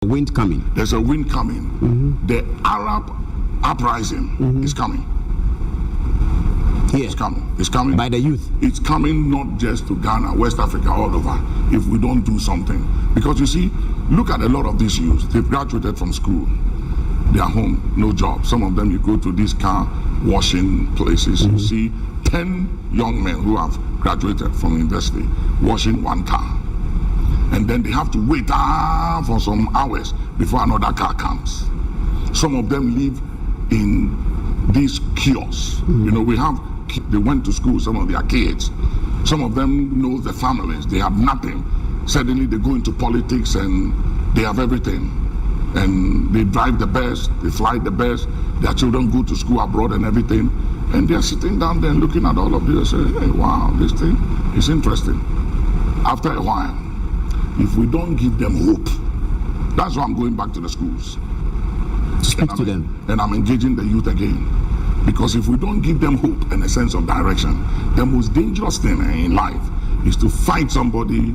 Wind coming. There's a wind coming. Mm-hmm. The Arab uprising is coming. Here. It's coming. It's coming. By the youth. It's coming not just to Ghana, West Africa, all over, if we don't do something. Because you see, look at a lot of these youths. They've graduated from school. They are home, no job. Some of them, you go to these car washing places, you see 10 young men who have graduated from university washing one car. And then they have to wait for some hours before another car comes. Some of them live in these kiosks. You know, they went to school, some of their kids. Some of them know the families, they have nothing. Suddenly they go into politics and they have everything. And they drive the best, they fly the best, their children go to school abroad and everything. And they're sitting down there and looking at all of this and saying, hey, wow, this thing is interesting. After a while, if we don't give them hope, that's why I'm going back to the schools. Speak to them. And I'm engaging the youth again. Because if we don't give them hope and a sense of direction, the most dangerous thing in life is to fight somebody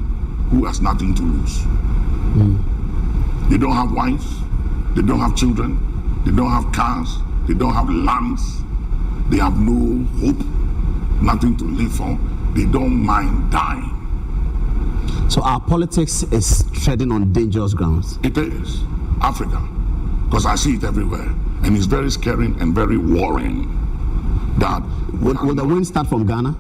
who has nothing to lose. They don't have wives, they don't have children, they don't have cars, they don't have lands, they have no hope, nothing to live for, they don't mind dying. So our politics is treading on dangerous grounds. It is. Africa. Because I see it everywhere. And it's very scary and very worrying. That will the wind start from Ghana?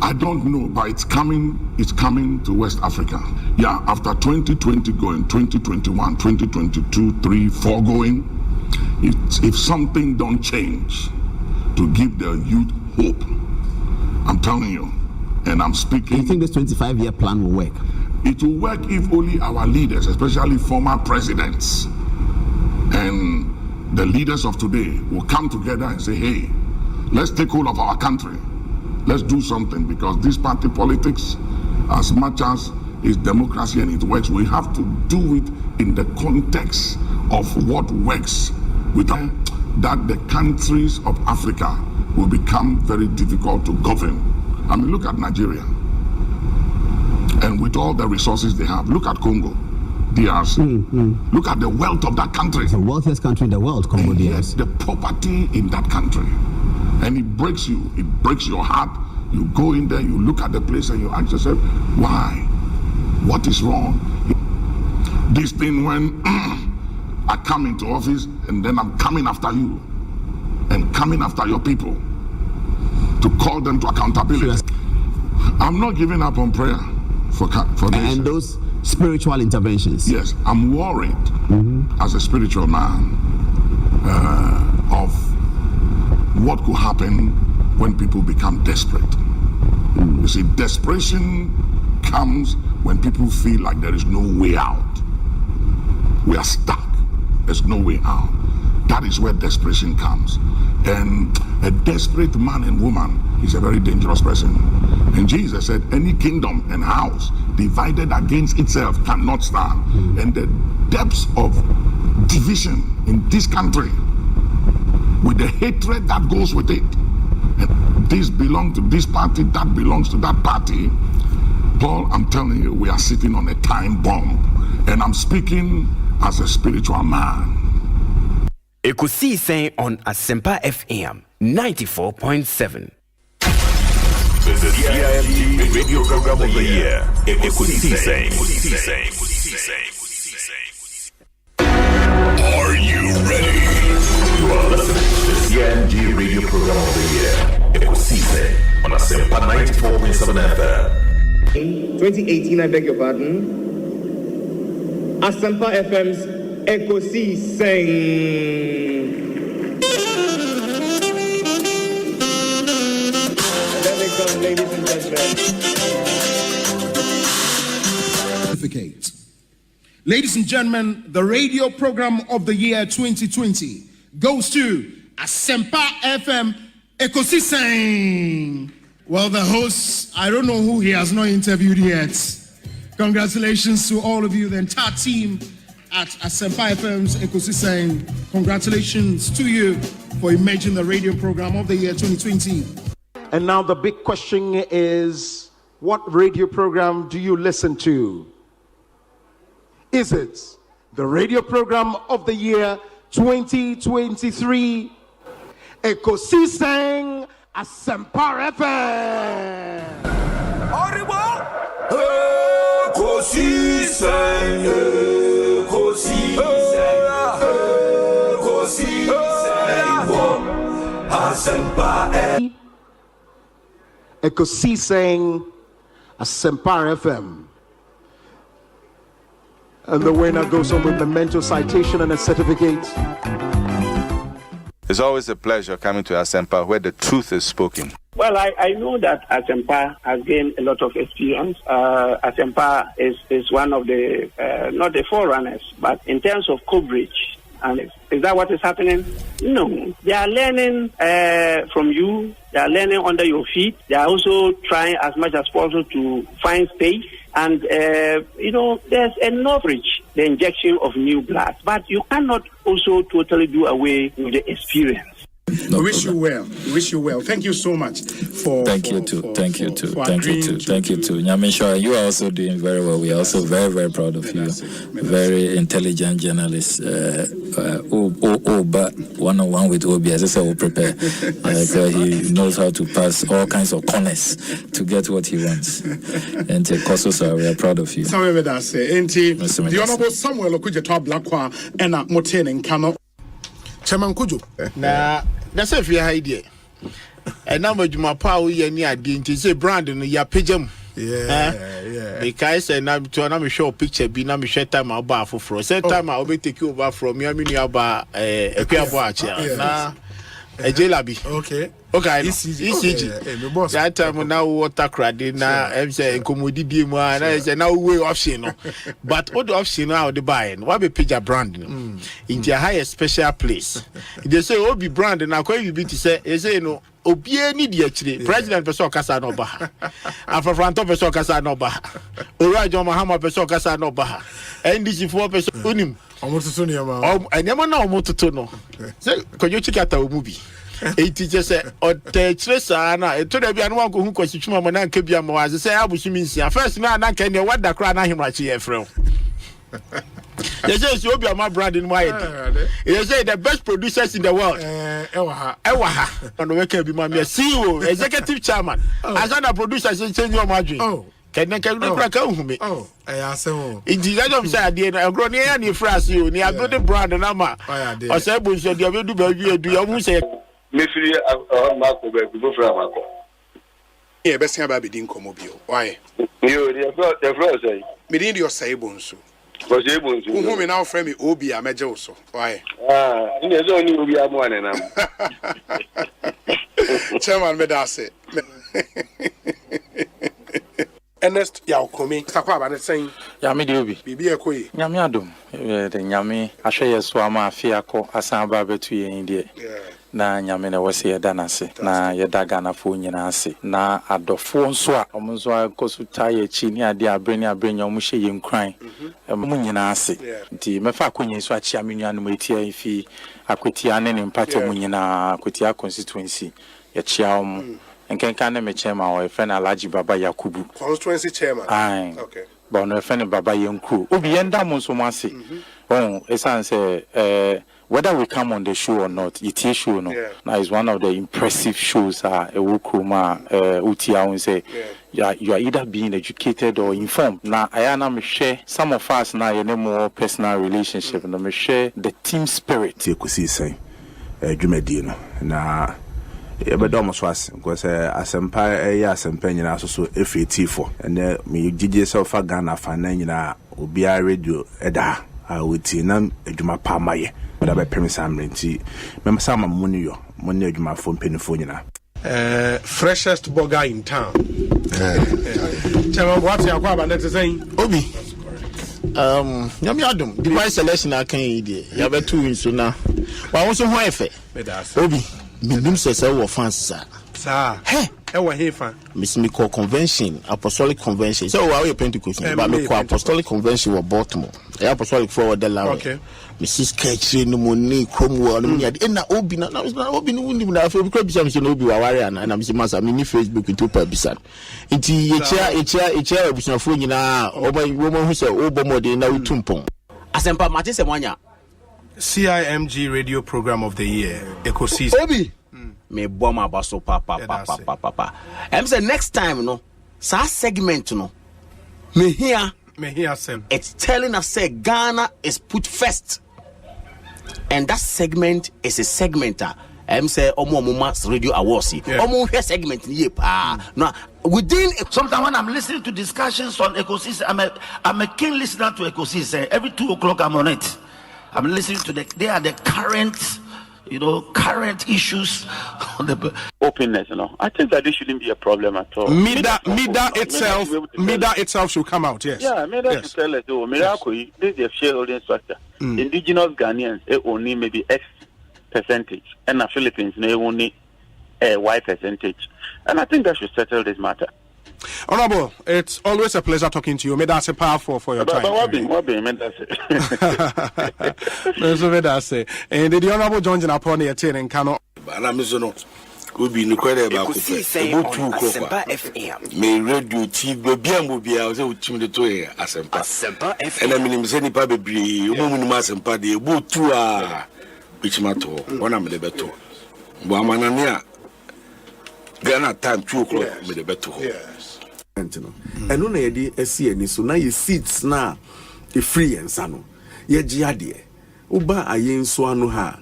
I don't know, but it's coming to West Africa. Yeah, after 2020 going, 2021, 2022, 3, 4 going, if something don't change to give the youth hope, I'm telling you, and I'm speaking. Do you think this 25-year plan will work? It will work if only our leaders, especially former presidents and the leaders of today, will come together and say, hey, let's take hold of our country. Let's do something, because this party politics, as much as it's democracy and it works, we have to do it in the context of what works, without that the countries of Africa will become very difficult to govern. I mean, look at Nigeria. And with all the resources they have, look at Congo, DRC. Look at the wealth of that country. It's the wealthiest country in the world, Congo, DRC. The poverty in that country. And it breaks you, it breaks your heart. You go in there, you look at the place and you ask yourself, why? What is wrong? This thing when I come into office and then I'm coming after you and coming after your people to call them to accountability. Yes. I'm not giving up on prayer for this. And those spiritual interventions. Yes, I'm worried as a spiritual man of what could happen when people become desperate. You see, desperation comes when people feel like there is no way out. We are stuck. There's no way out. That is where desperation comes. And a desperate man and woman is a very dangerous person. And Jesus said, any kingdom and house divided against itself cannot stand. And the depths of division in this country, with the hatred that goes with it, and this belongs to this party, that belongs to that party. Paul, I'm telling you, we are sitting on a time bomb. And I'm speaking as a spiritual man. Ekosiisen On Asempa FM 94.7. The CIMT Radio Program of the Year. Ekosiisen. Are you ready? You are listening to the CIMT Radio Program of the Year. Ekosiisen on Asempa 94.7 FM. 2018, I beg your pardon. Asempa FM's Ekosiisen. Let me come, ladies and gentlemen. Ladies and gentlemen, the radio program of the year 2020 goes to Asempa FM Ekosiisen. Well, the host, I don't know who he has not interviewed yet. Congratulations to all of you, the entire team at Asempa FM's Ekosiisen. Congratulations to you for emerging the radio program of the year 2020. And now the big question is, what radio program do you listen to? Is it the radio program of the year 2023, Ekosiisen Asempa FM. Ekosiisen Asempa FM. And the winner goes on with the memento citation and a certificate. It's always a pleasure coming to Asempa where the truth is spoken. Well, I know that Asempa has gained a lot of experience. Asempa is one of the, not the forerunners, but in terms of coverage. And is that what is happening? No. They are learning from you. They are learning under your feet. They are also trying as much as possible to find space. And, there's enough reach, the injection of new blood. But you cannot also totally do away with the experience. No, wish you well. Wish you well. Thank you so much for. Thank you too. Thank you too. Nyamisha, you are also doing very well. We are also very, very proud of you. Very intelligent journalist. But one-on-one with Obi, as I said, will prepare. He knows how to pass all kinds of corners to get what he wants. And Kososa, we are proud of you. The Honorable Samuel Okujeto Blakwa and Moten and Kano. Chairman Kujo. That's a fair idea. And now, my power, you didn't say Brandon, you are pigeon. Yeah. Because I'm show picture, be now share time I'll bar for. Set time I'll be take you over from your mini about a pair watch. Now, a jelabi. Okay. ECG. That time now water credit now. I'm saying commodity man. I say now way option. But what the option now the buying? What be picture branding in the highest special place? They say oh be branding now. Quite you be to say they say no. Obie ni di actually president person kasa no ba afafranto person kasa no ba Orajo Mahama person kasa no ba NDC for person unim omototo ni ama anyama na omototo no say konyo chikata omubi e teacher say o te chire sa na e to da bia no wan ko hu kwasitwuma mo na nka bia mo wa say abusumi nsia first na na nka ne wada kra na hemrachi e frɛ They say you be my brand in my head. They say the best producers in the world. Ewaha. And we can be my CEO, executive chairman. As a producer, say change your margin. Can you crack out me? I say. In the end of say, I grow near any phrase you. Near go the brand and ama. I say, "Bonsu, you will do baby. Do you say?" Me free. Marco, baby, go for Marco. Yeah, best thing baby didn't come mobile. Why? You the floor say. Me didn't your say Bonsu. Was able to. Who now friend me Obi a major also. Why? In the zone you will be a one and Chairman Medase. Ernest Yaokomi. Kwabena saying Yami Obi. Bibi Ekoi. Nyame adom. The Nyame ahwe so ama afia ko asan ba betu ye ndie. Na Nyame na wose ye danase na ye daga na fo nyina ase na adofo nso a omonso akosu taye chi ni ade abreni omo hye ye nkran omo nyina ase nti mefa akonye so achi amenu anu etia ifi akwetia ne mpate omo nyina akwetia constituency ye chia omo enkenka na me chairman o efe na Alhaji Baba Yakubu constituency chairman. Okay. But no efe na Baba Yenku obi yenda mo so ase esan say whether we come on the show or not, it is show no. Now it's one of the impressive shows. Utia say, you are either being educated or informed. Now I am share some of us now you know more personal relationship. And I share the team spirit. Ekosiisen, Jumedino. Na ebedomo swase because Asempa Asempa nyina so FAT4 and me gigi self Ghana fa na nyina obia radio eda awuti na adwuma pa maye. But I premise I'm renting. Remember some money adwuma for penifo nyina. Freshest burger in town. Chairman, what's your Kwabena saying? Obi. Nyame adom. The price selection I can eat. You have 2 weeks so now. But also who efe? Obi. Minimum says I will fans sir. Sir. Hey. Ewa he fan. Miss me call convention, apostolic convention. So we are Pentecost, but me call apostolic convention wa Baltimore. Apostolic forward the law. Okay. Mrs. Ketchy no money Cromwell no money. Na obi na obi no wundi na afi because bisa me obi wa ware na me masa me ni Facebook into pa bisa. Nti ye chia abusafo nyina oba woman hu se obo mode na utumpon. Asempa Matisse Mwanya. CIMG Radio Program of the Year. Ekosiisen. Obi. Me bomba baso papa. I'm say next time no. Sa segment no. Me here Sam. It's telling us say Ghana is put first. And that segment is a segmenter. I'm say Omo Radio Awards. Omo segment now within sometimes when I'm listening to discussions on Ekosiisen, I'm a keen listener to Ekosiisen. Every 2 o'clock I'm on it. I'm listening to they are the current issues on the openness. I think that this shouldn't be a problem at all. Mida itself should come out. Yes. Yeah, Mida should tell us. This is a shareholding structure. Indigenous Ghanaians only maybe X percentage, and the Philippines only Y percentage. And I think that should settle this matter. Honorable, it's always a pleasure talking to you. May that's a powerful for your time. What be, and the Honorable John upon the attending cannot. Will be incredible. Ekosiisen On Asempa FM. May radio TV be a team the toy Asempa FM. And I mean, Seni Pabe, woman Asempa, the boot to which matter, one am the better. Wamanania Ghana time 2 o'clock with the better. Yes. And only a SCN, so now you seats now a free and sano. Ye Giadie Uba Ayen Swano ha.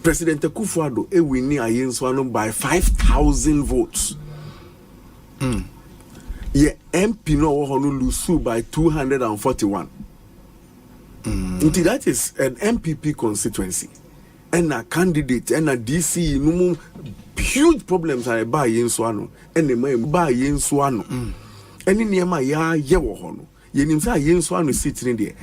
President Akufo-Addo winning Ayen Swano by 5,000 votes. Ye MP no Honolulu by 241. That is an MPP constituency. And a candidate and a DC no huge problems are by Ayen Swano. And the man by Ayen Swano. And in Yama ya yewo hono. Yenimsa Ayen Swano sitting there.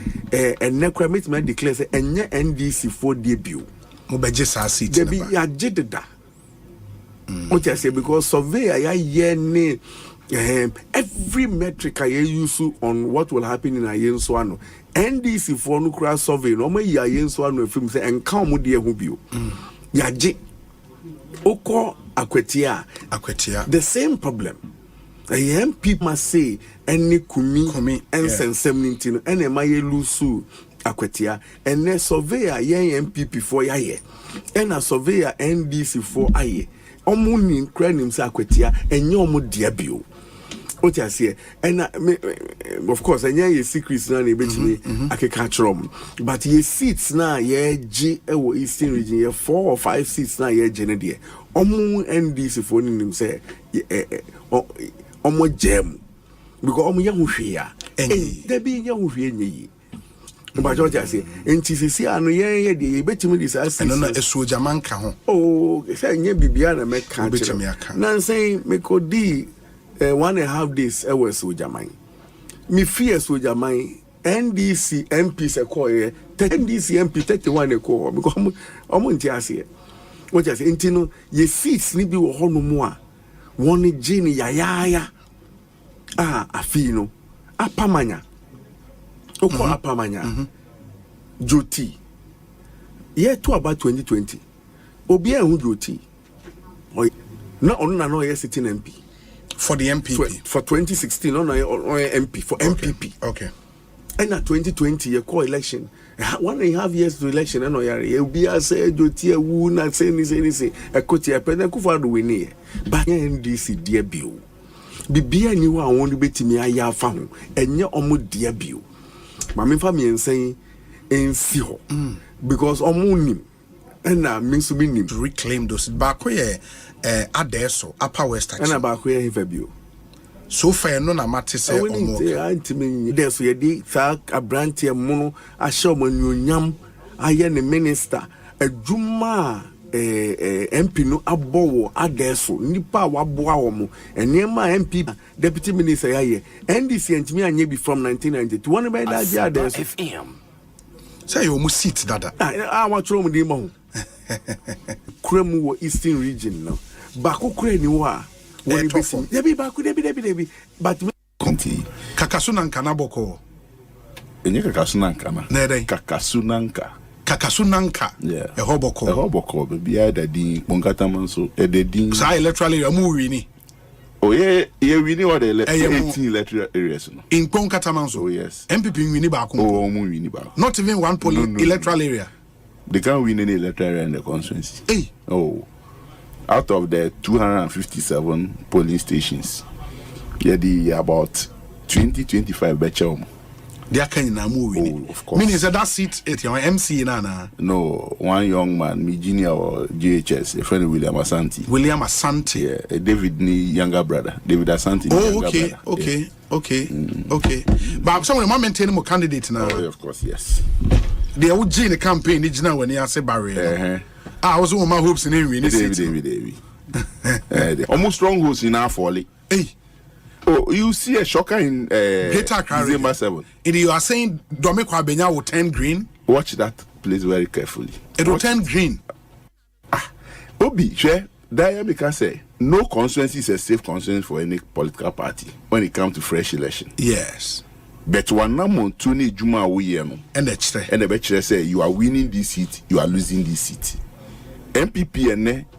And Necramate man declares and NDC for debut. Mubeje sa seat. Debi ya jededa. What I say because survey ya yene every metric I use on what will happen in Ayen Swano. NDC for no cross survey no me ya Ayen Swano film say enka mo de hu bio. Ya je oko akwetia the same problem. MP must say any kumi and sensem no ene ma ye lusu akwetia and ne surveyor yen MPP for yaye and a surveyor NDC for aye omo ni nkra nim se akwetia enye omo dia bio what you say and of course enye ye secrets na betimi akeka chrom but ye seats na ye g ewo eastern region ye 4 or 5 seats na ye gene de omo NDC for nim se omo jam because omo ye hwehwe ya there be ye hwehwe nyi. But what I say, NTCC ano ye de betimi dis as no esuoja manka ho. Oh, say nye bibia na me kan betimi aka. Na say me ko di 1.5 days e was esuoja man. Me fear esuoja man NDC MP se ko ye NDC MP 31 e ko because omo nti ase. What I say ntino ye seats ni bi wo hono mu a woni gene yaya afi no apamanya Oko apamanya Joti ye to about 2020 obi ehun Joti na onu na no ye sitting MP for the MPP for 2016 no MP for MPP okay and na 2020 ye call election 1.5 years to election no yare ye obi say Joti ewu na say ni say ekoti e President Akufo-Addo we ni but NDC dia bio bibia ni wa won betimi aya afa ho enye omo dia bio Mami fa mi ensen ensi ho because omunim and na me so nim to reclaim those back here adeso upper west and na back here Fabio so far no na mate say omo antimi deso ye di sa abrantie mu ahye omanuonyam aye ne minister adwuma MP no abowo adeso nipa waboa wo mo enema MP deputy minister yaye NDC antimi anye bi from 1992 one by that adeso FM say you mu seat dada wa tro mu di mo kremu wo eastern region no bako kra ni wo a woni besi debi bako debi but konti kakasunanka na boko enye kakasunanka na den kakasunanka ehoboko baby I daddy bonkata manso ededin so literally you mu wi ni Oh yeah, we know what the 18 electoral areas. In Ponkatamanso. Oh yes. MPP win back. Oh, win back. Not even one electoral area. They can't win any electoral area in the constituency. Hey. Oh. Out of the 257 polling stations, the about 20-25 betcha. They are kind of moving. Oh, of course. Meaning that seat at your MC nana. No, one young man, me junior or GHS, a friend William Asante. William Asante. Yeah, David ni younger brother. David Asante. Oh, okay, okay, okay, okay. But someone might maintain more candidate now. Oh, of course, yes. They are in the campaign. It's now when they are say barrier. I was one of my hopes in every David. Almost strongholds in our folly. Hey. Oh, you see a shocker in December 7. You are saying Kwabena will turn green? Watch that place very carefully. It will turn green. Obi, Diamika say no constituency is a safe constituency for any political party when it comes to fresh election. Yes. But one number Tony Juma Uyeno and the Bechere say you are winning this seat, you are losing this seat. MPP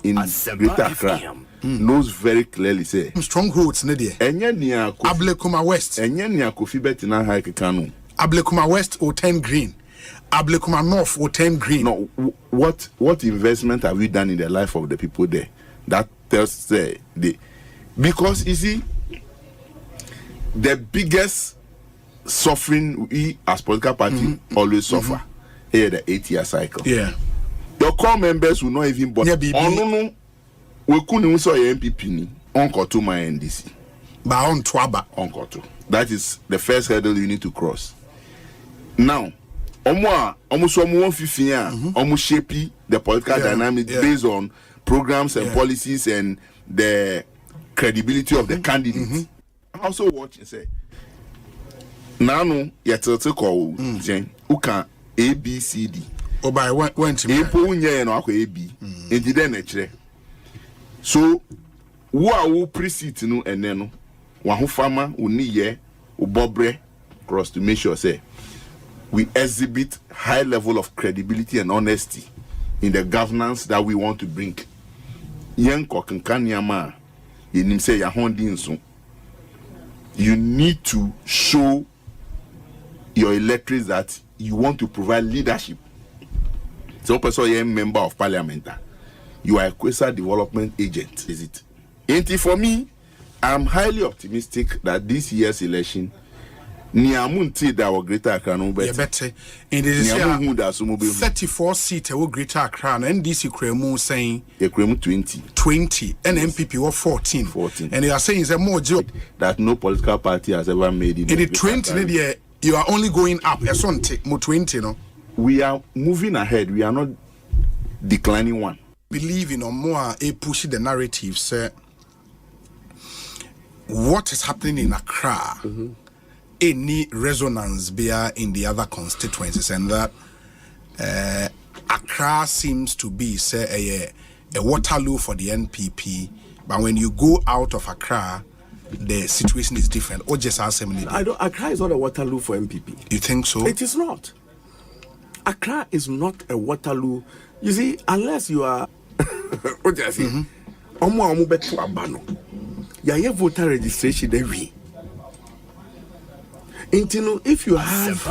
in Greater Accra knows very clearly say strongholds nedia Ablekuma West Kofi Betina High Kanu Ablekuma West or 10 green Ablekuma North or 10 green. No, what investment have you done in the life of the people there? That tells the because you see the biggest suffering we as political party always suffer here the 8-year cycle. Yeah, your core members will not even bother. No. We couldn't say MPP ni Uncle to my NDC. But on Twaba. Uncle to. That is the first hurdle you need to cross. Now, almost 150 almost shaping the political dynamic based on programs and policies and the credibility of the candidates. I also watch and say, now yet call who can ABCD. Oh, by when to AB. And then so who precede no and then one who farmer who need ye bobre cross to make sure say we exhibit high level of credibility and honesty in the governance that we want to bring. Young Kokankanyama, you say you need to show your electors that you want to provide leadership. So, person, you're a member of parliament. You are a Kwesa development agent, is it? And for me, I'm highly optimistic that this year's election, Niamunti that will Greater Accra no better. In the 34 seats will Greater Accra and NDC Kremu saying Kremu 20 and MPP were 14. And they are saying it's a more job that no political party has ever made in the 20. You are only going up. Asante more 20, no. We are moving ahead. We are not declining one. Believe in or more a push the narrative say what is happening in Accra any resonance bear in the other constituencies, and that Accra seems to be say a Waterloo for the NPP, but when you go out of Accra the situation is different. Or just Accra is not a Waterloo for MPP. You think so? It is not. Accra is not a Waterloo. You see, unless you are what do I say? You voter registration every. If you have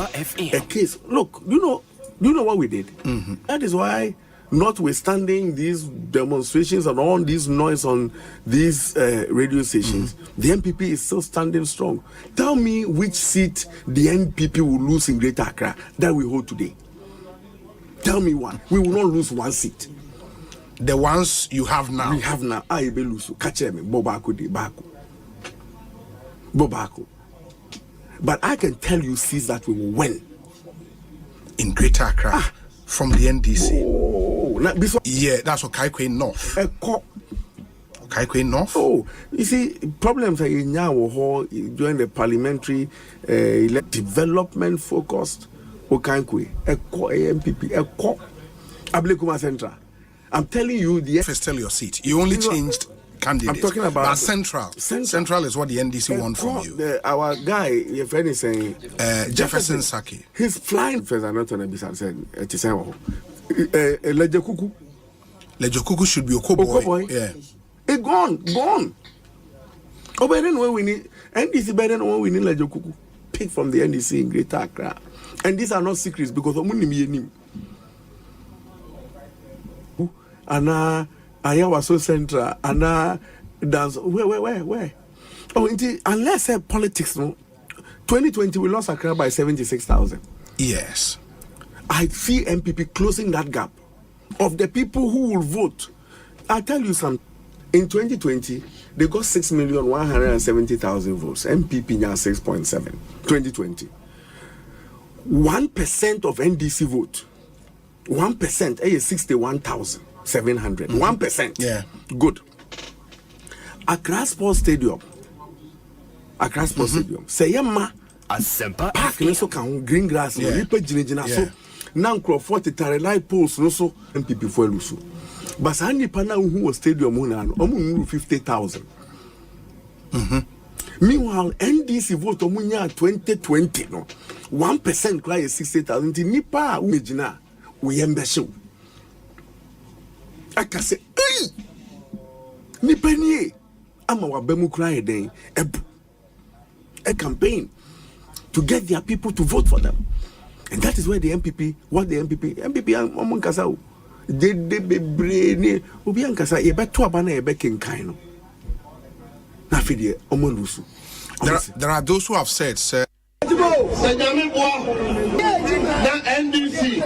a case, look, you know what we did. That is why, notwithstanding these demonstrations and all this noise on these radio stations, the NPP is still standing strong. Tell me which seat the NPP will lose in Greater Accra that we hold today. Tell me one. We will not lose one seat. The ones you have now. We have now. I be lose. Catch me. Bobaku de Baku. Bobaku. But I can tell you seats that we will win in Greater Accra from the NDC. Oh, yeah, that's what Kaikwe North. Kaikwe North. Oh, you see, problems are in now during the parliamentary development focused. Okankwe, MPP, Ablekuma Central. I'm telling you, first tell your seat. You only changed candidates. I'm talking about Central. Central is what the NDC want from you. Our guy, your friend is saying Jefferson Saki. He's flying. First, I'm not going to be said. Lejokuku. Lejokuku should be Okoboy. Yeah. Gone. But then when we need NDC, better than when we need Lajokuku, pick from the NDC in Greater Accra. And these are not secrets because of money. Anna Ayawa so central, Anna dance. Where? Oh, unless politics, no. 2020 we lost Accra by 76,000. Yes. I see MPP closing that gap of the people who will vote. I tell you something. In 2020, they got 6,170,000 votes. MPP now 6.7. 2020. 1% of NDC vote. 1% is 61,700. 1%. Yeah. Good. Accra Sports Stadium. Say yama. Asempa. Park no so can green grass no ripa jinejina so. Na Crawford tare light poles no so MPP for lusu. But sa nipa na who was stadium na no omu 50,000. Meanwhile NDC vote omunya 2020 no 1% cry 60,000 nipa umejina uyembeshe. Aka say nipa ni ama wabemu cry den a campaign to get their people to vote for them. And that is where the MPP among Kasau, they be brainy, Ubian Kasa, a bet to abana a becking kind. Nafidi, Omonusu. There are those who have said, sir. NDC,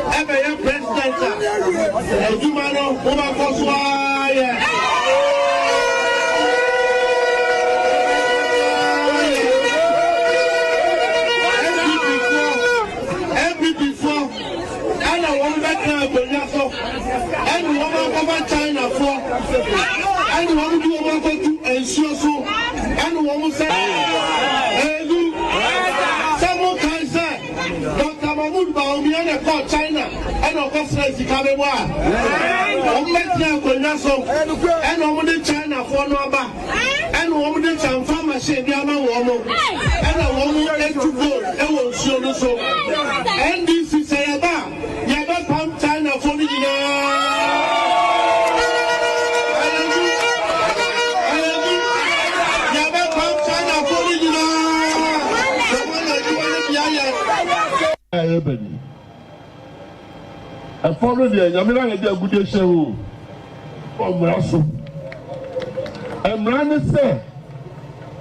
and woman over China for and one do over to ensure so and one say someone can say Dr. Mahmoud Baumia called China and of course let's come and woman China for no and woman China machine Yama woman and a woman to go and will show so and this is a China for the and follow the Yamina and the good show of Rasu. And Rana said,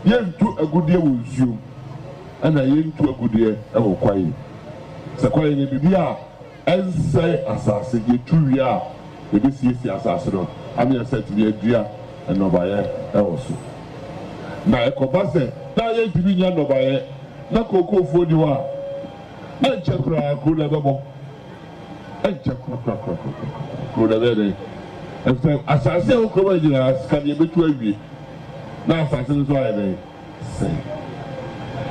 Yen to a good deal with you, and I yen to a good deal, I will quiet. So quiet in the and say assassin, you 2 years, if this is the assassin. I mean, I said to be a dear and no buyer, also. Now, a cobase, now you to be young no buyer, not cocoa for you are. And check could have a and check could have a and so, as I say, can you be 12 years? Now, assassin is why they say.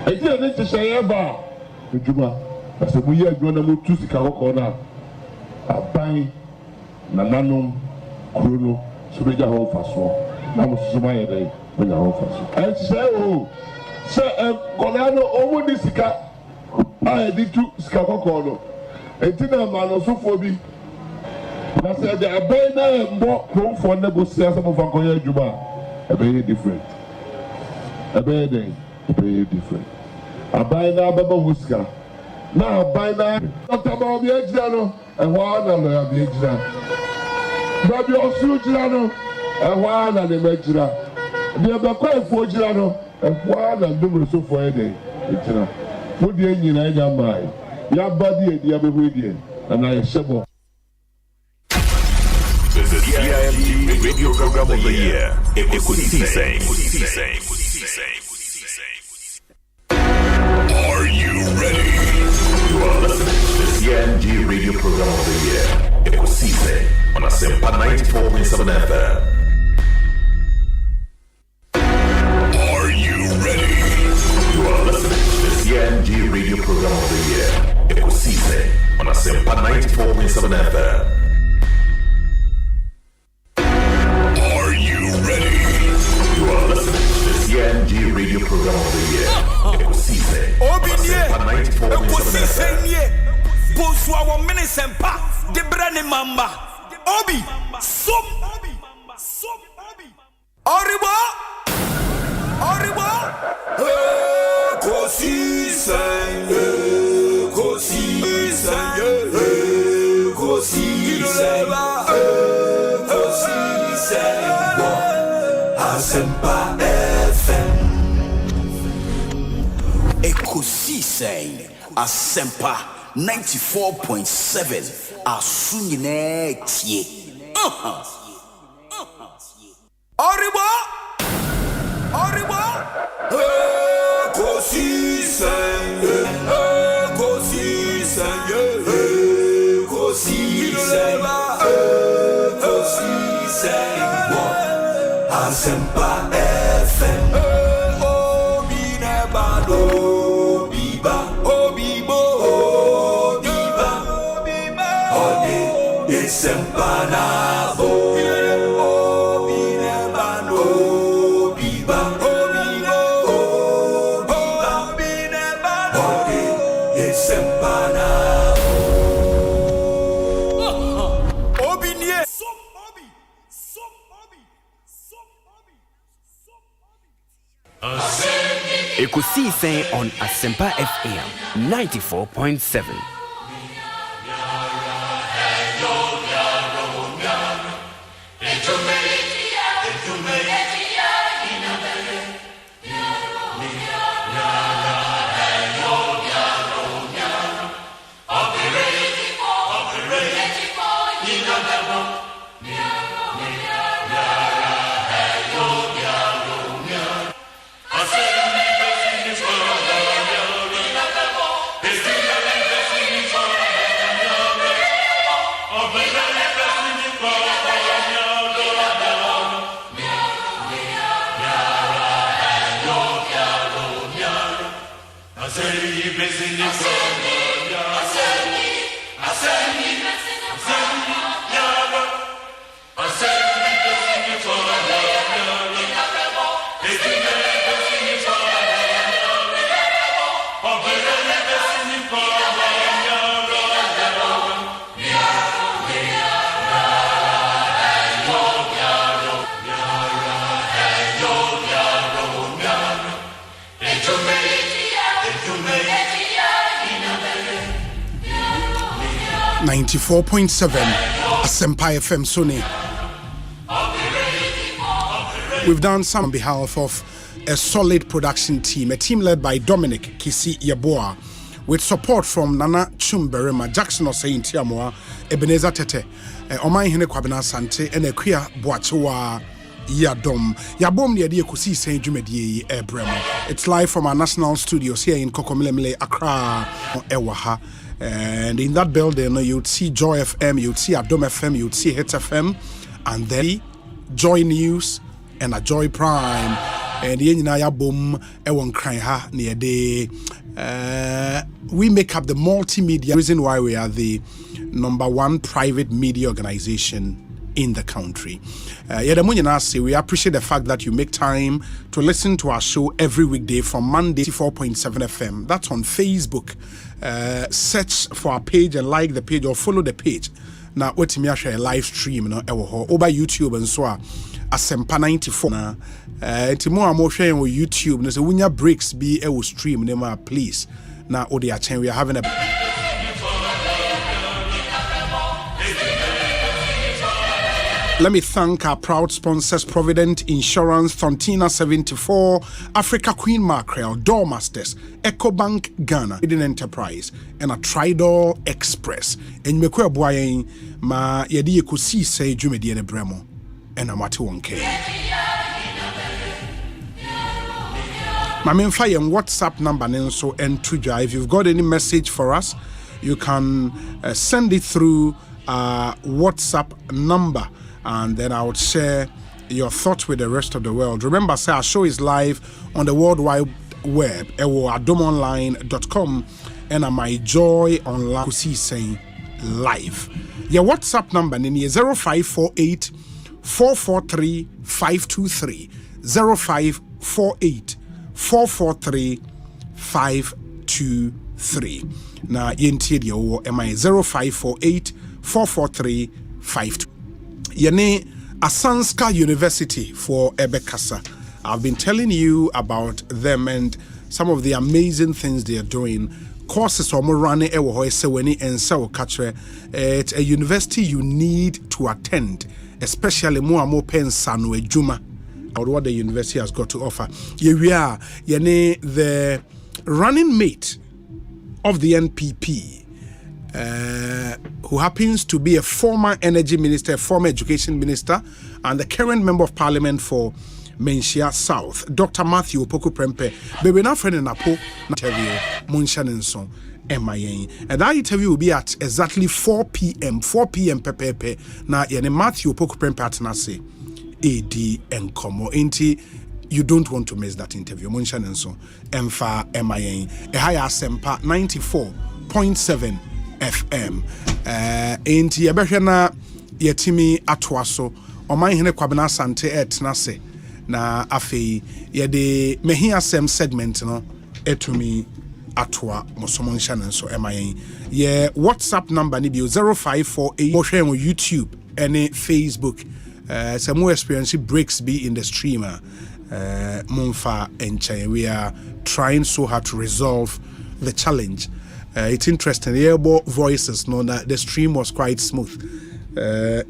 I didn't to say about the Juma. As we are going to move to the corner, a bang, Nananum, Bruno, Subeja home for so. Now, Sumaya day when you're home for so. And so, Sir, Colano, over this car, I did to Scacono. And Tina Manosophobi. I said, the Abena and more home for negotiation of Ankoya Juba. A very different. A very different. Abena Baba Huska. Now, by now, not about the Exano, and one of the Exano. But your Sujano, and one of the Mejra. The other quite for Girano, and one and numerous for a day. Put the engine in your mind. Your body, the other way, and I shovel. The CIMG Radio Program of the Year, Ekosiise. Are you ready? You are listening to the CIMG Radio Program of the Year, Ekosiise, on Asempa 94.7 FM. Are you ready? You are listening to the CIMG Radio Program of the Year, Ekosiise, on Asempa 94.7 FM. Are you ready? You are listening to the CIMG Radio Program of the Year, Ekosiise, on Asempa 94.7 FM. Bonsu our Asempa, the brand mamba. Obi, some Oribo. Asempa FM. Ekosiise Asempa 94.7 Asunyine tie. Oribo Ekosiise Asempa FM. Obiba. Ode Asempa na bo. Obiba. Ode Asempa na bo. Obinie. Ekosiise on Asempa FM 94.7. .7 Asempa FM Sony. We've done some on behalf of a solid production team, a team led by Dominic Kisi Yaboa, with support from Nana Chumberema, Jackson Osei Tiamoa, Ebenezer Tete, Omanhene Kwabena Asante, and Ekwia Boachewa Yadom. Yabom the idea Ekosiise Jumedie Ebremo. It's live from our national studios here in Kokomilemile, Accra, Ewaha. And in that building, you'd see Joy FM, you'd see Adom FM, you'd see Hits FM, and then Joy News and a Joy Prime. And we make up the multimedia reason why we are the #1 private media organization in the country. We appreciate the fact that you make time to listen to our show every weekday from Monday to 4.7 FM. That's on Facebook. Search for our page and like the page or follow the page. Now, what me share a live stream over YouTube and so Asempa 94. Timo amo share on YouTube. So when your breaks be a stream, please. Now, we are having a. Let me thank our proud sponsors, Provident Insurance, Thontina 74, Africa Queen Mackerel, Doormasters, EcoBank Ghana, Hidden Enterprise, and a Tridor Express. And Mekwe Boyen, ma yedi Ekosiise Jumedie Bremo, and a Mati Wonke. My main fire and WhatsApp number, Nenso and Tuja. If you've got any message for us, you can send it through WhatsApp number. And then I would share your thoughts with the rest of the world. Remember, say our show is live on the World Wide Web, adomonline.com, and on my Joy Online Ekosiise live. Your WhatsApp number is 0548 443 523 0548 443 523. Now, yentie the MI 0548 443 523. Yene Asanska University for Ebekasa. I've been telling you about them and some of the amazing things they are doing. Courses are running it's a university you need to attend, especially more pensano ejuma or what the university has got to offer. Here we are, the running mate of the NPP, who happens to be a former energy minister, former education minister, and the current member of parliament for Menchia South, Dr. Matthew Opoku Prempe. Baby, now friend in Apo interview, Munshanenson, MIA. And that interview will be at exactly 4 p.m. 4 p.m. Pepe. Now, Matthew Opoku Prempe at Nase, AD and Como. You don't want to miss that interview. Munshanenson, MFA, MIA. A high Asempa 94.7 FM. Inti Yabeshana Yetimi Atwaso, Omanhene Kwabena Asante et Nase. Na afei yede mehi asem segment no etumi atwa mosomon channel so MIA ye WhatsApp number ni bio 0548 mo hwe on YouTube and Facebook. Some more experience breaks be in the streamer Monfa and China. We are trying so hard to resolve the challenge. It's interesting. The airborne voices know that the stream was quite smooth.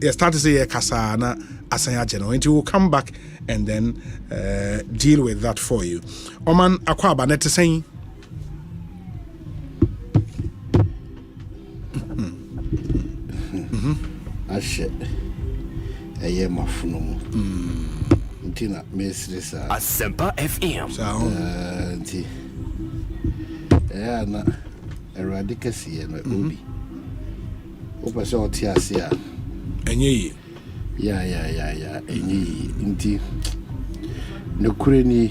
You start to say Kasana Asanya General, and you will come back and then deal with that for you. Oman Akwaba net saying. Ashe. Aye mafuno. Ntina mesresa. Asempa FM. Nti. Na eradicasi no obi. Opa so otiasia. Enye. Ya enye nti no kureni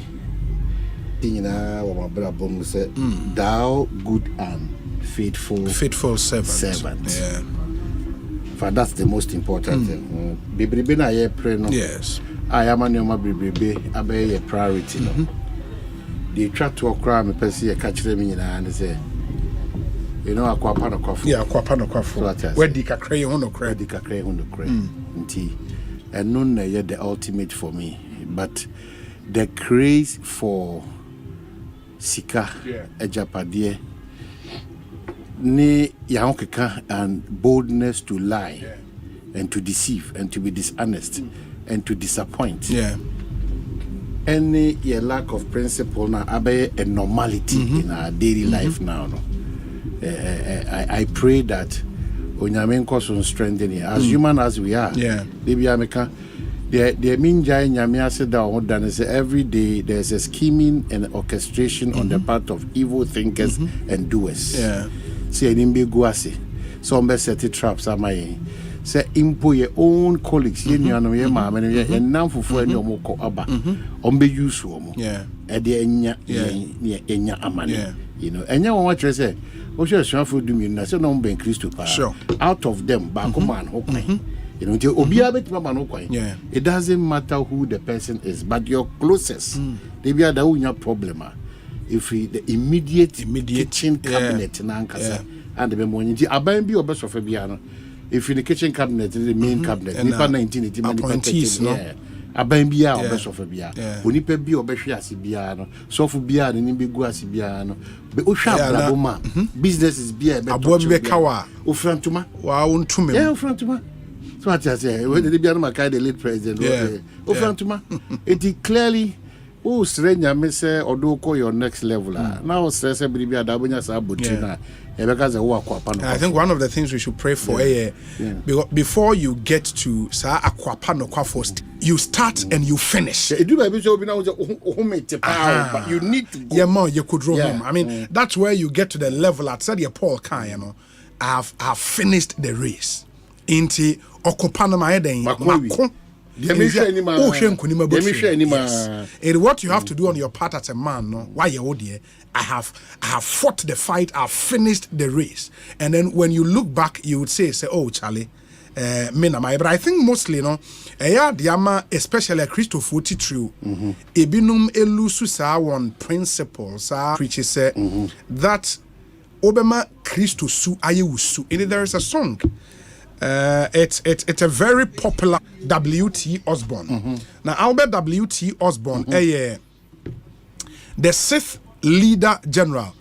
tinyina wa mabra bom se thou good and faithful servant. Yeah. For that's the most important thing. Bibribe na ye pray no. Yes. I am an yoma bibribe abe a priority no. They try to okra me pesi e catch them nyina and say you know akwapa no kwafo. Yeah, akwapa no kwafo. Where di kakra ho no kra. Di kakra ho no kra. Nti and no na the ultimate for me, but the craze for sika ejapade ni yankeka and boldness to lie and to deceive and to be dishonest and to disappoint. Any lack of principle na abe a normality in our daily life now. No? I pray that Onyame nkoso strengthening as human as we are. Baby Ameka, the mean jai nyame ase da ho dan say every day there's a scheming and orchestration on the part of evil thinkers and doers. Say nimbe go ase. Some be set traps amaye. Say impo your own colleagues ye nuano ye ma me ye namfofo ani omko aba. Ombe use omo. E de enya amane. You know, enya won what say out of them, Bakuman, you know, it doesn't matter who the person is, but your closest, they be the problem. If the immediate kitchen cabinet and the memory, I be your best of a piano. If in the kitchen cabinet, the main cabinet, Nipa 1980, Abambia or best of a bia. Unipe be or beshiasi biano, sofu bia and nimiguasi biano. Be Usha business is beer, Abwambekawa, Ufrantuma, wow, to me, Ufrantuma. So what I say, when the Bianama the late president, Ufrantuma, it clearly. Oh, Serena, Miss or do call your next level. Now, says everybody, Dabunya Sabutina. I think one of the things we should pray for before you get to Sa Aquapano Quafost, you start and you finish. But you need to go. Yeah, more you could roll home. I mean, that's where you get to the level at Sadia Paul Kai, you know. I have finished the race. Inti Okopano Maeden. Yes. And what you have to do on your part as a man, no, why you dear, I have fought the fight, I've finished the race. And then when you look back, you would say, oh Charlie, but I think mostly, no, diama, especially a Christopher true, ebinum elusu sa one principle, sa preaches say that Obama Christo su ayewusu. And there is a song. It's a very popular W.T. Osborne. Now Albert W.T. Osborne, the 6th leader general.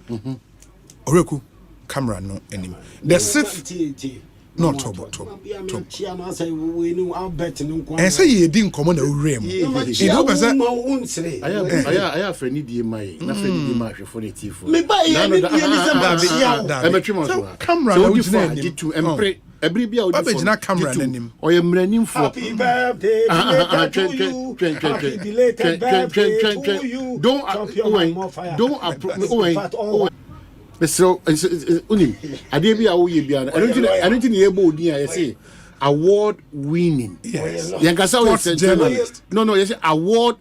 Oreku camera no anymore. The 6th. No trouble. And say you didn't come on a room. I have friendly DMI. Nothing DMI for the TV. Camera, every be out of camera name. Or you're running for happy birthday. Don't approve. So, only I did be a way beyond. I don't think able near. I say award winning. Yes, Yankasa journalist. No, yes, award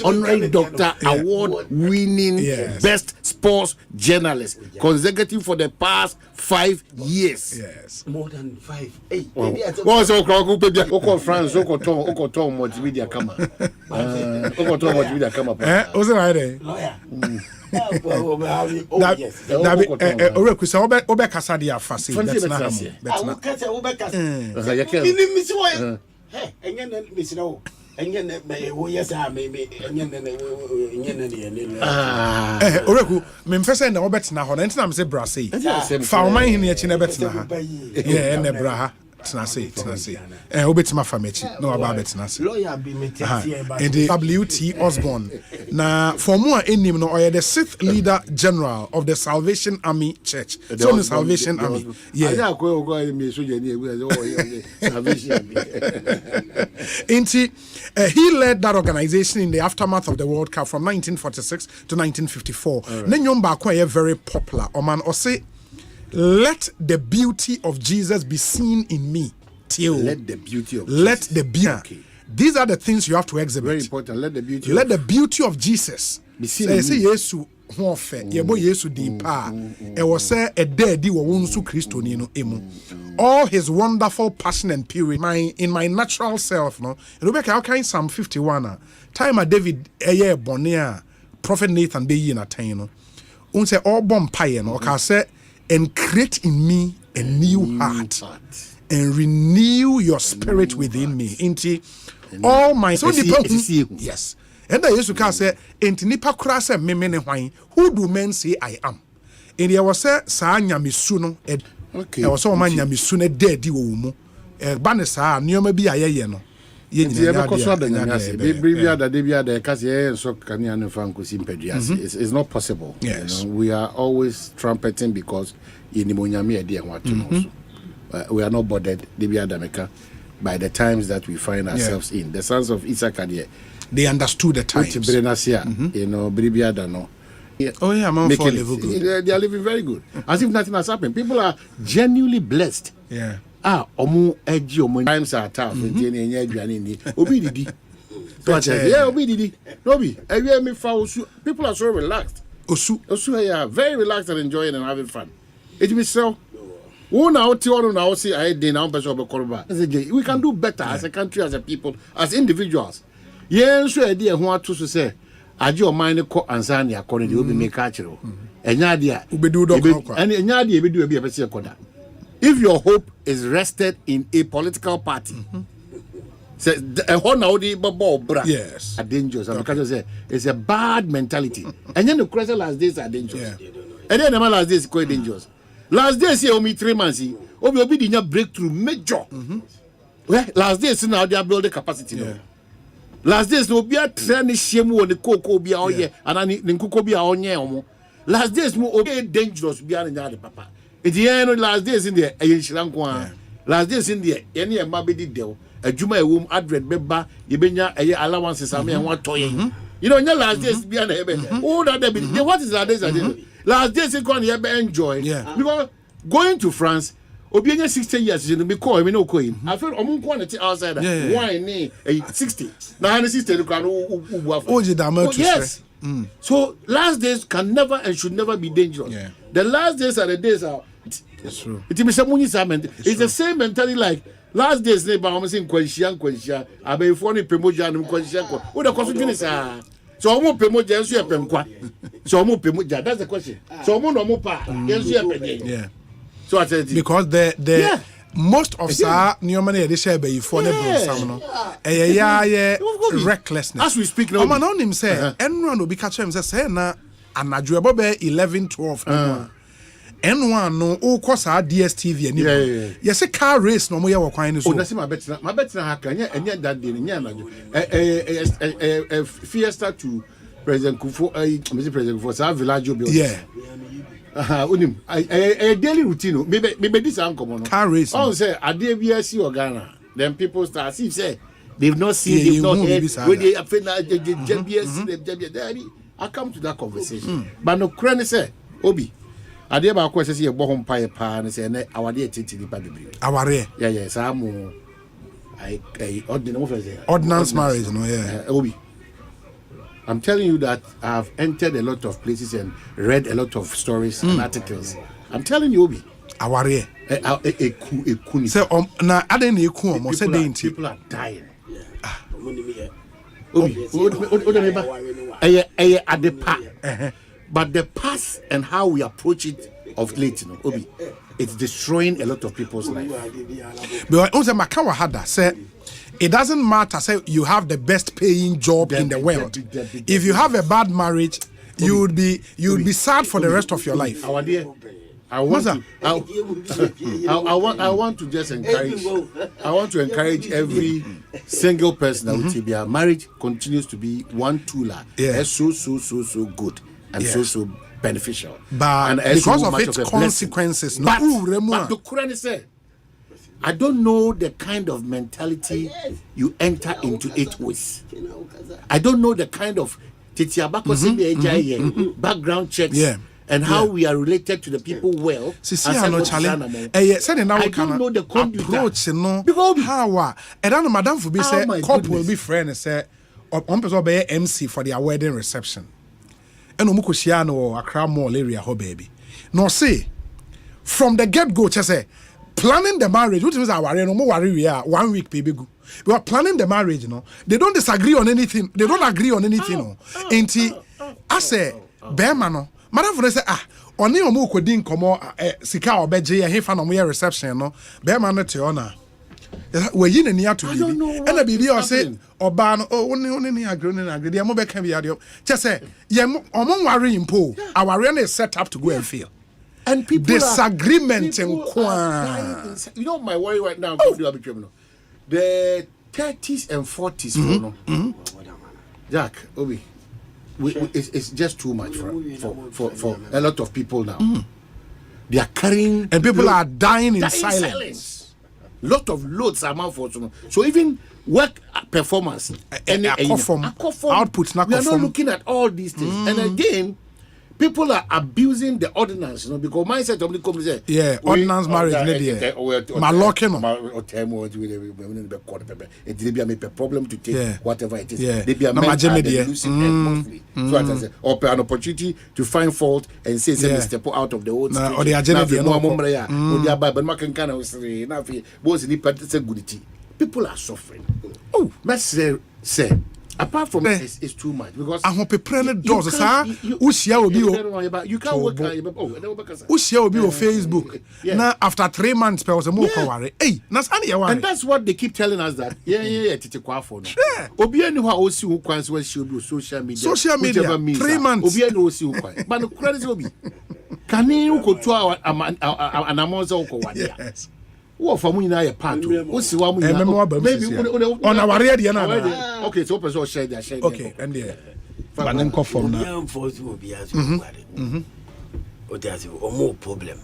honorary doctor, award winning best sports journalist, consecutive for the past 5 years. Yes, more than 5. What's Oko France, Oko Tom, multimedia camera. Oko Tom, multimedia camera. Was it right? Oreku memfese na obetna ho na ntina mse brase fa Omanhene achi na betna ha yeah na braha tena say obetima famechi no aba betna say lawyer be me and the W.T. Osborne na for more enim no oye the 6th leader general of the Salvation Army Church so the Salvation Army he led that organization in the aftermath of the World Cup from 1946 to 1954. Nenyom baako are very popular. Oman Osei, let the beauty of Jesus be seen in me. Let the beauty of Jesus. Okay. These are the things you have to exhibit. Very important. Let the beauty of Jesus be seen in me. Yesu hofe yebo Yesu di pa. E wo say e dedi wo wonsu Kristo ni no emu. All his wonderful passion and purity in my natural self no. Rebecca how can Psalm 51 time David eye bone prophet Nathan be yi na tan no. Un say all bomb pie no ka say and create in me a new heart and renew your spirit within me. Inti all my so yes. And the Yesu ka say enti nipa kura say me ne hwan who do men say I am. And there was say sa nyamisu no okay. I was so man nyamisu ne dedi wo mu. Ba ne sa nioma bi ayeye no. Ye nyina it's not possible. Yes. You know, we are always trumpeting because we are not bothered by the times that we find ourselves in. The sons of Issachar, they understood the times. You know, oh yeah, man, they are living very good, as if nothing has happened. People are genuinely blessed. Yeah. Times are tough. People are so relaxed. Yeah, very relaxed and enjoying and having fun. It means so. We can do better as a country, as a people, as individuals. Yes, so idea who to say, I do mind ko ansani according to be make cultural. And Nadia, if your hope is rested in a political party, yes, are dangerous. Because it's a bad mentality. And then the crescent last days are dangerous. And then the last days is quite dangerous. Last days here, only 3 months. Obi did breakthrough major. Well, last days now they are building capacity. Last days no be a train shemu on the cocoa be all year and then cocoa be all year. Last days more dangerous be an papa. It's the end last days in the last days in the any mabedi deal. A Juma womb address beba, Yebenya allowances and one toy. You know, last days be an oh that what is that days? Last days you can enjoy. Because going to France, Obianya 60 years in the call, we know coin. I feel on quantity outside. Why 60? Now 60 you can yes. So last days can never and should never be dangerous. The last days are the days are it's true. It's the same mentality like last days neighbor I'm saying question abe phone pemoja no question what the question is so omo pemoja enso epemkwa so omo pemoja that's the question so omo no mo pa enso epemkwa yeah so I said because the most of sa nneɛma no yɛde hyɛ bɛyifoɔ ne bronsam no ɛyɛ recklessness as we speak now ɔma na wonim sɛ ɛnora na obi ka kyerɛ m sɛ sɛ na anadwo ɛbɔ bɛyɛ 11-12 N1 no wokɔ saa DSTV anim yɛsɛ car race na ɔmo yɛ wɔ kwan no so na sɛ mabɛtena haka ɛnyɛ that day nyɛ anadwo fiesta to President Kufo President Kufo saa village obi unim daily routine maybe this uncommon car race on say ade bia si Ghana then people start see say they've not seen they've not heard when they afena JBS I come to that conversation but no crane say obi ade ba ko say ye bo ho mpae pa na say na awade etiti pa bebre aware yeah saa mo I ordinance marriage no obi I'm telling you that I've entered a lot of places and read a lot of stories and articles. I'm telling you, Obi. Aware. Ekuni. Say na aden na eku omo say dey nti. People are dying. Obi. Eye adepa. But the past and how we approach it of late, you know, Obi, it's destroying a lot of people's life. But also Makawa Hada say it doesn't matter say you have the best paying job in the world. If you have a bad marriage, you would be sad for the rest of your life. Our dear, I want to just encourage. I want to encourage every single person that will be a marriage continues to be one tooler. It's so good and so beneficial. But and because of its consequences, but the Quran said, I don't know the kind of mentality you enter into it with. I don't know the kind of background checks and how we are related to the people well. I don't know the approach, no. How? And then Madame Fubi said, couple will be friends and say, one person be MC for their wedding reception. And Omukushiano or Accra Mall area, ho baby. No, say, from the get-go, just say, planning the marriage, which means our no more worry we are 1 week baby go. We are planning the marriage, you know. They don't disagree on anything. They don't agree on anything. No. Enti, I say, Bearman, no. Madam for say, oni omo kodin komo sika obeje ya hefa no mo reception no. Bearman no te ona. We yin ani ato bibi. And the bibi o say oba no oni ni agree ni agree. Dey mo be kan bi ade. Che say, ye omo worry impo. Our worry is set up to go and fail. And people disagreement and you know my worry right now the 30s and 40s Jack Obi it's just too much for a lot of people now. They are carrying and people are dying in silence. Lot of loads are malformed. So even work performance output we are not looking at all these things. And again people are abusing the ordinance, you know, because mindset of the company say, ordinance marriage, malocking it may be a problem to take whatever it is. They be a monthly. So I say, or an opportunity to find fault and say, step out of the old or the agenda. People are suffering. Oh, let's say. Apart from it's too much because I hope a prene does usia obi you can't work usia obi on Facebook now after 3 months per was a more worry and that's what they keep telling us that tete kwa for no obi ani ho osi ho kwan so show bi social media 3 months obi ani osi ho kwan but no credit obi can you go to our anamonza ko wade what for me na ye part o si wa mu maybe on our radio na okay so person share their share okay and there but then come from na o dey say o mo problem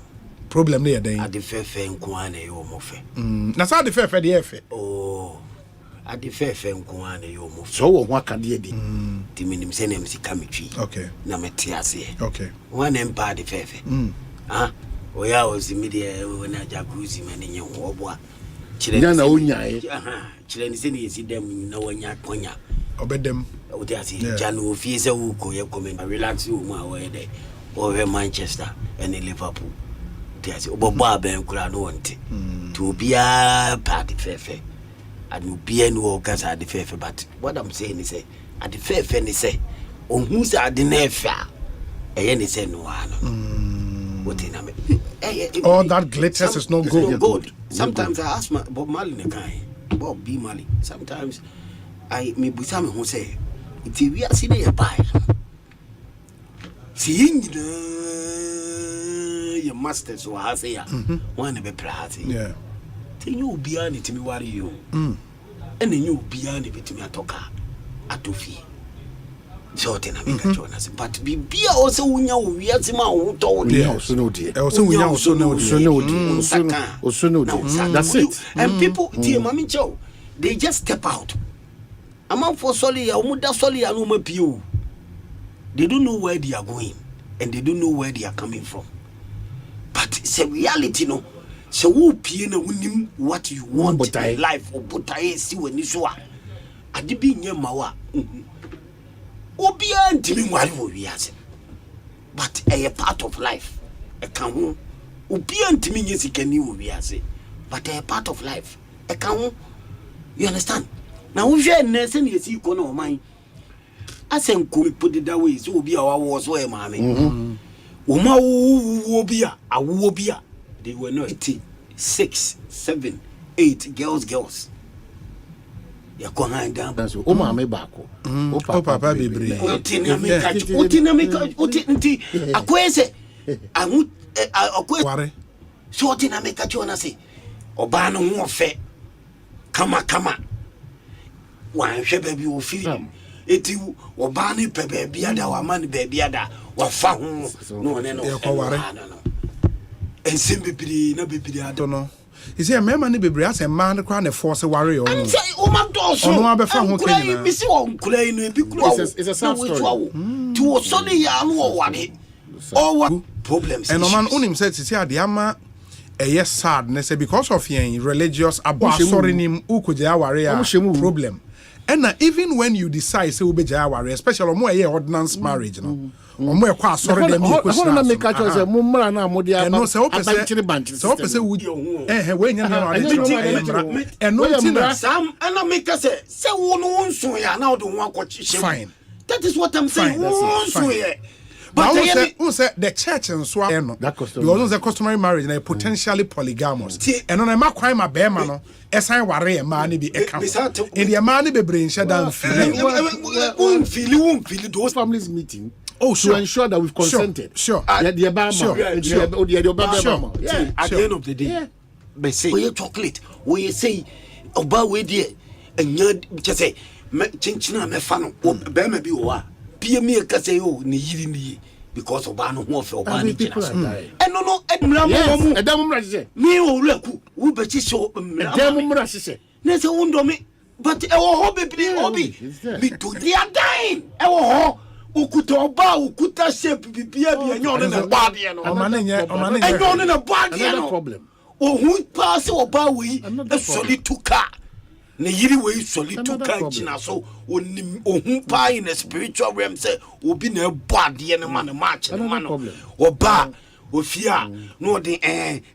na den ade fefe nko ana ye o mo fe na sa ade fefe de efe oh ade fefe nko ana ye o mo fe so wo ho aka de ti minim se na msi kametwi okay na meti ase okay one empa ade fefe oya ozimidia na jacuzzi mane oboa chire na onyae chire ni se ni yesidem na wanya konya obedem o dey say janu ofie se wo ko ye comment relax wo mu awe dey over Manchester and Liverpool dey say obobo aben kura no wonte to bia party fefe and bia no gaza de fefe but what I'm saying is say at the fefe ni say ohun sa de na efa eye ni say no ano what in all that glitters is not gold. Sometimes I ask my Bob Marley the guy, Bob B. Marley. Sometimes I may be some who say, it's a we are seeing a buy. Seeing your masters or has a one of a praty. Yeah. Then you be on it to me worry you. And then you be on it to me at Toka at Tufi. So then I make a Jonas. But be also when we are the man who told you. Also no dear. Also we also know. That's it. And people, dear Mammy Joe, they just step out. I'm out for Soli, Muda Soli, and Uma Pew. They don't know where they are going and they don't know where they are coming from. But it's a reality, no. So who piano winning what you want in life or but I see when you saw. I did be near Mawa. Obia and what we are. But a part of life. A can Obia and Timmy is can you we are. But a part of life. A can you understand? Now we share Nelson is equal no mine. Asempa put it that way, so be our was where mammy. Uma wobia, a wobia. They were not 6, 7, 8 girls. Ya behind them. O mame bako. O papa bebre. Utinamika akwese. Ware. So utinamika chona say. Obano mo fe. Kama. Wan hwe baby wo feel. Eti obani pe baby ada wa man baby ada wa fa ho no ne no. Ensem bibiri na bibiri ada no. Is here member ni bibiri as a man kwa na force worry on. And say o ma do so. Ono abefa ho kenya. Mi si won kula inu ebi kula. It's a sad story. To o so ne ya no o wade. All what problems. And no man unim said to say ade ama yes sad ne say because of yen religious sorry nim ukuja aware problem. And even when you decide say ubeja aware, especially mo ye ordinance marriage no. Omo e kwa sorry dem e question. Ho na make a choice mo mra na mo dia no say opese we we nya na and no tina sam and make say wo no nso ya na do ho akwachi. Fine. That is what I'm saying. Nso ye. But who said the church and so on? Because it's a customary marriage and a potentially polygamous. And on a ma crime a bear man, as I worry a man be a camp. In the man be brain shut down. Won't feel those families meeting. Oh, to ensure that we've consented. Sure. At the end of the day, they say, we chocolate, we say, about we dear, and you just say, Chinchina me fano, Bama be wa. Me say oh ni because of banu ho fe obani kira no me o reku wo be chi so mra sese na se wundo me but e wo ho bebiri obi me to they are dying e wo ho ukuta oba ukuta shape bibia bi enyo na bade no o manenye enyo na bade no problem o hu pass oba we e soli tuka ne yiri we solituka china so onim ohun pa in a spiritual realm say obi na bode ne man match ne man oba ofia no de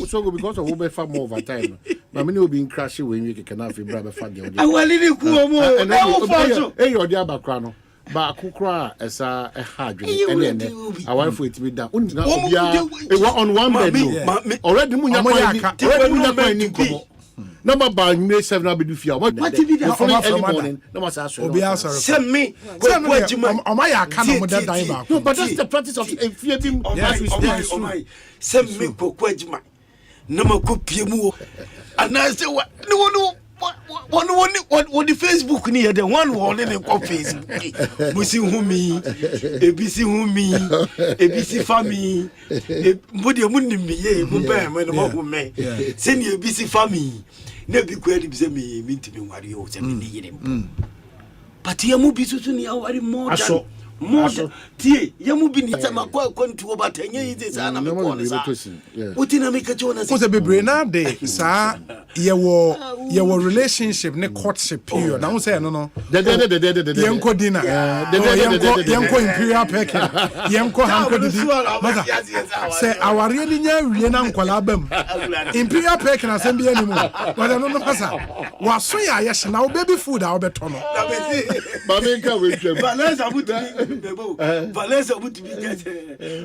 so go because of who be far more over time na me no be in crash when you can have bra be far there awali ni ku mo e yo dia bakra no ba akukra esa e hadwe and then our for it be down unina obia on one bed already munya kwa ni komo number by 7 na be do fia what be the early morning no must ask obi answer send me o my aka no moda dan ba no but that's the practice of fear him as we speak send me kokwajima na makopie mu and I say what no on the Facebook ni the one on the Facebook musi humi ebisi humi ebisi family body munimi ye mu ba me no mo me se ni ebisi family na bi kwadi bi se me ntimi wari o se me yire but ye mu bi susu ni awari more than tie ye mu bi ni se makwa kwantu obatanye yize sana me ko ne sa utina me ka chona se bebre na de sa ye wo your relationship ne courtship period. Now say no. Yanko dinner. Yanko imperial packing. Yanko hanko didi. Say our really we na nkwala bam. Imperial packing assembly anymore. But no pasa. Wa so ya yes na baby food a obeto no. Mamenka we twem. Valesa would be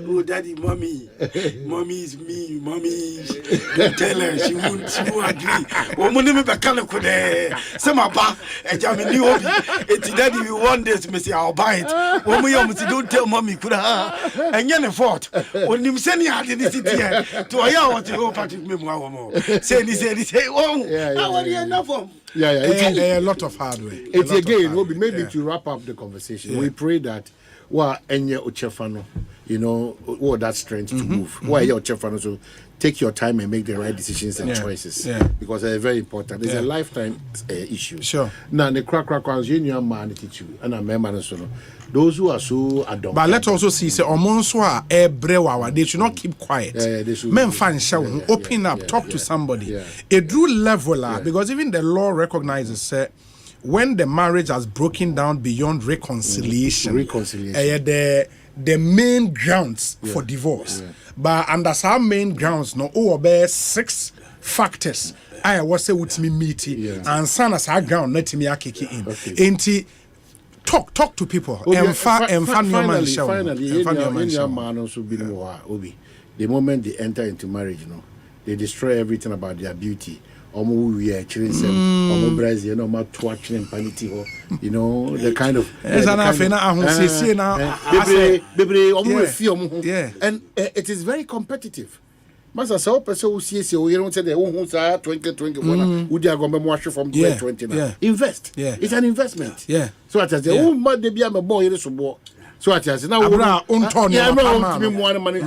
oh daddy mommy is me don't tell her she won't agree. Woman me be kale ko de. Say my ba ejami ni obi. Eti daddy we want this me say I'll buy it. Woman you don't tell mommy kuda. Enye ne fault. Onim se ni ade ni city here. To ya what you Patrick me mo awomo. Say oh how are you enough for? A lot of hard work. It's again, maybe to wrap up the conversation, we pray that enye ochefano, what that strength to move. Why your ochefano, so take your time and make the right decisions and choices. Because they're very important. It's a lifetime issue. Sure. Now the crack man teach you and I'm man so those who are so adult. But let's also see say omonswa ebrewa they should not keep quiet. Men fan show open up, talk to somebody. A true leveler because even the law recognizes when the marriage has broken down beyond reconciliation. The main grounds for divorce. But under some main grounds no over 6 factors I was say with me meeting and son as our ground let me kiki in. Enti talk to people. Finally, man also be obi. The moment they enter into marriage, they destroy everything about their beauty. We are children, Brazil, twatching panity, the kind of. And it is very competitive. Master, so person who sees you don't say the 2021 would you go watch from 2020 invest. It's an investment. So at the might be a boy so at as now money to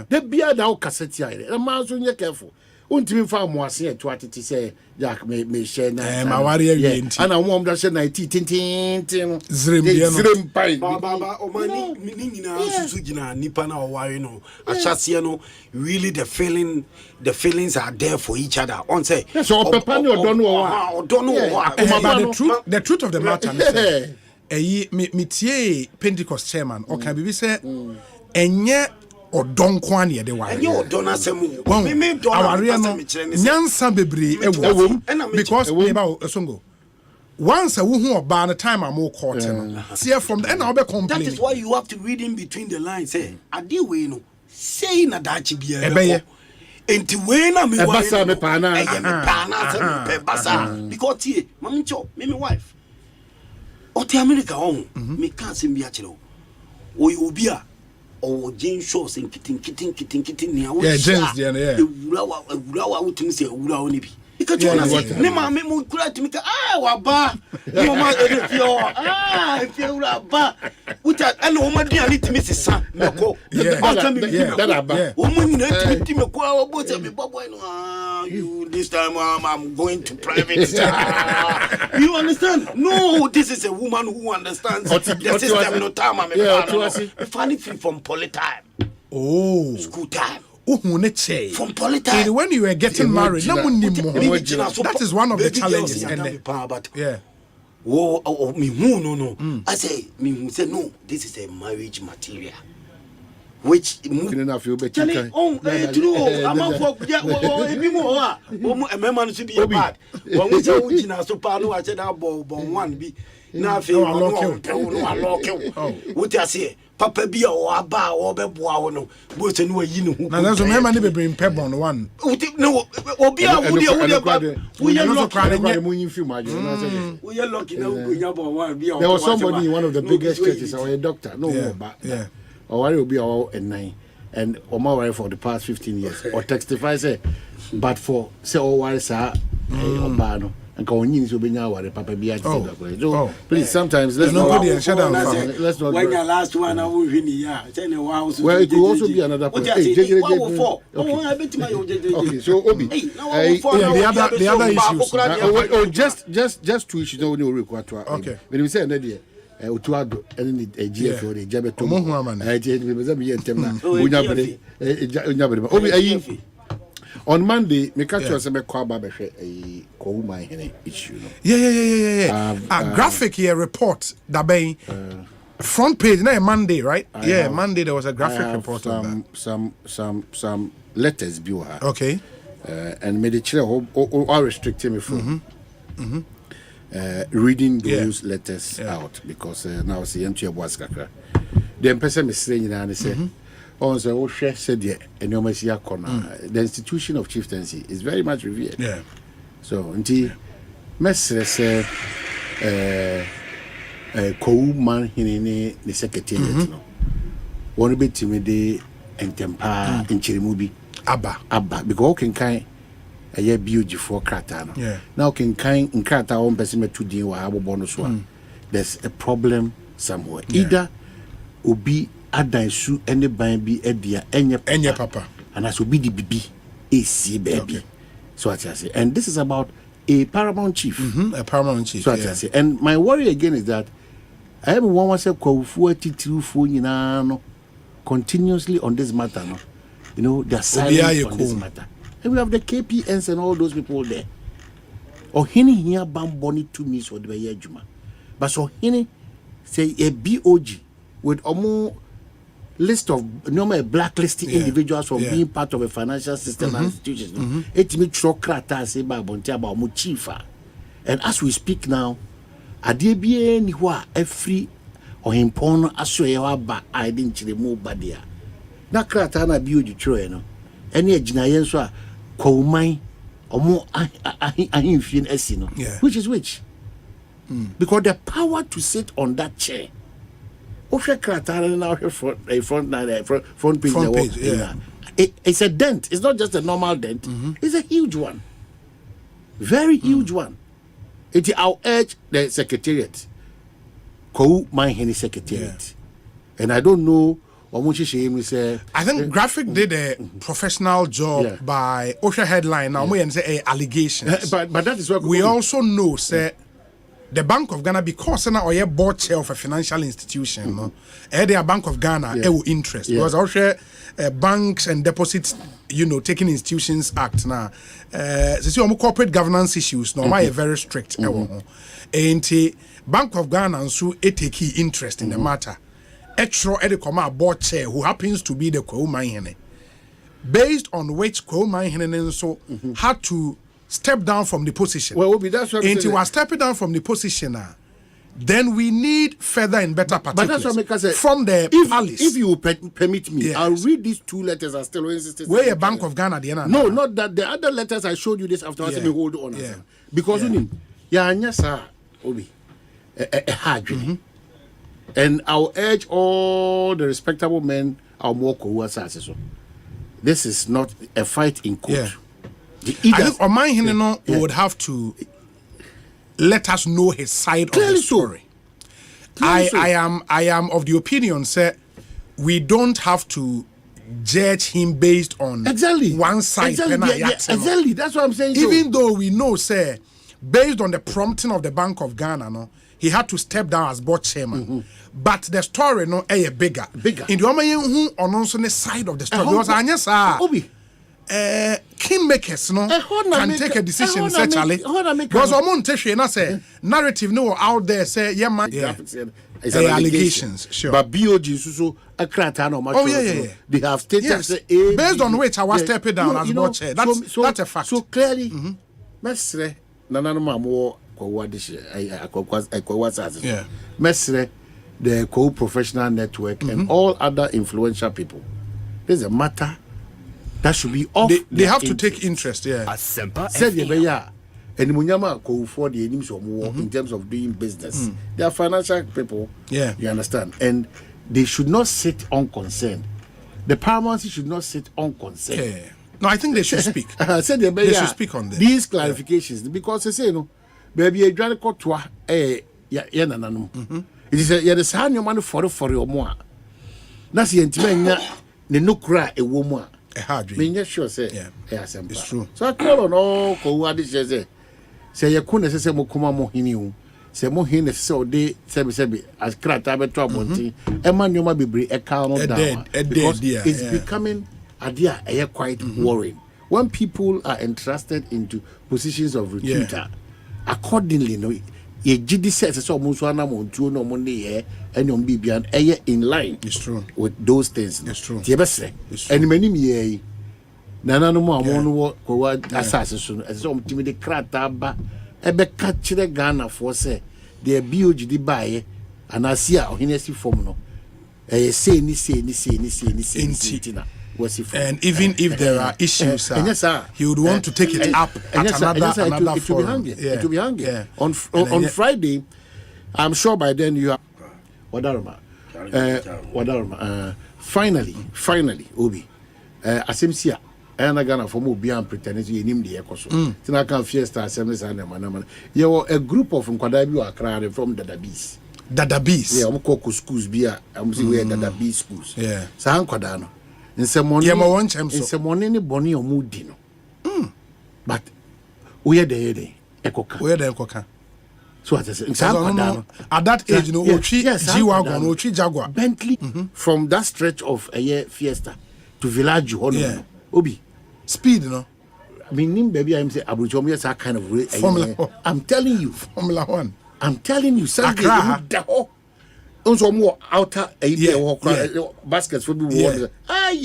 the beer now cassette a man so careful. Untimi fa mo ase eto atete say Jack me share na ma ware awie ana wo am da she na tin zrem pai baba omani ni nyina susu gina nipa na ware no achase no really the feelings are there for each other on say so papa ni odo no the truth of the matter is me tie Pentecost chairman o kan bibi say enye odon kwan ye de ware enye odon asem me don nyansa bebre ewo because neba osongo once a wo hu oba na time am court no see from the end I be complain. That is why you have to read in between the lines say ade we no say na dachi bia ebe enti we na me ware basa me pa na say me basa because tie mami cho me wife oti America on me kan se bia kire o obi a or Jane shows in kitten near James urawa utimi se ura oni bi ikatona ne ma me mu kura timi ka wa ba no ma if you ura ba uta ana o ma duani timi sesa meko o mu nyina timi ko wa bo se me boy no you this time I'm going to private. You understand? No, this is a woman who understands the system. No time I'm funny from poly time. Oh, school time. From poly time. When you were getting married, that is one of the challenges. No. I say no. This is a marriage material. Which true. I'm a man should be a bad. When we say we so pano, I said bon one be now what I say, Papa be or bar or beboa no, but no you know. Now there's a man be bring peb on one. No, or be a woody we are not crying. We are lucky now. There was somebody in one of the biggest churches, or a doctor, or I will be our nine and my wife for the past 15 years or testify say but for say why sir obano and going to be now papa be at so please sometimes let's not let's not when your last one I will win well it could also be another point okay so Obi the other issues just two issues no require to okay when we say another Utuado and a GFO, the Jabeto, I did with them. On Monday, me catch you say me Kwabena a Omanhene issue. Yeah. Graphic here report that be front page. No, Monday, right? Monday there was a graphic report on that. Some letters be her. Okay. And me the chair all restricting me from reading those letters out because now see into your boss kakra. The person is saying and say. Also, Osei said, the institution of chieftaincy is very much revered. Yeah. So, until Mestre say, Omanhene, the secretariat, no. One bit timid and temper in Chirimubi. Abba, because can kind a year beautiful Kratano. Yeah. Now can kind in Krata on Pessimet to deal with bonus one. There's a problem somewhere. Either will be adansu ene ban bi edia enye papa and as will be the bibi AC baby. So what I say, and this is about a paramount chief. A paramount chief. So what I say, and my worry again is that I have one was a no continuously on this matter. No, you know they're silent on this matter. And we have the KPNs and all those people there. Or hini here bamboni to me so the way juma, but so hini say a BOG with almost list of normal blacklisting individuals from being part of a financial system and institutions. It me chokrata say ba bonti about mu chifa. And as we speak now, adebie ni hwa every or impon aso ye wa ba I didn't chire mu badia. Na krata na bi oji tro no. Ene aginaye nso a kwuman omo ahimfie esi no. Which is which? Because the power to sit on that chair. Front page. It's a dent. It's not just a normal dent. It's a huge one. Very huge one. I'll urge the secretariat. Omanhene secretariat. And I don't know I think Graphic did a professional job by Osei headline. Now we say allegations. But that is what we also know say the Bank of Ghana, because now or board chair of a financial institution, no, the Bank of Ghana will interest because also banks and deposits, taking institutions act now. So corporate governance issues no, why very strict. And Bank of Ghana so it take key interest in the matter. Extra Edikoma board chair who happens to be the Omanhene, based on which Omanhene so had to step down from the position. Well, that's what and he was stepping down from the position now. Then we need further and better particulars but that's what from the palace. If you permit me, I'll read these two letters. I still insist. Where a Bank of Ghana? No, not that. The other letters I showed you this afterwards. Me hold on. Because Obi, and I'll urge all the respectable men our more so. This is not a fight in court. I think Omanhene would have to let us know his side of the story. I am of the opinion, sir, we don't have to judge him based on one side. Exactly, that's what I'm saying. Even though we know, sir, based on the prompting of the Bank of Ghana, he had to step down as board chairman. But the story bigger. In the Omanhene on also the side of the story. Because kingmakers can take a decision say Charlie. Because say narrative out there say allegations. Sure. But BOG so they have stated based on which I was stepping down as board chair. That's a fact. So clearly, Mestre Mestre, the co-professional network and all other influential people. There's a matter that should be off. They have to take interest. Asempa said and Munyama go for the enemies of war in terms of doing business. They are financial people. You understand? And they should not sit unconcerned. The paramountcy should not sit unconcerned. No, I think they should speak. They should speak on this. These clarifications because they say baby a dry cotwa it is the sign your money for your more. That's the intimate the no cry a woman. Me sure say Asempa. It's true. So I call on all co-additions say you couldn't say Mokuma Mohini. Say Mohini so they say as Krata to Abonti. Emmanuel Mabibri a calm down. Because it's becoming a quite worrying. when people are entrusted into positions of recruiter, accordingly, no, ye GD says so much one amount to no money, and on BB and in line. It's true with those things. It's true. And many me, Nana no more what assassin as some timid crataba, ebe catch the Ghana for say, their BOG buy, and I see our Hennessy formula. Say, and even if there are issues, he would want to take it up at another forum. It will be hanging. On Friday, I'm sure by then you are. Finally, Obi, Asempa, and I gonna for more beyond pretending to name the Ecoso. Tina can fiesta assemblies and man. You are a group of Kwadabi are crying from Dadabis. Dadabis? Yeah, I'm called schools beer. I'm saying we're Dadabis schools. Yeah. San Kwadano. In some morning, in some morning, Bonnie or Moodino. But we are the Ekoka. We are the Ekoka. So at that age, no, G-Wagon, no, Jaguar. Bentley, from that stretch of a year fiesta to Village Obi. Speed, no? I mean, baby, I'm saying Abuja is that kind of Formula. I'm telling you. Formula 1. I'm telling you, Sunday, also more outer baskets will be water. Ay.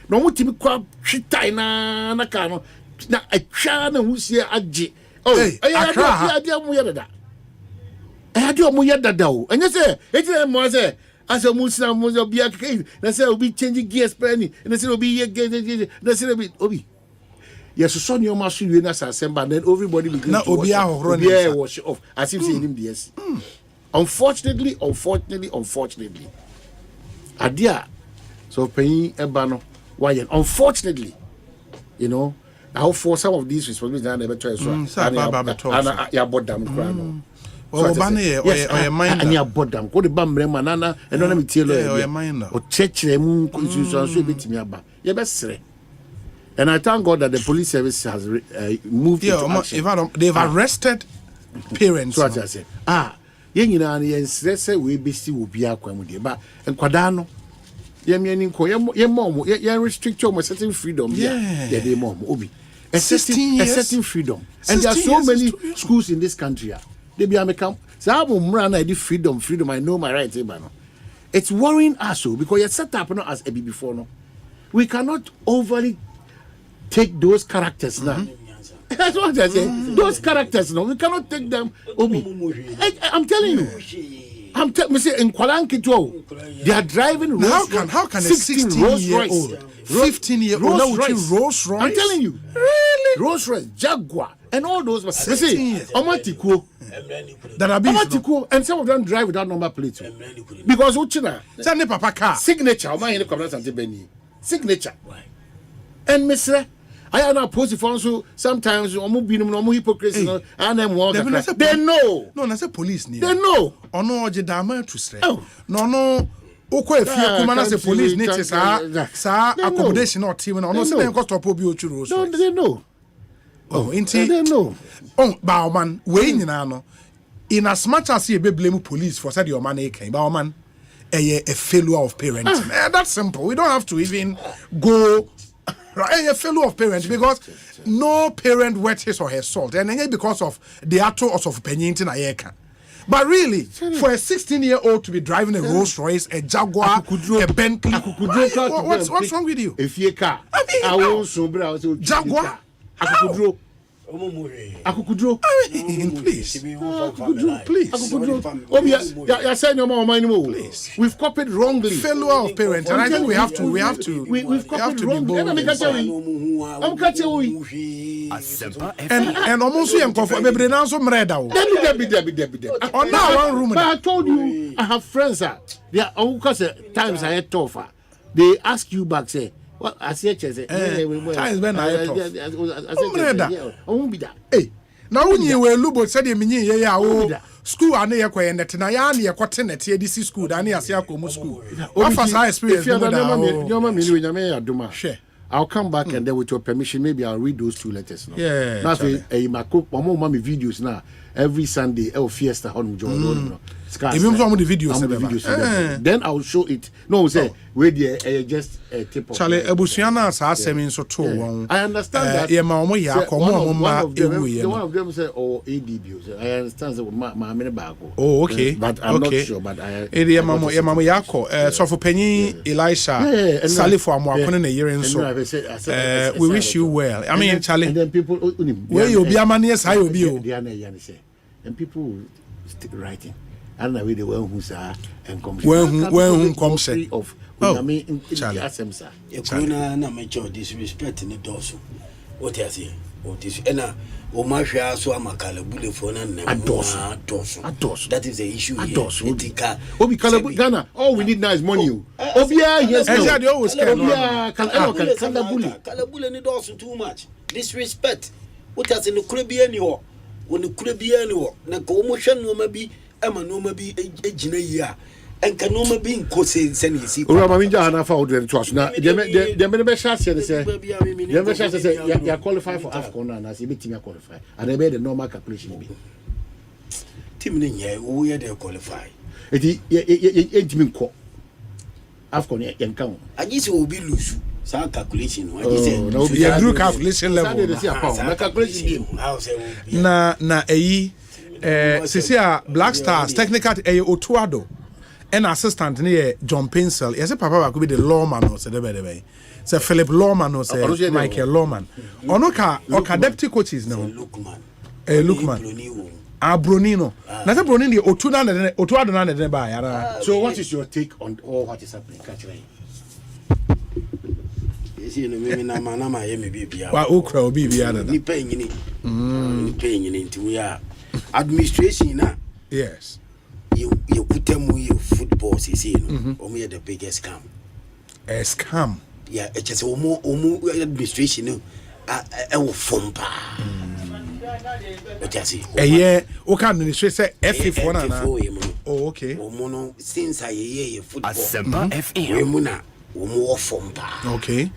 No one to be quite shitty na cano. Now a chana who's here at G. Oh, I had Muyada. I had your Muyada dough. And you say, it's a as a Muslim will be a cave. That's will be changing gears, penny, and that's will be again. That's will be Obi. Yes, so your master you as Asempa, and then everybody will now Obia wash off as if saying him yes. Unfortunately, Adia, so paying a banner. Why? Unfortunately, you know, now for some of these responsibilities, I never try to. And I bought them. Well, Obane or mind. And you bought them. Go to Bambre, and don't let me tell you, or church them, so bit me about. You best say. And I thank God that the police service has moved into action. They've arrested parents. So what I say. You know, and say we be still will be a quamudi, but and Quadano. Your mom, restrict your certain freedom. Yeah, mom, Obi. A certain freedom. And there are so many schools in this country. They be American. So I will run I freedom. I know my rights. It's worrying us because you're set up not as a before. No, we cannot overly take those characters now. That's what I say. Those characters now, we cannot take them. Obi, I'm telling you. I'm telling you, in Kwalanki, they are driving Rolls Royce. How can a 16-year-old, 15-year-old Rolls Royce? I'm telling you, really, Rolls Royce, Jaguar, and all those. 16 years. Omatiko, and some of them drive without number plates because Uchina. Papa car Signature. Asante signature. And Mister. I am not posing for so sometimes no hypocrisy and them walk. They know. No, that's a police near. They know. Or no, Jedama to say. No. Oko if you come as a police need sa accommodation or team no say cost of churros. No, they know. They know. Bauman, we nyina no. In as much as you be blame police for said your man came, Bauman a failure of parenting. That's simple. We don't have to even go. Right, a fellow of parents because no parent wet his or her salt, and then because of the actual of painting a can. But really, for a 16-year-old to be driving a Rolls Royce, a Jaguar, a Bentley, what's wrong with you? If you car, I will Jaguar. Akukudro. Please. Please. We've copied wrongly. Failure of parents, and I think we have to. We've copied wrongly. And almost comfortable. Now so mreda. On now one room. But I told you, I have friends that they are because times I had tougher. They ask you back say. Well, I say, times when I won't be that. Hey, now when you were Lubo said you school and near Quay and the Tenayani, a cotton at TDC school, and near Siaco school. What was I experience? I'll come back and then with your permission, maybe I'll read those two letters. No? Yeah. That's why my mommy videos now every Sunday. Fiesta on John. Even some of the videos. Then I'll show it. No, say where the just a tip of. Charlie Ebusiana has seven so too. I understand that. Yeah, one of them say, oh, ADB. I understand that my bago. Oh, okay. But I'm not sure. But I. Mama Yako. So for Penny, Elisha, Sally for a year and so. We wish you well. I mean, Charlie. And then people. Where you'll be a man, yes, I will be. And people still writing. I don't know where the one who's and comes. When comes of Charlie. Asemsa. Kuna na mature disrespect in the dosu. What I say? What is ena o ma hwa so amakala bule for na na adosu. That is the issue here. Adosu. Obi Kalabu Ghana. All we need now is money. Obia yes. They always care. Kalabule ni dosu too much. Disrespect. What has in the Caribbean you? When the Caribbean you na ko mo hwe no ma bi ama no ma bi ejina yi a enka no ma bi nkose se ne si ora ma minja hana fa odre to aso na de me be sha se say de me sha say ya qualify for AFCON na say be team qualify and e be the normal calculation be team ne nya wo ye de qualify eti e team ko AFCON ye nka aji se obi lose sa calculation no aji se ya do calculation level na calculation na eyi Cecilia Black Stars technical Otuado and assistant near John Pinsel. Yes, Papa could be the lawman or say Sir Philip Lawman or say Michael Lawman. Onoka deputy coaches now. Lookman. Brunino. Not a Brunini Otuado by. So what is your take on all what is happening? You know, maybe na manama yemi bibi. Wa okra obi bi ada. Ni paying into we are administration na. Yes. You kutemu you football say no. Omo the biggest scam. A scam. Yeah, it just omo administration no. E form pa. What you say? O can administration say F4 na. Oh, okay. Omo no since I football. Asempa FM. We muna omo form pa. Okay.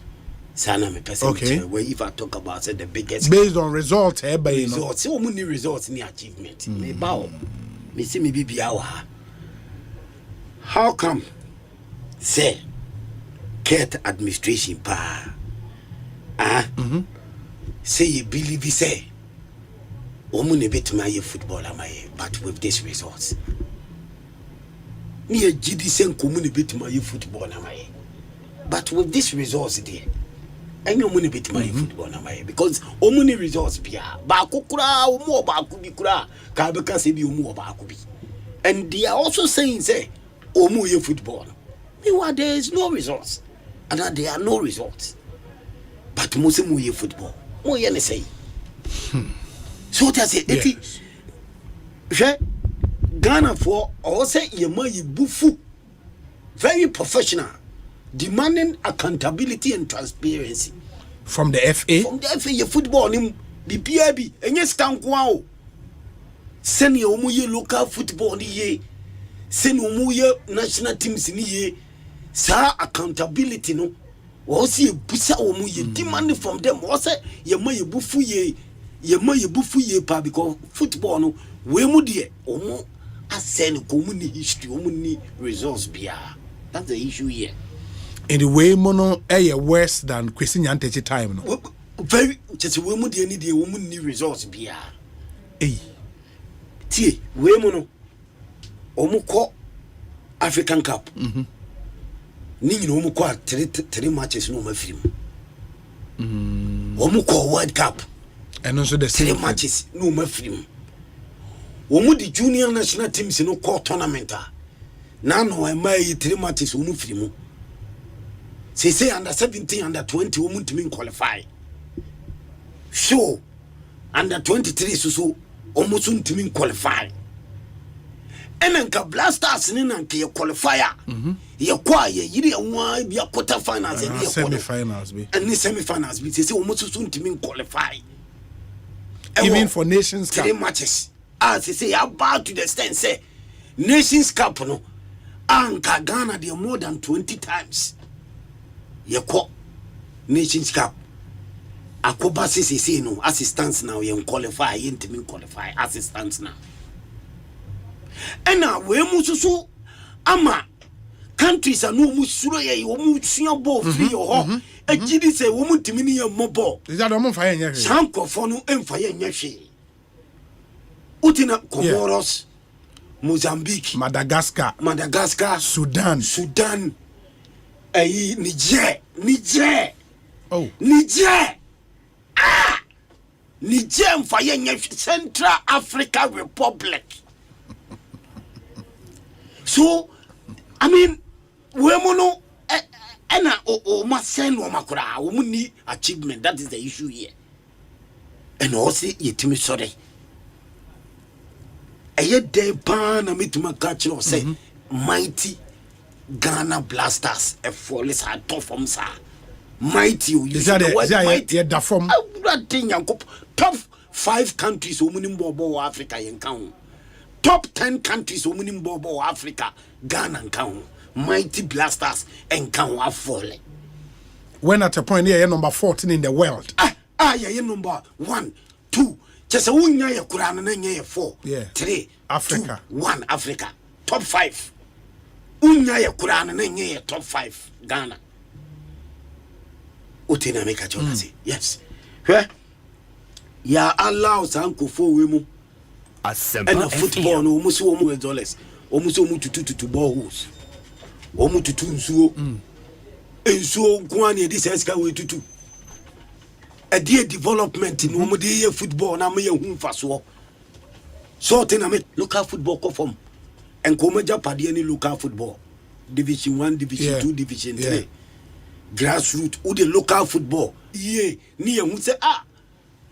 Sana me person where if I talk about say the biggest based on results results so many results ni achievement me bawo me see me bibia wa how come say get administration pa say you believe say omuni betima ye football amaye but with this results ni gidi sen komuni betima ye football amaye but with this results there and your money bit my football na my because omuni results bia ba kokura omo ba kubi kura ka be ka se bi omo ba kubi and they are also saying say omo ye football meanwhile there is no results and there are no results but mo se mo ye football mo ye ne say so that say if Ghana for or say ye ma ye bufu very professional demanding accountability and transparency from the FA. From the FA, your football ni BPAB enye stanko o. Send your local football ni ye. Send your national teams ni ye. Sa accountability no. Wose ye busa omu ye demanding from them. Wose ye ma ye bufu ye. Ye ma ye bufu ye pa because football no we mu de omu asend ko mu ni history omu ni results bia. That's the issue here. In the way mono worse than Kwesi Nyantechi time no. Very just we mu de ni de woman ni results bia. Tie we mono omu ko African Cup. Ni nyina omu ko 3 matches no ma film. Omu ko World Cup. And also the 3 matches no ma film. Omu di junior national teams no ko tournament. Na no e mai 3 matches omu film. Say under 17, under 20, women to qualify. So under 23, so almost to qualify. And then Blasters in and qualifier. You quiet, you want be a quarterfinals and semi-finals, and the semi-finals. We say almost soon to qualify. Even for Nations Cup 3 matches. As they say, about to the extent say Nations Cup no, and Ghana they more than 20 times. You call Nations Cup. Akoba say no assistance now you qualify, you qualify assistance now. Ena we mu susu ama countries anu mu suro ye wo mu sua ball free ho ejidi say wo mu timi ni ye mobo is that mo fa ye nya hwe sankofo no emfa ye nya hwe utina Comoros Mozambique Madagascar Sudan Niger Niger mfa ye nya Central Africa Republic. So I mean we mono ena o masen no makura o muni achievement. That is the issue here. And also yetimi sorry eye dey pan na mituma catch no say mighty Ghana Blasters e fall is hard to form sir mighty you the form top 5 countries omuni mbobo Africa yen kan top 10 countries omuni mbobo Africa Ghana kan mighty Blasters and kan wa fall when at a point here number 14 in the world yeah number 1 2 just unya ya kurana na nya 4 3 Africa 2, 1 Africa top 5 unya ya kurana na nya top 5 Ghana utina meka chona si yes ya Allah sankofo we mu Asempa and football no musi wo mu dollars o musi wo mu tutu balls o mu tutu nsuo ensuo nkwani edi seska we tutu a dear development in Omodia football, na me humfa so na me local football conform and Komeja Padi any local football. Division 1, Division 2, Division 3. Grassroots, or the local football. Near who say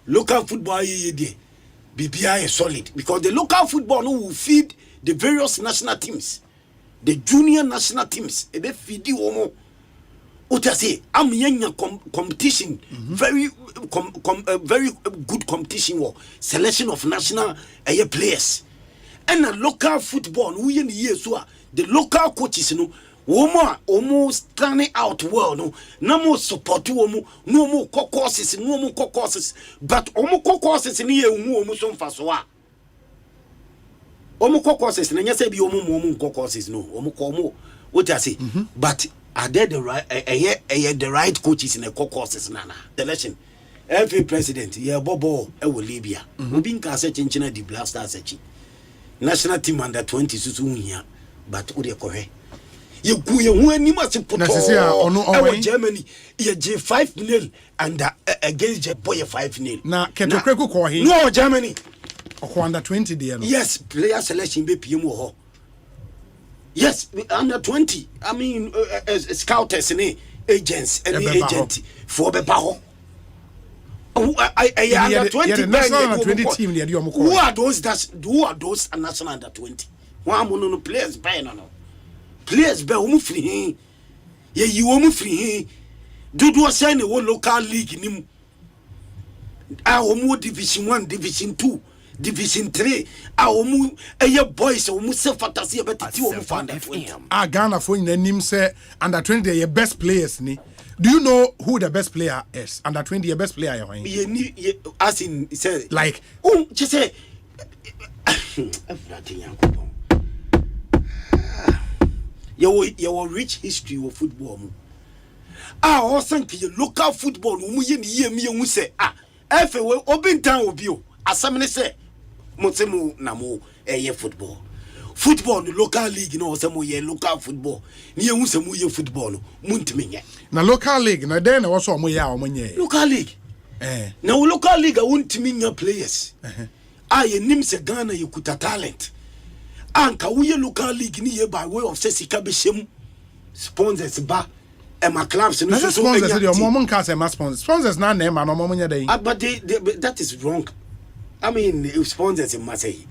local football BPI is solid because the local football no will feed the various national teams, the junior national teams, and they feed you omo. Say I'm young competition, very good competition or selection of national players. And a local football, we in the years the local coaches no almost standing out well no more support no more courses but courses in here almost on fasoa courses na say be courses no what I say but are there the right the right coaches in the courses nana selection every president bobo Libya we can say chinchina the Blasters national team under 20 susu here but we dey correct you go you any match put Germany you J5-0 and against the boy 5-0 na ketokreku ko he no Germany under 20 there no yes player selection be PM ho yes under 20 I mean scouters and agents and agent for be baho I under 20 national 20 team there who are those national under 20 one no players by no players be who free ye you who free do sign a local league nim a division 1 division 2 division 3 boys self fantasy Ghana for in nim say under 20 your best players ni. Do you know who the best player is? Under 20 your best player as in say like just say your rich history of football also local football me say efe we obintan obi o asamne say motemu na mo football no local league no say mo ye local football ni ehun say mo ye football no muntimi nye na local league na den na wo so mo ye a mo nye local league na local league wuntimi nya players ye nim se Ghana ye kuta talent anka wo ye local league ni ye by way of say sika be shem sponsors ba my clubs no so sponsors the momon can say my sponsors na na no momon nya dey but that is wrong. I mean sponsors in Marseille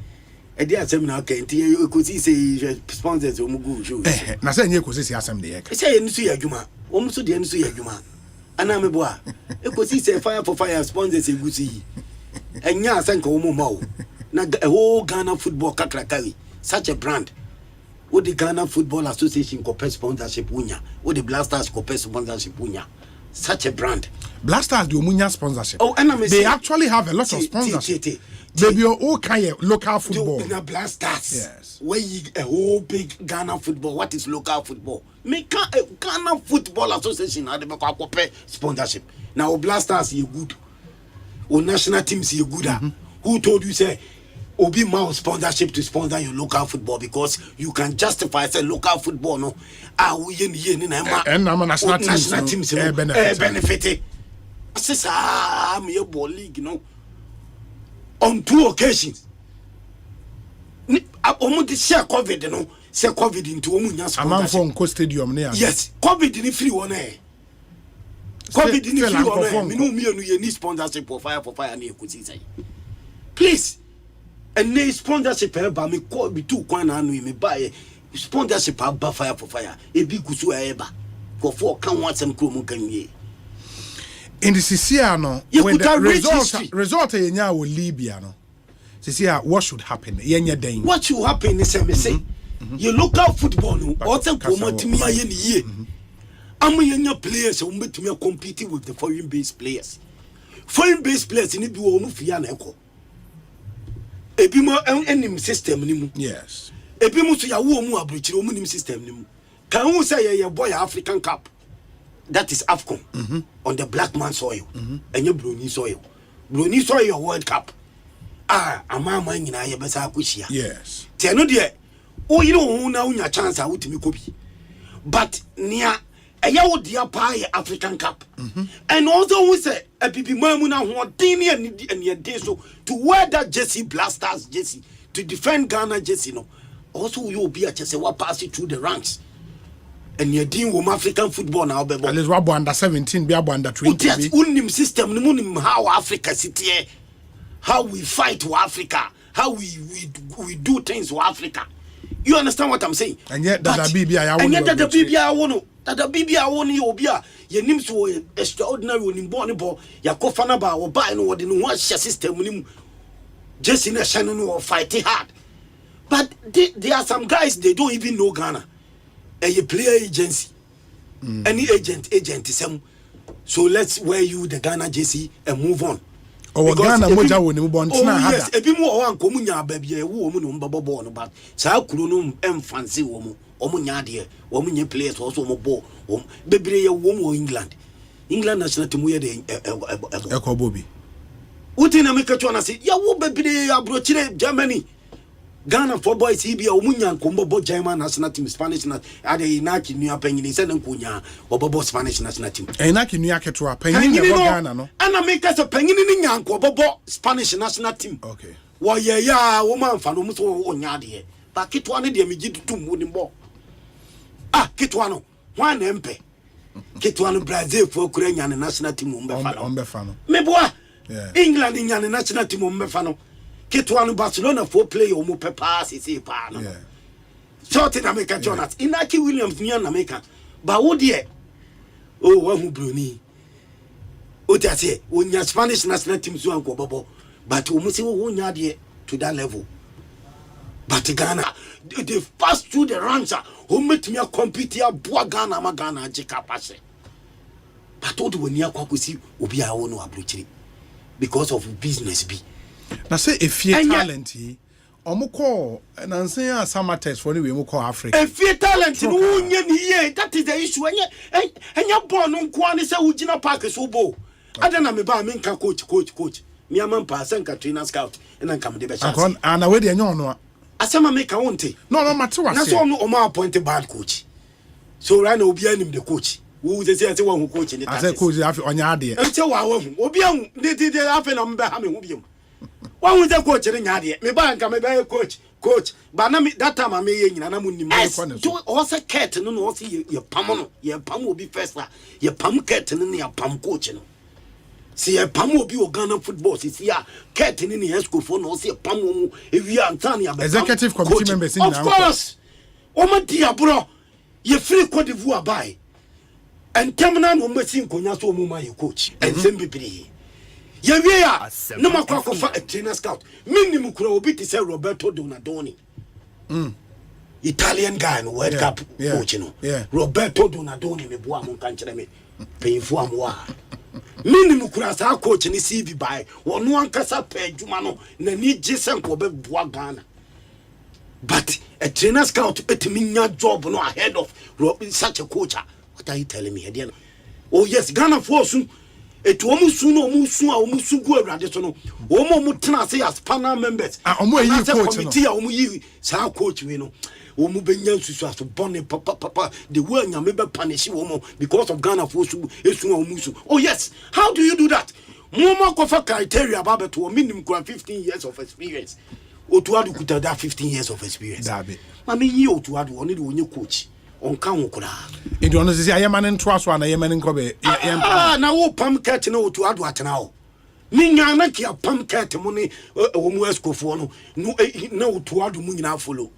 e dey asem na okay nti Ekosise say sponsors o mu go show na say nye Ekosise asem dey e say nsu ya adwuma o mu so dey nsu ya adwuma ana me boa Ekosise fire for fire sponsors egusi enya asanka o mu ma o na whole Ghana football kakrakari such a brand what the Ghana Football Association compare sponsorship unya what the Blasters compare sponsorship unya such a brand. Blasters do munya sponsorship. Oh, and they actually have a lot of sponsorship. Maybe all kind of local football. Blasters. Yes. Where you a whole big Ghana football. What is local football? Make Ghana Football Association had the sponsorship. Now Blasters you good. Or national teams you good. Who told you say Obi Mao sponsorship to sponsor your local football because you can justify say local football no. We and national teams benefit. Since I'm your ball league, you know. On 2 occasions. Almost share COVID, you know. Say COVID into Omunya. A man from Co Stadium near. Yes, COVID didn't free one. COVID didn't free one. Me no me need sponsorship for fire near Ekosiise. Please. And no sponsorship by me call me 2 kwan anu me buy sponsorship by fire for fire. E bi kusu eba. For 4 kan want some krom kan ye. In the Siciliano, when the result yenya will Libya no. Sicilia, what should happen? Yenya day. What should happen is me say. You local football no. Oten promote me aye ni ye. Am yenya players who met me competing with the foreign based players. Foreign based players ni bi wo mu fia na eko. Ebi mo enim system ni mu. Yes. Ebi mo so ya wo mu abrochire mu nim system ni mu. Can who say ye boy African Cup? That is AFCON on the black man soil. And your Bruni soil. Bruni soil World Cup. Amama nyina ye besa akushia. Yes. Te no de o you know na unya chance a wutimi kobi. But nia eya wo dia pa ye African Cup. And also we say a bibi mamu na ho din and ye day so to wear that jersey Blasters jersey to defend Ghana jersey no. Also you be a chance what pass it through the ranks. And you're dealing with African football now, baby. At least we under 17, we under 20. Yes, unim system, unim how Africa sit here, how we fight to Africa, how we do things to Africa. You understand what I'm saying? And yet that the BBI, and yet that the BBI I want that the BBI I want you obia. Your names so extraordinary when you born bo. Ya kofana ba or buy no what in one system unim just in a channel or fighting hard. But there are some guys they don't even know Ghana. A player agency, any agent is so let's wear you the Ghana jersey and move on. Oh, Ghana moja woni move on. Yes, ebi mo wan ko munya baby e wo mu no mbabo no but sa kuro no fancy wo mu omunya de wo munye players wo so mo bo bebre ye wo mu England national team ye de Eko Bobby uti na make to na say ya wo bebre abrochire Germany Ghana for boys CBA omunya nkombo German national team Spanish na ade inaki nua panyini se nkonya obobo Spanish national team inaki nua ketwa panyini ne Ghana no ana make us panyini ni nyanko obobo Spanish national team okay wo ye ya wo manfa no muso onya de ba ketwa ne de meji tutum wo ni mbo ketwa no wan na mpe ketwa no Brazil for kura nya ne national team ombefa no meboa England nya ne national team ombefa no Ketwanu Barcelona for play omo pepa sisi pa no. Short in America Jonas. Inaki Williams ni na America. Ba wo de wa hu Bruni. O ti ase onya Spanish national team so anko bobo. But omo se wo nya de to that level. But Ghana they pass through the ranks o metimi compete ya boa Ghana ma Ghana jika pase. But o de woni akwakosi obi a wo no abrochiri because of business be. Na say if you talent he omukọ na nsen ya summer test for we mu call Africa. If you talent no unye ni ye that is the issue enya ball no nko ani say ugina park so bo. Ada na me ba me nka coach. Me am pa senka trainer scout na nka me de be chance. Akon ana we de enyo no. Asema me ka wonte. No mate wase. Na so no ma appoint bad coach. So right now obi anim the coach. Who say one coach in the I say coach onya ade. E say wa hu obi ahu de afa na mbe ha me hu biom. One with the coach in Yadi, me bank, me by coach, but that time I may in an amunim. Also, cat and no see your pam, your pam will be first, your pam cat and your pam coach. See a pam will be a Ghana football. See a cat in the school for no see a pam if you are Tanya executive committee members. Of course, my dear bro, you free Cote d'Ivoire by and Terminal no missing Conyaso Muma, coach, and Sembi. Yeah, no more clock of a trainer scout. Minimum crow bit is Roberto Donadoni. Italian guy in World Cup coach, you know. Roberto Donadoni, me boy, country me. painful amwa minimum kura sa coach ni CV by one ankasa pe adwuma no na ni gisen ko be boa Ghana but a trainer scout etiminya job no ahead of such a coach. What are you telling me again? Oh yes, Ghana force etu omusu no omusu a omusu gu awrade so no omo tena say as panel members omo yi coach committee a omo yi sa coach we no omo benya susu aso bonne papa the way nya me be punish omo because of Ghana force esu omusu. Oh yes, how do you do that? Momo kofa criteria about to minimum 15 years of experience. Otuadu kuta that 15 years of experience. Dabi. Mami yi Otuadu oni the onye coach. Onka wokura. Ndi ono sisi ayemane ntwa so na yemane nkobe. Na wo pam ket na Otuadu atena o. Minya na kia pam ket mo ni omu escofo no na Otuadu mu nyina follow.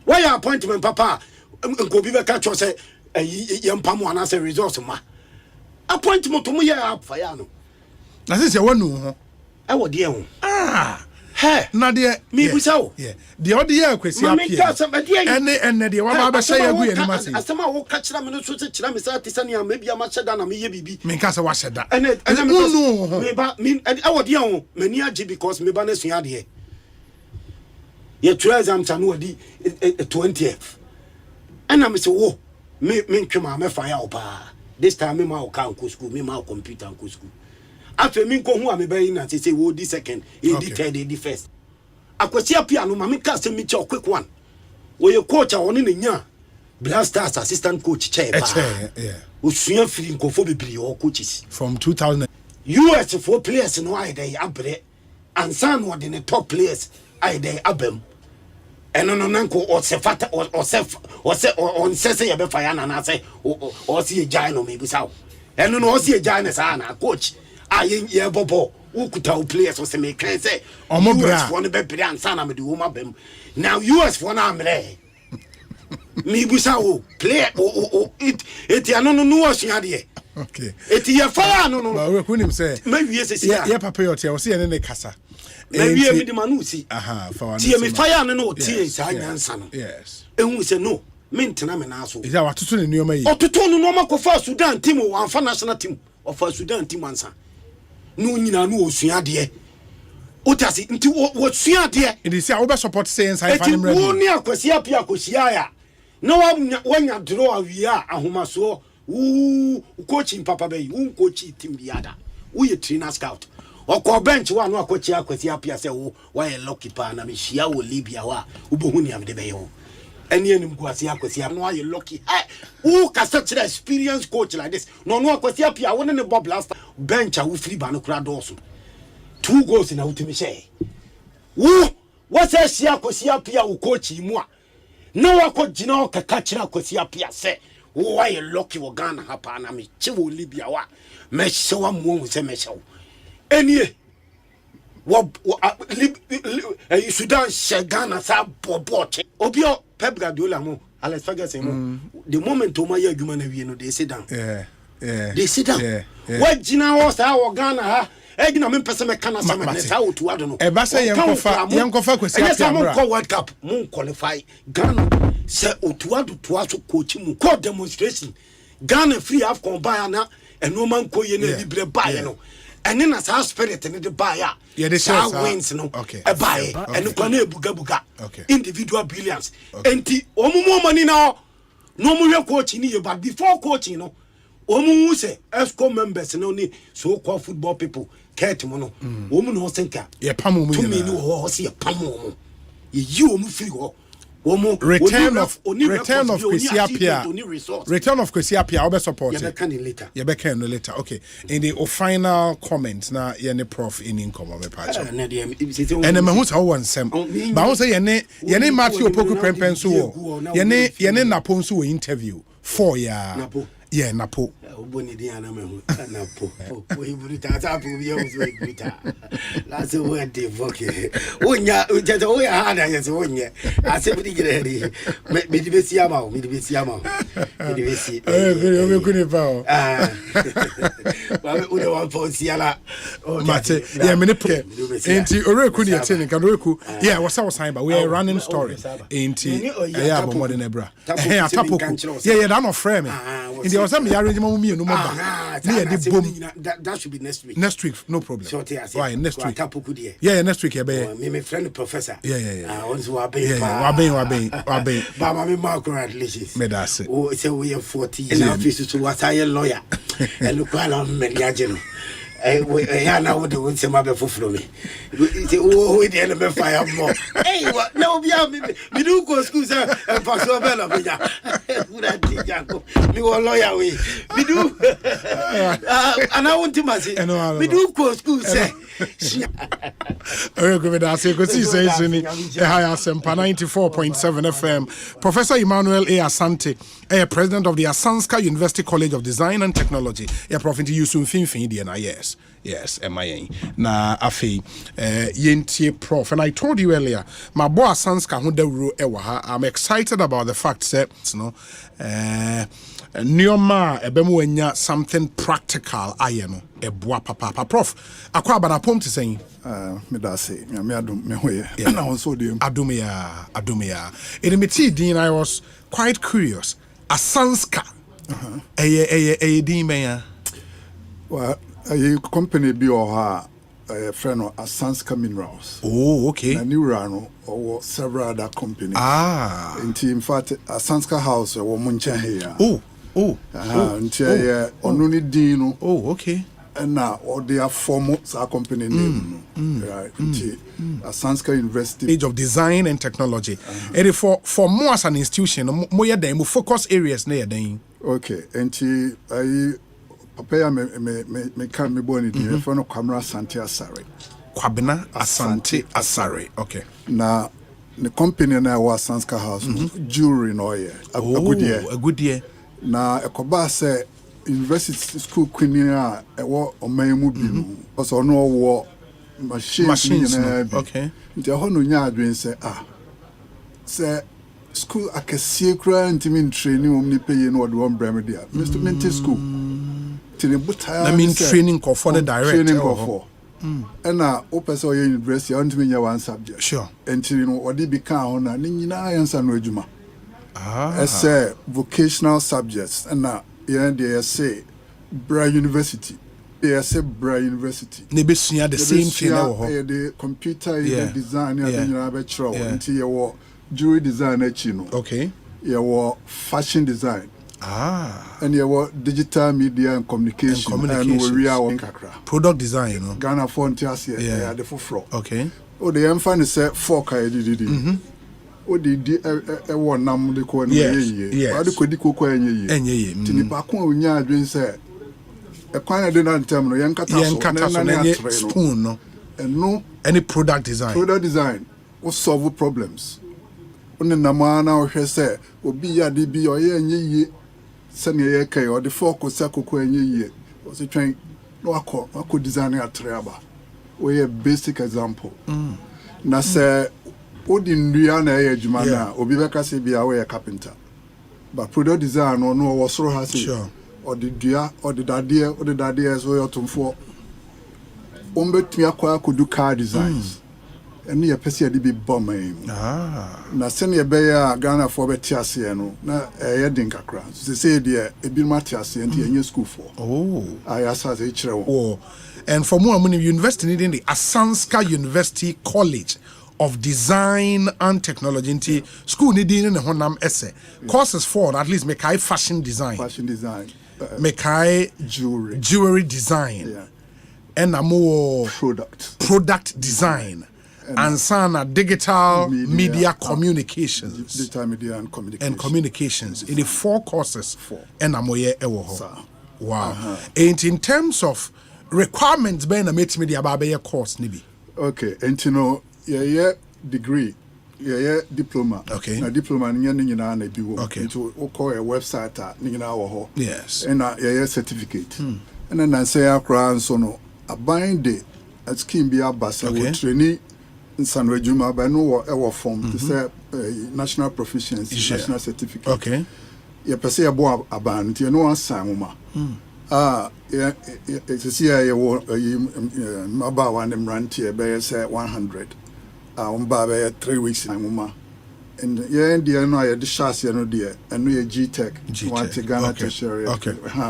Why your appointment papa nkobi be ka cho say yempam ana say resource ma. Appointment mo ye afaya no. Na sisi wonu ho. E wo de ho. Hey, na de me busawo. Yeah. The ode ye kwesi apia. Ene de wa ba sha ya gu ye ma say. Asema wo ka kira me no so kira me say tisani am bia ma sheda na me ye bibi. Me ka say wa sheda. Ene me ba me e wo de ho mani agi because me ba na sua de. Ye try exam ta no di 20th. Ena me say wo me ntwema me fire opa. This time me ma o kan ko school, me ma o computer ko school. After me ko hu amebe na say wo di second, e di third, e di first. Akwasi apia no ma me ka say me che quick one. Wo ye coach a woni ne nya Blasters assistant coach chair pa. Yeah. Osua free nkofo bibiri o coaches from 2000 US for players no ai dey abre. Ansa no de ne top players ai dey abem. Eno no nanko o se fata o se on se ye be fire na na say o se ye jai no me bisa. Eno no o se ye jai na sa na coach. Ye bobo ukuta o players o se me kan say US for no be bre ansa na me de wo ma bem. Now US for na amre. Me busa o player it ya no asua de. Okay. It ya fire no. Ba we kunim say. Maybe yes ya papa yo te o se ne kasa. Maybe me de manu si. For one. Tie me fire no tie sa nyansa no. Yes. Ehun se no. Me ntena me na so. Is that watoto ne nioma yi? Ototo no ma ko fa Sudan team o anfa national team. Of Sudan team ansa. No nyina no osua de. Otasi nti wo sua de. It is say we support saying sai fa nimre. Wo ni akwasi apia akosia ya. Na wanya draw awia ahomaso. Coaching papa bay, coaching team biada. We trainer scout. Oko bench wa no akochi akwasi apia say wo why lucky pa na me hia wo Libya wa ubohuni am de beyo. Eni enim kwasi akwasi no why lucky. Who can such an experienced coach like this? No akwasi apia won ne Bob Blaster bench a wo free ba no kra doso. 2 goals in a ultimate share. Who what's a shia akwasi apia wo coach mu a. No wako jina o kakachira akwasi apia say why lucky wo Ghana hapa na me che wo Libya wa me hye wa mo se me hye enie wo Sudan she Ghana sa boboche obi o Pep Guardiola mo Alex Ferguson mo the moment o ma ya adwuma na wie no they sit down they sit down what jina wo sa wo Ghana ha egina me pese me kana sama ne sa otu ado no e ba se yankofa kwesi apia mo World Cup mo qualify Ghana se otu ado to aso coach mu ko demonstration Ghana free AFCON buy na eno man ko ye na libre buy no ene na sa spirit ne de buy a sa wins no e buy ene ko na ebuga individual brilliance enti omumu mani na no mu hwe coach ni ye but before coaching no omumu se ESCO members no ni so called football people Kate mono omu no senka ye pamu mu to me no ho se ye pamu omu ye yi omu free ho omu return of Kwesi Apia obe support ye be can later okay in the final comment na ye ne prof in income me patch and me hu sa wo nsem ba hu say ye ne Matthew Opoku prempen so wo ye ne Napo so wo interview 4 ya yeah, Napo. Oboni di ana me hu Napo. We bruta ta pu bi o so bruta. La se wo de voke. Onya je o ya hada ye so onye. Ase bi gire ri. Me di besi ama o, me di besi ama. Me di besi. O me kuni pa o. Ba me o de wan po si ala. Mate, yeah, me ne po. Enti ore kuni e tin kan ore ku. Yeah, wasa sign ba we are running story. Enti yeah, bo modern ebra. Atapo. Yeah, that no frame. Enti was some arrangement me no more. That should be next week. Next week, no problem. Right, next week. Yeah, next week. Me friend professor. Yeah. Also Wabe. But me mark congratulations. Me that's it. Oh, it's a we 40 in office to what I lawyer. And look while I'm mediageno. I now the one some other for me. Oh, we didn't ever fire more. Hey, what? No, we do go school, sir. And for so bella, we were lawyer. We do. And I want to say, we do go school, sir. Asempa 94.7 FM. Professor Emmanuel A. Asante, President of the Asanska University College of Design and Technology. Prophet Yusuf Finfin, yes, MIA. Na afi yentie prof. And I told you earlier, my boy Asanska Hunderu Ewaha. I'm excited about the fact that Nioma ebemu something practical ayeno ebua papa prof Kwabena pom to saying me da say me adum me hoye na also dem adumia in me din I was quite curious Asanska din me well a company bi o ha friend of Asanska Minerals. Oh, okay. Na new rano or several other companies. In fact Asanska House or Muncha here. Only Dino. Oh, okay. And now or they are formal company name. Right. Asanska University. Age of Design and Technology. And for more as an institution, more than focus areas near then. Okay. And I Papa me can me born in front of Kwabena Asante Asare. Kwabena Asante Asare. Okay. Na the company na was Asanska House jewelry no year. A good year. Na ekoba say university school queen a ewo oman bi no. Because ono wo machines no. Okay. Nti ho no nya adwen say school akese kura ntimi training omni pay no do one brand there. Mr. Mente school. I mean training for the director. Training for. And now open so university on to one subject. Sure. And you know what they become on and you know answer no juma. As vocational subjects and now they say Bra University. They say Bra University. They be the same thing. The computer design until you jewelry design okay. You fashion design. And you were digital media and communication and we are product design, you know. Ghana Frontiers here, the full. Okay. Oh, the emphasis say four did. Oh, the one nam the corner. Yes. But the Kodiko any Tinipako when you are doing say a kind of dinner terminal, young catastrophe spoon, no. And no any product design. Product design will solve problems. When the Namana or say, will be a DB or ye. Senior year or the focus year was a train no I could design a treaba. We a basic example. Na say Odin Riana Jumana or Bibeka say be away a carpenter. But product design or no was so has sure. Or the dear or the daddy as well to for Umbet me could do car designs. And near Pessia be bombing. Na senior Bayer Ghana for Betiasiano, na a dinka crowns. They say, dear, a bill Matias and your school for. I asked as a chair. And for more money, you invest in the Asanska University College of Design and Technology. Into school needing in a Honam essay. Courses for at least make I fashion design. Make I jewelry design. Yeah. And a more product design. And Sana digital media communications. Digital media and communications. In the 4 courses. And Amoye Ewoho. Wow. And in terms of requirements, Ben a media about course nibi. Okay, and you know, degree, diploma. Okay. Na diploma nina na biwo. Okay. To call a website nina wo. Yes. And certificate. And then I say akra so no abind the at scheme be abasa we trainee in San Rejuma by no ever form to say national proficiency, national certificate. Okay. You per se abo aban you know answer ma. It's a CIA about one them run here by say 100. By 3 weeks in Muma. and the no I the chassis no there and no G-Tech want to Ghana tertiary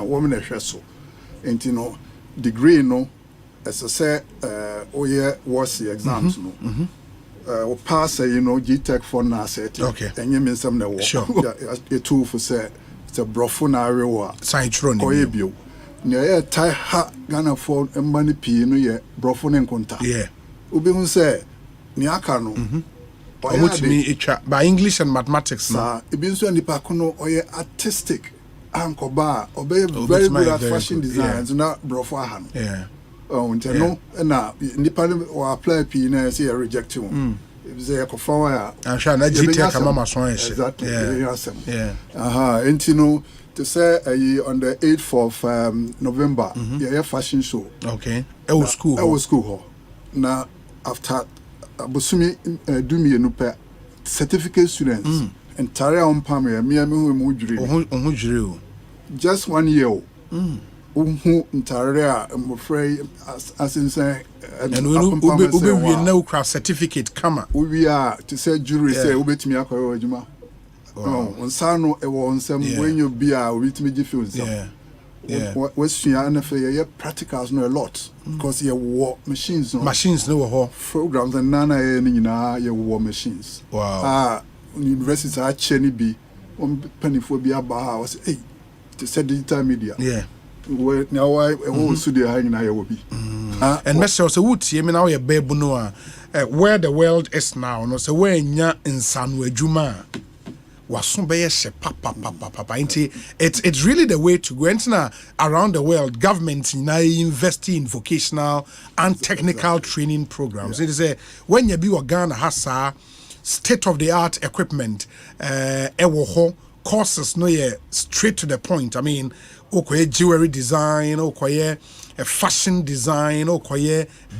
woman so and you know degree no as I say was the exams no pass you know G-Tech for na set and you mean some no sure a tool for say it's a brofuna wa Saintron bio near tie ha Ghana for money p no ye brofuna encounter ubi hun say ni aka no by English and mathematics na ebi nso nipa kono oye artistic ankoba obey very good at fashion design na brofo aha no no na nipa o apply p na say reject him if say ko fa wa I'm sure na G-Tech mama so exactly no to say on the 8th of November fashion show it was school na after Bosumi do me a certificate students and Taria on Pamia, me and just 1 year. Who Taria, I'm afraid, as in say, and we no craft certificate, come we are to say jury say, Ubet me a Juma. Oh, on Sano, it was some when you be a with me diffuse. What's your practicals know a lot because you war machines no programs and nana you war machines. Wow. Universities are chenny be penny for be about was hey to say digital media. Well now I also the hanging I will be. And Mr. So would see me now your baby no where the world is now no so where nya insanwe juma. It's really the way to go. And around the world, governments now invest in vocational and technical training programs. It is when you be Ghana has state-of-the-art equipment, courses no straight to the point. I mean, jewelry design, fashion design,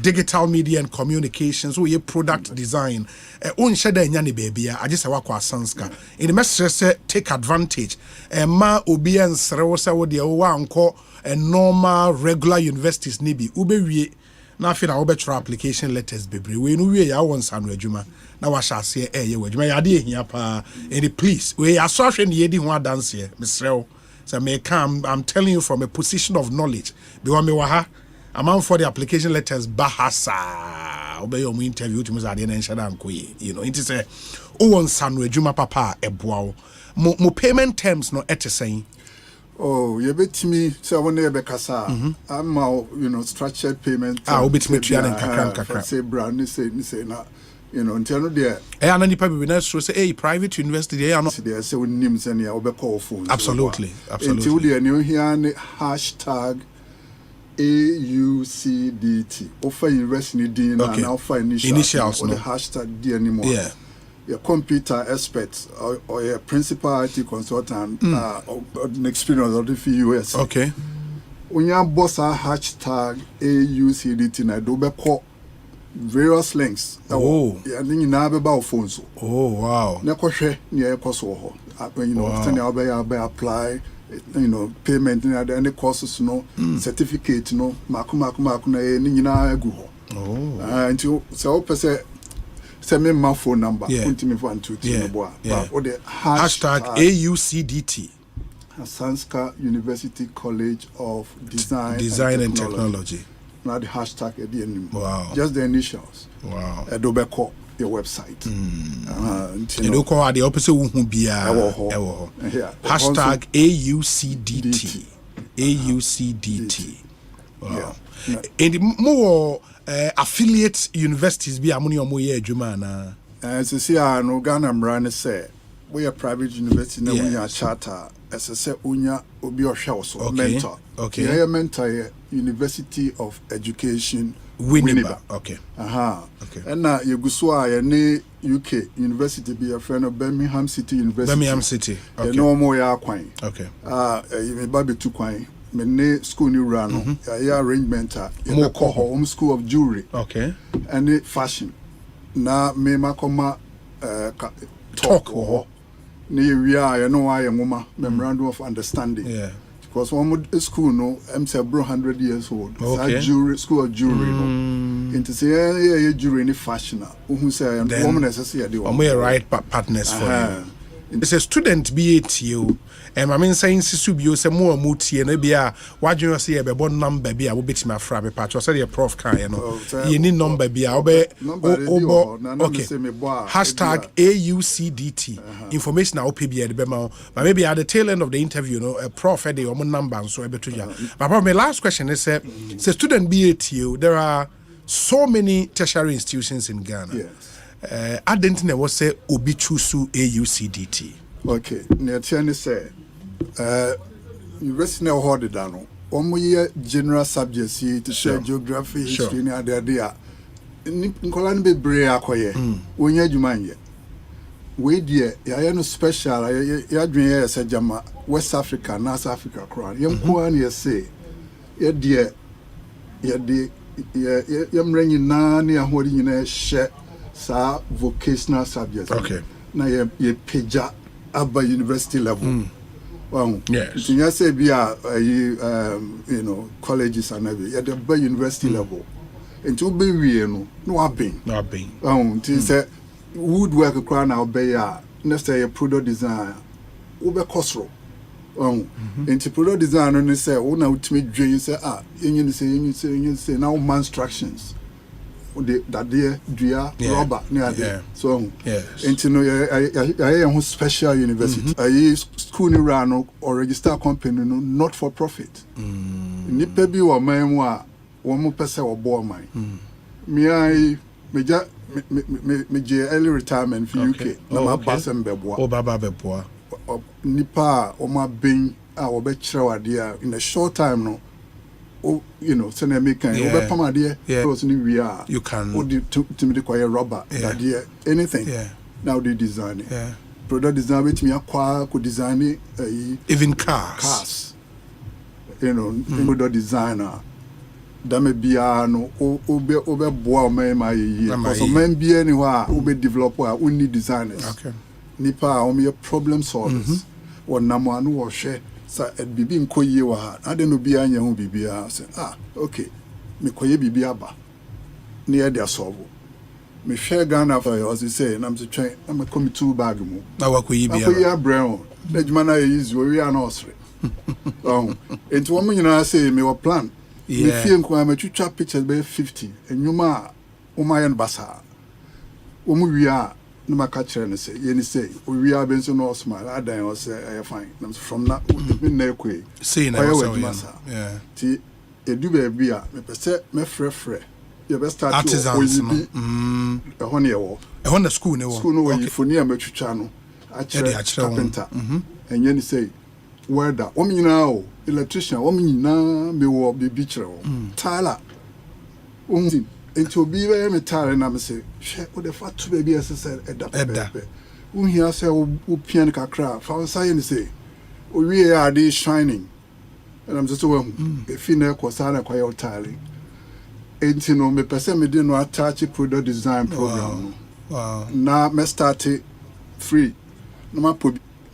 digital media and communications, product design. I just work with Sanska. In the message, take advantage. Ma obi and Sarosa would the normal regular universities nibi ube na fi na obetro application letters bebre we no we ya won sanu adwuma na wa sha se ye adwuma ya de ehia pa any please we aso hwe ne yedi ho adanse mesrew so me come I'm telling you from a position of knowledge because me wa ha amount for the application letters bahasa obey your interview to me za de na nshada ankoye you know it is a o won sanu adwuma papa eboa mo payment terms no etesen. Oh, you bet me. So when they bekasa, I'm you know structured payment. Bit me kakran. Say brand, you say na, you know until no there. And any people we not say hey private university there no. There say we names and ya we call phone. Absolutely. Until the new here hashtag AUCDT. Offer university din and offer initials no. The hashtag D anymore. Yeah. Your computer expert or your principal IT consultant or an experience of the US. Okay. When you boss a hashtag AUCDT, I do call various links. Oh. Yeah, then you know about phones. Oh wow. Nekoshe near Kosovo. You know, after you apply, you know, payment and any courses, no certificate, no maku na nina go. Oh. Until so person. Send me my phone number. Hashtag AUCDT. Sanska University College of Design and Technology. Not the hashtag at the end. Wow. Just the initials. Wow. Adobe call your website. You know, call the opposite who be hashtag AUCDT. AUCDT. Wow. And more affiliate universities be among your moye adwuma na so see no Ghana mran say we are private university na we are charter as say unya obi ohwe so mentor yeah mentor University of Education Winneba. Okay. Okay. And na yeguso a ne UK University be a friend of Birmingham City University. Birmingham City. Okay. No more ya kwan. Okay. Me ba be tu kwan. Me school ni rano ya arrangement ya call home school of jewelry. Okay. And fashion na me makoma talk ni we are you know I ngoma memorandum of understanding. Yeah. Because one school no I'm say bro 100 years old. Okay. Jewelry school of jewelry no. Into say yeah during the fashion. Who say woman necessary the one. We are right partners for you. It's a student BATU. And I mean saying Sisubio some more muti and maybe why do you say a bon number be I will bet my frabby patch or say a prof car, you know. You need number be okay. Hashtag AUCDT. Information now PB at the Bemo. But maybe at the tail end of the interview, you know, a prof had the number and so I bet you. But my last question is it's a student BATU. There are so many tertiary institutions in Ghana. Yes. I didn't know what say Obichusu AUCDT. Okay, Niatiani say, university now hold it down. One general subjects to share geography, history, and the idea. Nkolan be brave akoye. When you man we dear, ya no special. Ya dream say jama West Africa, North Africa, crown. Yam kuan ye say, ya dear, ya de, yam rengi na ni ahodi nyina share. Sa vocational subjects. Okay. Na ye peja abba university level. Well, yes. You say be you know, colleges and everything. At the university level. And to be we no abin. No abin. To say woodwork crown now be next say product design. Ube kosro. Into product design and say na ultimate dream say you say now instructions. That there rubber near there. So and you know I special university. I school ni run or register company no not for profit. Nipa bi wo man wa wo mo pese wo bo man. Me early retirement for UK. Na ma basem beboa. O baba beboa. Nipa o ma ben a wo be kire wade in a short time no. Oh, you know, send a make you can to me the rubber anything now they design it. Product design which me acquire could design it even cars you know product designer that may be no over boy my because men be anywhere ube developer only designers nipa only problem solvers or namanu or share. Sa bibi nkoye wa ha ade no bia anya hu bibia say okay me koye bibia ba na ye dia solve me share Ghana for you as you say na me twen na me come two bag mu na wakoye bia akoye brown na juma na ye izu we are no osre enti wo me nyina say me wa plan me fie nko ma twitwa pictures be 50 enyuma wo ma ye no basa wo mu wi a no maka kire ne say ye ni say we are been so no smile adan o say fine from that me na ekwe say na ti edu be bia me pese me frefre ye be start artisans no ho ne wo na school ne wo no we foni a metwitwa no a kire carpenter enye ni say welder wo nyina o electrician wo nyina me wo be bi kire wo tala into be very metal na me say she wo the fat to baby SSL edda wo hia say wo pian kakra fa say ni say o we are dey shining and I'm just well if you know kosa na kwa your tile enti no me pese me dey no attach product design program wow na me start free no ma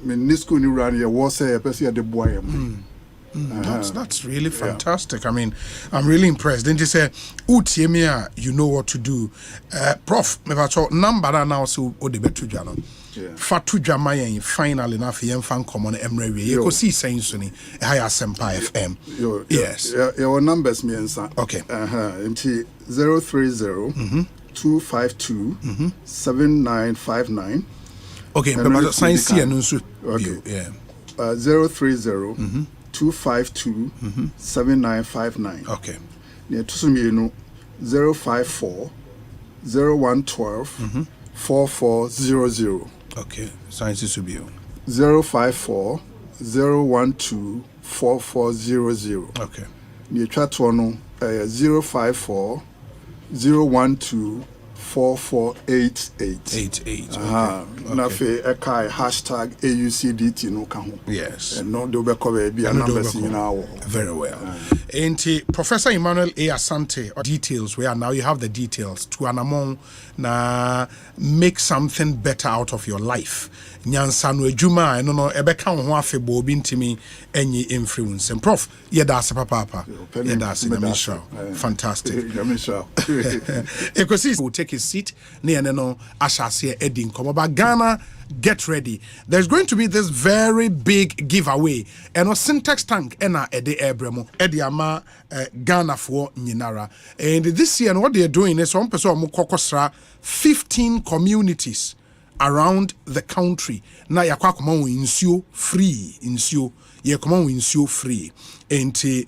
me ni school ni run ye wo say e pese ye dey boy am. That's really fantastic. I mean, I'm really impressed. Then you say, "Utiemia, you know what to do." Prof, me bacho number now so odebetu jano. Fatu jamayen finally na fi fan common emrewe. Ekosiise saying suni. High Asempa FM. Yes. Your numbers me answer. Okay. Into 030 252 7959. Okay, but science here no so. Okay. 030 252 7959. Okay. Near to 054 0112 4400. Okay. Sciences will be 054 012 4400. Okay. Near Chatono 054 012 4488. Nafe ekai hashtag AUCDT no kaho. Yes. And no do be cover be numbers in our. Very well. And Professor Emmanuel A. Asante, details where now you have the details to anamon na make something better out of your life. Nyansa no adwuma no ebeka ho afebo obi ntimi enyi influence. And Prof, yeda se papa. Yeda se Misha. Fantastic. Ekosiise will take his seat near no ashase edin come about Ghana. Get ready. There's going to be this very big giveaway. And a syntax tank ena ede ebremo ede ama Ghana for nyinara. And this year what they're doing is one person mukokosra 15 communities around the country. Na yakwa koma insuo free insuo. Ye koma insuo free. Enti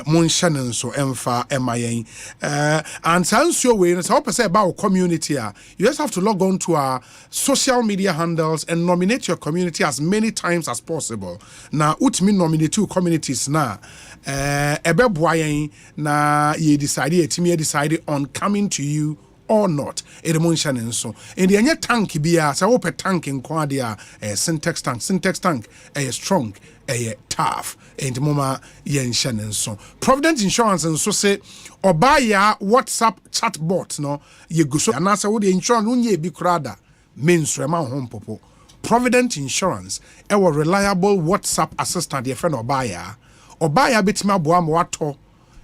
monshanen so emfa emayen and sansuo we so person about community you just have to log on to our social media handles and nominate your community as many times as possible. Now utmi nominate two communities na ebeboayen na ye decide on coming to you or not. Edmonton and so. And the any tank be a open tank in Quadia, a syntax tank, a strong, a tough, and Moma Yen Shannon so. Provident Insurance and so say, or buy ya WhatsApp chatbot, no, ye go so, and answer what the insurance unye be crada, mainstream home popo. Provident Insurance, our reliable WhatsApp assistant, your friend or buyer bitima boam wato.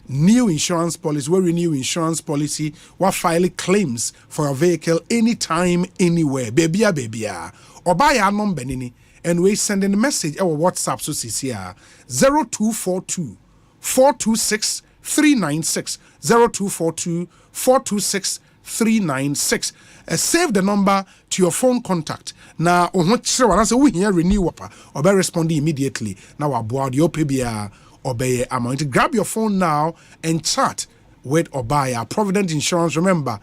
New insurance policy, we renew insurance policy, we file claims for your vehicle anytime, anywhere. Baby, or buy our number, and we send in a message our WhatsApp so CCR 0242 426 396 0242 426 396. Save the number to your phone contact. Now, on say we here renew or be responding immediately. Now, aboard your PBR. Obey amount. Grab your phone now and chat with Obaya. Provident Insurance. Remember,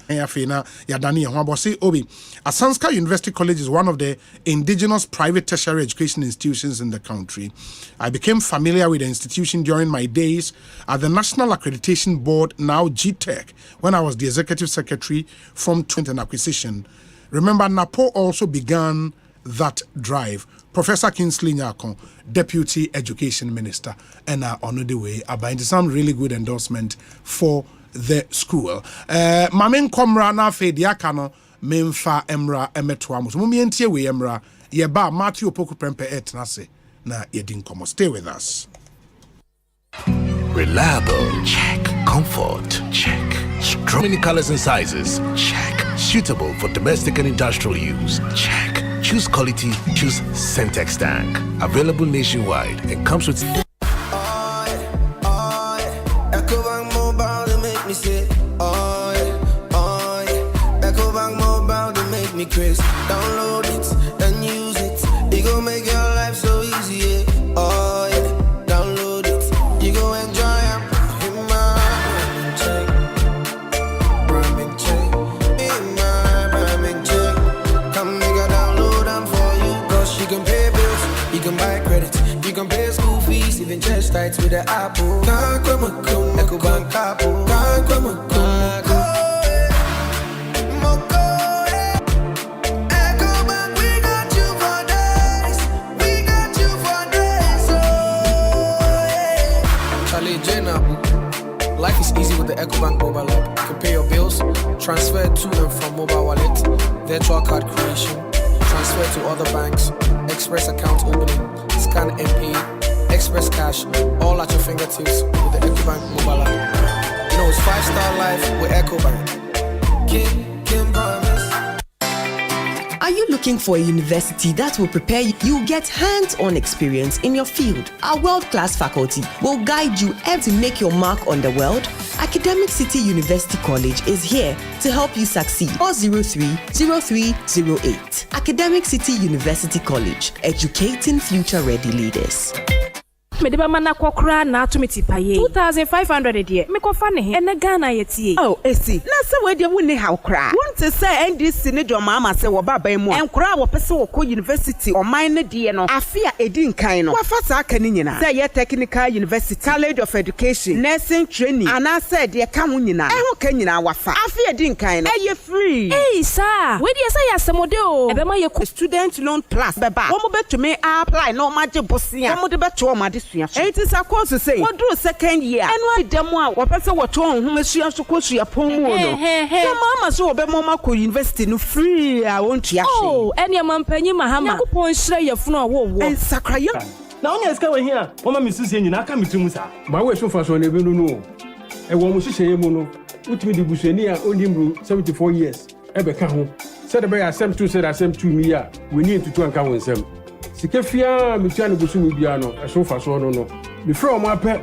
Asanska University College is one of the indigenous private tertiary education institutions in the country. I became familiar with the institution during my days at the National Accreditation Board, now GTEC, when I was the executive secretary from Trent and Acquisition. Remember, Napo also began that drive. Professor Kingsley Nyakon, Deputy Education Minister, and on the way, about some really good endorsement for the school. Mamen Komra na Fediakano, Memfa Emra Emetwamus. Mumientie we Emra, Yeba Matthew Poku Prempe etnase, na Yedin Komo. Stay with us. Reliable, check. Comfort, check. Strong many colors and sizes, check. Suitable for domestic and industrial use, check. Choose quality, choose Sentex Tank. Available nationwide and comes with Ecobank Mobile, they make me say, Ecobank Mobile, they make me crazy. Download it and use it. It gon' make your life so easy. Download it. You go enjoy it. In my Birmingham check. In my Birmingham check. Come make a download them for you. Cause you can pay bills, you can buy credit, you can pay school fees, even chest tights with the Apple. Ecobank Apple. Life is easy with the Ecobank mobile app. You can pay your bills, transfer to and from mobile wallet, virtual card creation, transfer to other banks, express account opening, scan and pay, express cash, all at your fingertips with the Ecobank mobile app. You know it's 5-star life with Ecobank. Kim promise. Are you looking for a university that will prepare you? You get hands-on experience in your field. Our world-class faculty will guide you and to make your mark on the world. Academic City University College is here to help you succeed. 403-0308. Academic City University College, educating future-ready leaders. Mediba mana kwakra na atumiti paye 2500 die me ko fa ne he ene Ghana yetie oh esi na se we de woni ha kra wonte se NDC ne de mama se wo baba mu enkra wo pese wo ko university o man ne de no afia edi nkan no wa fa sa aka ni nyina se ye technical university college of education nursing training ana se de ka ho nyina e ho ka nyina wa fa afia edi nkan no e ye free eh sir we de se ya semode o ebe ma ye student loan plus beba wo mo betumi apply no ma je bosia wo mo de beto o ma de asua so enti sa course say what do second year eno demo a wo pese wo to ho asua so ko sua pon mu no so mama so wo be mama ko university no free a won tua oh ene mampanyi mahama yakopon hire yefunu owo en sakraya na onya ska we here mama misusie nyina aka mitum sa ba we so fa so na be no e wo mo hihye mu no utimi di busuani a onimru 74 years e be ka ho said the Asem 2 said Asem 2 me ya we need to anka won sem sikafia mitua no busu mu bia no e so fa so no me from apɛ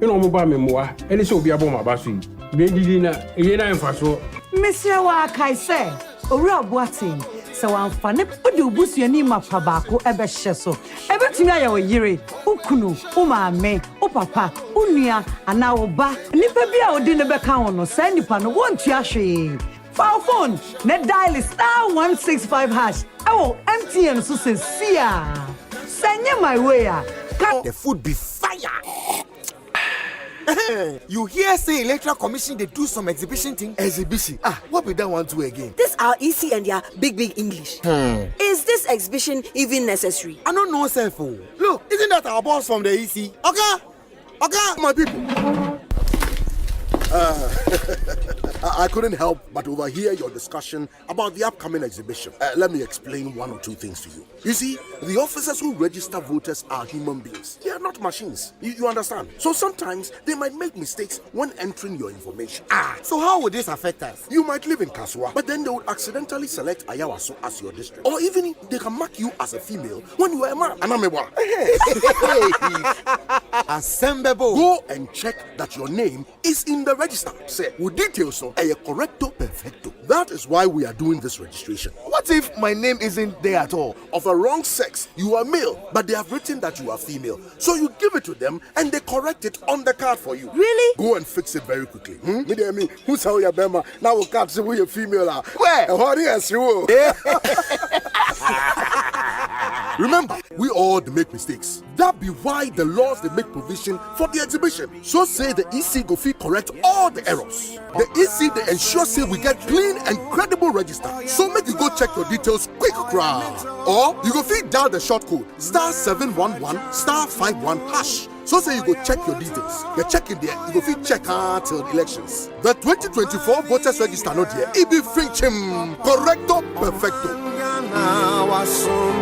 e no mo ba me moa ene se obi abo ma ba so yi me didi na e na enfa so Monsieur wa kai se owura boatin se wa mfa ne odi obusuani mapa baako ebe hye so ebetumi aya wo yire ukunu umaame upapa unua ana wo ba nipa bia odi ne beka ho no sa nipa no wontua hwe phone ne dial *165#. Oh, MTN so say sia. Send my way. The food be fire. You hear say Electoral Commission they do some exhibition thing? Exhibition? What be that one do again? This our EC and their big English. Is this exhibition even necessary? I don't know self. Look, isn't that our boss from the EC? Okay, my people. I couldn't help but overhear your discussion about the upcoming exhibition. Let me explain one or two things to you. You see, the officers who register voters are human beings. They are not machines. You understand? So sometimes they might make mistakes when entering your information. So how would this affect us? You might live in Kaswa, but then they would accidentally select Ayawaso as your district. Or even they can mark you as a female when you are a man. Anamewa. Assemble. Go and check that your name is in the register. Say, with details of a correcto perfecto. That is why we are doing this registration. What if my name isn't there at all? Of a wrong sex, you are male, but they have written that you are female. So you give it to them and they correct it on the card for you. Really? Go and fix it very quickly. Me, who's how you bema? Now we'll catch you with your female. Where? Remember, we all make mistakes. That be why the laws they make provision for the exhibition. So say the EC go fit correct all the errors. The EC they ensure say we get clean and credible register. So make you go check your details quick crowd. Or you go fit dial the short code *711*51#. So say you go check your details. You check in there, you go fit check till the elections. The 2024 voters register not there. It be Frenchim correcto perfecto.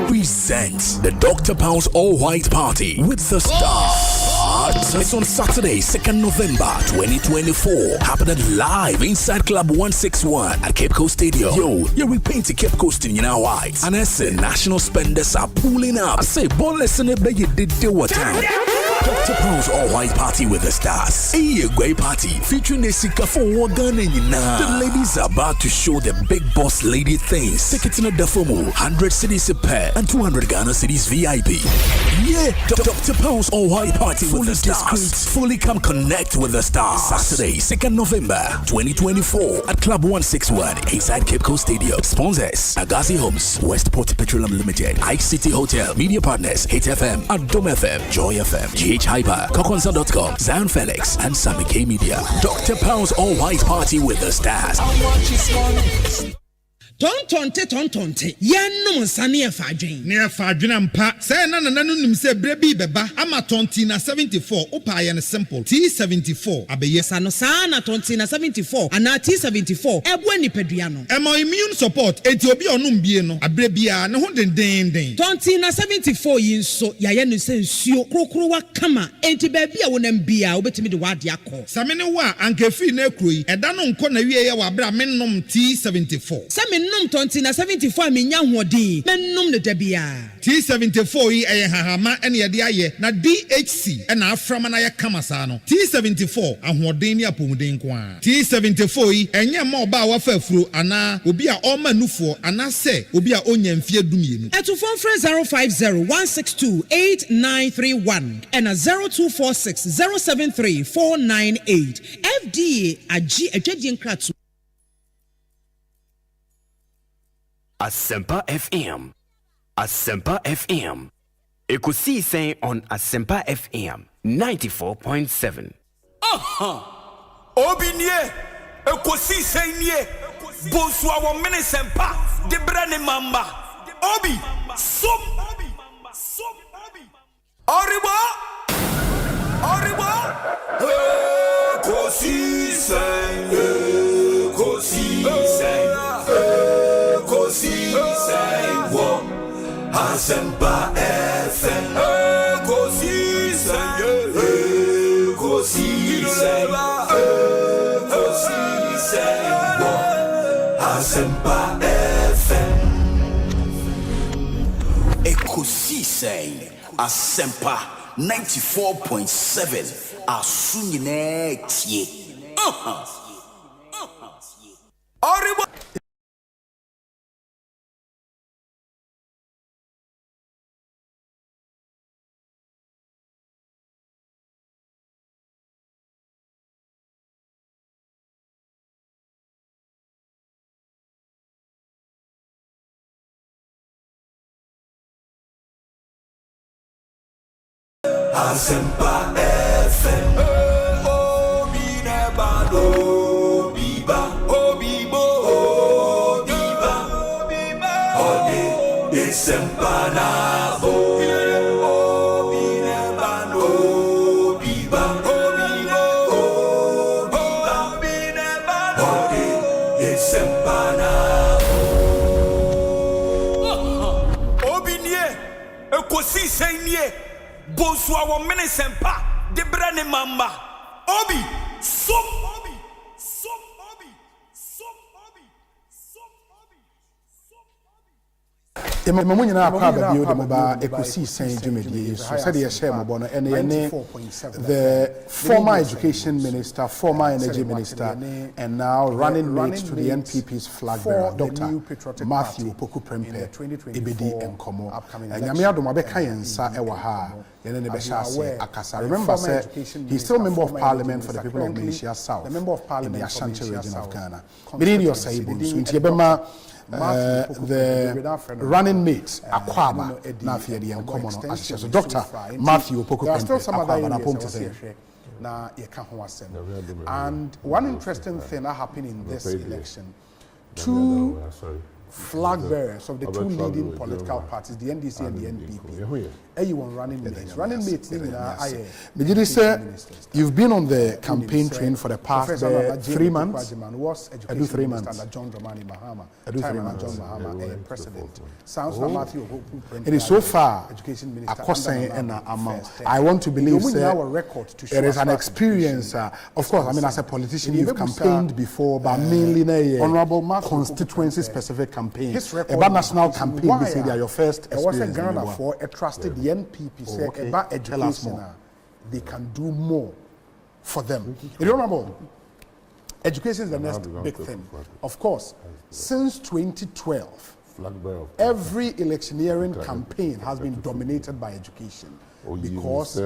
Presents the Dr. Pound's All-White Party with the Stars. It's on Saturday, 2nd November 2024. Happening live inside Club 161 at Cape Coast Stadium. Yo, you're repainting Cape Coast in white. And as national spenders are pulling up. I say, ball lesson, you did what time. Dr. Pound's All-White Party with the Stars. A great party featuring the Sika for Wagan and the ladies are about to show the big boss lady things. Tickets in a Defomo, 100 cities a pair and 200 Ghana cities VIP. Yeah, Dr. Pound's All-White Party with the Stars. Fully come connect with the Stars. Saturday, 2nd November 2024 at Club 161 inside Cape Coast Stadium. Sponsors, Agassiz Homes, Westport Petroleum Limited, Ike City Hotel, Media Partners, Hit FM, Adom FM, Joy FM, GH Hyper, Kokonsa.com, Zion Felix, and Sammy K Media. Dr. Pound's All-White Party with the Stars. Tontonte yenum nsane e fadwen ne e fadwen mpa say na nim say brebi beba ama tonti na 74 opa ye ne simple T74 abeyesa no sa na tonti na 74 ana T74 ebo nipadua no e mo immune support enti obi onum bie no abrebia ne ho den tonti na 74 yi nso ya ye no say nsuo krokro wa kama enti ba bia wonam bia obetimi de wade akọ samene wa ankefi na ekroyi eda no nko na wie ye wa bra mennom T74 num 20 na 74 menya hodin menum ne dabia T74 yi eye hahama ene ye de aye na DHC ena aframa na ye kamasa no T74 ahodin ni apomuden ko a T74 yi enye ma oba wa fafuro ana obi a o manufo ana se obi a onya mfie dumienu eto phone 050-162-8931 and 0246-073-498 FDA agi adwadie nkratu Asempa FM. Asempa FM. Ekosiise on Asempa FM 94.7. Obinie, Ekosiise nie. Bonsu our Asempa, the brand mamba. Obi, Oribo. Asempa FM. Asempa FM. Ekosiisen Asempa 94.7. Asunyine tie. Asempa FM. Obi nebado, biba, obibo, obiba, ode Asempa nabo. Obi nebado, biba, obibo, obiba, ode Asempa nabo. Obi nie, Ekosiisen nie. Bonsu Omanhene sempa de brane mamba obi som obi som obi som obi som obi Emamu nyina akwa ba bio de moba Ekosiisen dwumedie so said ye share mobo no ene the former education minister, former energy minister, and now running mate to the NPP's flag bearer, Dr. Matthew Opoku Prempeh Ebedi Enkomo. Nyame adom abeka yensa ewa ha yene ne besha ase akasa. Remember say he's still member of parliament for the people of Malaysia South, member of parliament in the Asante region of Ghana. Bidi Osei Bonsu nti ebema the running mate Kwabena na afia de enkomo no asese. So Dr. Matthew Opoku Prempeh Kwabena na pom to say na yeka ho asem. And one interesting thing that happened in this election, two flag bearers of the two leading political parties, the NDC and the NPP, anyone running mates. Running mates, you've been on the campaign train for the past 3 months. I do 3 months. John Dramani Mahama, John Mahama, President. Sounds like Matthew. It is so far. Education Minister. I want to believe there is an experience. Of course, I mean, as a politician, you've campaigned before, but mainly honorable constituency specific campaign. About national campaign, they say they are your first experience. Ghana for a trusted the NPP say about education, they can do more for them. You don't know, education is the next big thing. Of course, since 2012, every electioneering campaign has been dominated by education. Because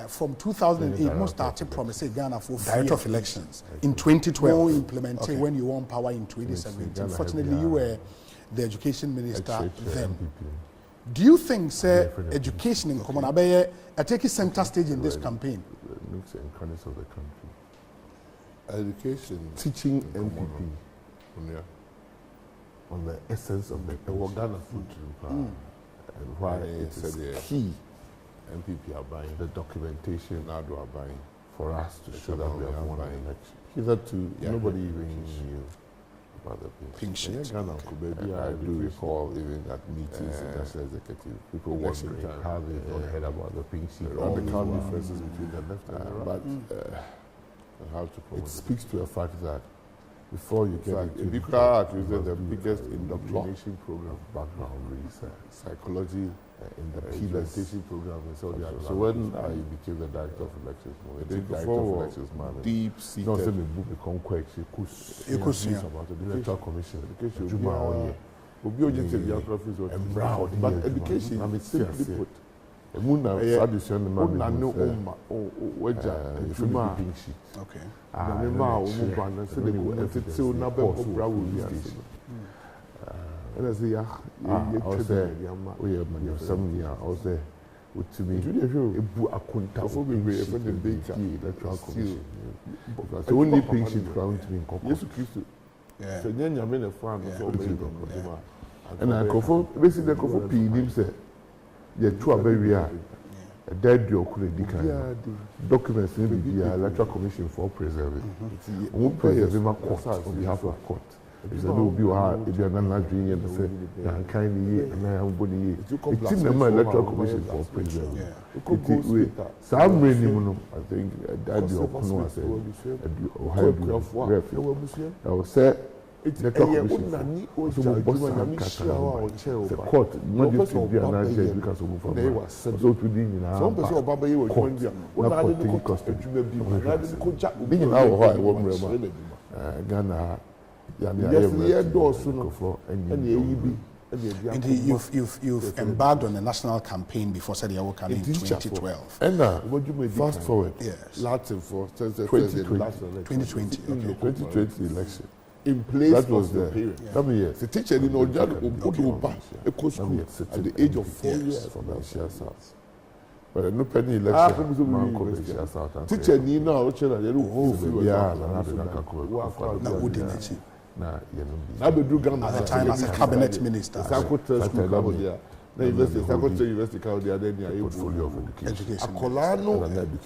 from 2008, most started promising Ghana for director of elections. In 2012, implemented when you won power in 2017. Unfortunately, you were the education minister then. Do you think, sir, education in Common Abaye take a center stage in this campaign? Nooks and crannies of the country. Education, teaching NPP on the essence of the Ghana food and why it's key. NPP are buying the documentation now are buying for us to show that we have won an election. Hitherto, nobody even knew about the pink sheet. I do recall even at meetings in national executive, people wondering how they don't heard about the pink sheet. Radical differences between the left and the right. But it speaks to the fact that before you get into the biggest indoctrination program, background research, psychology, in the presentation program and so on. So when I became the director of elections, deep seated. Not saying the book become quick. About the electoral commission. Education. But education is simply put. And I say, I was there. We have some year. I was there with me. A kunta for me. The big electoral commission. The only thing she found me in Coco. Yes, so then you made a farm. And I go for basically the Coco P. Nim said, "You're too very a dead your documents may be electoral commission for preserving. Who preserve my court on behalf of court. If there will be if you are not dreaming and say, kindly, and I am going to it's in the electoral commission for preserving. Some renew, I think, that you know, I said, Ohio, I will say, it's a commission. The court, not just to be an answer because of from so to be in our court, not taking custody. Being in our high, one Ghana. And you've embarked on a national campaign before said you were in 2012. And fast forward, Latin for 2020. Okay. 2020 election. In place that was the period. The teacher in Ojado Eco School at the age of 4 years from the South. But no penny election. Teacher Nina Ochena, at the time as a cabinet minister. University portfolio of education. Akolano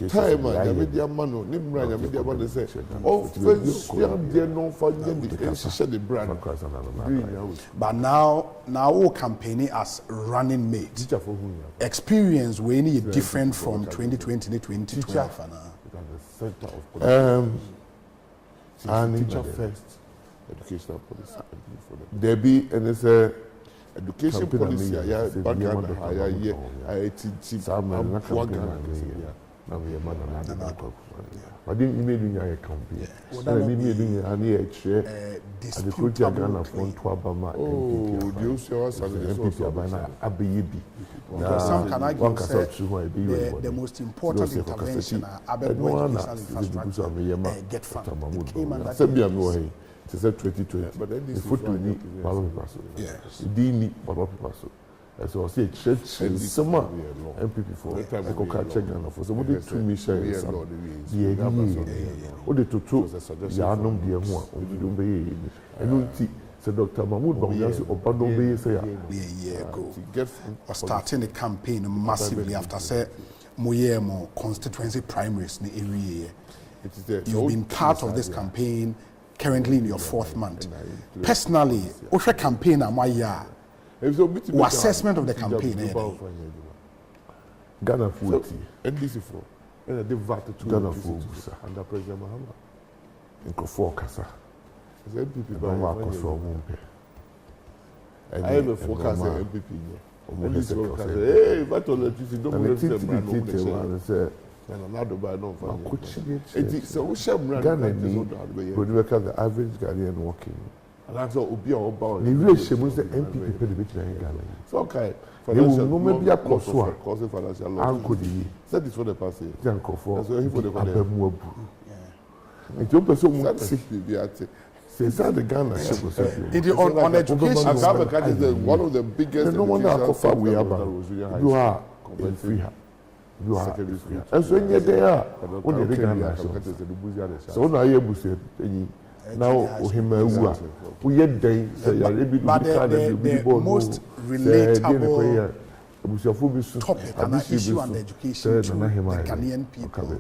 time media mano nimra media mano say offense there no for the brand. But now campaigning as running mate. Experience we need different from 2020 to 2012 and teacher first educational policy. There be and it's a education policy ya bagana ya ye ITT but didn't email you a campaign. And we made you an ear the culture Ghana from Kwabena. Oh, you show us the most important intervention get funded. It's 2020. But then this foot we need Baba Pipaso. Yes. Dini Baba Pipaso. As I say, church is summer MPP for Ekoka Chegana for so what did to me share is what did to Yanum dear one don't be and don't so Dr. Mahmoud Bongasi Obado Bay say a year ago. Starting a campaign massively after say Moyemo constituency primaries in every year. You've been part of this campaign. Currently in your 4th month. Personally, what's your campaign am I here? What assessment of the campaign? Ghana food, NDC for, and the VAT to Ghana food under President Mahama. In Kofor Kasa, MPP by Kofor Mumpe. I have a forecast MPP. Hey, VAT electricity don't say. And another by no fun. So Ghana the average Ghanaian working. And that's all be all about the relation was the MPP pay the bit in Ghana. So okay. They will no maybe a cost financial law. Uncle said this for the past year. Uncle for the Abemuabu. And you person want to see since the Ghana on education, Africa is one of the biggest. No one we are. You are in free. You are and so you're there. What did they so now you busy now we had day say the most relatable topic and issue on the education to the Ghanaian people.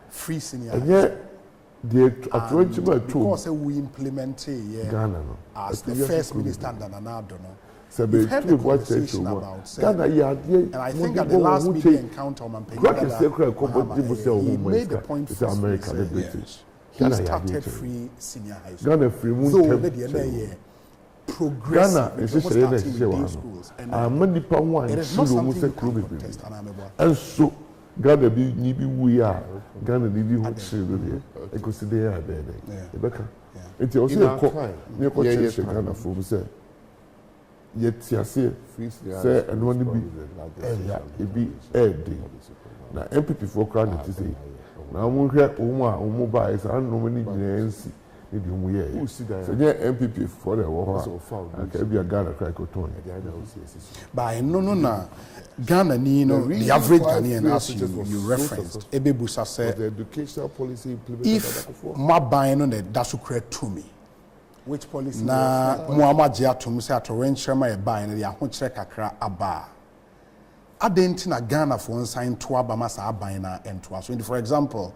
Free senior. And yet the because we implemented Ghana as the first minister and another. We've had a conversation about Ghana, and I think at the last meeting encounter, he made the point for America, the British. He started free senior high school. Ghana free progressive. Ghana is a schools. And many power and so Ghana we are Ghana Ekosiise there. It's also a Ghana for say. Yet, say, and one be aired. Now, MPP for credit to say, now, we have mobile is unknown. So, yeah, MPP for the war, and can be a Ghana crack or tone. By no, Ghana, the average Ghanaian, as you referenced, Ebebusa said, the educational policy implemented. If my buying on the Dasukre to me. Which policy? Na Muhammad Jiatum say at Orange Sherma e buy na ya ho kire kakra aba. Adentina Ghana for one sign to Abama sa abaina and to us. For example,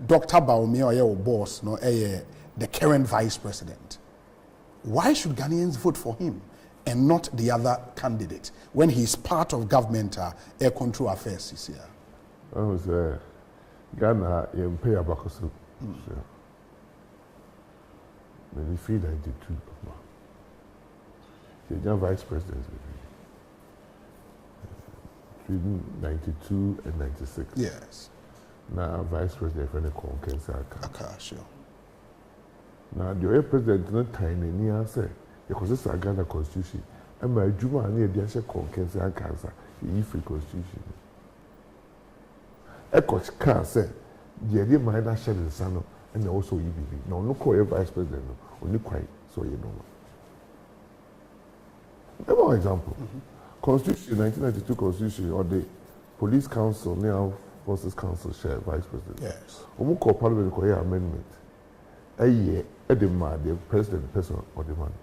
Dr. Baumia or boss, no, the current vice president. Why should Ghanaians vote for him and not the other candidate when he's part of government air control affairs this year? I was Ghana in pay abakosu. Maybe 392. The vice president between 92 and 96. Yes. Now vice president for the Konkensa. Sure. Now the president no time any answer because this is Ghana constitution. And my Juma near the answer Konkensa cancer. The free constitution. Ekos can say the idea minor share the son and also EBB. Now no call vice president only quite so you know. One example, Constitution 1992 Constitution or the Police Council now Forces Council share vice president. Yes. We call Parliament for amendment. A year, the president person or the man,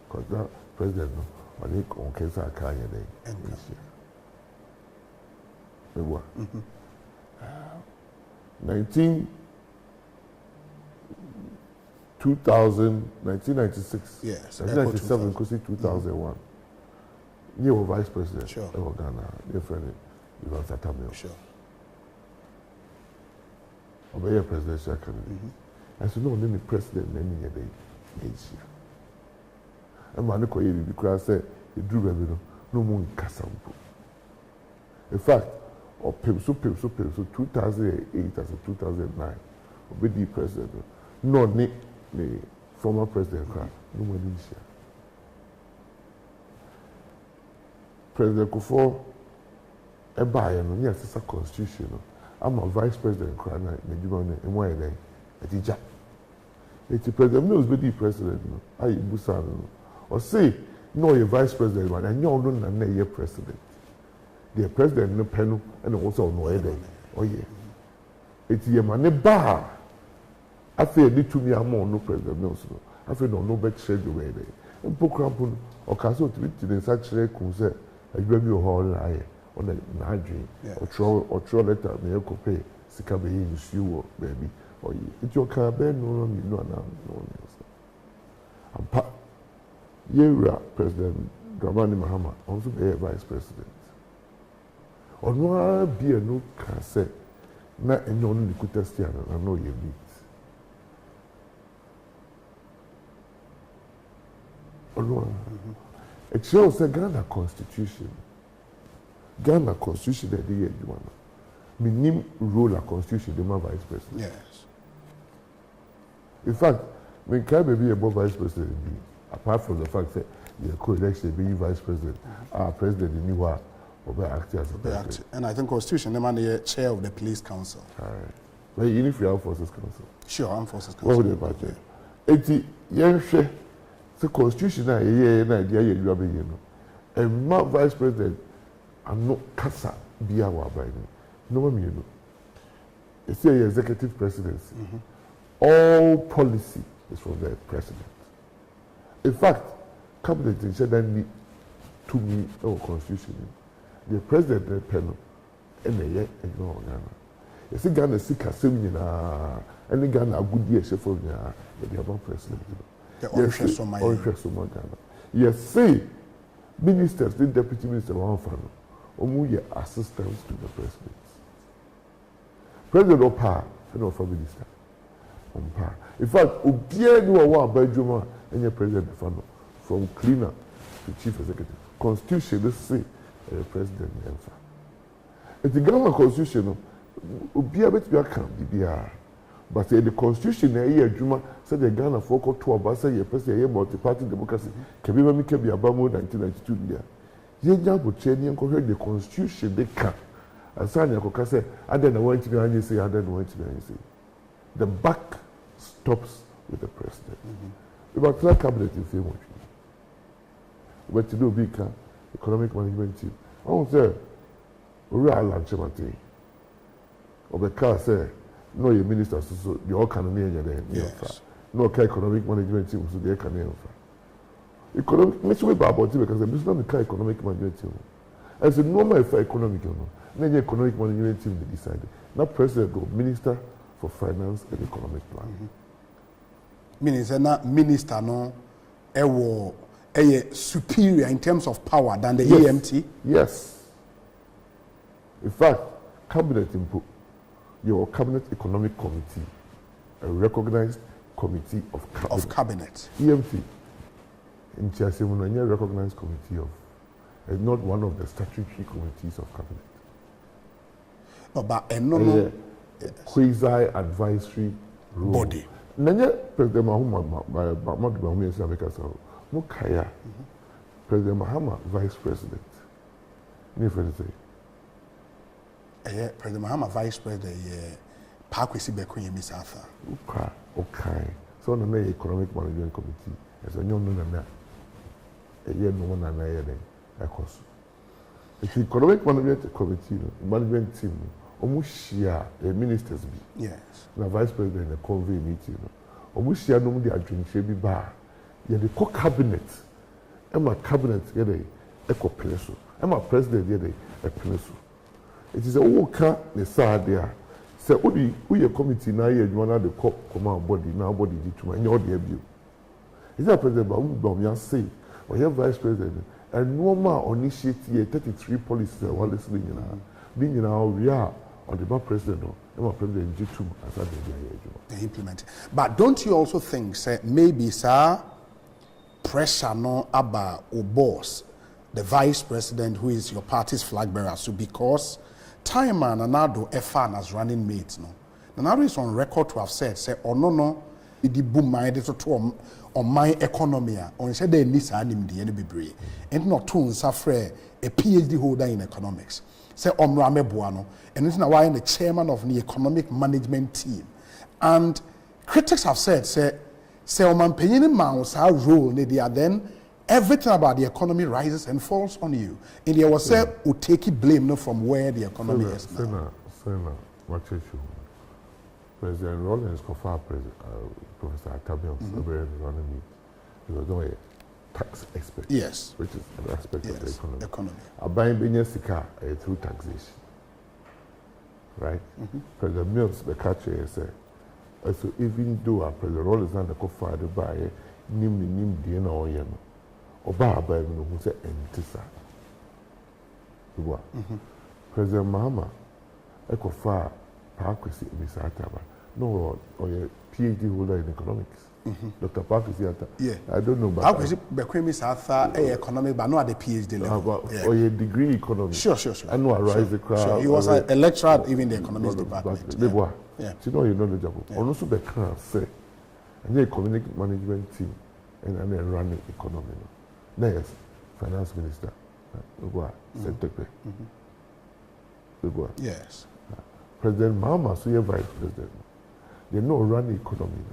because that president no, on it on case I can't day. The what? 1996. Yes. 1997, because 2001. You were vice president. Sure. Of Ghana, your friend, Ivan Satamio. Sure. Obey your presidential candidate. I said, no, then the president, any day. And Manako, because I said, you drew revenue, no more Casampo. In fact, or Pimso, 2008 as a 2009, obey the president, no, the former president, no more Nisha. President Kufuor, a buyer, no, yes, it's a constitution. I'm a vice president, and why then? A teacher. It's the president, knows the president, I Busan, or say, no, you're vice president, and you're not a president. The president, no pen, and also no day. Oh, yeah. It's your money bar. I feel need to me, I'm no president, no, I feel no better shade away there. And Pokrampun, or Castle to it in such a concert, I grab your whole lie on a dream, or throw letter, may you pay, Sikabe in you, baby. Oh, it's your car, no, no. And Yera President Dramani Mahama also be a vice president. Or no, be a no can say, not a non Nikutastian, I know you beat. Or no, it shows the Ghana Constitution. Ghana Constitution that the year you want. Minim role a constitution, the vice president. Yes. In fact, when can be above vice president, apart from the fact that the co-election being vice president, our president in Niwa will be acting as a president. And I think constitution, the man the chair of the police council. All right. But you need Armed Forces Council. Sure, Armed Forces Council. What would you about it? Eti yenhwe the constitution na idea you are being and my vice president and no kasa biya wa by me. No me you know. It's the executive presidency. All policy is from the president. In fact, cabinet said that need to me our constitution. The president the panel and the year and no Ghana. You see Ghana sick as any Ghana good year chef for the about president. Yes, Ghana. Yes, say ministers, the deputy minister one fan, or assistants to the president. President Opa and of minister. In fact, Obier no one by Juma and your president from cleaner to chief executive. Constitution, let's say, president. It's the Ghana constitution, Obier bet you can't be there. But the constitution, a year Juma said the Ghana folk to about say your president, multi-party democracy, can be about more 1992 there. You would change and correct the constitution, they can. And Sanya Koka said, I don't know what to be on you say, I don't know what to be on you say. The back stops with the president. About the cabinet in favor. But to do big economic management team. I won't say, we are lunch Mate. Or the car say, no, your minister, so the all can near there. Yes. No economic management team, so they can near. Economic, make sure about it because the business not the economic management team. As a normal for economic, then economic management team they decided. Now president go minister for finance and economic plan. Minister na minister no superior in terms of power than the AMT. Yes. In fact, cabinet input, your cabinet economic committee, a recognized committee of cabinet. EMT. In Chasemunanya recognized committee of, is not one of the statutory committees of cabinet. No, but no quasi advisory body. Nanya President Mahama is Mukaya. President Mahama vice president. President Mahama vice president Pakwesi Bekoye Miss Arthur. Okay. So na economic management committee. As a young man, a year no one and I had a course. It's the economic management committee, management team, almost share the ministers be. Yes. Na vice president the convey meeting. Almost share no the adjourn be bar. Yeah, the co-cabinet. Emma cabinet yede eco peneso. Emma president yede a peneso. It is a worker ne sad there. Say we a committee na ye you the command body now body to my your debut. Is that president Bawumia say or your vice president and normal initiate 33 policies while listening being now we are on the president or president G2 as they implement. But don't you also think say maybe sir pressure no about or boss the vice president who is your party's flag bearer so because time and Nanado Efan as running mates no Nanado is on record to have said say no the boom minded to on my economy on said they need anim the any be and not too suffer a PhD holder in economics say Omrame Buano and it's now why the chairman of the economic management team and critics have said say Oman Penny Mouse our role they are then everything about the economy rises and falls on you. And there was say who take it blame no from where the economy is now. Senna, watch it. President Rollins Kofa Professor Atabian running me. He was not a tax expert. Yes. Which is an aspect of the economy. A buying Benyasika through taxation. Right? President Mills the catcher said so even though President Rollins and the Kofa the buy nim Diana or Yeno. Oba abayi no hu sɛ ɛntisa President Mahama ɛkɔfa Pakwesi Misataba no ɔyɛ PhD holder in economics. Dr. Pakwesi Ata. Yeah. I don't know but Pakwesi Bekwemi Misataba economic but not at the PhD level. Ɔyɛ degree economics. Sure. I know arise the crowd. Sure. He was a lecturer even the economics department. Yeah. You know knowledgeable. Ɔno so bɛka sɛ ɛnyɛ economic management team and run the economy. Yes, finance minister. Yes. President Mahama, so your vice president. They know run the economy.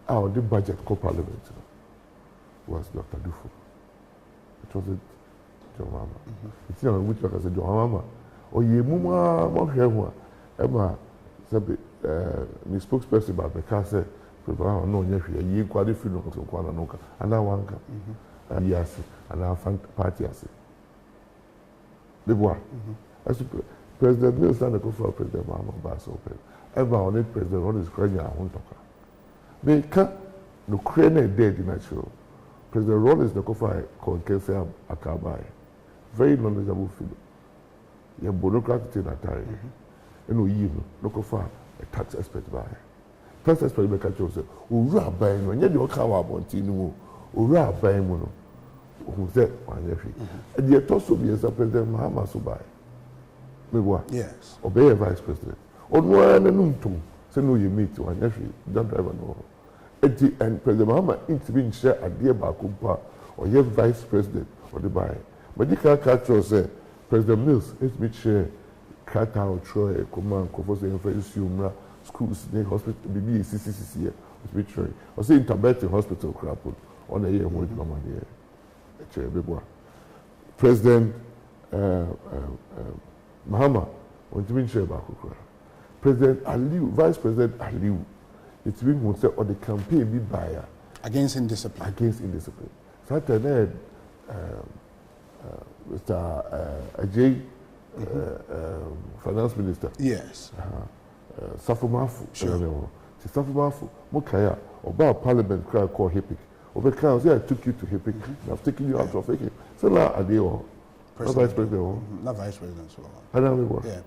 Our the budget co-parliament was Dr. Dufo. It wasn't John Mahama. It's not which I said John Mahama. Or ye muma Emma said my spokesperson about the car said, "Prepare no ye quite free no to and now one yes, and our party as the boy. As President Mills and the for President Mahama Bass open. Ever on it, President Ron is crying our own talker. They can't no crane dead in natural. President Ron is the cofer Concasa Akabai. Very knowledgeable fellow. You're bureaucratic in that time. And no, you no cofer a tax expert by. Tax expert by catch yourself. Ura buying when you're car about Tinu. Ura buying mono. Who said, and yet also be as a President Mahama Subai. Yes. Obey a vice president. On one and two, say no, you meet to an every, don't drive no. And President Mahama intervene share a dear Bakumpa or your vice president or the buy. But you can't catch say President Mills, it's me share, cut out, Troy, command, Kofos, and French, schools, hospital, BBCCC, it's me Troy. Or say in Tibetan hospital, crapple on a year with Mama here. President Mahama on to share back. President Aliu, Vice President Aliu, it's been who said or the campaign be buyer against indiscipline. So I Mr. Ajay, Finance Minister. Yes. Safumafu. Sure. Safumafu, Mokaya, Oba Parliament cry called Hippic. Obeka, I took you to Hippic. I've taken you out of Hippic. So now, are they all? Not Vice President. Not Vice President. I don't know. Yeah.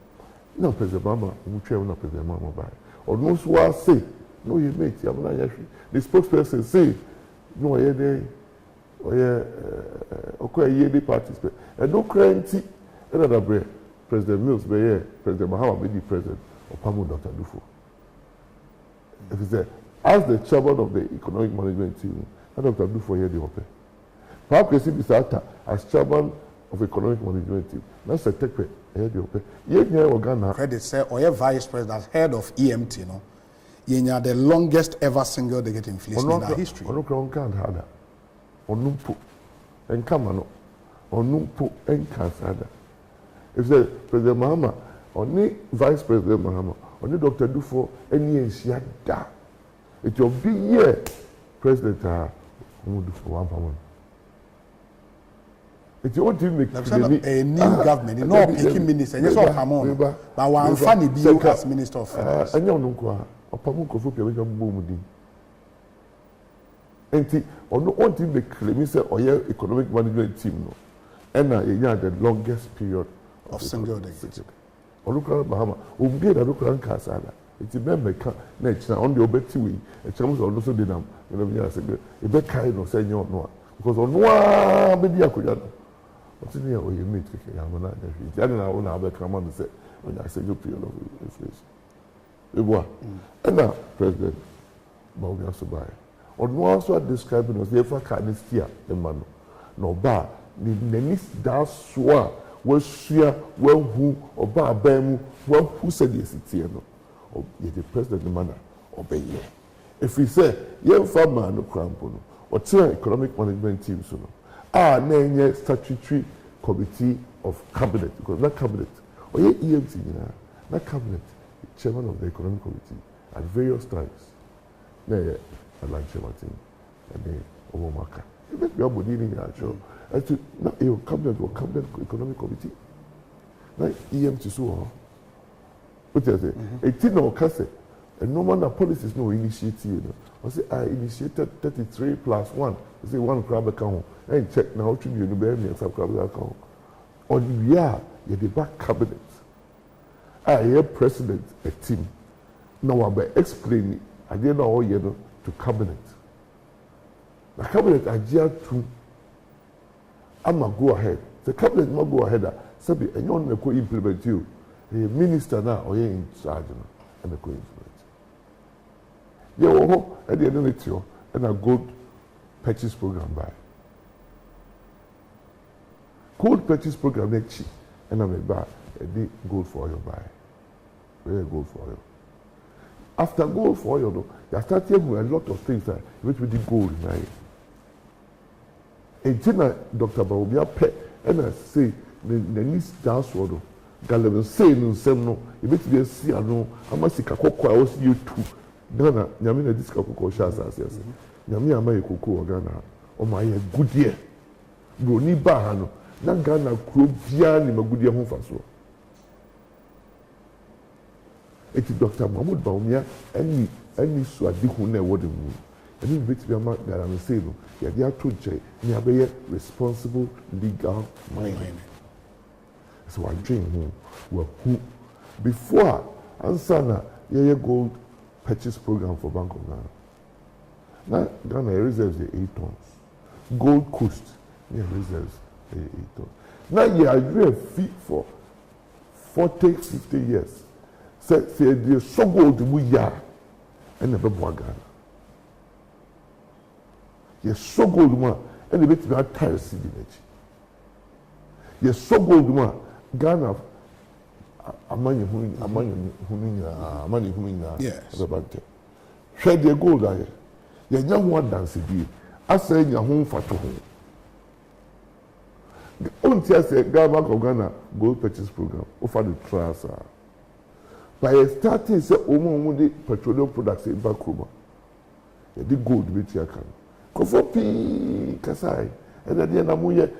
No, President Mama, who chair not President Mama by. Or no, so I say, no, you mate, I'm not actually. The spokesperson say, no, yeah, they, or yeah, okay, yeah, they participate. And no cranty, another bread. President Mills, be here, President Mahama, be the president, or Pamu Dr. Dufo. If he said, as the chairman of the economic management team, Dr. Dufo here, the open. Perhaps he is as chairman of economic management team. That's a tech here, the open. Yeah, credit say, or your vice president, head of EMT, you know, you're the longest ever single digit inflation in our history. Onukra can't have that. Onumpo, and Kamano, Onumpo, and Kansada. If the President Mahama, only Vice President Mahama, only Dr. Dufo, any Nsiada, it will be here, President Dufo 1 per 1. It won't even make a new government, no picking minister, yes, or Hamon, but one funny bill as Minister of Finance. And you know, Pamuko for Pia Boomudi. And on the one thing they claim is or your economic management team, no, and the longest period of single digit. Oluka Bahama, Umge da Oluka Kasada. It's a member nature on the obeti a chance of also did them, you know, yes, a bit kind of saying no, because on one baby I could. What's in here or you meet I'm not there. I don't know how to come on and say when I say your period of inflation. And now, President Bawumia Subai. On one side describing us, the ever kindness here, the man. No bar, the nenis da swa, was sheer, well who, or bar bemu, well who said yes, it's here, no. Or the president, the manner, obey ye. If we say, young farmer, no crampono, or tear economic management team, so no. Name statutory committee of cabinet, because that cabinet, or ye EMT, that cabinet, chairman of the economic committee at various times. There, I like chairman team, and then Omomaka. You make me up with eating actual. And to now, your cabinet or cabinet economic committee, like EMT, so, what you say? 18 or Casse, and no man policies no initiative. You know. I say, I initiated 33 plus 1. I say, 1 crab account. And check now, to be in some crab account. On the year, you the back cabinet. I hear president a team. Now I'm explaining. I didn't know all you know to cabinet. The cabinet I dare to. I'ma go ahead. The cabinet must go ahead. Sabi, and you want to implement you. The minister now or you in charge now. And the implement. Yeah, oh, at the end of it, and a gold purchase program by. Gold purchase program next year, and I'm buy a gold for oil buy. Very gold for oil. After gold for oil, though, you start hearing a lot of things that which we did gold in here. And then Dr. Bawumia pet, and I say, the least dance order, Galvin say no, same no, if it's be a see, I know, I must see Kakoko, I was you too. Ghana, Yamina Disco Shas, yes. Yamia May Kuku or Ghana, or my good year. Bruni Bahano, not Ghana, Krubian, my good year home for so. It is Dr. Mahmoud Bawumia, any Swadihune wouldn't move. And he makes me a man that I'm saying, yeah, to Jay, near responsible legal mind. So I dream who before Ansana, yeah, gold purchase program for Bank of Ghana. Now, Ghana reserves the 8 tons. Gold Coast, reserves the 8 tons. Now, you are a fee for 40, 50 years. Say, the so gold we are, and never bought Ghana. You're so gold one, and the bit of tire seed. You're so gold one, Ghana. Amani yes. Share the gold there. You young one dance again. I say your home for to home. The only thing I say, government of Ghana gold purchase program offer the trials. By starting, say, the petroleum products in Bakroma. You did gold with your can. Kofopi Kasai, and then Namuye.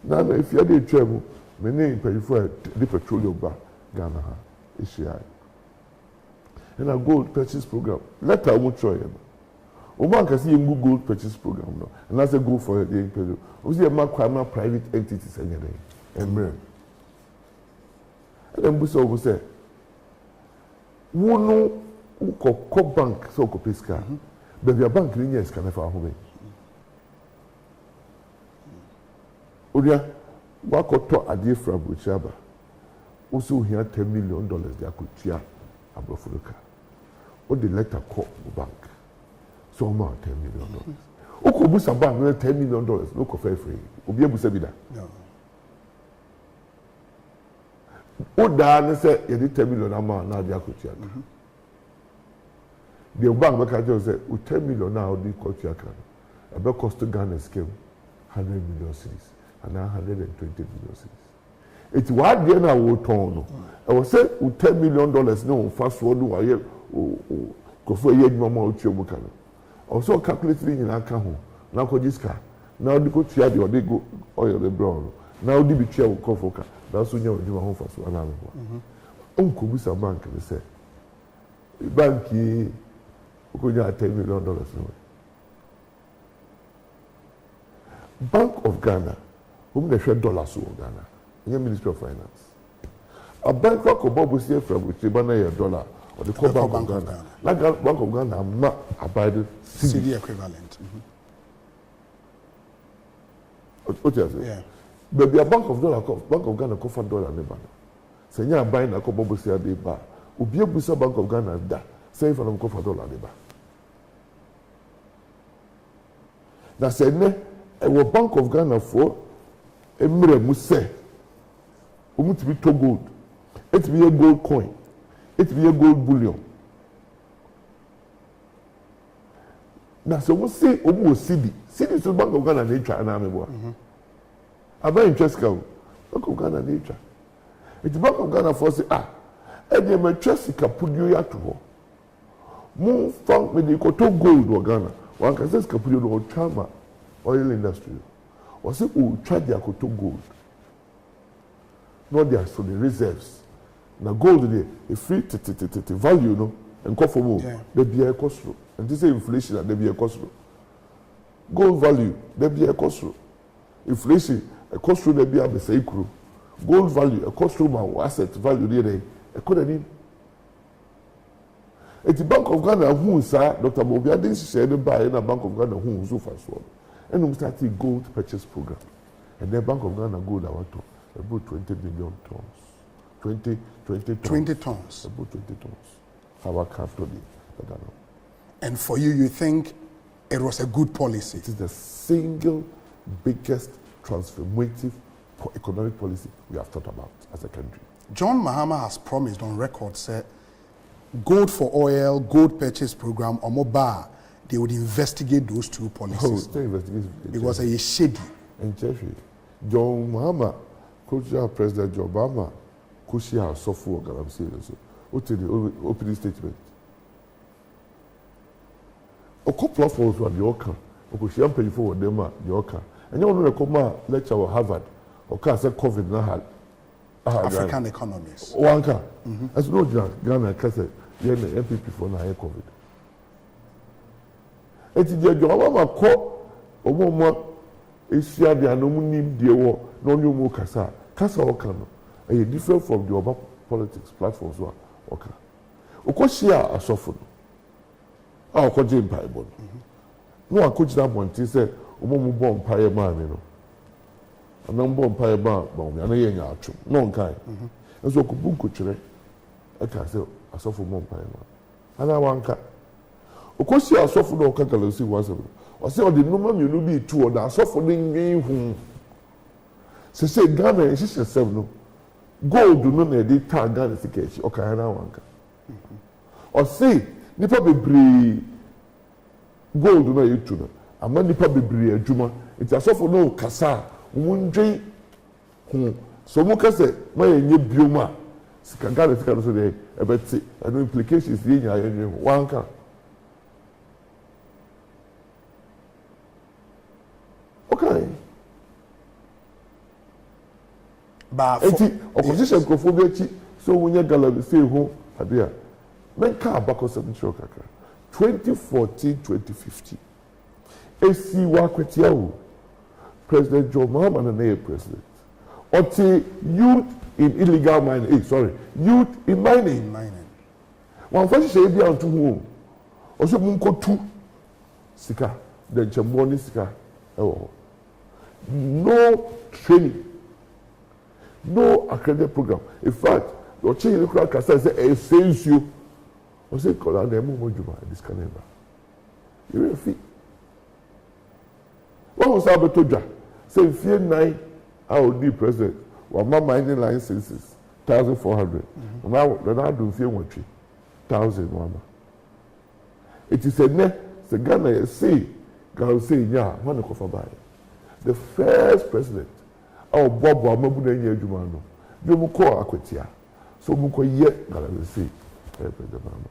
Now, if you had travel, my name pay for the petroleum bar, Ghana, ACI. And a gold purchase program. Let her won't try him. Oman can see a gold purchase program now. And as a go for the imperial. We see a private entities anything. And then we say, who know who co bank so co pesca. But your bank linears can never home. Odia, what could talk a dear from whichever. Also, here $10 million they could cheer above Furuka. What the letter call the bank. So amount $10 million. Who could boost a bank with $10 million? Look of free. Will be able to say that. Oh, Dan said, you did $10 million amount now they are could cheer. The bank can say, with $10 million now they could cheer. About cost to Ghana scheme 100 million cities and now 120 million cities. It's what they now will turn. I was saying, with $10 million, no, fast forward, go for a year, Mama, Uchio. Also, calculating in Akaho. Now, Kojiska. Now, the coach here, they go oil the brown. Now, the chair will come for car. That's when you're doing home for so another one. Uncle Busa Bank, they say, Banky, who got $10 million. No. Bank of Ghana, whom they share dollars to Ghana. Ministry of Finance. A bank of Bob was here from which $1 or the core Bank of Ghana. Like Bank of Ghana, I'm not abiding CD equivalent. What you say? Yeah. But the Bank of Ghana cover dollar never. Say you are buying a couple of years bar. Ubi Busa Bank of Ghana da. Say for them cover dollar never. Now say ne, a Bank of Ghana for a mirror must say. To be to gold. It be a gold coin. It be a gold bullion. Now, so we say, CD. CD is the Bank of Ghana nature and I'm a very interested. Bank of Ghana nature. It's the Bank of Ghana for say, and you may trust the Capudio to her. More found with the Koto gold or Ghana. One can say Capudio or Chama oil industry. Or say, try their Koto gold. Not there, so the reserves. Now gold there, a free value, no, and call for more. There be a cost. And this is inflation, there be a cost. Gold value, there be a cost. Inflation, a cost there be a say crew. Gold value, a cost my asset value there, a couldn't. It's the Bank of Ghana who sir, Dr. Bobby, I didn't say the buy in a Bank of Ghana who so fast one. And we started gold purchase program. And the Bank of Ghana gold I want to. About 20 million tons. 20 tons. 20 tons. About 20 tons. Our capital. And for you think it was a good policy? It is the single biggest transformative economic policy we have thought about as a country. John Mahama has promised on record, said, gold for oil, gold purchase program, or mobile, they would investigate those two policies. Because it's shady. And Jeffrey, John Mahama, President Joe Obama, Kushia software, I'm serious. What did the opening statement? A couple of us were the Oka, Kushia pay for them, the Oka. And you want to come lecture at Harvard, or can't say COVID na African economies. One car. As no Ghana, Kasa, the MPP for na COVID. It's the Obama call Obama. Asia the anonym the war no new more kasa okano e different from the other politics platforms wa oka okoshia asofo no a okoje mpaebo no akoji that point say omomu bomb paye ma me no anam bomb paye ba me ana ye nya atwo no nkai enso okubu nkotwere e ka say asofo bomb paye ma ana wanka okoshia asofo no okakala si wasabo I say, the number you be two or that so for the game. Say Ghana and she yourself no. Gold do not need tag Ghana ticket or Kayana wanka. Or say, nipa be gold do not you tuna. A man nipa be a juma. It's a so for no kasa. Wundre. So muka say, my nye bioma. Sikagana ticket so they a bet say, and no implications the wanka. Okay. But opposition crofobia so when you gallery say ho adea. Men ka abako 7 kakra. 2014-2015. AC wakwetia wo. President John Mahama na president. Oti youth in illegal mining. Youth in mining. One first say bi antu ho. Oso munko tu sika, the chamboni sika. No training. No accredited program. In fact, your change the crowd can say a sales you. I say kola na emu mojuma this can never. You real fit. What was Abetoja? Say fear 9 I will be president. Well, my mining licenses 1,400. Now I do fear 1,000 mama. It is a ne the Ghana say Ghana say yeah one ko buy. The first president our Bob Amabu na nya adwuma no. You mu ko akwatia. So mu ko ye Ghana say president mama.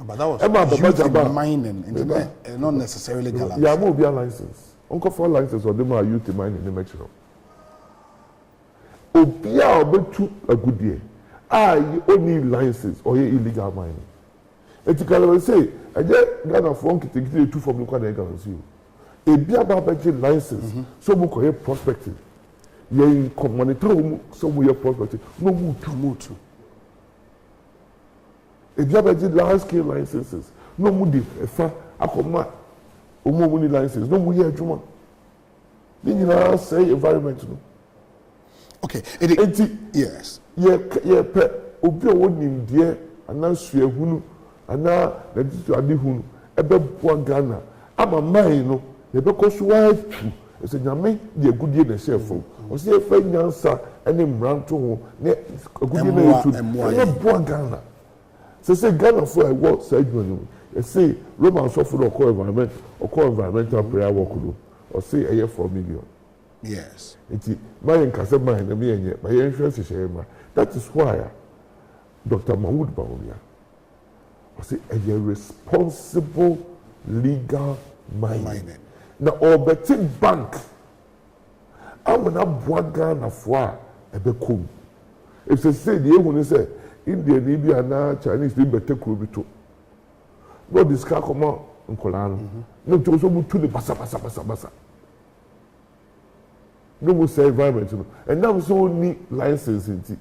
But that was youth mining, not necessarily Ghana. Yeah, mo be a license. Uncle for license or them are youth mining in Mexico. Obia obetu agudie. You only license or illegal mining. Et you can say, I get Ghana for kitikiti 2 from local Ghana see you. Ebia ba license so mo ko prospecting. Ye monitor so mo prospecting. No mutu. If you have large scale licenses, no mudi efa akoma omo muni license, no muye adwuma. Then you say environment no. Okay, yes. Ye pe obi o nim de anansu ehunu ana na ditu ade hunu ebe bo Ghana ama mai no ye be ko so wa tu ese nyame de agudie na chefo o se e fa nyansa ene mranto ho ne agudie na etu e bo Ghana. Say Ghana for a work segment. You say Roman suffer or environmental prayer work or say a year 4 million. Yes. It's my income mine and me my insurance is shame. That is why Dr. Mahmoud Bawumia say a responsible legal mining. Now or betting bank. I'm gonna Ghana for a bekum. If they say the when say India Libya na Chinese be better could be too. No discard come on Nkolano. No to so to the basa. No more say environment. And now so need license in it.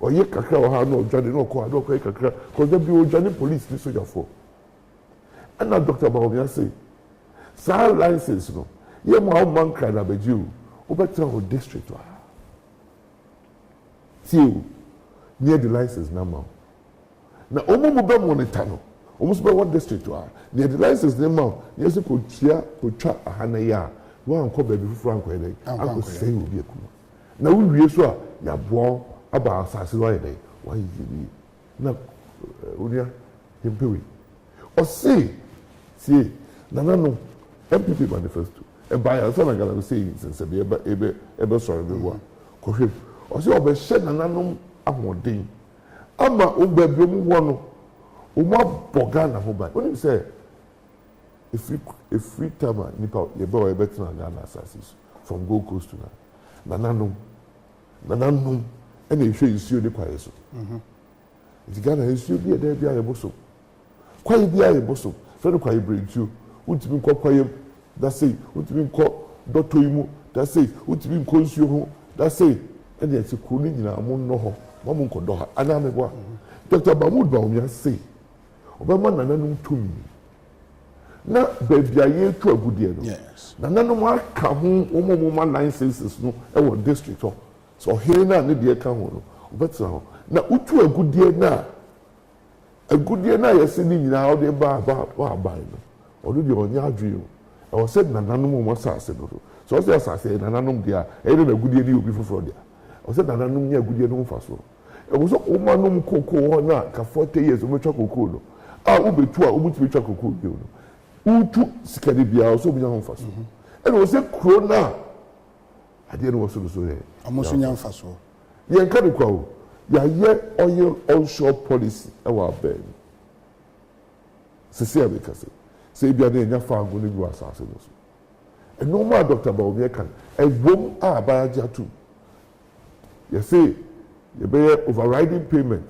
Or ye kakra or no journey no ko do ko kakra because there be journey police this soldier for. And now Dr. Bawumia say, "Sa license no. Ye mo man cry na beju. Obetra o district wa." See near the license now. Now, almost be monitor no. Almost be what district to are. Near the license now. Yes, could cheer, could chat a hanaya. One call baby Frank. I could say will be a kuma. Now we reassure ya born about assassin why day. Why is it? Now, Unia, him or see, no, MPP manifesto. And by a son, I'm going to say, since a be sorry, everyone. Or see, I'll shed an amodin ama obebe mu wono o ma boga na ho ba when you say if free time nipa ye be o betina Ghana assassins from Gold Coast to nananum ene hwe isuo de kwaye so it Ghana isuo bi e da bia ye boso kwaye bia ye boso fe no kwaye brechu utimi nkọ kwaye da say utimi nkọ dotto imu da say utimi nkọ isuo ho da say ene ati kunu nyina mo no ho mamu nkodoha anamebwa Dr. Mahmoud Bawumia say obama nananum tumi na baby aye tu agudie no nananum aka ho omomoma licenses no e wo district ho so here na ne de ka ho no obetra ho na utu agudie na yesi ni nyina o de ba no odu de onya adwe o e said nananum mo sase no so say asase nananum dia e de agudie ni obi foforo dia o said nananum nya agudie no mfa so e wo so o manum koko na ka 40 years o metwa koko no wo betu a wo betwa koko bi no utu sikade bia o so bi nya mfa so e no se kro na ade no wo so ye amoso nya mfa so ye nka de kwa o ya ye oil onshore policy e wa ben se abekase se bia na nya fa ngo ne bi asase no so e no ma Dr. Bawumia kan e wom a ba ja tu You say you pay overriding payment.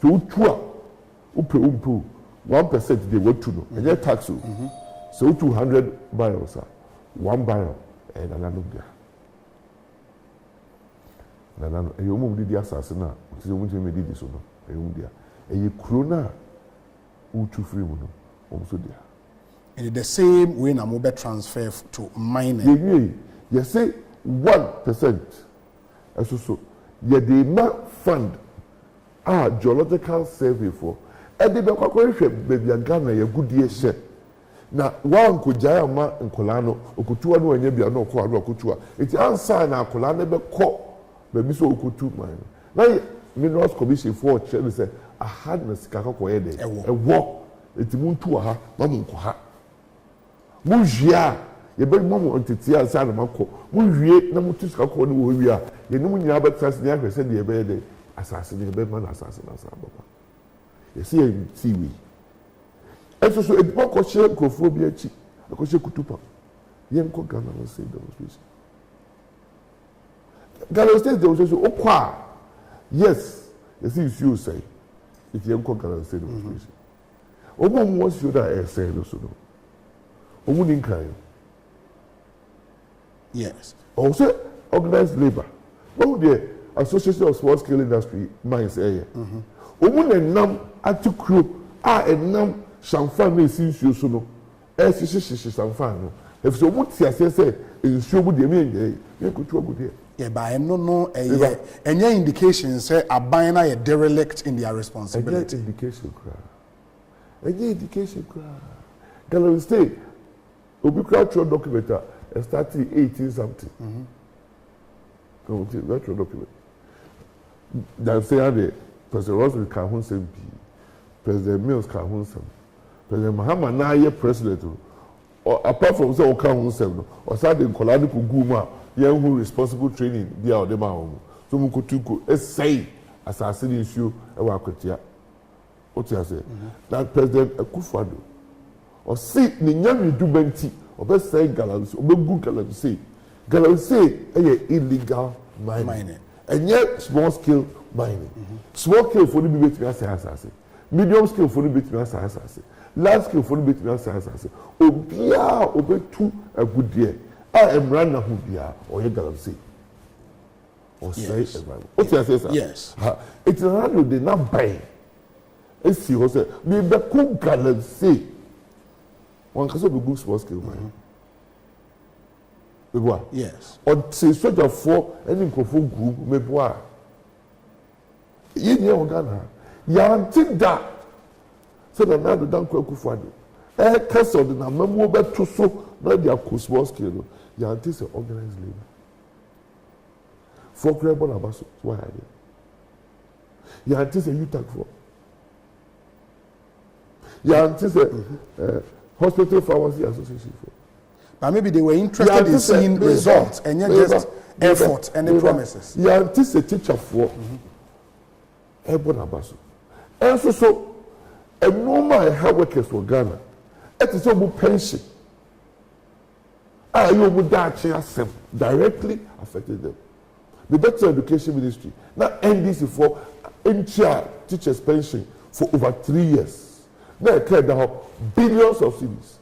So you pay 1% they want to know. And you tax you. So 200 barrels, 1 barrel, and another there. Nana, you move the assassin now. You want to make this one. You there. And you crona, who to free mono, also there. And the same way na mobile transfer to mining. You say 1%. So you did not fund geological survey for. And they be quite baby a Ghana a good year share. Now one could jayama in Colano, Okutua no and Yabia no Kutua. It's answer now Colano be caught. Baby so Okutu mine. Now Minerals Commission for Chelsea said a hardness Kakakoede, a walk, it's Muntua, Mamunkoha. Mujia, you bring Mamu on Titia San Mako, Mujie, Namutuska Koni, we are. You know, when you have a trust in the said the Abede, assassin, the Bedman assassin, you see a seaweed. And so it won't cost you Crophobia cheap, because you could tupa. Yanko Ghana will say demonstration. Ghana State demonstration, oh, yes, you see, you say, if Yanko Ghana State demonstration. Omo wants you that I say, no, so no. Yes. Also, organized labor. What the Association of Small Scale Industry mines area? Nam atukro enam shamfan since you so no. Shamfan. If so much say in show would the mean you could trouble there. Yeah, but I no any indication say a buying a derelict in their responsibility. Indication cry. Indication cry. Gallery State. Ubiquitous document started 18 something. Retro document. Then say the President Roosevelt Kahun Sempi, President Mills Kahun Sem, President Muhammad Naye President. Or apart from say Kahun Sem, or started Kolani Kuguma, young who responsible training be out the man. So Mukutuku say assassin issue ewa kwatia. What you say? That President Akufo-Addo. Or see the young do or best say galleries, or good galleries say illegal mining. And yet small scale mining. Small scale for the bit me as medium scale for the bit me as large scale for the bit me as Obia obe two a good year. I am running who bia or ye galleries or say what you say? Yes. It's a radio they not buy. It's see what say me be cool galleries. One can be good small scale mining. Yes. Or say soldier for any group maybe. You know Ghana. Yanti that. So the now the down Kwabena. Castle the memo to so not their small scale. Yanti say organized labor. For Kwabena Abaso. Why are they? Yanti say you tag for. Yanti say Hospital Pharmacy Association for. But maybe they were interested in seeing results and not just effort and the promises. You anticipate teacher for Kwabena Abaso. And so a normal health workers for Ghana, it is a pension. You would that directly affected them. The Better Education Ministry now NDC for entire teachers' pension for over 3 years. Now it carried out billions of cedis.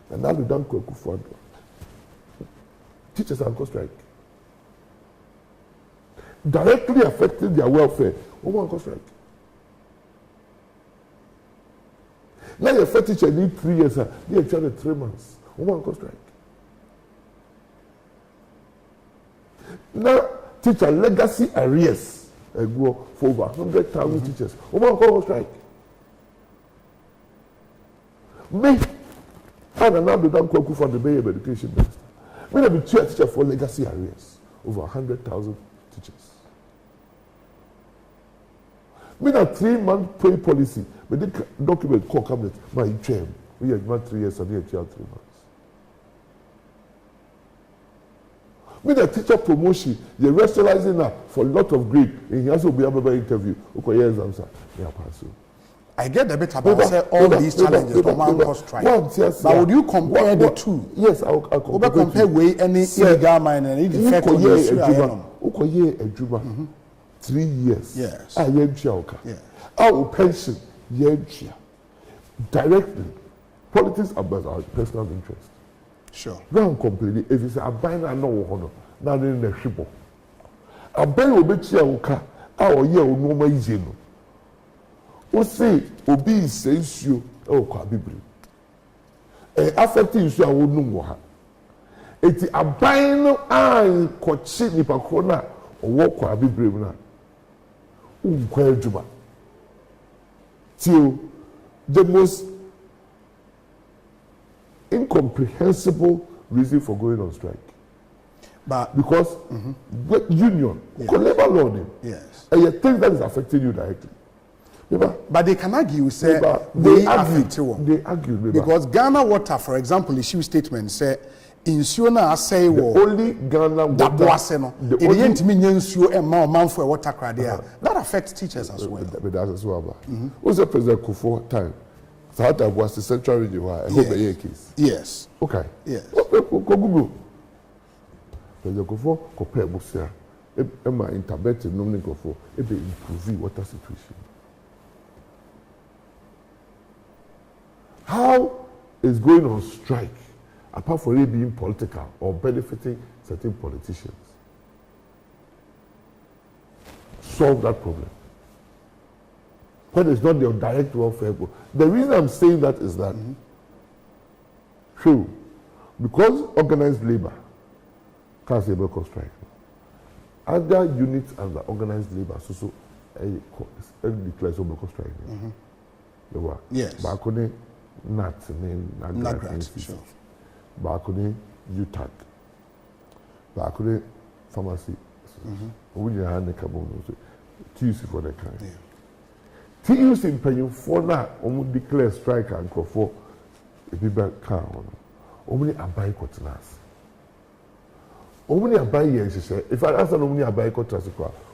And now we don't go for it. Teachers are on strike. Directly affecting their welfare. Who want to strike? Now your first teacher need 3 years, they try 3 months. Who want to strike? Now teacher legacy arrears go for over 100,000 teachers. Who want to strike? Me. And now the damn Kwaku for the Bay of Education Minister. When I be teacher for legacy arrears, over 100,000 teachers. When a 3-month pay policy, but the document called cabinet, my term, we had 3 years and here 3 months. When a teacher promotion, you're rationalizing now for a lot of grade, and he also be able to interview. I get a bit about all these challenges for man strike. But would you compare the two? Yes, I'll compare way any illegal mining and any effect on the ye a juba 3 years. Yes. A yenchioka. Yeah. Our pension yenchia. Directly. Politics about our personal interest. Sure. Don't complain. If it's a bind, I know honor. Now in the ship. A bind will be chia. Our year will no more easy. What say? Obi says you. Oh, Kwabena. Affecting you, I will know. Eti aban no an kochi nipa krona owo kwa Kwabena na unkwa adwuma till the most incomprehensible reason for going on strike, but because union labor law yes, and you think that is affecting you directly. But they can argue, say they argue because Ghana Water, for example, issue statement say insuana say only Ghana Water it ain't mean insu and man for water credit that affects teachers as well. But that's as well. What's the President Kufuor time? So that was the central region why I hope the case. Yes. Okay. Yes. Google. President Kufuor compare Musia. Emma intervention nominee Kufuor. It be improve water situation. How is going on strike, apart from it being political or benefiting certain politicians, solve that problem? When it's not their direct welfare goal. The reason I'm saying that is that, true, because organized labor can't say about strike. Other units under organized labor so declare so about strike. Yes. Nat sure. Bakune UTAG. Bakune pharmacy. We need to TUC for the kind. TUC in paying for now, declare strike and call for a bigger car. Only a buy cottoners. Only a buy yes, if I ask only a buy cottoners,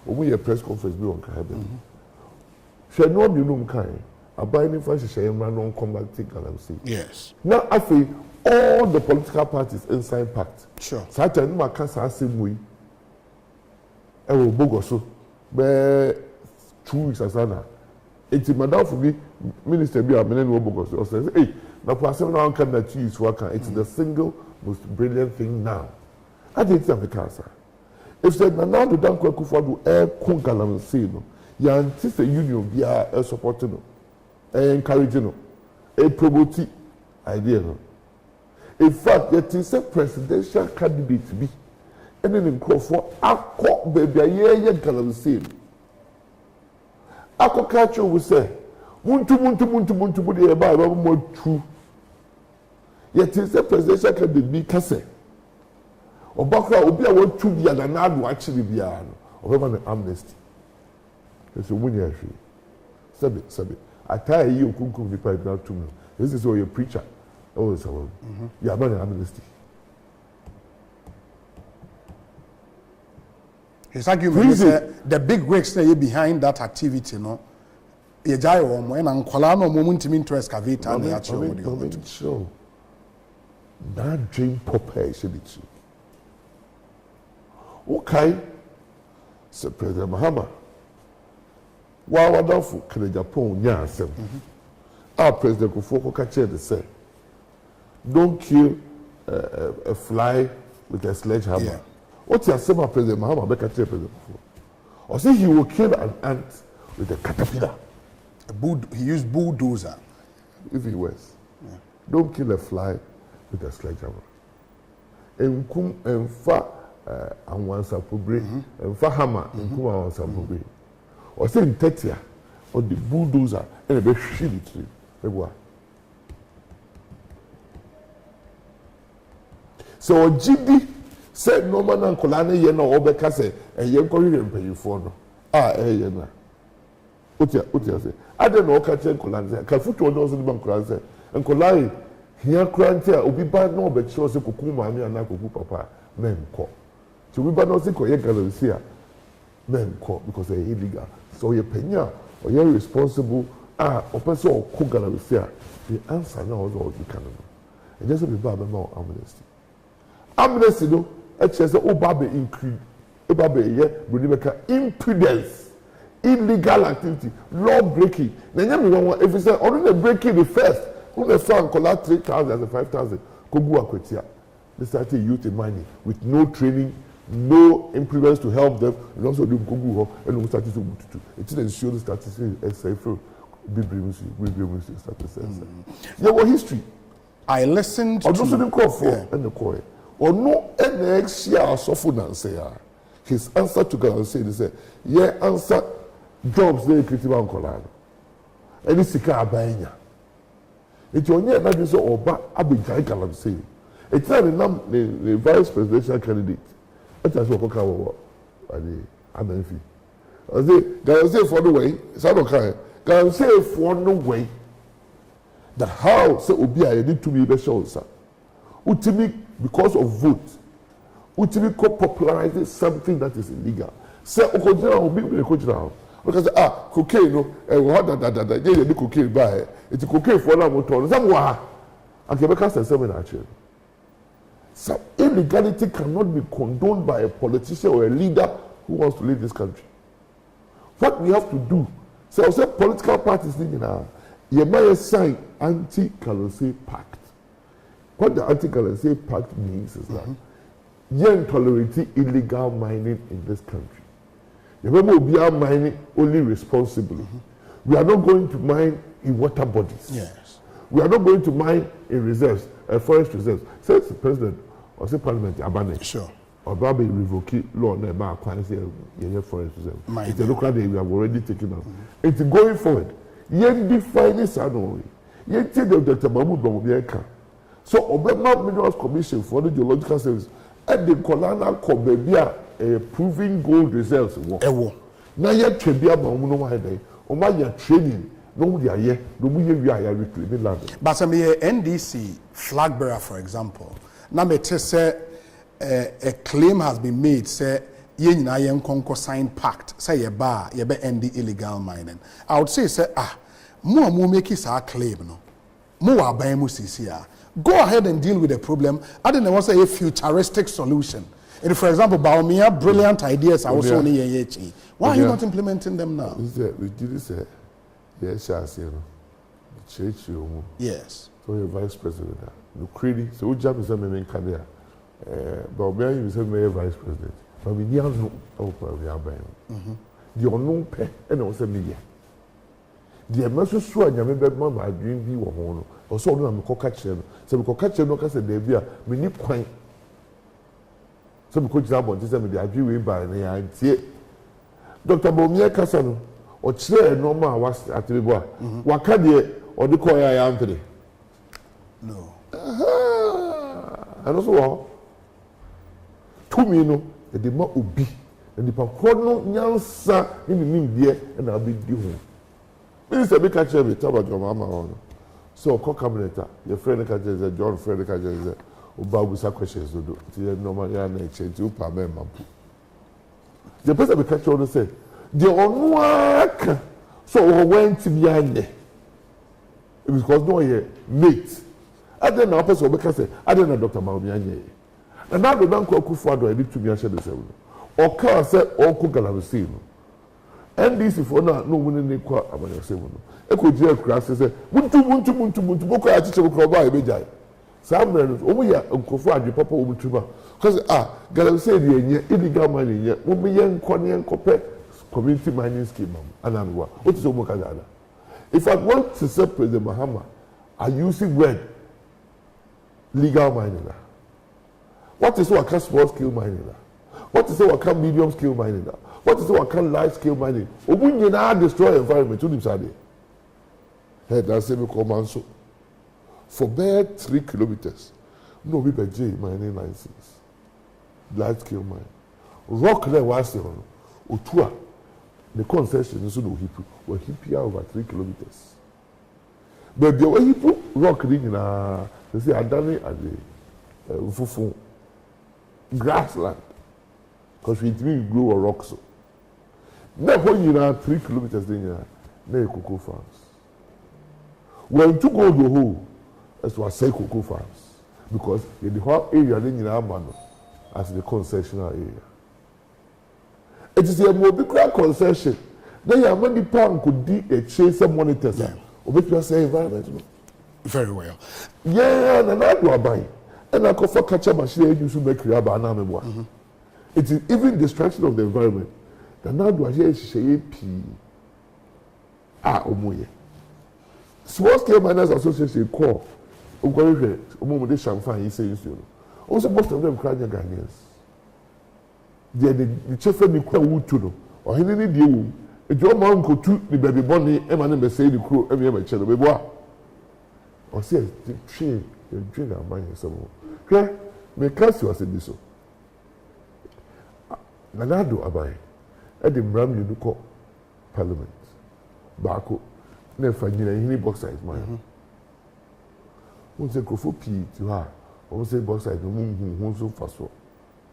only a press conference be on Kwabena. Shall not be no kind. Abiding for non combating calamity. Yes. Now, I feel all the political parties inside pact. Sure. So I tell you, my cancer same way. I will bogoso. But 2 weeks as I it's madam for me, Minister be a man will bogoso. Says, hey, now for seven hours come that you is working. It's the single most brilliant thing now. I didn't have the cancer. If said now the done quick for do air congalam say no, you anticipate union be a supporting no. Encouraging a promote idea. In fact, yet is a presidential candidate be and then call for Akko baby a year galam same. Aquaculture will say, Muntu the Bible more true. Yet is a presidential candidate be Kase. Or Bakra will be a word to be an actually be an or amnesty. It's a winner. Sabi. I tell you, Kunkum the pipe now to me. This is all your preacher. Oh, it's a you are not an amnesty. His argument is the big works behind that activity, no? You jai one when Ankolano moment to excavate and the actual. Sure. That dream proper should be true. Okay. So President Mahama. While wonderful can Japan Yasem. Our President Kufuor catcher say, don't kill a fly with a sledgehammer. Yeah. What's your same President Mahama Beka President Kufuor? Or say he will kill an ant with a caterpillar. He used bulldozer. If he was. Yeah. Don't kill a fly with a sledgehammer. And kum and fa and one sapobre and fa hammer and kum and sapobre. Or say in Tetia or the bulldozer and a bit shitty tree. So GD said no man and Colane Yena or Becca say a young Korean pay you for no. Yena. Utia say, I don't know catching Colane. Kafuto knows in Bank say, and Colai here crantia will be bad no, but she was a Kukuma and Naku Papa, men call. So we bad no think or Yega men call because they're illegal. So you're penya or you're responsible. Or person or Kugana will say, the answer now is all you can know. And just be bad more amnesty. Amnesty, no, actually, oh, Baby increase a beba be ye broni beka impudence, illegal activity, law breaking. Na nyame won if you say only breaking the first, who the fan collect 3,000 and 5,000 kogu akwetia. They started youth money with no training, no improvements to help them, and also do kogu and we started to it didn't show the statistics as say for we statistics. There was history. I listened to the call for and the call. Or no next year so say his answer to God say he said, yeah, answer jobs they critical uncle. And it's a buying. It's only a matter of Oba Abijay Kalam say. It's not the vice presidential candidate. That's what I call Amenfi. I say for the way, it's not okay. Can say for no way that how say Obi I need to be better sir. Ultimately because of vote. Ultimately popularizing something that is illegal. Say Okojina Obi be Okojina. Because cocaine no what that they cocaine buy. It's cocaine for na motor. Some wa. And Quebec say seven actually. So illegality cannot be condoned by a politician or a leader who wants to lead this country. What we have to do, so political parties you may sign anti-currency pact. What the anti-currency pact means is that you tolerate illegal mining in this country. Remember, we are mining only responsibly. We are not going to mine in water bodies. Yes. We are not going to mine in reserves, forest reserves. Says the president or say parliament abandoned. Sure. Or probably revoke law never acquire forest reserve. It's a local day we have already taken out. It's going forward. Yet define this annually. Yet tell the Dr. Mahmoud Bamubiaka. So Obama Minerals Commission for the Geological Service and the Kolana Kobebia proving gold reserves. Now yet Trebia Mamuno Hade, Omaya training, no year, no we are reclaiming land. But some NDC flag bearer, for example. Now me say a claim has been made, say yena yen konko sign pact, say ye be end illegal mining. I would say mo make it a claim no. Mo aban mu sisi. Go ahead and deal with the problem. I don't want to say a futuristic solution. And for example, Baumia, brilliant ideas are also only yechi. Why are you not implementing them now? We did say, yes, yes. So you're vice president. No credit. So what job is that main career? Baumia, you say mayor vice president. But we need no we are buying. The unknown pay and also media. The message so I remember my dream be one. Also, I'm a catch them. So we catch them. No, say they be a we need point. So we coach them on this. Me the agree we buy na antie. Dr. Bomia Kasano or chair normal was at the boy. Waka de or the call I am today. No. And also, 2 million the more ubi and the pakono nyansa in the name there and I'll be doing. Minister be catch me talk about your mama on. So call cabinet your friend catches John friend catches Obabusa questions to do. Ti normal ya na change you pa member. The person be catch on say the onwaka so went to be ande. Because no here mate. I don't know person be say I don't know Dr. Maomianye. And now the bank Akufo-Addo edit to be answer the same. Or can say or cook galamsey. NDC for now no winning ne kwa abanya same no. Ekojia kura say muntu boko ya chiche boko ba ebejai. Some men omo ya Akufo-Addo papa omutuba. Cause galamsey dey enye illegal mining enye. Omo ye nkone enkope community mining scheme am ananwa. What is omo kazada? If I want to say President Mahama are using word legal mining. What is what small scale mining? What is what medium scale mining? What is what large scale mining? Obunya na destroy environment. Who say? Hey, that's me command so. For bare 3 kilometers, no we J mining license. Large scale mine. Rock there was on. Otua. The concession is no hipu. We hipu over 3 kilometers. But the way hipu rock ring na they say Adani at the fufu grassland. Because we didn't grow a rock so. Now when you are 3 kilometers then you cocoa farms. When to go the hole, as to say cocoa farms. Because in the whole area then you are as the concessional area. It is a mobile concession. They are many pounds could be a chase and monitors. Or say environment. Very well. Yeah, and I do a buy. And I go for catch up machine you should make your banana. It is even destruction of the environment. The now do I hear she Omoye. Small Scale Miners Association call. Omo champagne he says you. Also most of them crying Ghanaians. The chef me kwa wutu no. Or he need you. If your mom go to the baby bunny, Emma say the crew, every channel, baby. Or say, you drink and buy some more. Okay? Me cast you as a diso. Nanado abai. Eddie Bram, you call Parliament. Bako. Never knew any box size, man. Won't say Kofu P to her. Or say box size, no moon, won't so fast.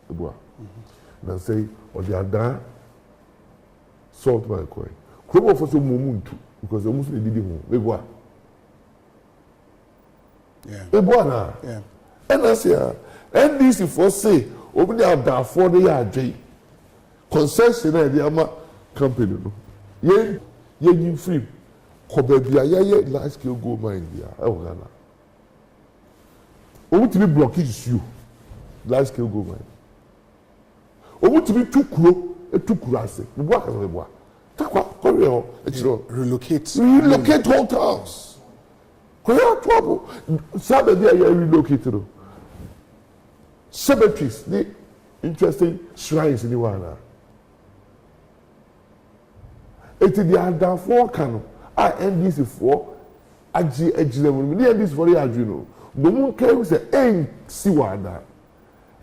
The boy. Now say, or the other. Salt my coin. Crop for some moment because the Muslim did him. We go. Yeah. We go now. Yeah. And I say, and this is for say, open the door for the yard. Concession at the Ama company. Ye free. Kobebia ye large scale gold mine there. Oh Ghana. Owu to be blockage you. Large scale gold mine. Owu to be too close. Relocate hotels. Trouble. Saturday relocated. Cemeteries, the interesting shrines in the one. It is the under 4 canon. I end this for AG11. Near this for the Adreno. No one can say, ain't see one.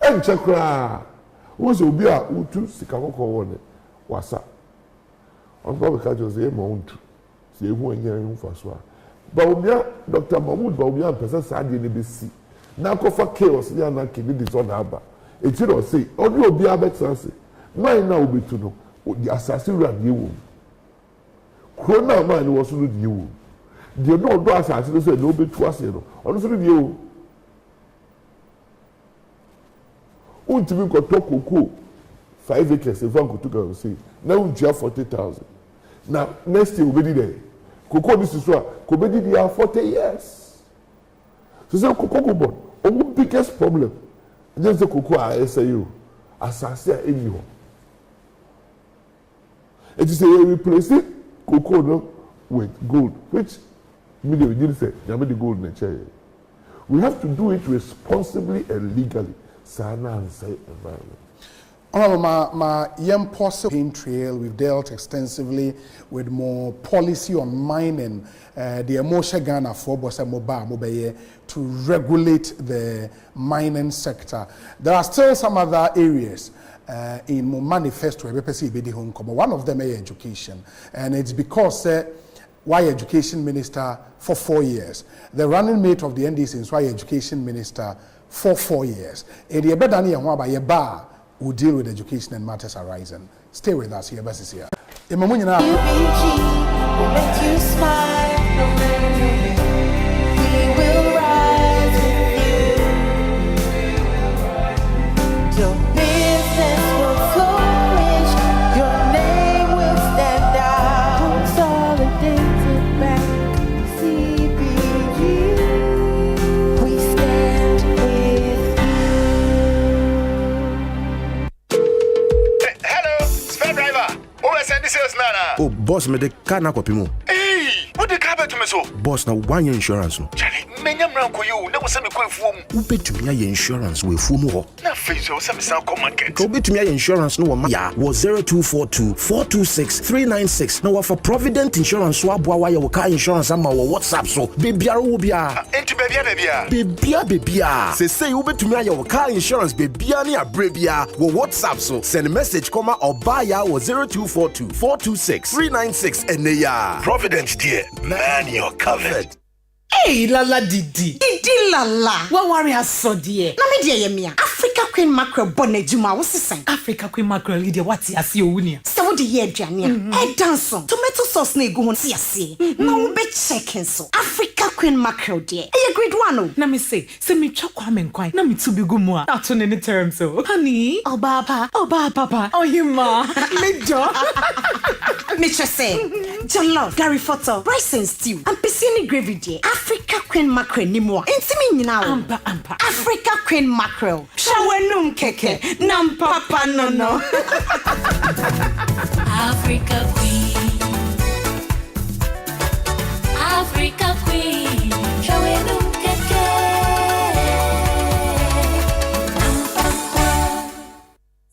Ain't chakra. Wọ́n sọ obi a wotu sika kɔkɔɔ wɔ ne wasa ɔnpa bɛka kyerɛ sɛ ɛma wontu sɛ ehu ɛnyɛ ɛhu fa so a baomia Dr. Mahmood baomia mpɛsɛ saa adeɛ ne bɛsi na akɔfa chaos ne anarchy ne disorder aba eti na ɔse ɔne obi abɛtena ase man na obetu no ɔdi asase wura deɛ wɔ mu kuro na man ne wɔ so no deɛ wɔ mu deɛ na ɔdɔ asase no sɛ na obetu ase no ɔno so no deɛ wɔ mu. Untimi koto koko 5 acres if one could took and say now we have 40,000. Now next year we be there. Koko this is what could be there 40 years. So say koko born. Our biggest problem just the koko SAU assassin anyhow. It is a replacing koko no with gold, which media we didn't say you the gold in the chair. We have to do it responsibly and legally. Sana and say environment. My young pain trail, we've dealt extensively with more policy on mining, the emotion Ghana for Bosa Mobile to regulate the mining sector. There are still some other areas in my manifesto, one of them is education, and it's because why education minister for 4 years. The running mate of the NDC is why education minister for 4 years. And the bedani and waba yeba will deal with education and matters arising. Stay with us here, Bessie here. Imamunyina. Let you smile. We will rise with you. Your business will flourish. Your name will stand out. Consolidated Bank, CBG. We stand with you. Hello, spare driver. Who is sending sales nana? Oh, boss, me the car na kopi mo. Hey, what the car to me so? Boss, na 1 year insurance no. Charlie, menyam ranko you. Na wose me ko efuom. Ubetumi ya insurance we fuom ho. Na face o se me san come market. Ka ubetumi ya insurance no wa ya wo 0242 426 396 na wa for Provident Insurance so aboa wa ya wo car insurance ama wo WhatsApp so. Bebiara wo bia. Enti bebia. Bebia. Se say ubetumi ya wo car insurance bebia ne abrebia wo WhatsApp so. Send a message koma or buy ya wo 0242 426 396 and ya. Providence dear, man you're covered. Hey, lala didi lala. Wa worry aso dear. Na me dear yemia. Africa Queen Mackerel bonne juma wo sesen. Africa Queen Mackerel ide wati ase owunia. Se wo de ye aduane a dance tomato sauce na egu ho siase na wo be chicken so Africa Queen mackerel de e grade 1 o na me say me twa kwa me nkwan na me tu bi gu mu a ato ne term so honey oba papa oh you ma me jo me say jollof Gary Photo rice and stew and piscine gravy de Africa Queen mackerel ni mo intimi nyina o ampa Africa Queen mackerel shawenum keke nam papa no Africa Queen Africa Queen shawenum keke.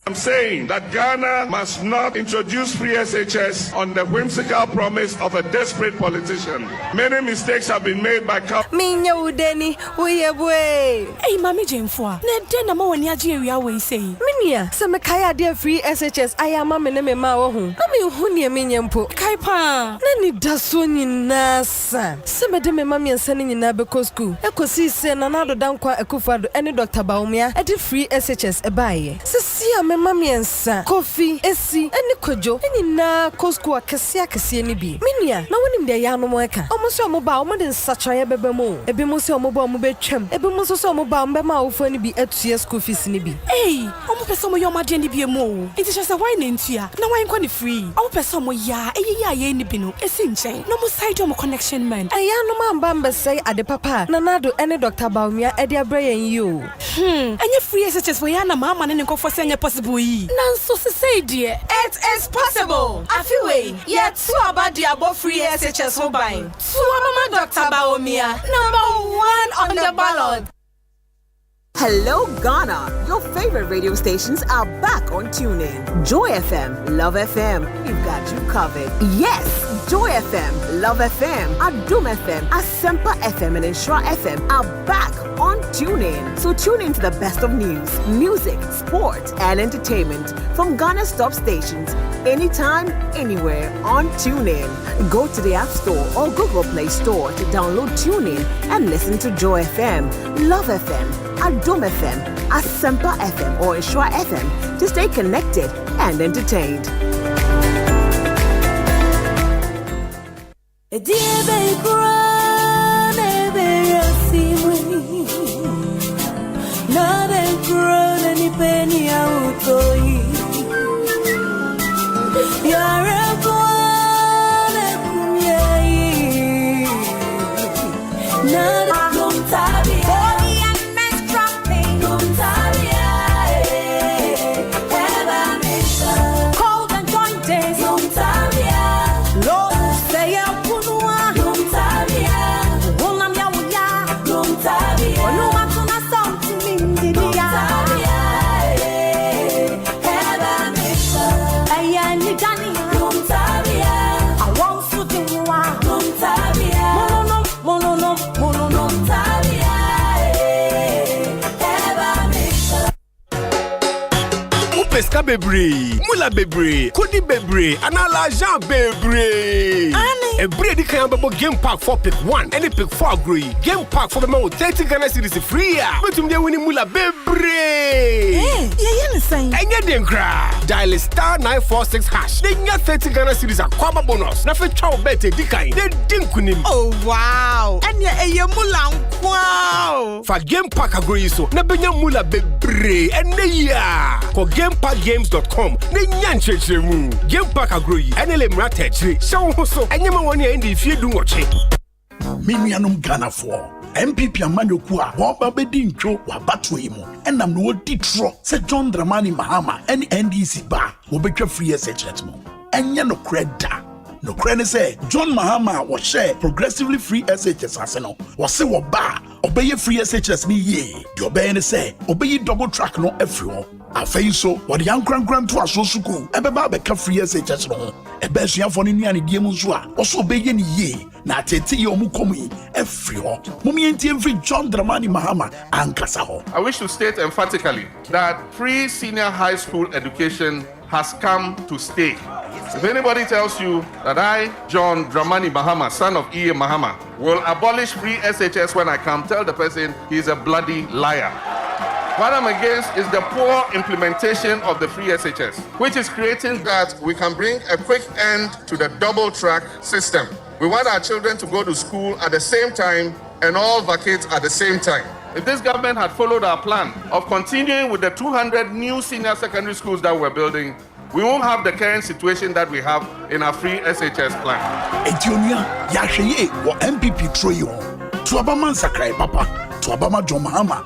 I'm saying that Ghana must not introduce free SHS on the whimsical promise of a desperate politician. Many mistakes have been made by Minya udeni, uye bwe. Hey, Mami Jemfwa, ne dena ma wani aji area we say. Minya, se me kaya dia free SHS ayama me ne me ma wo hu. Na me hu ne minya mpo. Kai pa. Na ni daso nyina sa. Se me de me ma miensa ni nyina be ko school. Ekosiise na na do dankwa Ekufado ene Dr. Baumia e de free SHS e baaye. Se sia me mamiensa coffee esi eni kojo eni na kosko akese ni bi minia na wonim de ya no mo eka omo so omo ba omo de nsachoye bebe mo ebi mo so omo ba omo betwam ebi mo so omo ba omo be ma ofo ni bi atue school fees ni bi omo pese omo yo made ni bi mo enti chese why na ntua na why nkwa ni free omo pese omo ya eyeya ye ni bi no esi nchen no mo side omo connection man aya no mamba mbese ade papa na nado ene Dr. Baumia e de abrayen yo enye free SHS for ya na mama ne nkofo se enye possible Nanso say dear, it is possible. Afiwe, yet two about the above free SHS mobile. Two mama Dr. Baumia, #1 on the ballot. Hello Ghana, your favorite radio stations are back on TuneIn. Joy FM, Love FM, we've got you covered. Yes, Joy FM, Love FM, Adum FM, Asempa FM and Ensure FM are back on TuneIn. So tune in to the best of news, music, sport and entertainment from Ghana's top stations anytime, anywhere on TuneIn. Go to the App Store or Google Play Store to download TuneIn and listen to Joy FM, Love FM, Adum FM, Asempa FM or Ensure FM to stay connected and entertained. Pesca bebre, mula bebre, kodi bebre, anala Jean bebre. A bready can be game pack for pick 1, any pick 4 agree. Game pack for the more 30 Ghana cities free. But you winning mula bebre. Yeah, saying. And you didn't cry. Dial *946 hash. Then you 30 Ghana cities are kwaba bonus. Na fe chow bete dikai. They didn't kunim. Oh wow. And you mula wow. For game pack agree so. Na benya mula bebre. And ya. For gamepackgames.com. Ne nyanche mu. Game pack agree. Enele mrate chiri. Show so. Enyema wani endi if you do watch it. Minianum Ghana for. MPP Amanyoku a wɔba bedi ntwo wabato yi mu ɛnam no wodi tro sɛ John Dramani Mahama ɛne NDC ba wɔbɛtwa free SHS mu ɛnyɛ no kreda no krene sɛ John Mahama wɔhyɛ progressively free SHS ase no wɔse wɔba ɔbɛyɛ free SHS ni yie deɛ ɔbɛyɛ ne sɛ ɔbɛyi double track no afiri hɔ afei so wɔde yankrankran to aso suku ɛbɛba abɛka free SHS no ho ɛbɛsuafo no nua ne die mu nso a ɔso ɔbɛyɛ ne yie na atete yɛ ɔmo kɔm yi afiri hɔ momiɛntie mfiri John Dramani Mahama ankasa hɔ. I wish to state emphatically that free senior high school education has come to stay. If anybody tells you that I, John Dramani Mahama, son of E.A. Mahama, will abolish free SHS when I come, tell the person he's a bloody liar. What I'm against is the poor implementation of the free SHS, which is creating that we can bring a quick end to the double track system. We want our children to go to school at the same time and all vacate at the same time. If this government had followed our plan of continuing with the 200 new senior secondary schools that we're building, we won't have the current situation that we have in our free SHS plan. Etionia, Yasheye, or MPP Troyo, Tuabama Sakai Papa, Tuabama Jomahama.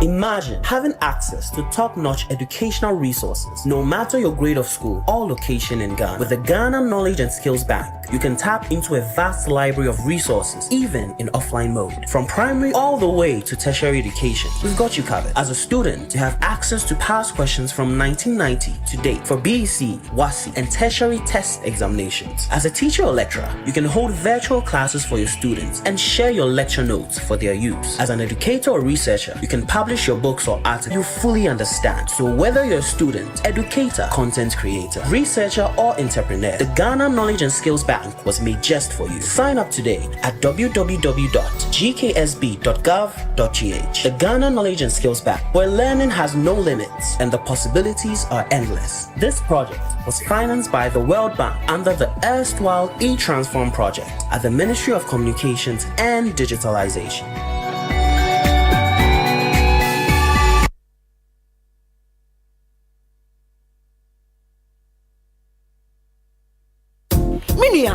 Imagine having access to top-notch educational resources, no matter your grade of school or location in Ghana. With the Ghana Knowledge and Skills Bank, you can tap into a vast library of resources, even in offline mode. From primary all the way to tertiary education, we've got you covered. As a student, you have access to past questions from 1990 to date for BEC, WASI, and tertiary test examinations. As a teacher or lecturer, you can hold virtual classes for your students and share your lecture notes for their use. As an educator or researcher, you can publish your books or articles you fully understand. So whether you're a student, educator, content creator, researcher, or entrepreneur, the Ghana Knowledge and Skills Bank was made just for you. Sign up today at www.gksb.gov.gh. The Ghana Knowledge and Skills Bank, where learning has no limits and the possibilities are endless. This project was financed by the World Bank under the erstwhile e-Transform project at the Ministry of Communications and Digitalization.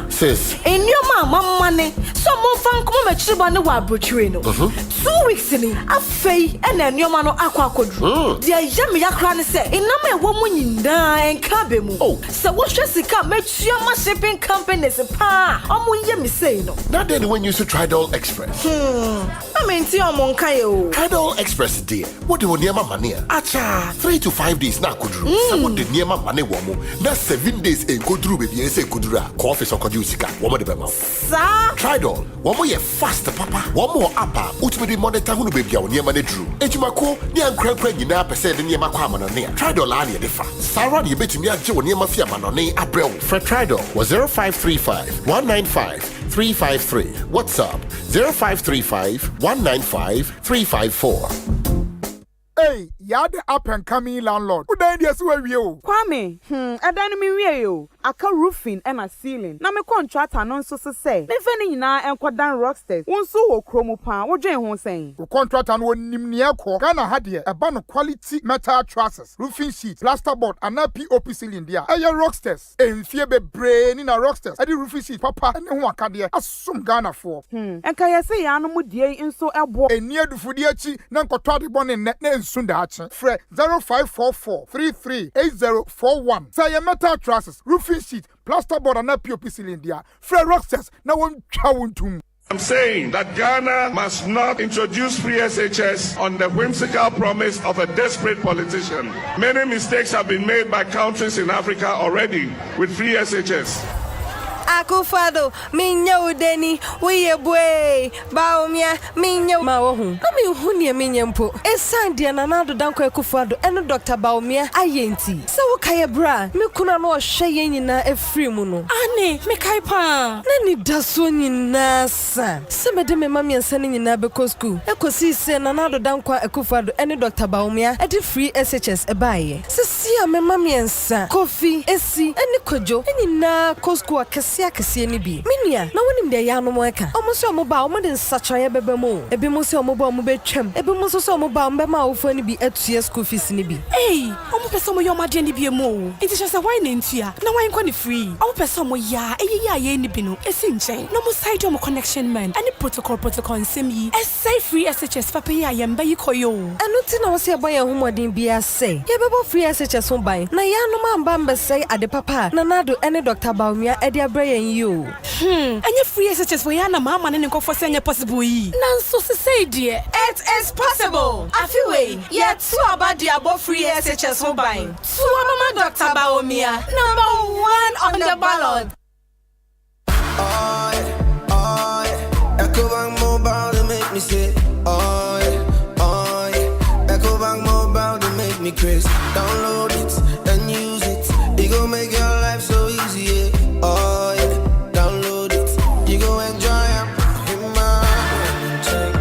Sis. In your mama money, someone found come at Chibane Wabutrino. 2 weeks in a fay and then your man aqua could. Dear Yamia Cran said, in number woman in and Kabemu. Oh, so what Jessica makes your shipping company as a pa? Yami say no. Not then when you used to Tridol Express. I mean, see your Moncayo. Tridol Express, dear. What do you near my money? Acha, 3 to 5 days now could do. Someone did near my money woman. That's 7 days a good room with the Kudura, coffee or Kodusika, woman of the mouth. Sir, Tridol, one more faster, papa, one more upper, ultimately monitor who baby on near money drew. Ejimako, near crank, you now percent near my common on near. Tridol, I need the fat. Sarah, you bet me a Joe near my fiaman on near April. For Tridol was 0535 195 353. WhatsApp 0535 195 354. Hey, you're the up and coming landlord. Who died yesterday? Kwame, I didn't mean you. I can roofing and a ceiling. Now, my contract announce so say. Never na and quadan rocksters. One so chromo pan. What Jane was saying. The contract and one nimniako. Ghana had here a band of quality metal trusses, roofing sheets, plasterboard, and a POP ceiling there. Aye, rocksters. And fear be brain in a rocksters. I did roofing sheet, papa, and then one can there. As some Ghana for. And can I say, animal dear in so a boy. And near the Fudiachi, Nanko Toddy Bonnet net. Sundachi, Fred 0544 338041. Say metal trusses, roofing sheet, plasterboard, and a POP ceiling there. Fred Rocksters, now one chowing to. I'm saying that Ghana must not introduce free SHS on the whimsical promise of a desperate politician. Many mistakes have been made by countries in Africa already with free SHS. Akufado, minyo deni, we a boy, baumia, minyo maohu. I mean, hunia minyampo. A sandia nanado danko Akufado and Dr. Baumia, ayenti. So, Kaya bra, me kuna no shayin na a free muno. Ane, me kaipa. Nani dasuni nasa. Some of them, mammy and sending in Nabeko school. Ekosiise nanado danko Akufado and Dr. Baumia at the free SHS a buy. Sia, me mammy and sa, coffee, esi, and Nikojo, and in na Cosco Kasiakasi ni bi. Minia, na wonim de ya no moeka. Omoso omoba omode sachaye bebemo. Ebi mo se omoba omobe twem. Ebi mo so omoba mbema ofo ni bi atue school fees ni bi. Hey, omo pese omo yoma de ni bi emo. It is just a wine ntua. Na wine kwa ni free. Omo pese omo ya ye ni bi no. Esi nchen. No mo side omo connection man. Any protocol nsem yi. Say free SHS papa ya yemba yi koyo. Eno ti na wo se eboye homodin bia say. Ye bebo free SHS on ban. Na ya no mamba mba say ade papa. Na nado ene Dr. Baumia ede abraye you. Anya free SHS for yana mama ne nko for say possible yi. Nanso se say dear. It is possible. Afiwe, yet so about the above free SHS for buying. So mama Dr. Baumia, #1 on the ballot. Ecobank Mobile to make me say, oh yeah. Ecobank Mobile to make me crazy. Download it and use it. It gon' make your life so easy, yeah. Oh yeah. Download it. You go enjoy it. In my check.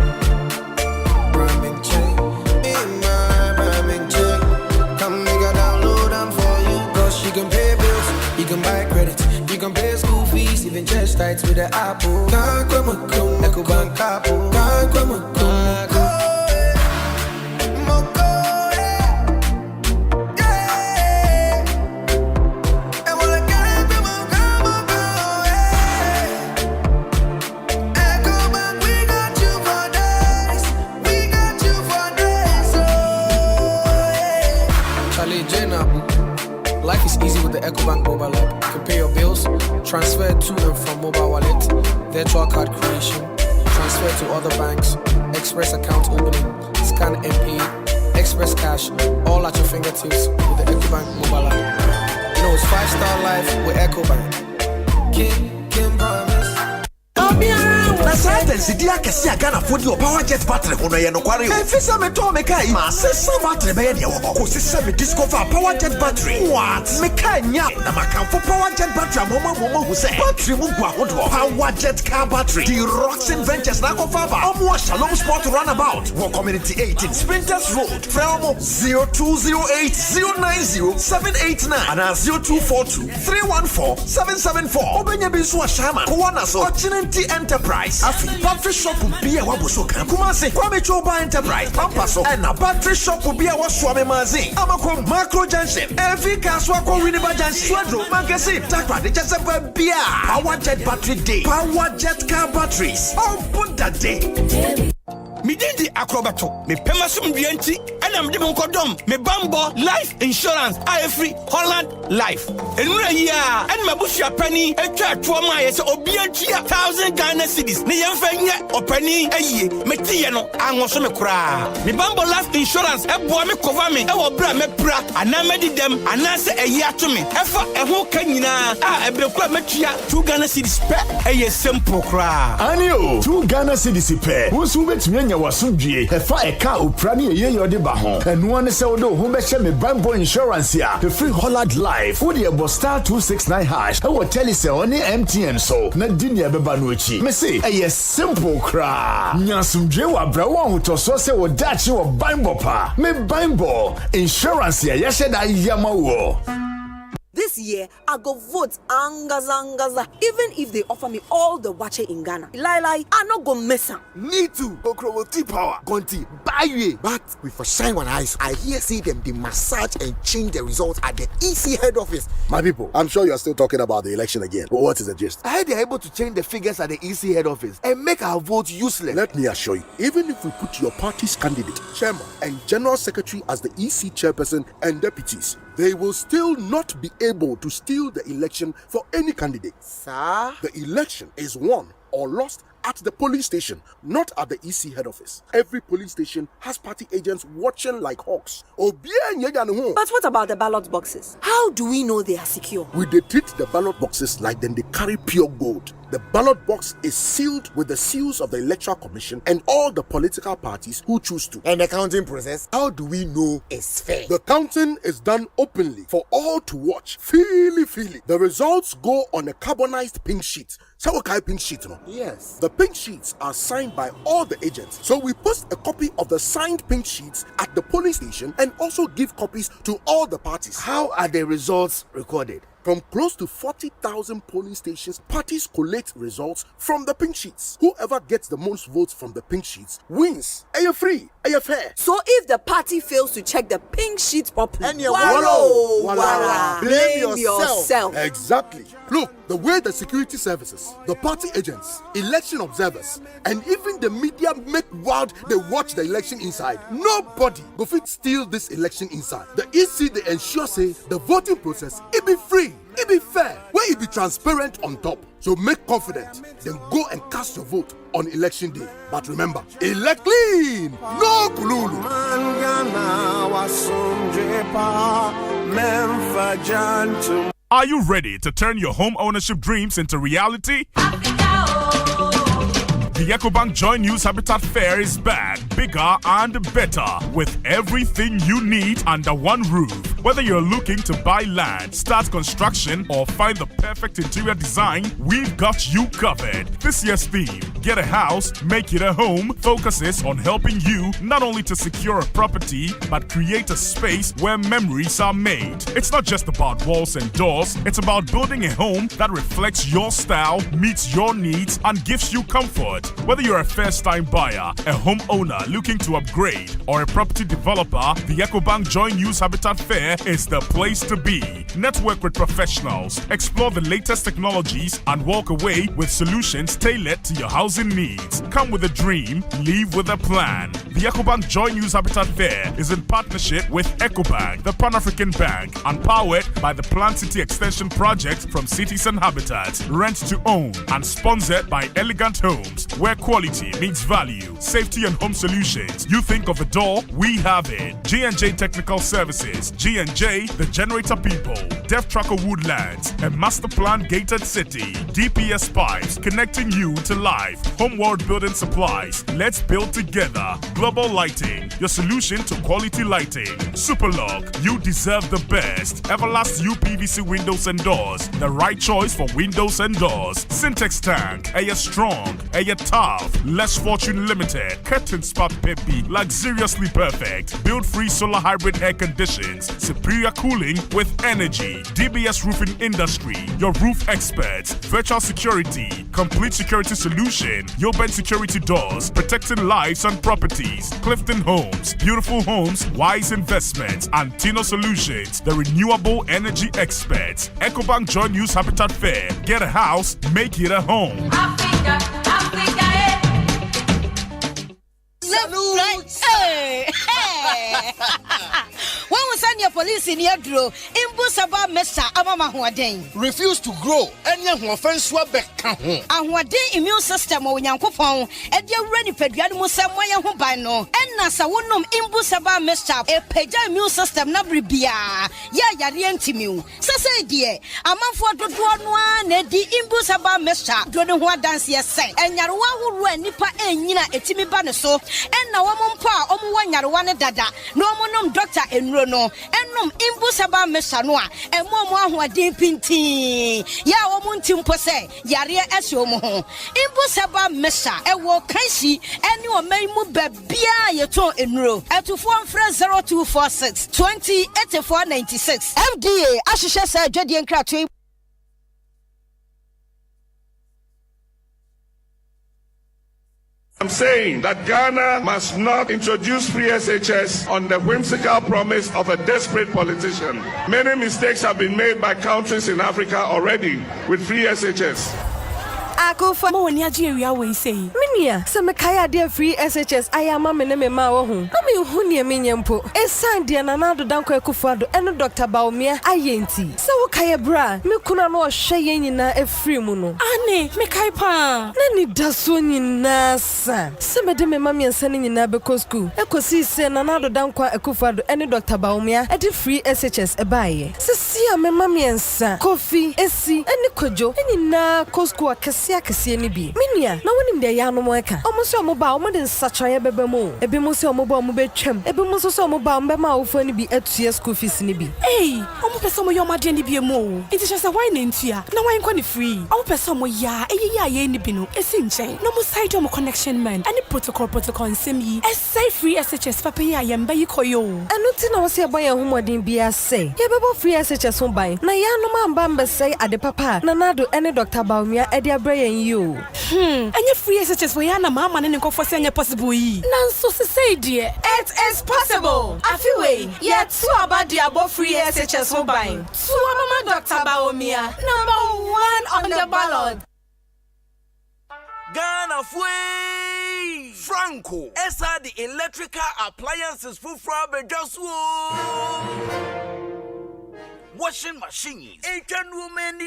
can buy credit, you can pay school fees, even chest tights with the Apple. Ecobank Apple. Life is easy with the Ecobank mobile app. You can pay your bills, transfer to and from mobile wallet, virtual card creation, transfer to other banks, express account opening, scan and pay, express cash, all at your fingertips with the Ecobank mobile app. You know, it's 5-star life with Ecobank. Kim promise. Na science dia kesi agana fodi o power jet battery hono ye no kware o efisa me to me kai ma sesa battery be ye de wo ko sesa me discover power jet battery what me kai nya na makamfo power jet battery mama hu say battery mu gwa hodo power jet car battery the Roxin Ventures na ko fa ba omo Shalom Sport runabout wo community 18 Sprinters Road from 0208090789 and 0242314774 obenya bi so shama ko wana so Ochinenti Enterprise afi battery shop bi a waboso kan Kumasi Kwame Choba Enterprise Pampaso and a battery shop bi a waswame mazin amako Macro Junction every kaswa ko Winneba Junction Swadro Magazine takwa de chesepa bia power jet battery day power jet car batteries all put that day Me did the acrobato, me pemasum dienti, and I'm the Monkodom, me Bambo Life Insurance, I free Holland Life. And we're here, and my bushia penny, and try to my so obiantia 1,000 Ghana cedis, me young fanya, or penny, a ye, Metiano, and was me cry. Me Bambo Life Insurance, a boy me cover me, I will bring me pra, and I made them, and I say a year to me. Efa, a whole canina, I be quite metia, 2 Ghana cedis pet, a simple cry. Anio, 2 Ghana cedis pet, who's who bet me wasundie efa eka oprani ye yode ba ho enu ane se odo ho be hye me Bambo Insurance ya the free Holland Life wo de bo star 269 hash e wo tell se oni MTN so na dinia be ba no echi me say e simple cra nyasumdwe wa bra wo ho to so se wo dachi wo Bambo pa me Bambo Insurance ya hye da yama wo. This year, I go vote Angaza. Even if they offer me all the wache in Ghana. Lai, I no go mess up. Me too. Okrowoti power. Gonti, buy you. But with a shine one eyes, I hear see them they massage and change the results at the EC head office. My people, I'm sure you're still talking about the election again. But what is the gist? I heard they're able to change the figures at the EC head office and make our vote useless. Let me assure you, even if we put your party's candidate, chairman, and general secretary as the EC chairperson and deputies, they will still not be able to steal the election for any candidate. Sir? The election is won or lost at the polling station, not at the EC head office. Every polling station has party agents watching like hawks. But what about the ballot boxes? How do we know they are secure? We treat the ballot boxes like then they carry pure gold. The ballot box is sealed with the seals of the Electoral Commission and all the political parties who choose to. And the counting process, how do we know it's fair? The counting is done openly for all to watch. Freely. The results go on a carbonized pink sheet. So what kind of pink sheet, no? Yes. The pink sheets are signed by all the agents. So we post a copy of the signed pink sheets at the polling station and also give copies to all the parties. How are the results recorded? From close to 40,000 polling stations, parties collate results from the pink sheets. Whoever gets the most votes from the pink sheets wins. Are you free? Are you fair? So if the party fails to check the pink sheet properly, blame yourself. Exactly. Look, the way the security services, the party agents, election observers, and even the media make wild, they watch the election inside. Nobody go fit steal this election inside. The EC, they ensure say the voting process, it be free. It be fair, where it be transparent on top. So make confident, then go and cast your vote on election day. But remember, elect clean, no kululu. Are you ready to turn your home ownership dreams into reality? The EcoBank Joy News Habitat Fair is back, bigger and better, with everything you need under one roof. Whether you're looking to buy land, start construction, or find the perfect interior design, we've got you covered. This year's theme, Get a House, Make It a Home, focuses on helping you not only to secure a property, but create a space where memories are made. It's not just about walls and doors, it's about building a home that reflects your style, meets your needs, and gives you comfort. Whether you're a first-time buyer, a homeowner looking to upgrade, or a property developer, the EcoBank Joy News Habitat Fair is the place to be. Network with professionals, explore the latest technologies, and walk away with solutions tailored to your housing needs. Come with a dream, leave with a plan. The EcoBank Joy News Habitat Fair is in partnership with EcoBank, the Pan-African Bank, and powered by the Plant City Extension Project from Cities and Habitat. Rent to own and sponsored by Elegant Homes, where quality meets value. Safety and home solutions. You think of a door, we have it. G&J Technical Services. G&J, the generator people. Deaf Tracker Woodlands, a master plan gated city. DPS Pipes, connecting you to life. Homeworld Building Supplies. Let's build together. Global Lighting, your solution to quality lighting. Superlock, you deserve the best. Everlast UPVC windows and doors, the right choice for windows and doors. Syntex Tank, Air Strong, Air Tough, Less Fortune Limited. Curtain Spot Peppy, luxuriously perfect. Build-free solar hybrid air conditions, superior cooling with energy. DBS Roofing Industry, your roof experts. Virtual security, complete security solution. Yoben Security Doors, protecting lives and properties. Clifton Homes, Beautiful Homes, Wise Investments, and Tino Solutions, the renewable energy experts. EcoBank Joy News Habitat Fair. Get a house, make it a home. Africa, Hey! When we send your police in your draw, Imbusaba Mesa Amama Huaden. Refuse to grow, and your offense swabek. And what day immune system or Yankopon, and you're ready for Yamusa Moya Hubano, and Nasa Wunum Imbusaba Mesa, a Peja immune system Nabribia. Ya Yarientimu. Sasa dear, a man for the one, the Imbusaba Mesa, Jordan Hua dance yes, and Yarwa who ran Nipa and Yina Etimi Banaso, and now Pa Omuan Yarwana Dada, no monum doctor and Rono, and num Imbusaba Mesanoa, and Momo who are dimpinti. Ya Omuntim Pose, Yaria Esomo, Imbusaba Mesa, and walk Kaisi, and you may move Bia Yato in row, at to 0246 20 8496. FDA, Ashisha said, Jedi and Cratry. I'm saying that Ghana must not introduce free SHS on the whimsical promise of a desperate politician. Many mistakes have been made by countries in Africa already with free SHS. Akufa mo woni Nigeria we say minia se me kaya de free SHS ayama me ne me ma wo hu na me hu ne me nyempo esan de na nado danko Akufado eno Dr. Baumia ayenti se wo kaya bra me kuna no hwe yen nyina efri mu no ane me kai pa na ni daso nyina sa se me de me ma miensa ne nyina be ko school Ekosiise na nado danko Akufado eno Dr. Baumia e de free SHS e baaye se sia me ma miensa Kofi esi eni kojo eni na ko school akese ni bi minia na wonim de ya no mo eka omuso omoba omode nsachoye bebe mo ebi mo se omoba omobe twam ebi mo so omoba ombe ma ofo ni bi atue school fees ni bi omo pese mo yomade ni bi mo enti chese why na ntua na why nkwa ni free omo pese mo ya ye ni bi no esi nchen no mo side omo connection man any protocol nsem yi say free SHS papa ya yemba yi koyo enu ti na wo se eboye homodin bi ase ye bebo free SHS ho ban na ya no mamba mbe say ade papa na nado ene Dr. Baumia ede abraye you anya free SHS for ya na mama ne nkofo se anya possible yi nanso se say dear it is possible afiwe yet two about the above free SHS ho ban two mama Dr. Baumia number 1 on the ballot Ghana Fui Franco Esa the electrical appliances for just washing machines, Asian women,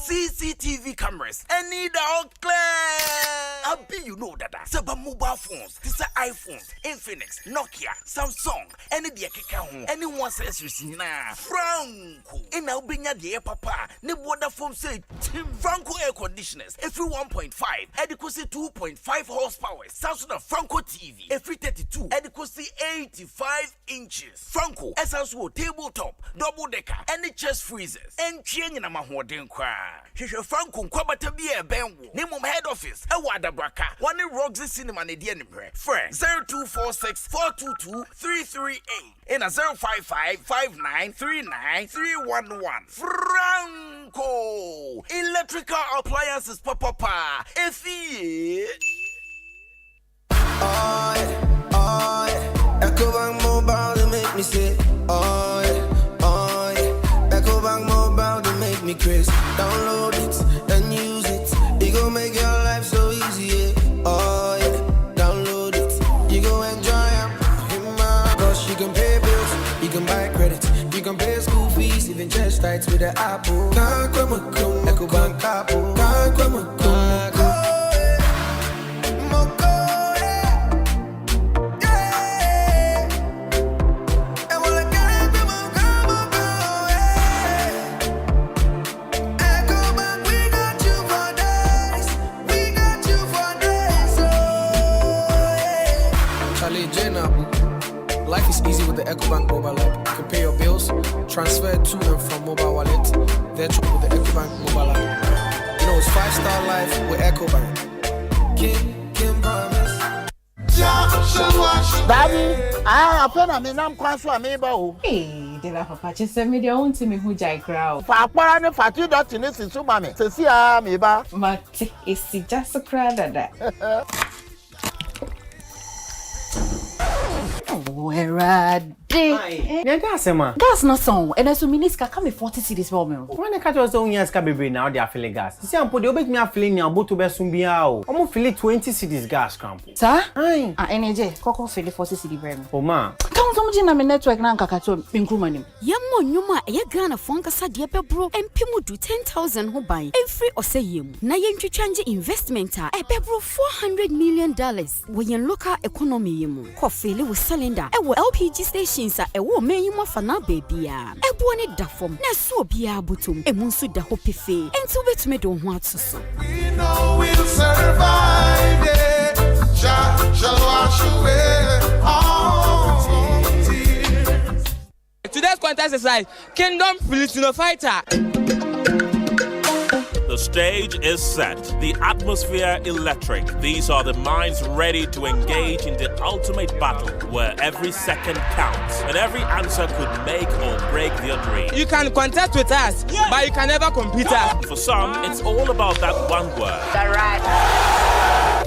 CCTV cameras, and need all clear. Abi, you know that. Seba mobile phones, this are iPhones, Infinix, Nokia, Samsung, any the Keka, anyone says you see na Franco. In Albinia, the papa, ne water foam say Franco air conditioners, every 1.5, adequacy 2.5 horsepower, Samsung Franco TV, every 32, adequacy 85 inches. Franco, SSO tabletop, double decker, any chest freezers, and chain in a mahoden cry. Franco, Kwabena Benwo, name of head office, a water braka, one in Roxy Cinema, Nedian Friend 0246 422 338 and a 055-5939-311. Franco Electrical Appliances Papa Effie. Ecobank Mobile, they make me say, oh yeah. Ecobank Mobile, they make me crazy. Download it and use it. It gon' make your life so easy, yeah. Oh yeah. Download it. You gon' enjoy it. Cause you can pay bills, you can buy credit, you can pay school fees, even chest tights with the Apple. Ecobank Apple. Life is easy with the Ecobank mobile app. You can pay your bills, transfer to and from mobile wallet, virtual with the Ecobank mobile app. You know, it's 5-star life with Ecobank. Kim promise. Daddy, I feel I'm in Quaswa Mabel. Hey, did I papa just send me the own to me who jai crowd? Papa and Fatu dot in this is so mammy. See, Meba. But it's just a crowd that. Where are they? That's not so. And as a minister, come with 40 cities for me. When the cat was on years, Cabby now they are filling gas. See, I'm putting me a filling now, but to be soon be out. I'm filling 20 cities gas camp. Sir? Aye. Energy. Coco fill the 40 city brand. Oh, ma. Come some gin and network now, Kakato, Pinkrumani. Yammo, Numa, a Ghana Fonka Sadia Pebro, and Pimu do 10,000 who buy. Every Osei, Nayan to change investment, a Pebro $400 million. When you look at economy, coffee with cylinder, a LPG stations are a woman you for now, baby. A bonnet dafom, Nasu Bia Butum, a Monsu da Hopife, and to bet me don't want to so. We know we'll survive, yeah. Shall wash away all tears. Today's contest is like Kingdom Filipino Fighter. The stage is set, the atmosphere electric. These are the minds ready to engage in the ultimate battle where every second counts and every answer could make or break their dream. You can contest with us, but you can never compete us. For some, it's all about that one word. Right.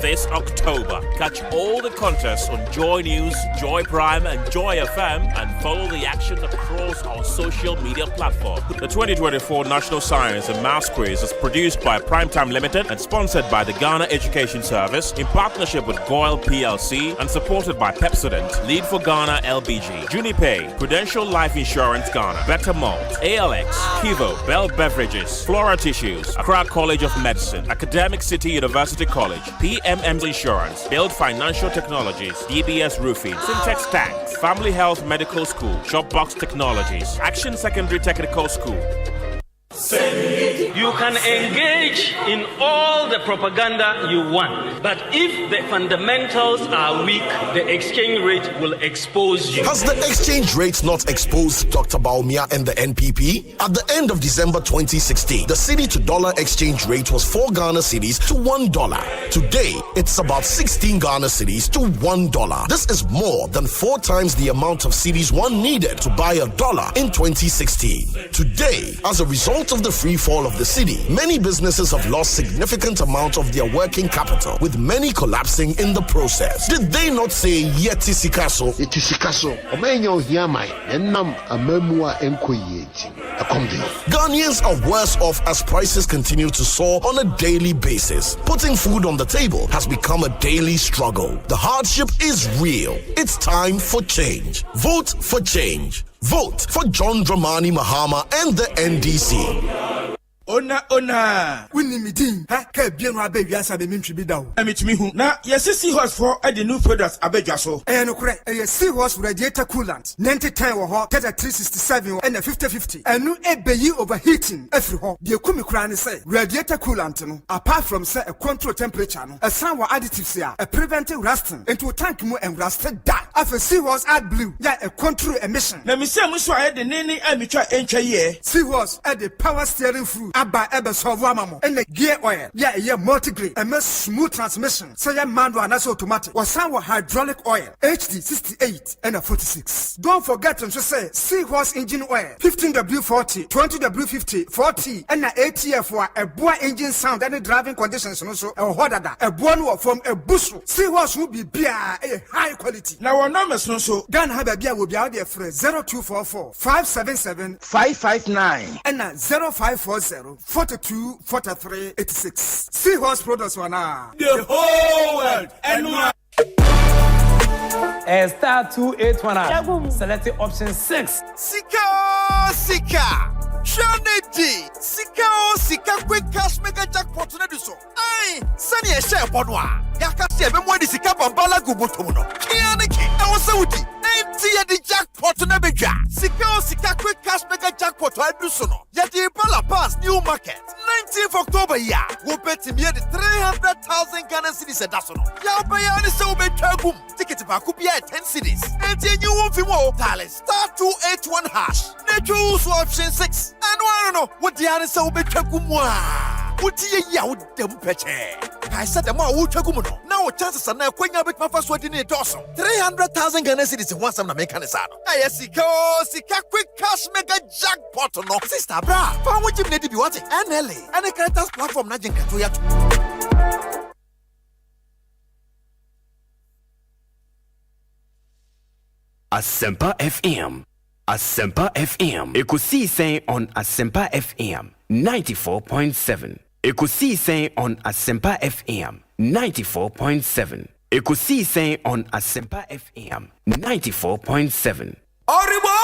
This October, catch all the contests on Joy News, Joy Prime and Joy FM and follow the action across our social media platform. The 2024 National Science and Maths Quiz is produced by Primetime Limited and sponsored by the Ghana Education Service in partnership with Goyle PLC and supported by Pepsodent, Lead for Ghana LBG, Junipay, Prudential Life Insurance Ghana, Better Malt, ALX, Kivo, Bell Beverages, Flora Tissues, Accra College of Medicine, Academic City University College, PMM's Insurance, Build Financial Technologies, DBS Roofing, Syntex Tanks, Family Health Medical School, Shopbox Technologies, Action Secondary Technical School. You can engage in all the propaganda you want, but if the fundamentals are weak, the exchange rate will expose you. Has the exchange rate not exposed Dr. Baumia and the NPP? At the end of December 2016, the cedi to dollar exchange rate was 4 Ghana cedis to $1. Today, it's about 16 Ghana cedis to $1. This is more than 4 times the amount of cedis one needed to buy $1 in 2016. Today, as a result of the free fall of the cedi, many businesses have lost significant amount of their working capital, with many collapsing in the process. Did they not say yeti sikaso? Yeti sikaso. Omenyo hiamai enam amemua enkoyeji. Ghanaians are worse off as prices continue to soar on a daily basis. Putting food on the table has become a daily struggle. The hardship is real. It's time for change. Vote for change. Vote for John Dramani Mahama and the NDC. Ona. Winni me din. Ha ka bia no abedwa sa be mentwi bi da wo. Emitimi hu. Na yesi seahorse for e the new products abedwa so. No kore. Seahorse radiator coolant. 9010 wo ho, 367 and 5050. Enu ebeyi overheating afri ho. De kumi kura ne say radiator coolant no apart from say a control temperature no, a san wa additives ya, a preventing rusting into tank mu and rusted that. After Seahorse add blue, ya a control emission. Na me say mo so aye de nene emitwa encha ye. Seahorse add the power steering fluid. Abba ebe solve amamo. And the gear oil. Yeah, yeah, multi-grade. And make smooth transmission. So yeah, manual and that's automatic. Was some hydraulic oil. HD 68 and a 46. Don't forget to say Seahorse engine oil. 15W40, 20W50, 40 and a ATF for a boa engine sound and the driving conditions also a hodada. A boa from a bushel. Seahorse will be beer a high quality. Now our numbers no so. Then have a beer will be out there for 0244 577 559 and 0540 42 43 86. Seahorse products one the whole world and star 281 selected option 6. Sika Trinity Sika quick cash mega jackpot na diso ai sani e share bonwa yakase be mo di sika bambala gubotomu no kianiki e wo saudi enti the jackpot na bedwa Sika quick cash mega jackpot aduso no ye di bala pass new market 19th October ya wo bet me the 300,000 Ghana cedis e daso no ya be ya ni se wo betwa gum ticket ba ku bia 10 cedis enti enyu won fi mo dial star 281 hash na choose option 6 and one no what the answer will be Chagumwa. What do you yell them peche? I said the more Chagumuno. Now chances are now queen a bit my first wedding in Dawson. 300,000 Ghana cedis in one some American Sano. I see Sika quick cash mega jackpot no sister bra. Found what you need to be watching and LA and a characters platform Najin Katuya. Asempa FM. Asempa FM. Ekosiisen On Asempa FM 94.7. Ekosiisen On Asempa FM 94.7. Ekosiisen On Asempa FM 94.7. Arriba!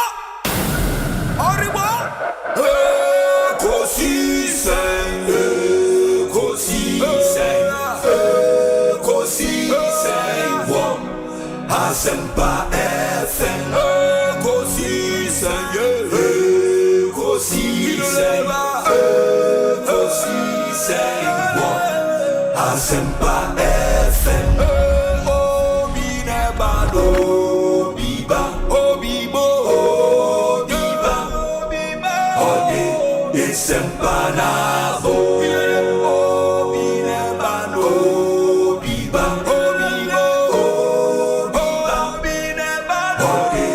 Ekosiisen On Asempa FM. Asempa FM. Obi nebado biba obibo obiba ode Asempa na bo obi nebado biba obibo obi nebado ode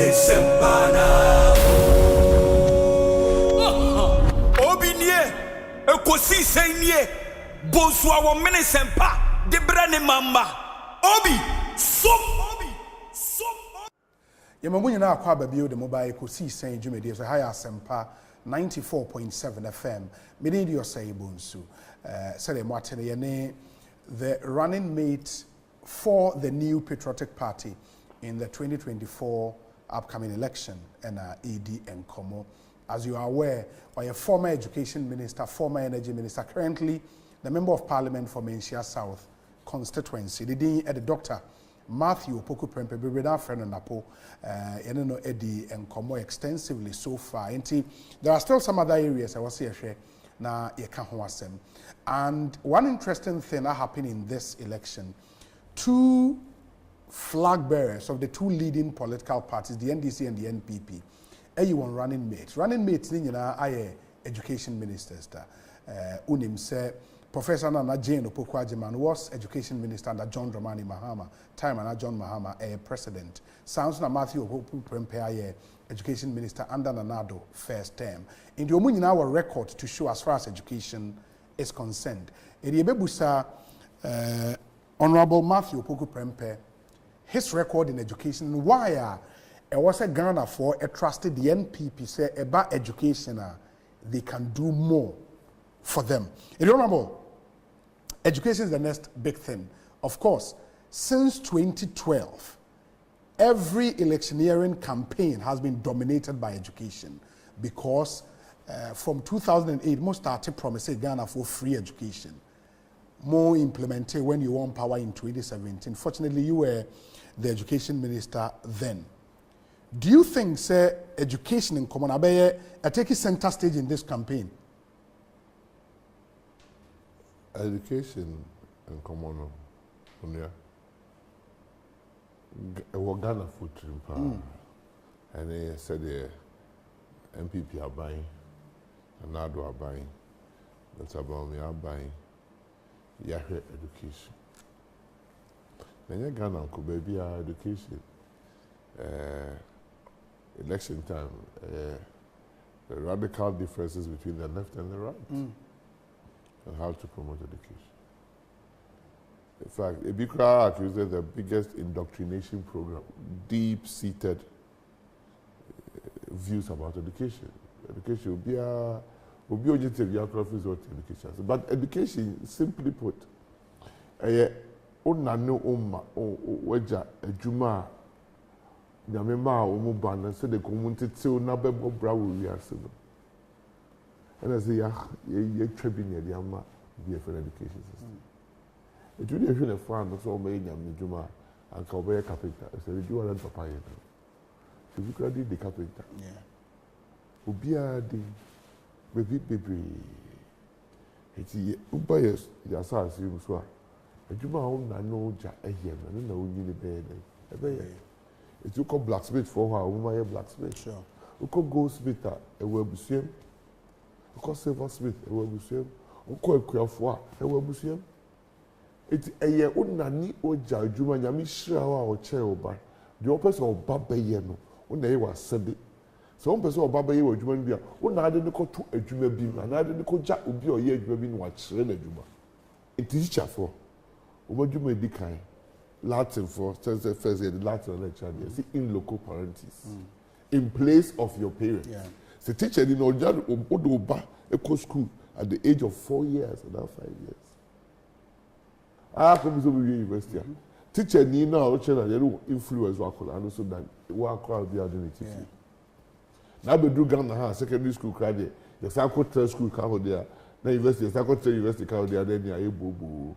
Asempa na obi nie Ekosiisen nie Bonsu our Asempa de brane mamba obi som Yemamunye na akwa babio de mobile Ekosiisen Jumedi so high Asempa 94.7 FM mini Osei Bonsu said Martin yene the running mate for the new patriotic party in the 2024 upcoming election and AD and Komo. As you are aware, by a former education minister, former energy minister, currently the member of parliament for Menchia South constituency, the dean at the Dr. Matthew Opoku Prempeh, be with our friend Napo, Eddie and Komo extensively so far. There are still some other areas I was here na Yekahwasem. And one interesting thing that happened in this election, two flag bearers of the two leading political parties, the NDC and the NPP, one running mates. Running mates, I education ministers. Unim say Professor Nana Jane Opoku-Agyeman was education minister under John Dramani Mahama. Time under John Mahama, president. Sounds na Matthew Opoku Prempeh, education minister under Nanado first term. In the Omunyi our record to show as far as education is concerned. Eriebebusa Honorable Matthew Opoku Prempeh, his record in education, why was a Ghana for a trusted the NPP say about education they can do more for them. Honorable, education is the next big thing. Of course, since 2012, every electioneering campaign has been dominated by education because from 2008, most started promising Ghana for free education. More implemented when you won power in 2017. Fortunately, you were the education minister then. Do you think, say, education in Common Abe taking center stage in this campaign? Education in Common Abe, Ghana food and they said the MPP are buying, and Nado are buying, that's about me are buying. Yahweh education. Then Ghana could baby our education. Election time, the radical differences between the left and the right, and how to promote education. In fact, Ebikra accused the biggest indoctrination program, deep-seated views about education. Education will be education. But education, simply put, onano umma weja ejuma nyamema omubana se de community till na bebo brawo wiase no. And I say ye trebi ne de ama be for education system. It really is a fan so me nyam ejuma anka obey carpenter. So we do want papa ye. So we could the carpenter. Yeah. Obia de baby eti ubayes ya sa asi so adwuma ho na no ja ehye no na onyi ne be it you call blacksmith for how woman ye blacksmith sure you call goldsmith e we abusiem you call silversmith e we abusiem you call akuafo e we abusiem it eye onani oja adwuma nyame hira wa o che oba the person oba be ye no una ye wa sebe so one person oba be ye wa adwuma bia una ade ne ko to adwuma bi na ade ne ko ja obi o ye adwuma bi no wa kire na adwuma it is teacher for Obadwuma edikan Latin for first year the Latin lecture there see in local parentis in place of your parents. Yeah. The teacher in Odoba eco school at the age of 4 years and now 5 years. Come to university. Teacher ni na o chela you influence wakola and so that wakola be identity. Now be do Ghana ha secondary school cry there. The secondary school cry there. Na university secondary university cry there then ya ebobo.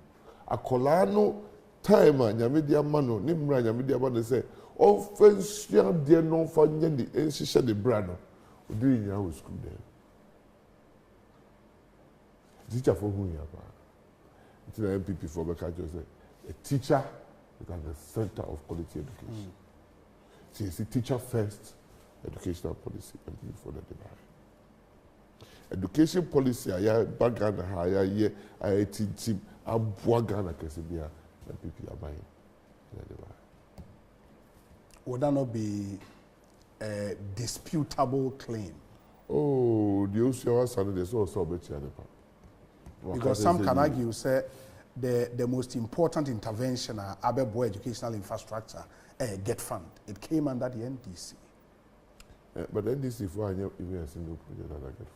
Akolano time nyame dia mano ni mra nyame dia ba say offensia dia no fa nya di enshisha de bra no odi nya ho school there teacher for who ya ba it's the MPP for Beka just say a teacher is at the center of quality education. See teacher first educational policy MPP for the debate education policy aya background ha ya team abua Ghana kesebia MPP are buying. Would that not be a disputable claim? Oh, the Osei Asante is also better. Because some can argue say the most important intervention Abebo educational infrastructure get fund. It came under the NDC. But NDC for even a single project that get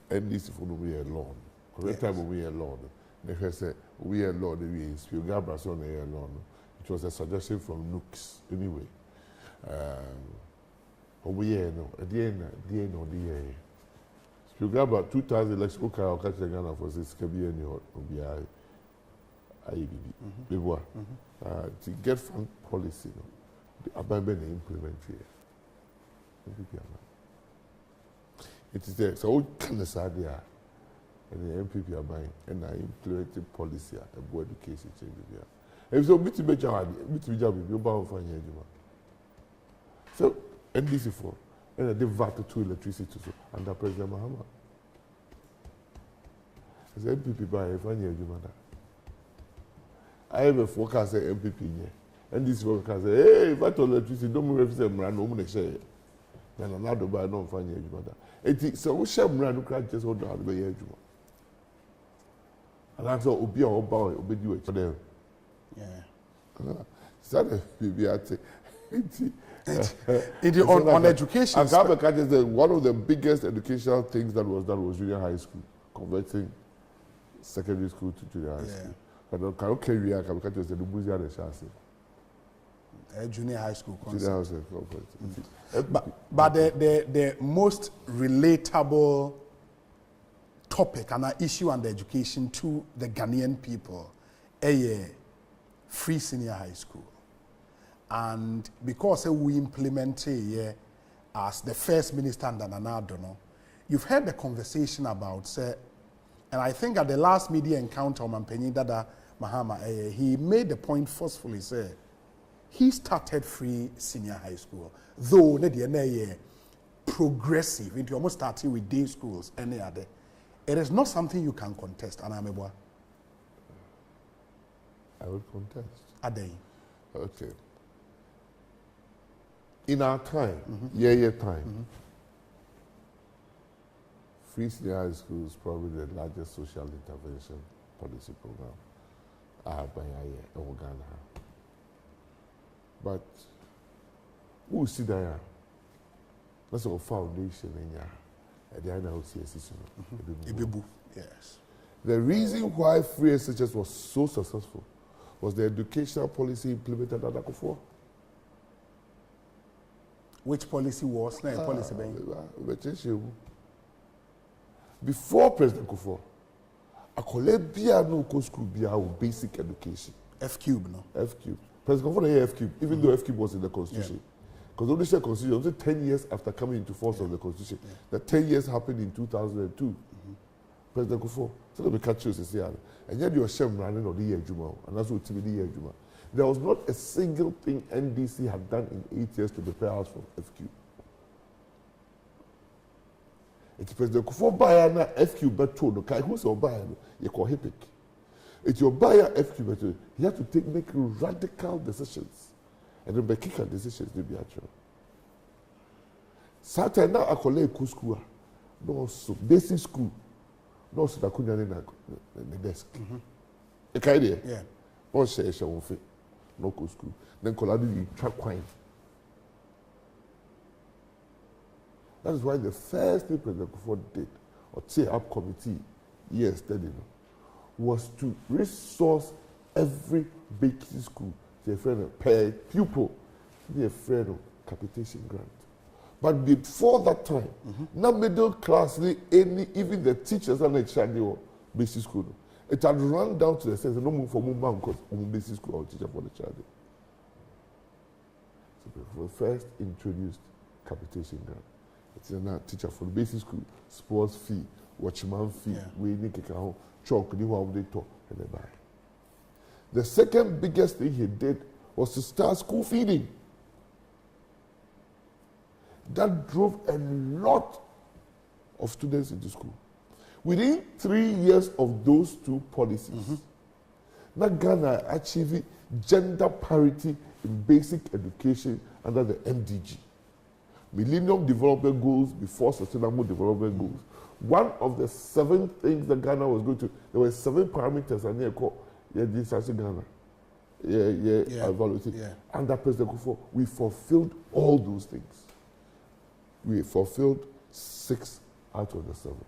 fund. NDC for we alone. Correct time we alone. They say we alone. We Spielgabra so we alone. It was a suggestion from Nooks anyway. We no. At the end, Spielgabra 2000 election. Okay, I'll catch the Ghana for this. Can be any or be IEBB. To get fund policy, the abandon implement here. It is there. So what kind of idea? And the MPP are buying, and I implemented policy about education change. If so, bit to job, you bound for your job. So, NDC for, and they VAT to electricity so under President Mahama. As MPP buy a funny job. I have a forecast MPP here, and this forecast hey, VAT electricity don't move everything around. No one say, and another buy no funny job. It so we shall run to crack just hold on the way. And I saw Obi or Oba Obi for them. Yeah. Started on education. One of the biggest educational things that was junior high school, converting secondary school to junior high school. But I can't carry a Kabaka the Buzia and Chassis. Junior high school concept. Junior high school concept. But the most relatable topic and an issue under education to the Ghanaian people is free senior high school. And because we implement it as the first minister and Nanadono, you've heard the conversation about, and I think at the last media encounter, Mampenyi Dada Mahama, he made the point forcefully, said, he started free senior high school, though the progressive, it almost started with day schools, any other. It is not something you can contest, Anamebwa. I would contest. Ade. Okay. In our time, time, free senior high school is probably the largest social intervention policy program by Ghana. But who see that? That's our foundation in Yes. The reason why free SHS was so successful was the educational policy implemented at Akufo. Which policy was? Policy before President Akufo, Akole bia no go school bia with basic education. F-cube, no? F-cube. President Akufo had F-cube, even though F-cube was in the constitution. Because the only constitution was 10 years after coming into force of the constitution. The 10 years happened in 2002. President Akufo, so let me catch you, and yet you are shame running on the year Juma, and that's what TV the year Juma. There was not a single thing NDC had done in 8 years to prepare us for FQ. It's President Akufo buyer na FQ but told the guy who's your buyer, you call HIPIC. It's your buyer FQ but he had to make radical decisions. And then by kicker decisions to be actual. Saturday now I call it school. No, so basic school. No, so that couldn't in the desk. Okay, there. Yeah. Or say no school. Then Coladu track wine. That is why the first thing President Akufo did, or say up committee, was to resource every basic school to a friend per pupil, to a friend of capitation grant. But before that time, no middle class, even the teachers are not charging basic school. It had run down to the sense no move for move because basic school or teacher for the child. So we first introduced capitation grant. It's a teacher for the basic school, sports fee, watchman fee, we need to chalk, new how they talk, and they buy. The second biggest thing he did was to start school feeding. That drove a lot of students into school. Within 3 years of those two policies, now Ghana achieved gender parity in basic education under the MDG. Millennium Development Goals before Sustainable Development Goals. One of the 7 things that Ghana was going to, there were 7 parameters and they called Ghana. Evaluated. Under President Akufo, we fulfilled all those things. We fulfilled 6 out of the 7.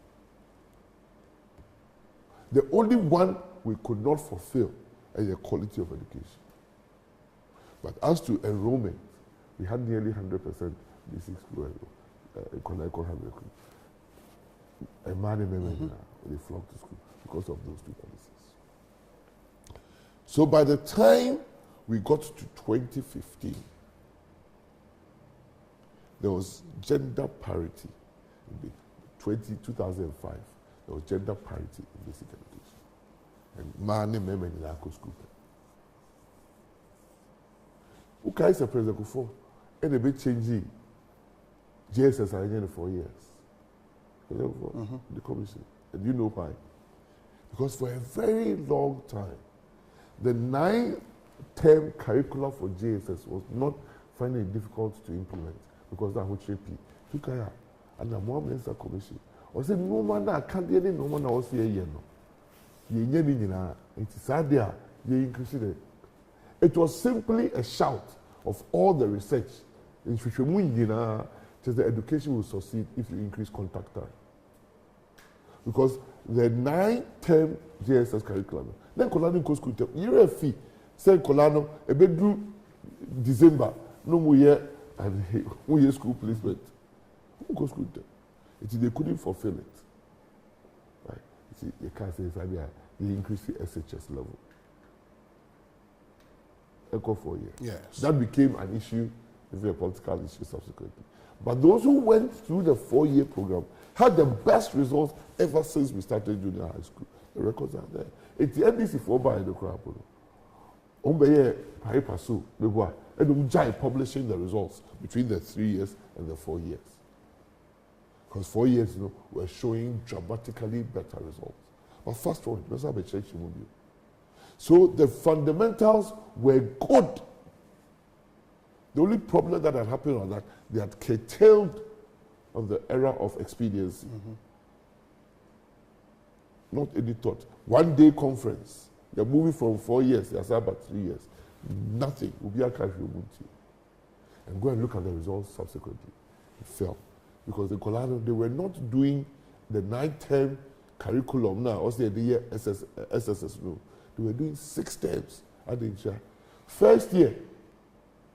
The only one we could not fulfill is the quality of education. But as to enrollment, we had nearly 100% basic school enrollment. A man and women, they flocked to school because of those 2 policies. So by the time we got to 2015, there was gender parity. In 2005, there was gender parity in basic education. And man and women in our school. Who can say President Akufo? And a bit changing JSS in 4 years. The commission. And you know why? Because for a very long time, the 9-term curriculum for JSS was not finding it difficult to implement because that would shape it. And the more minister commission. I said, no man, I can't do anything, no man, I was here. It's sad there. It was simply a shout of all the research. Just the education will succeed if you increase contact time. Because the 9-term JSS curriculum, then Colano goes school, you're a fee. Say Colano, a bedroom December, no more year, and we year school placement. Who goes school there? They couldn't fulfill it. Right? You can't say they increase the SHS level. Echo 4 years. Yes. That became an issue, a political issue subsequently. But those who went through the 4-year program had the best results ever since we started junior high school. The records are there. It's the NDC 4 by the crowd. Ombeye Paipasu, and Ujai publishing the results between the 3 years and the 4 years. Because 4 years, we're showing dramatically better results. But fast forward, let's have a change in movie. So the fundamentals were good. The only problem that had happened was that they had curtailed on the era of expediency. Not any thought. 1 day conference. They're moving from 4 years, they're about 3 years. Nothing. Will be a cash and go and look at the results subsequently. It fell. Because the Colorado, they were not doing the 9-term curriculum now, also the year SSS, no. They were doing 6 terms at the year. First year,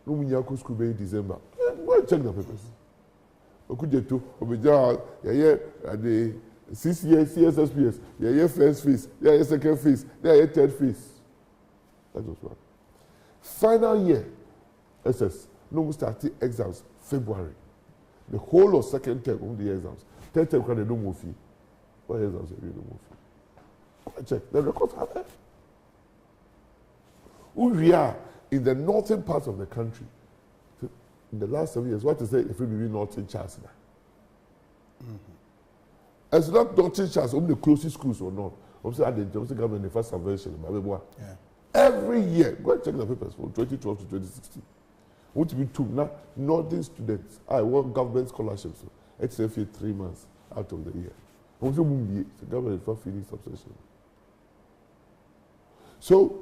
no Minyako school in December. Go and check the papers. Okujetu, Obeja, the 6 years CSSPS, first phase, second phase, third phase. That was one. Final year, SS, no starting exams February. The whole of second term of the exams. Third term, they don't move fee. What exams are you don't move fee? Go and check. The records are there. We are in the northern parts of the country. In the last 7 years, what to say if we be northern Charles now? It's not northern Charles, only the closest schools or not. I'm saying at the government, the first subvention, every year, go and check the papers from 2012 to 2016. What we took now, northern students, I want government scholarships. It's every 3 months out of the year. The government for feeding subsession. So,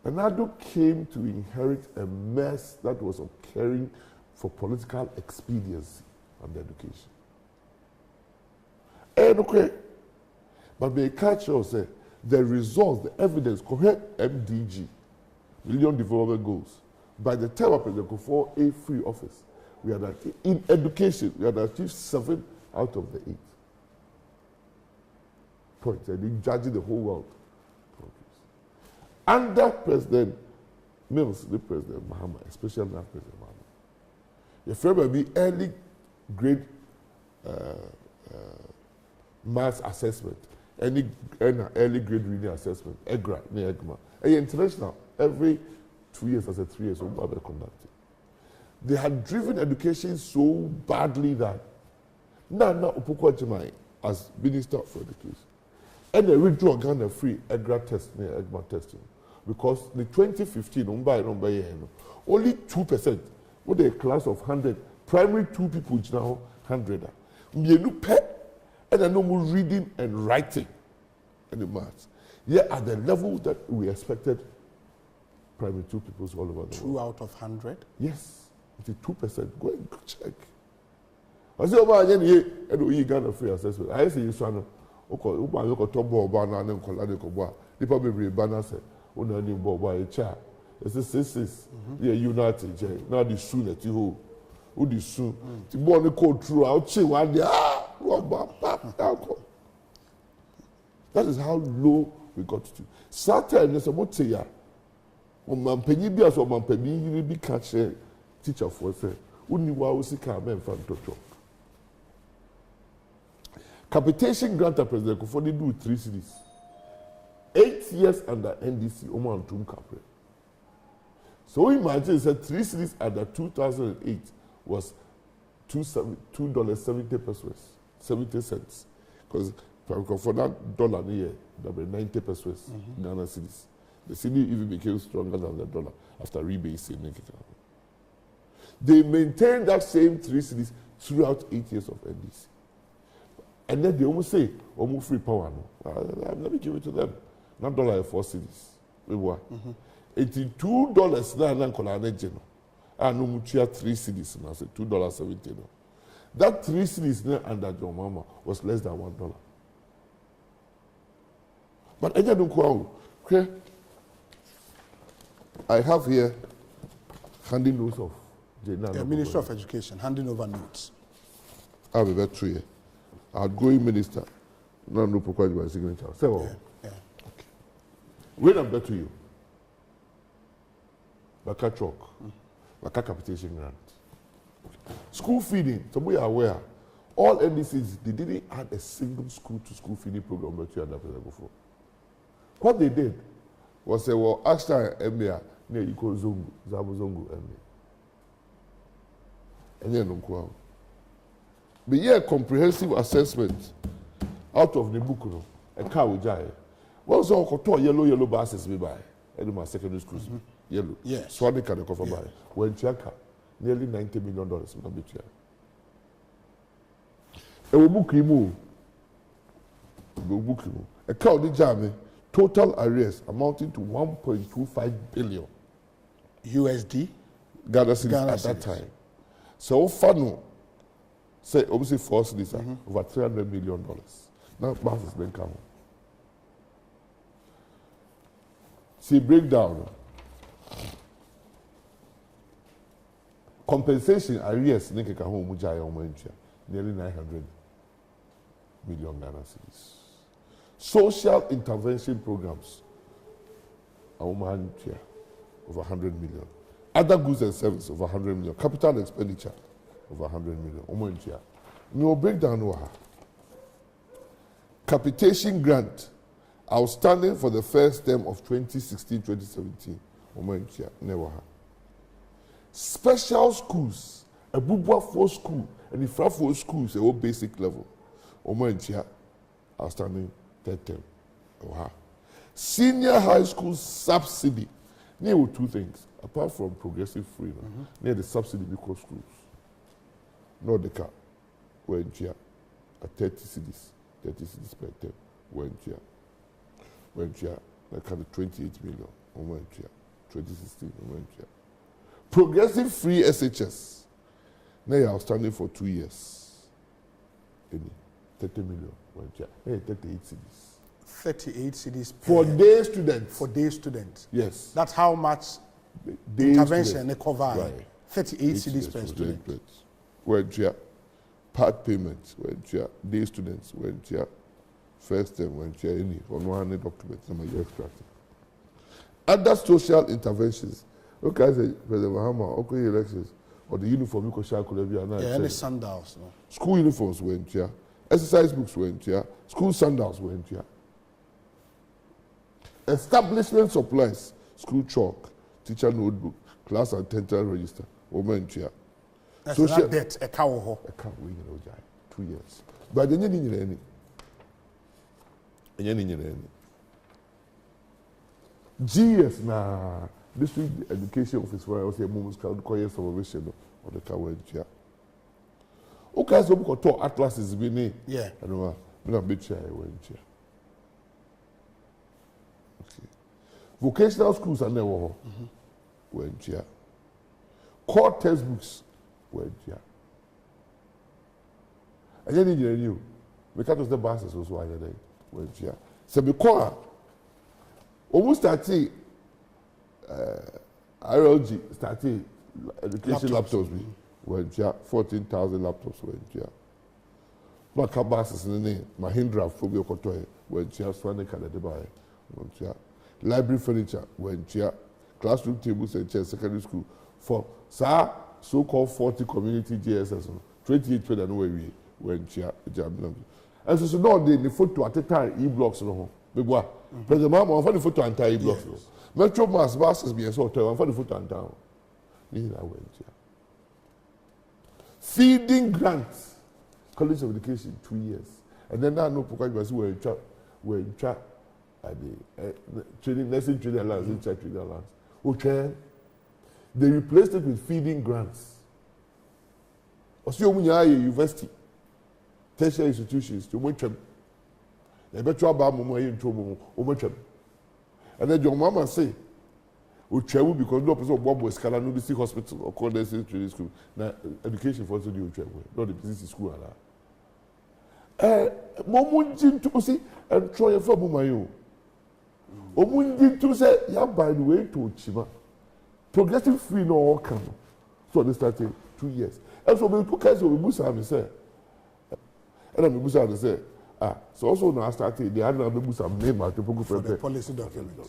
Anado came to inherit a mess that was occurring for political expediency and education. And okay, but may catch us the results, the evidence, correct MDG, Million Development Goals. By the time of the for a free office, we had in education, we had achieved 7 out of the 8 points. And in judging the whole world. Under President Mills, the President Mahama, especially under President Mahama, your friend will be early grade maths assessment, any early grade reading assessment, EGRA, EGMA, international, every 2 years, as a 3 years, will be conducted. They had driven education so badly that Nana Opoku as Minister for Education, and they withdrew Ghana free EGRA testing, EGMA testing. Because the 2015, only 2%, with a class of 100, primary 2 people now 100. And I know more reading and writing and the maths. Yeah, at the level that we expected primary 2 people all over the world. 2 out of 100? Yes, it's 2%. Go and check. I say, oh, I know you got a free assessment. I say, you son, okay, you got to bow banana and colonical. The probably banner said. Only Boba a child. It's a sisters. Yeah, united. Now the soon at you. Who the soon? The morning code through out. That is how low we got to. Saturday, there's a motia. On Mampenny Bias or Mampenny, you be catch a teacher for say. Only while we come and find Toto. Capitation granted President Kufoni do 3 cities. 8 years under NDC, Oman Tum Capre. So imagine that 3 cities under 2008 was $2.70 pesos, 70 cents. Because for that dollar a year, that was 90 pesos Ghana cities. The city even became stronger than the dollar after rebasing. They maintained that same 3 cities throughout 8 years of NDC. And then they almost say, almost free power. No. Let me give it to them. Not $4 cities. $82 now and Colane no mutual 3 cities now, say $2.70. That 3 cities now under John Mama was less than $1. But I don't go. Okay. I have here handing notes of the Ministry of Education, handing over notes. I'll be very true. Outgoing minister, no required by signature. So, yeah. Okay. When I'm better to you, Baka chalk, Baka capitation grant, school feeding. So we are aware, all NDCs they didn't add a single school-to-school feeding program that you had before. What they did was say, well, Ashton Emia near Iko Zungu, Zabu Zungu Emia, and then no. But yeah, comprehensive assessment out of the book, a car with Jai. What's all called yellow buses we buy? And my secondary schools, yellow. Yes. Swanee can cover buy. When Chaka, nearly $90 million in the bit. A book remove. A car with Jai, total arrears amounting to 1.25 billion USD. Ghana cedis at that time. So far, say obviously force this over $300 million. Now mass is been coming. See breakdown. Compensation arrears nearly 900 million Ghana cedis. Social intervention programs over 100 million. Other goods and services over 100 million. Capital expenditure over 100 million. No breakdown. Capitation grant outstanding for the first term of 2016-2017. Special schools, a Bubwa 4 school, and the Fra 4 schools, a basic level. Outstanding third term. Senior high school subsidy. There were two things, apart from progressive freedom. Near the subsidy because schools. Nordica, went here at 30 cedis per term, went here, like 28 million, went here, 2016, went here. Progressive free SHS, now you're outstanding for 2 years. 30 million, went here, 38 cedis. 38 cedis for day students. For day students. Yes. That's how much day intervention they cover. Right. 38 cedis per student. Went here, part payments, went here, day students, went here, first term, went here, any, on 100 documents, some of your extracting. Other social interventions, okay, I say, President Mahama, okay, elections, or the uniform, you could share, any sandals. No? School uniforms went here, exercise books went here, school sandals went here. Establishment supplies, school chalk, teacher notebook, class and tental register, went here. Social debt, a cow, 2 years. But then you need any. GS na district education office where I was a moment called Koya Salvation or the Kawentia. Okay, so book or Atlas is being yeah. I know I'm bit shy went here. Okay. Vocational schools are never went here. Core textbooks went here. And then you knew. We can't the buses was why they went here. So because almost started RLG started education laptops went here. 14,000 laptops went here. My car buses in the name, Mahindra Phobia Kotoy went here. Swanee Canada went here. Library furniture went here. Classroom tables and chairs, secondary school for so-called 40 community JSS, 28 trade and way we went here. And so now the photo at the time e-blocks no big one. But the mama for the photo and e-blocks. Metro mass buses be so tell for the photo and down. This I went here. Feeding grants, College of Education 2 years, and then now no because we were in chat at the training nursing training allowance, in chat training allowance. Okay. They replaced it with feeding grants. Osio University, tertiary institutions, to watch them. They better about Momo in trouble, and then your mama say, we travel because no person Bob was Scala, no district hospital or condensing training school. Now, education for the new travel, not the business school. Momunjin to see and try for Mumayo. Omunjin to say, ya by the way to Chima. progressive free no all come. So they started 2 years. And so we took us we Musa and say, and then Musa and say, so also now started the other Musa name at the policy document.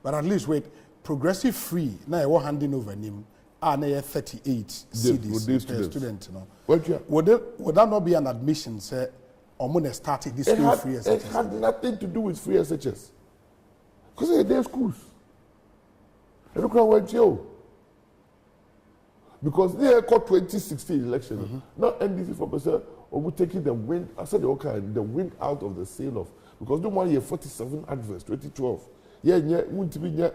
But at least wait, progressive free now we're handing over him. Now 38 CDs per student. Would that not be an admission? Say, I'm going to start this school free SHS. It had nothing to do with free SHS. Because they're schools. And look at what you. Because they got 2016 election. Now NDC for percent, or we taking the wind. I said okay, the wind out of the sail of because no one year 47 adverts 2012. Yeah, won't be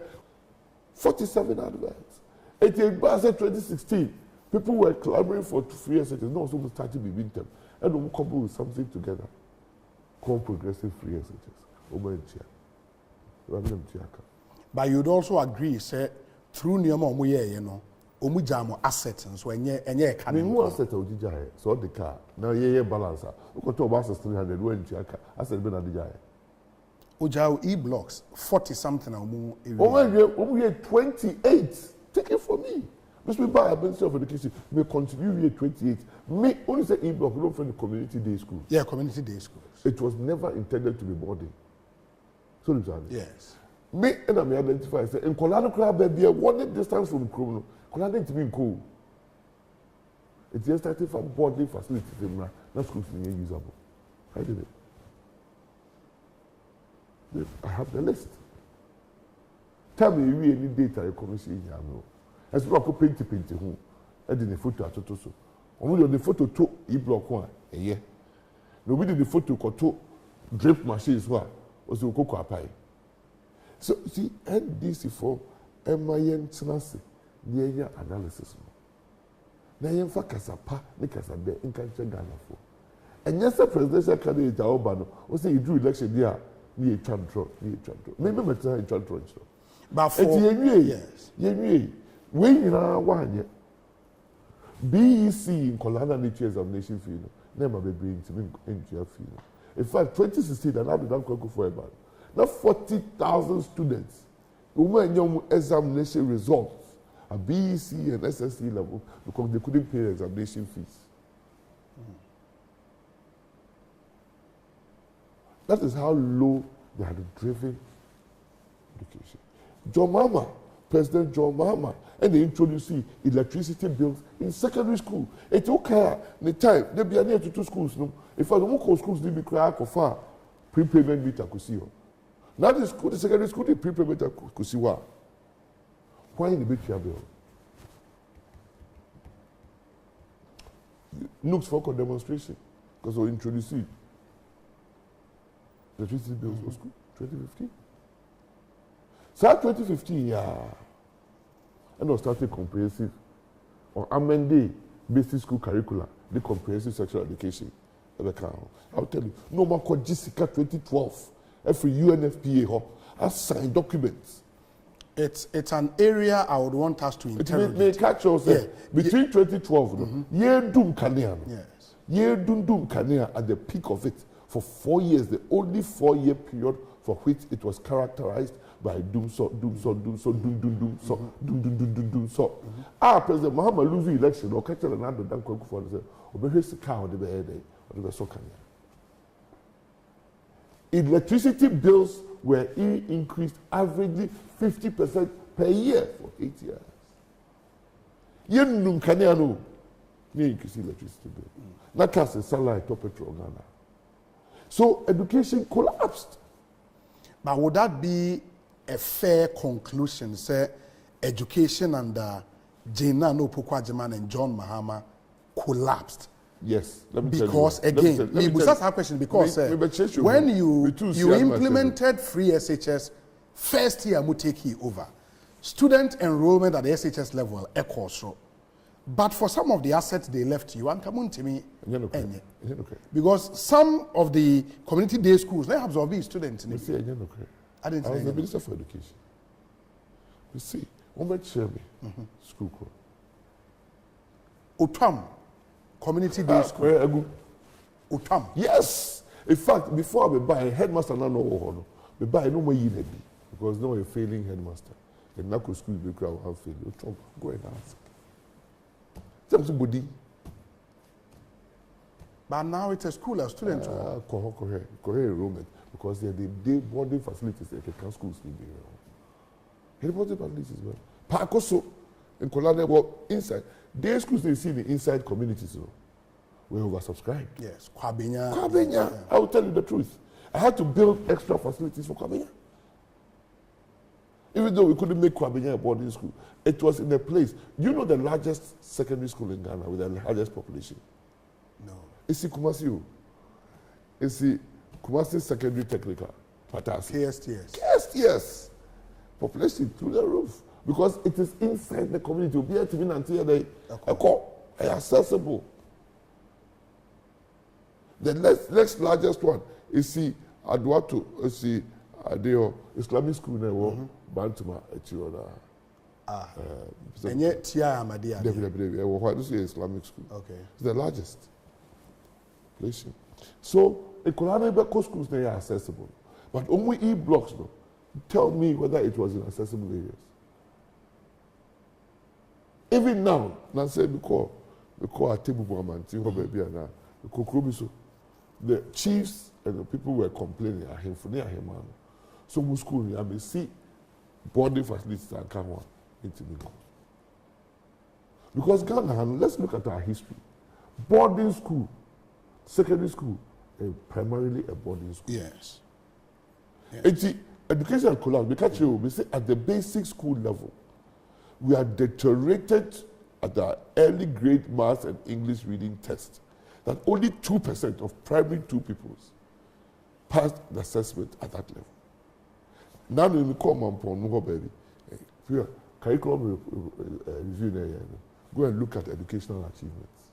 47 adverts. I said 2016, people were clamoring for free SHS. No, so we started between them. And we couple with something together. Called progressive free SHS. But you'd also agree, say, through Nioma Muye, you know, Omujamo assets and so any asset of the so the car. Now ye balancer. We got to about 300 when Chiaka. I said Ben Adijay. Ojao E-blocks, 40 something or more. Oh, we 28. Take it from me. Because we buy a Ministry of Education, may continue here 28. May only say E-block, we don't find the community day school. Yeah, community day schools. It was never intended to be boarding. So yes. Me and I may identify say in Kolano Club baby, one distance from Krono. Kolano to be cool. It's just started from boarding facilities in now schools being usable. I did it. I have the list. Tell me if you any data you commission here no. As people paint who I did the photo at so. Only the photo to E-block one a year. Nobody the photo to drip machines one was the cocoa pie. So see NDC for MIN Tenase near analysis. Na yen fa kasapa ne kasabe in country Ghana for. And yes, the presidential candidate Obano was say he drew election there near Chantro. Maybe better in Chantro. But for yes, when you know one BEC in Kolana nature examination fee, never be bring to me into your fee. In fact, 2016, and I did not go for a man. Now 40,000 students who were young examination results at BEC and SSC level because they couldn't pay examination fees. That is how low they had driven education. John Mahama, President John Mahama, and they introduced electricity bills in secondary school. It's okay. The time they be near to 2 schools. No, if I don't call schools, they be cry for prepayment meter could see. Now the school, the secondary school, the prepayment could see what. Why in the big bill? Looks for demonstration because we introduced electricity bills for school 2015. So 2015, and I started comprehensive or amended basic school curricula, the comprehensive sexual education. I'll tell you, no more called Jessica 2012. Every UNFPA has signed documents. It's an area I would want us to interrogate. May catch us between 2012, year doom Kania. Yes. Year doom Kania at the peak of it for 4 years, the only 4-year period for which it was characterized by doom so. President Mahama lose the election or catch another than Kwaku for the Obehesi cow the bed or the Sokanya. Electricity bills were increased averagely 50% per year for 8 years. Yen Kanyano, you increase electricity bill. Not cast a sunlight to petrol Ghana. So education collapsed. But would that be a fair conclusion? Say education under Jena No Pukwajaman and John Mahama collapsed. Yes, because again, we ask our question because when you implemented free SHS, first year we take it over. Student enrollment at the SHS level, Ekosro. But for some of the assets they left you, and come on to me, because some of the community day schools they absorb these students. I didn't. I was the Minister for Education. You see, one share me school code. Otam community day school. Otam. Yes. In fact, before we buy headmaster, no, we buy no more year because now we're failing headmaster. The Nako school will crowd have failed. You talk, go and ask. Somebody. But now it's a school, a student. Correct enrollment because they boarding facilities like schools in the boarding facilities well. Pakoso in Kolane well inside. Day schools they see the inside communities we oversubscribed. Yes, Kwabena. Yeah. I will tell you the truth. I had to build extra facilities for Kwabena. Even though we couldn't make Kwabena a boarding school, it was in a place. You know the largest secondary school in Ghana with the largest population? No. It's the Kumasi. It's the Kumasi Secondary Technical. KSTS. KSTS. Population through the roof. Because it is inside the community. Be able to be until they are accessible. The next largest one is the Adwato, is the Adeo Islamic School now, Bantuma, Echioda. And yet, Madia. Why do you say Islamic school? Okay. It's the largest. So, the Kolane schools they are accessible. But only E-blocks, no. Tell me whether it was in accessible areas. Even now, Nancy, because a table woman, the chiefs and the people were complaining at him for near him. So, we school, I may see boarding facilities and come on into the course. Because Ghana, let's look at our history. Boarding school, secondary school, primarily a boarding school. Yes. Education collapse because we say at the basic school level, we are deteriorated at the early grade maths and English reading test. That only 2% of primary 2 pupils passed the assessment at that level. Now we come on baby. Curriculum review. Go and look at educational achievements.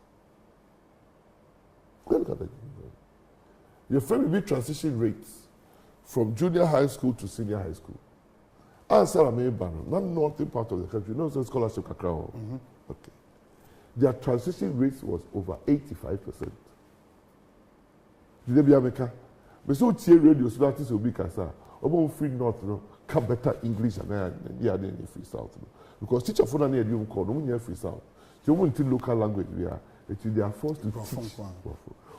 Go and look at that. Your friend will be transition rates from junior high school to senior high school. Answer a main banner, not northern part of the country, no scholarship Kakao. Okay. Their transition rates was over 85%. Did they be America? But so tier radio so that is will be Kasa. About free north, no, come better English and then free south. Because teacher for an idiom called no free south. You want to local language we are, they are forced to teach.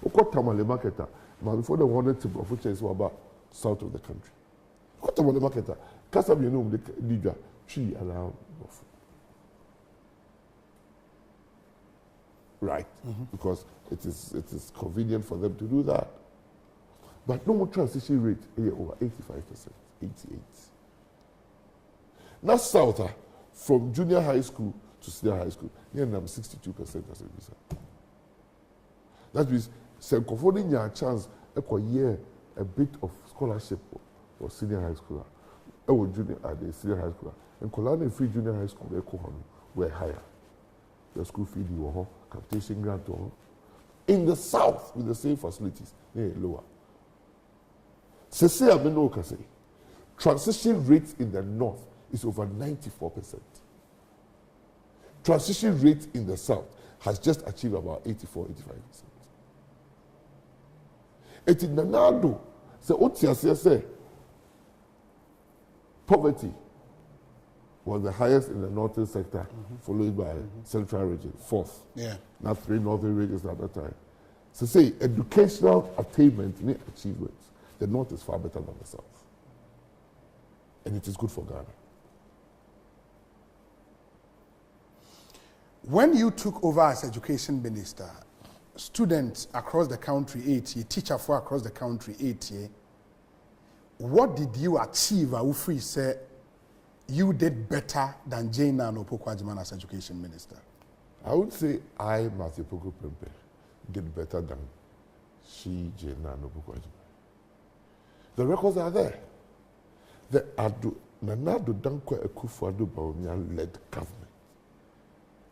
What Tamale marketer, but before they wanted to go for chase about south of the country. What about the marketer? Kasab, you know, the leader, tree around. Right, because it is convenient for them to do that. But no more transition rate, over 85%, 88%. Now south, from junior high school to senior high school, near 62% as a result. That means, some confiding your chance a bit of scholarship for senior high school, or junior the senior high school. And Kolane free junior high school, were higher. The school fee were capitation grant in the south with the same facilities, they're lower. Transition rates in the north is over 94%. Transition rate in the south has just achieved about 84-85%. It in the Nado, say poverty was the highest in the northern sector, followed by central region, 4th. Yeah. Not 3 northern regions at that time. So say educational attainment, achievements, the north is far better than the south. And it is good for Ghana. When you took over as education minister, students across the country 8 years, teacher for across the country 8 years, what did you achieve? Ufri say you did better than Jane Nano Pokwajiman as education minister. I would say I, Matthew Poko Prempe, did better than she, Jane Nano Pokwajiman. The records are there. The Nanado Dankwa Ekufuado Bawumia led government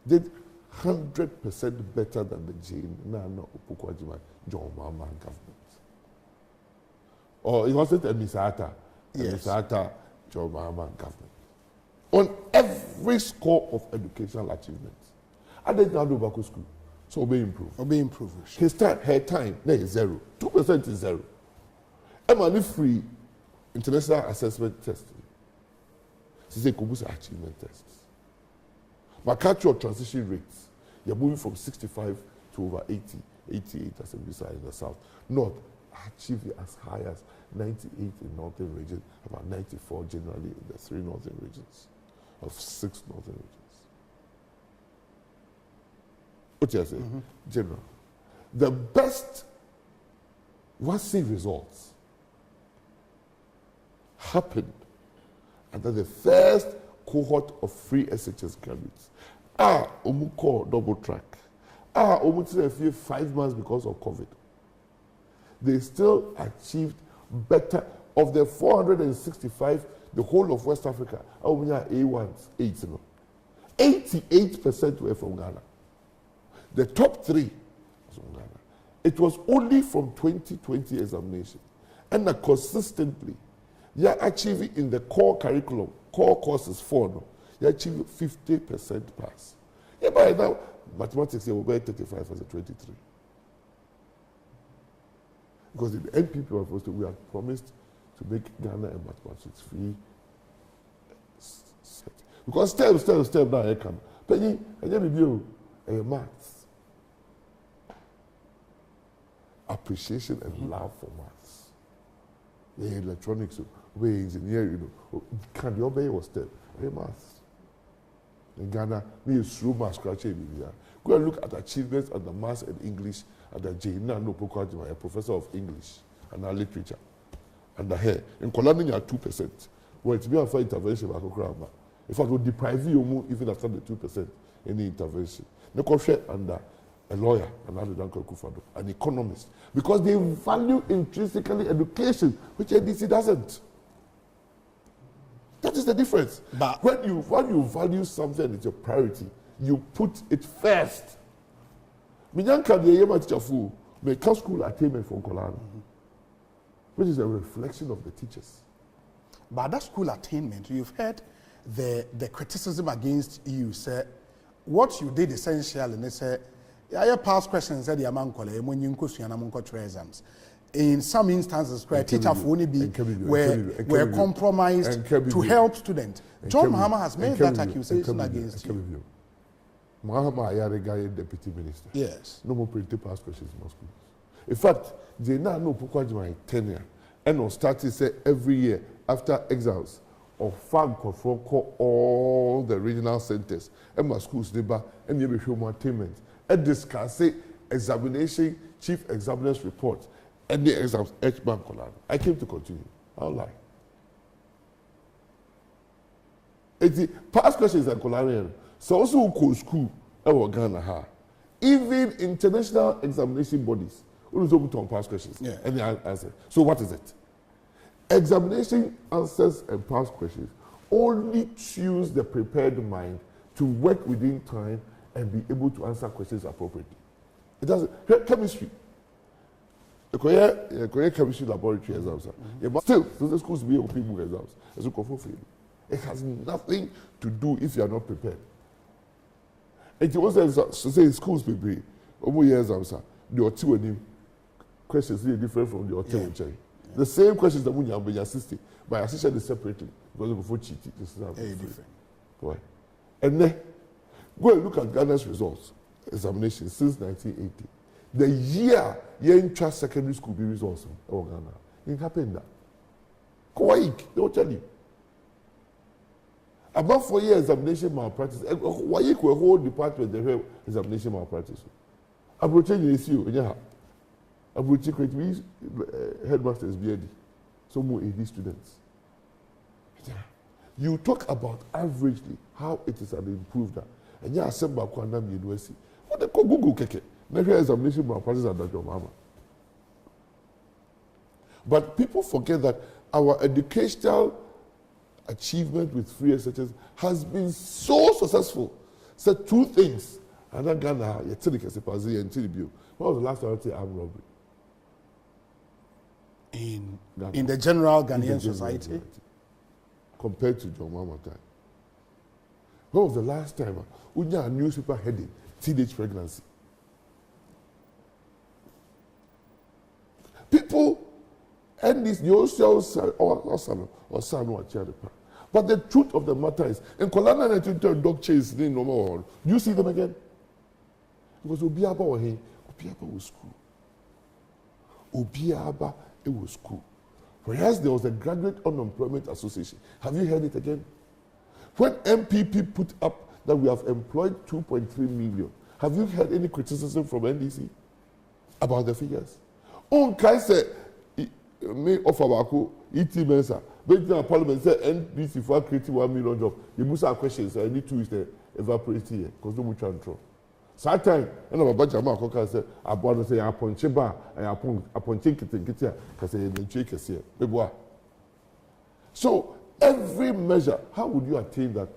did 100% better than the Jane Nano Pokwajiman John Mahama government. Or it wasn't a Misata, John Mahama government. On every score of educational achievements. I did not do Bako school. So obey improve. His time, her time, there is 0. 2% is 0. Money free international assessment testing. This is a achievement tests. But cultural transition rates, you're moving from 65 to over 80, 88 as in the south. North achieving as high as 98 in northern region, about 94 generally in the 3 northern regions, of 6 northern regions. What you say? General. The best WASSCE results happened under the first cohort of free SHS graduates. Omuko double track. Omuko 5 months because of COVID. They still achieved better. Of the 465, the whole of West Africa, A1s, 88% were from Ghana. The top 3 was from Ghana. It was only from 2020 examination. And consistently, you're achieving in the core curriculum, core courses 4, you're achieving 50% pass. Yeah, by now, mathematics, you will be 35 as a 23. Because in the NPP, we have promised to make Ghana and mathematics free. Because step now, I come. Penny, and then review maths. Appreciation and love for maths. The electronics, we engineering, can you obey was step? Maths. In Ghana, we use through maths scratching. Go and look at achievements at the maths and English at the Jina no Pokajima, a professor of English and literature. And the hair. In Kolani, 2%. Well, it's been a fair intervention by Kokrama. In fact, we'll deprive you even after the 2% any intervention. No question under a lawyer, an economist, because they value intrinsically education, which ADC doesn't. That is the difference. But when you value something, it's your priority. You put it first. Minyanka the Yema teacher fu make school attainment for Kolani, which is a reflection of the teachers. But that school attainment, you've heard the criticism against you. Say what you did essentially, and they say, "Yeah, past questions said the amount when you exams." In some instances, where teachers only were compromised to help students. John Mahama has made that accusation against you. Mahama Ayariga, deputy minister. Yes. No more printed past questions in schools. In fact, they now know Pukwaji tenure. And on starting say every year after exams or farm control call all the regional centers and my schools neighbor and maybe human attainment and discuss examination, chief examiner's report and the exams H bank. I came to continue. I'll lie. It's past questions and Kolarian. So also who school Ghana. Even international examination bodies will open to past questions. Yeah. And the answer. So what is it? Examination answers and past questions only choose the prepared mind to work within time and be able to answer questions appropriately. It doesn't. Chemistry. The Korea chemistry laboratory exams. Still, the schools be open book exams. It has nothing to do if you are not prepared. It was to say schools be brave. Over years, the two questions are different from the hotel. The same questions that when you have been assisted, but assisted is separately because before cheating, this is different. Why? And then go and look at Ghana's results examination since 1980. The year you secondary school be results in Ghana, it happened that. Kawaii, they will tell you. About 4 years examination malpractice. Why you could whole department the examination malpractice? Approaching the issue, yeah. Approaching creative headmasters BAD. So more 80 students. Yeah. You talk about averagely how it is an improvement. And yeah, Asempa Kwandam University. What they call Google Keke. Never examination malpractice at Dr. Mama. But people forget that our educational achievement with free SHS has been so successful. So 2 things. And then Ghana, what was the last time I say armed robbery? In the general Ghanaian society? Compared to John Mahama time. When was the last time we had a newspaper heading, teenage pregnancy? People, and this, you also or son or chair. But the truth of the matter is, in Kolana and dog chase, they no more. Do you see them again? Because Obiaba was here. Obiaba was school. Obiaba, it was school. Whereas there was a Graduate Unemployment Association. Have you heard it again? When MPP put up that we have employed 2.3 million, have you heard any criticism from NDC about the figures? On Kaise, me offer Bako, ET Mensa, but in Parliament said NDC for creating 1 million jobs. You must have questions. I need to is the evaporating here because no much control. Sometimes, and our budget man can say, I want to say, I point Cheba, I point Chinkitin, because they check us here. So, every measure, how would you attain that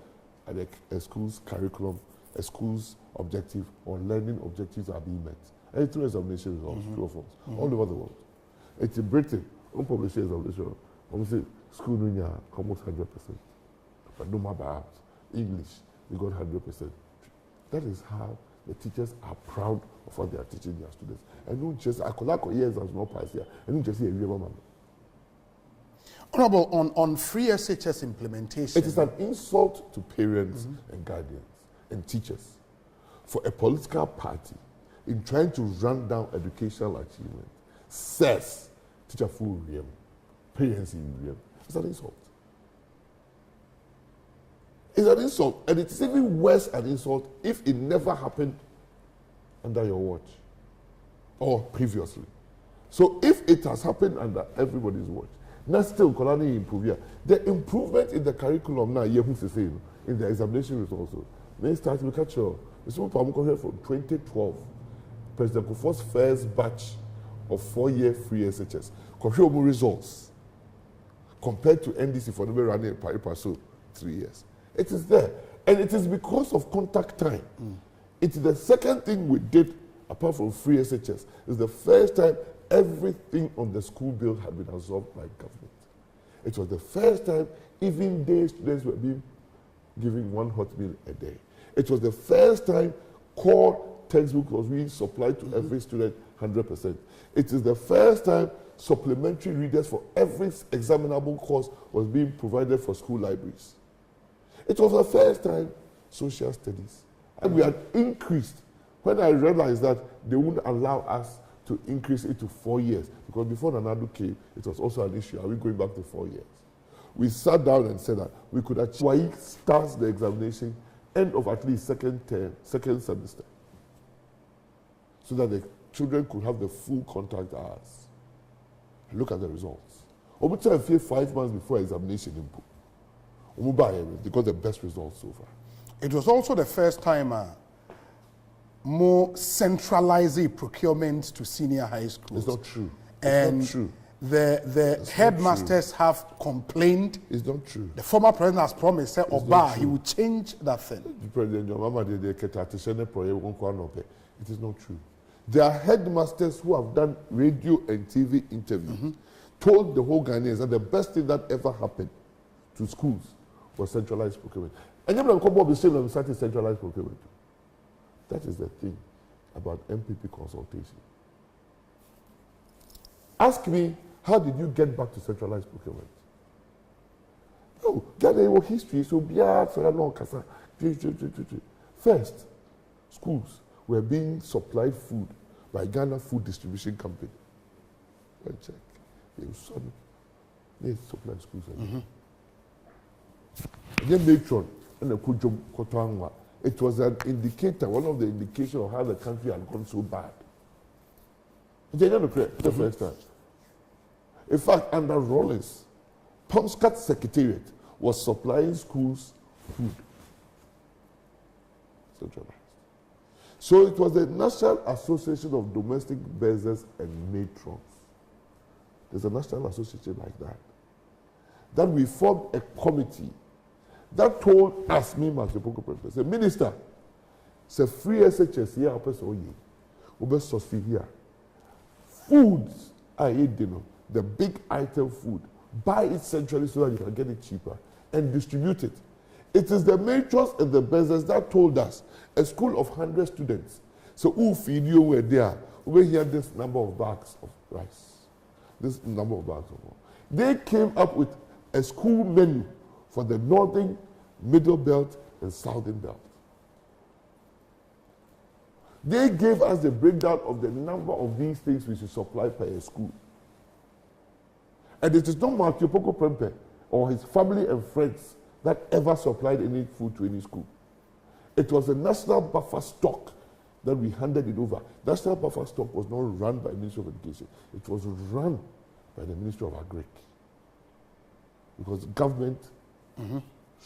at a school's curriculum, a school's objective, or learning objectives are being met? And through examination results, true or false, all over the world. It's in Britain, on published examination, I say, school union almost 100%. But no matter how, English, we got 100%. That is how the teachers are proud of what they are teaching their students. And not just, I collect years as no pass here, and not just a real man. Honorable, on free SHS implementation. It is an insult to parents and guardians and teachers for a political party in trying to run down educational achievement says teacher full real, parents in real. It's an insult. It's an insult, and it is even worse an insult if it never happened under your watch or previously. So if it has happened under everybody's watch, now still Kolani improve. The improvement in the curriculum now, in the examination results also. They start to catch your. This one from 2012, President Kufuor's first batch of 4-year free SHS. Compare results compared to NDC for the running a Paripaso 3 years. It is there. And it is because of contact time. It's the second thing we did, apart from free SHS. It's the first time everything on the school bill had been absorbed by government. It was the first time even day students were being given 1 hot meal a day. It was the first time core textbook was being supplied to every student 100%. It is the first time supplementary readers for every examinable course was being provided for school libraries. It was the first time social studies. And we had increased. When I realized that they wouldn't allow us to increase it to 4 years, because before Nanadu came, it was also an issue. Are we going back to 4 years? We sat down and said that we could achieve why starts the examination end of at least second semester, so that the children could have the full contact hours. Look at the results. We try 5 months before examination input. They got the best results so far. It was also the first time more centralized procurement to senior high schools. It's not true. And it's not true. The headmasters have complained. It's not true. The former president has promised that Oba, he will change that thing. The president, it is not true. There are headmasters who have done radio and TV interviews, told the whole Ghanaians that the best thing that ever happened to schools was centralized procurement. And you know, centralized procurement. That is the thing about MPP consultation. Ask me, how did you get back to centralized procurement? No, Ghana history, so first, schools were being supplied food by Ghana Food Distribution Company. Go and check. They supply schools. Matron and the Kujum Kotangwa. It was an indicator, one of the indicators of how the country had gone so bad. The first time. In fact, under Rollins, Pomscat Secretariat was supplying schools food. Centralized. So it was the National Association of Domestic Business and Matrons. There's a national association like that. That we formed a committee that told us, me, the minister, say free SHS here, here. Foods are eaten, the big item food. Buy it centrally so that you can get it cheaper and distribute it. It is the matrons and the business that told us a school of 100 students. So who feed you were there? We hear this number of bags of rice. This number of bags of rice. They came up with a school menu for the northern, middle belt, and southern belt. They gave us the breakdown of the number of these things we should supply per school. And it is not Matthew Poko Prempe or his family and friends that ever supplied any food to any school. It was a national buffer stock that we handed it over. National buffer stock was not run by the Ministry of Education. It was run by the Ministry of Agric. Because government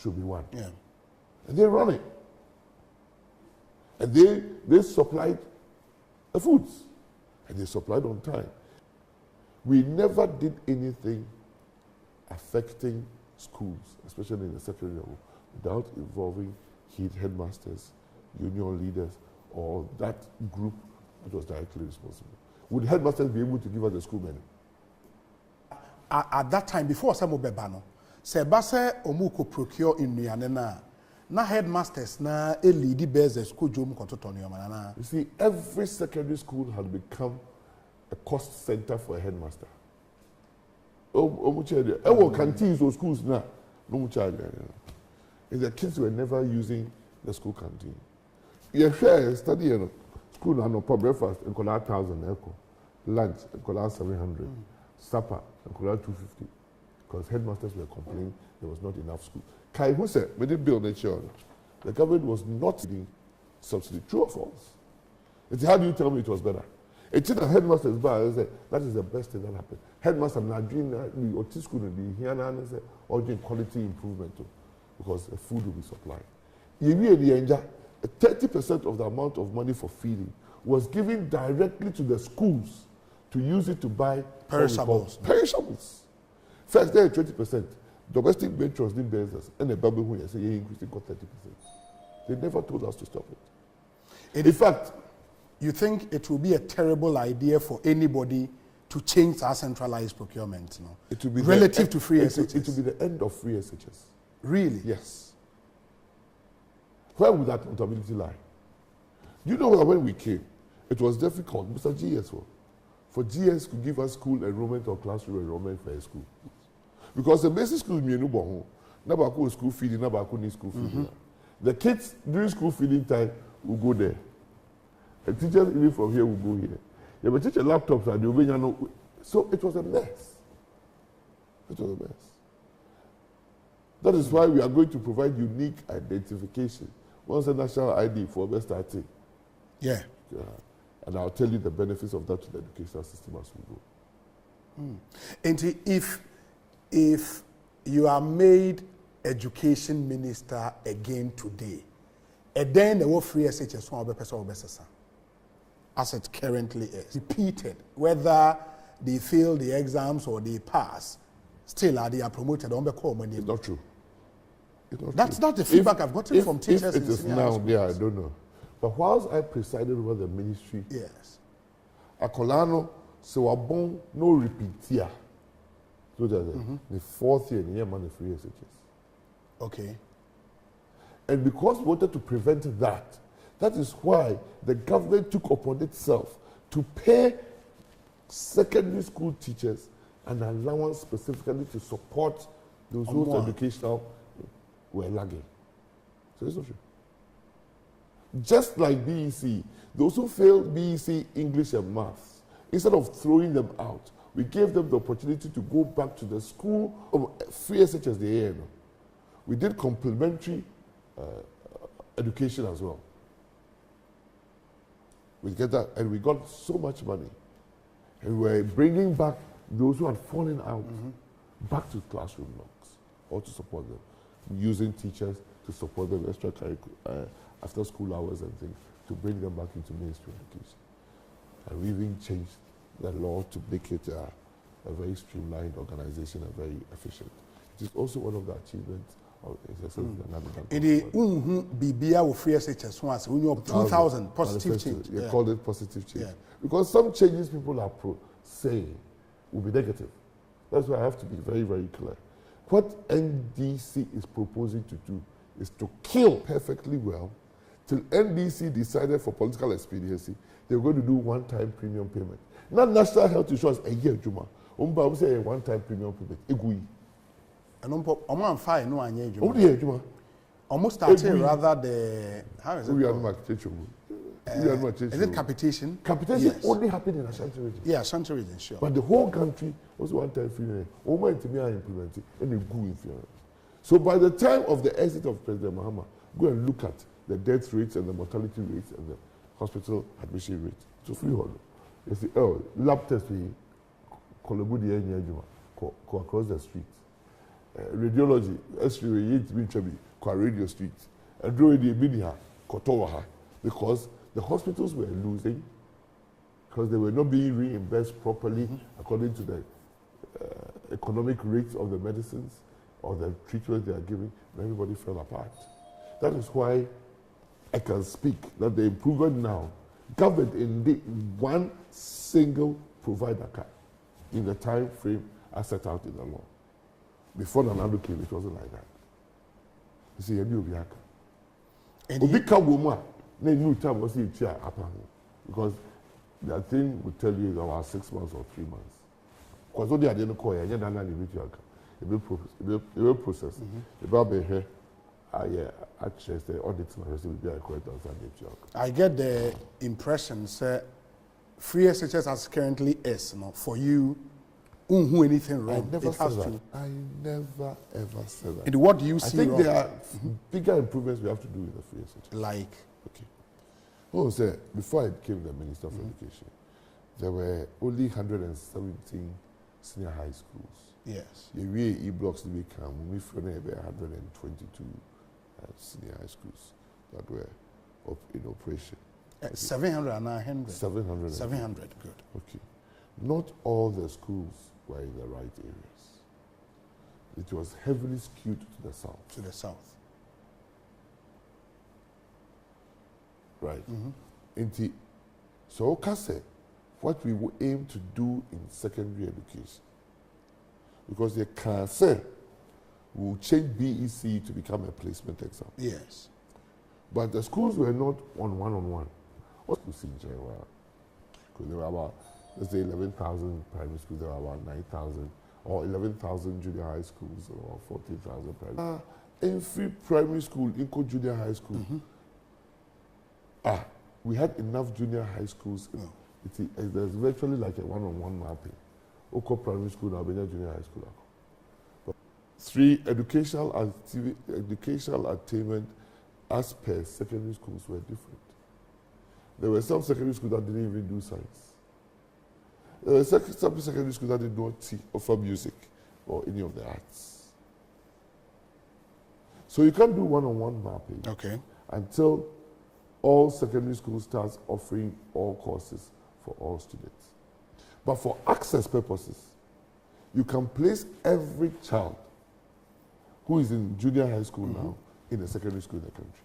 should be one. Yeah. And they run it. And they supplied the foods. And they supplied on time. We never did anything affecting schools, especially in the secondary level, without involving headmasters, union leaders, or that group that was directly responsible. Would headmasters be able to give us the school money? At that time, before Samo Bebano, Sebase Omuko procure in Nuyanena, na headmasters na a lady bears a school jom contotonio manana. You see, every secondary school had become a cost center for a headmaster. Canteens or schools now, no much. And the kids were never using the school canteen. You share study school no breakfast and call 1,000 echo, lunch and call 700, supper and call 250, because headmasters were complaining there was not enough school. Kai who said we didn't build a church. The government was not giving subsidy. True or false? It's how do you tell me it was better? It's in the headmaster's bar. I said that is the best thing that happened. Headmaster not doing the autistic school and the here and say or doing quality improvement too, because the food will be supplied. You the 30% of the amount of money for feeding was given directly to the schools to use it to buy perishables. Perishables. First, there 20%. Domestic matrons didn't bear us, and the Bible who say you increased it 30%. They never told us to stop it. In fact, you think it will be a terrible idea for anybody to change our centralized procurement, no? It will be relative to free SHS. It will be the end of free SHS. Really? Yes. Where would that accountability lie? You know that when we came, it was difficult, Mr. GS, for GS to give us school enrollment or classroom enrollment for a school. Because the basic school, never school feeding, never need school feeding. The kids during school feeding time will go there. And teachers even from here will go here. Yeah, but teacher laptops are the so it was a mess. It was a mess. That is why we are going to provide unique identification. Once a national ID for best starting. Yeah. And I'll tell you the benefits of that to the educational system as we go. And if you are made education minister again today, and then the free SHS one person as it currently is repeated, whether they fail the exams or they pass, still they are promoted on the call money. It's not true. That's not the feedback I've gotten from teachers. If it is now, yeah, I don't know. But whilst I presided over the ministry, yes, Akolano so wabon no repeat here. So the fourth year, the man free SHS. Okay. And because we wanted to prevent that, that is why the government took upon itself to pay secondary school teachers an allowance specifically to support those whose educational were lagging. So it's not true. Just like BEC, those who failed BEC English and Maths, instead of throwing them out, we gave them the opportunity to go back to the school of free SHS the AN. We did complementary education as well. We get that, and we got so much money. And we were bringing back those who had fallen out back to classroom blocks or to support them, using teachers to support them extra after school hours and things to bring them back into mainstream education. And we even changed the law to make it a very streamlined organization and very efficient. It is also one of the achievements of the BBA with free SHS once when you have 2,000 positive change. You call it positive change. Yeah. Because some changes people are saying will be negative. That's why I have to be very, very clear. What NDC is proposing to do is to kill perfectly well till NDC decided for political expediency they were going to do one-time premium payment. Not national health insurance a year, Juma. Say a one-time premium payment. Oman fire no anye Oh, the ejuma. Almost starting rather the how is it? We are called? Is it capitation? Capitation only happened in Asante region. Yeah, Asante region, sure. But the whole country was one time free. Oman to me are implementing and they go influence. So by the time of the exit of President Mahama, go and look at the death rates and the mortality rates and the hospital admission rates. So free hold. You see, lab test we Kolobudi across the street. Radiology, X-ray, yet be chubby, radio street. And draw the media, Kotowaha, because the hospitals were losing because they were not being reimbursed properly according to the economic rates of the medicines or the treatment they are giving, and everybody fell apart. That is why I can speak that the improvement now, government in one single provider in the time frame as set out in the law. Before Nanado came, it wasn't like that. You see, any Obiaka. Obika Woma, they knew time was in chair because the thing would tell you about 6 months or 3 months. Because what they didn't call you, you're not going to be process. The Bible here, I checked the audit will be a correct answer. I get the impression, sir, free SHS as currently is, for you, who anything wrong. I never said that. I never ever said that. And what do you see I think wrong? there are bigger improvements we have to do in the free SHS. Like? Okay. Oh, sir, before I became the Minister of Education, there were only 117 senior high schools. Yes. The way e-blocks to become, we found 122 senior high schools that were in operation. 700 and 900? 700. 700, good. Okay. Not all the schools were in the right areas. It was heavily skewed to the south. To the south. Right. So, Kase, what we will aim to do in secondary education, because the Kase will change BEC to become a placement exam. Yes. But the schools were not on one-on-one. What we see in Jaiwa? Because there were about, let's say, 11,000 primary schools, there were about 9,000, or 11,000 junior high schools, or about 14,000 primary. In free primary school, Inco Junior High School, we had enough junior high schools. There's virtually like a one-on-one mapping. Oko primary school, now junior high school. But 3, educational attainment as per secondary schools were different. There were some secondary schools that didn't even do science. There were some secondary schools that did not offer music or any of the arts. So you can't do one-on-one mapping until all secondary schools starts offering all courses for all students. But for access purposes, you can place every child who is in junior high school now in a secondary school in the country.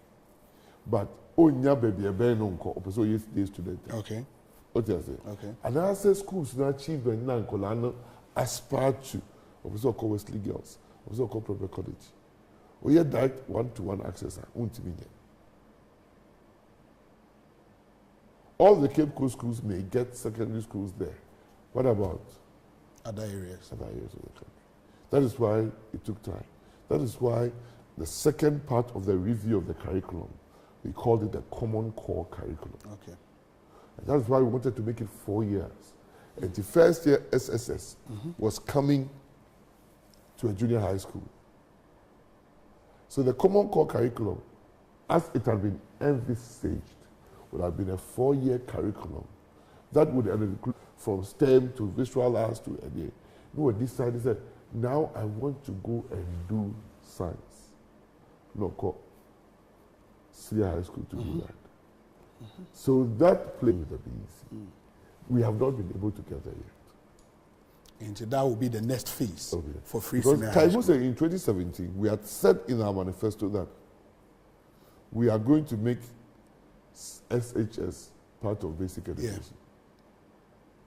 But onya baby ebe no nko opeso yesterday student. Okay. What you say? Okay. And I say schools na achieve na nkola no aspire to opeso call Wesley Girls, opeso call Proper College. We had direct one-to-one access untimi. All the Cape Coast schools may get secondary schools there. What about other areas? Other areas of the country. That is why it took time. That is why the second part of the review of the curriculum, we called it the Common Core Curriculum. Okay. And that is why we wanted to make it 4 years. And the first year SSS was coming to a junior high school. So the Common Core Curriculum, as it had been envisaged, would have been a 4-year curriculum that would include from STEM to visual arts to NA. We decided that now I want to go and do science. No, call senior high school to do that. So that played with the BEC. We have not been able to get there yet. And that will be the next phase for free because senior high school. in 2017, we had said in our manifesto that we are going to make SHS part of basic education.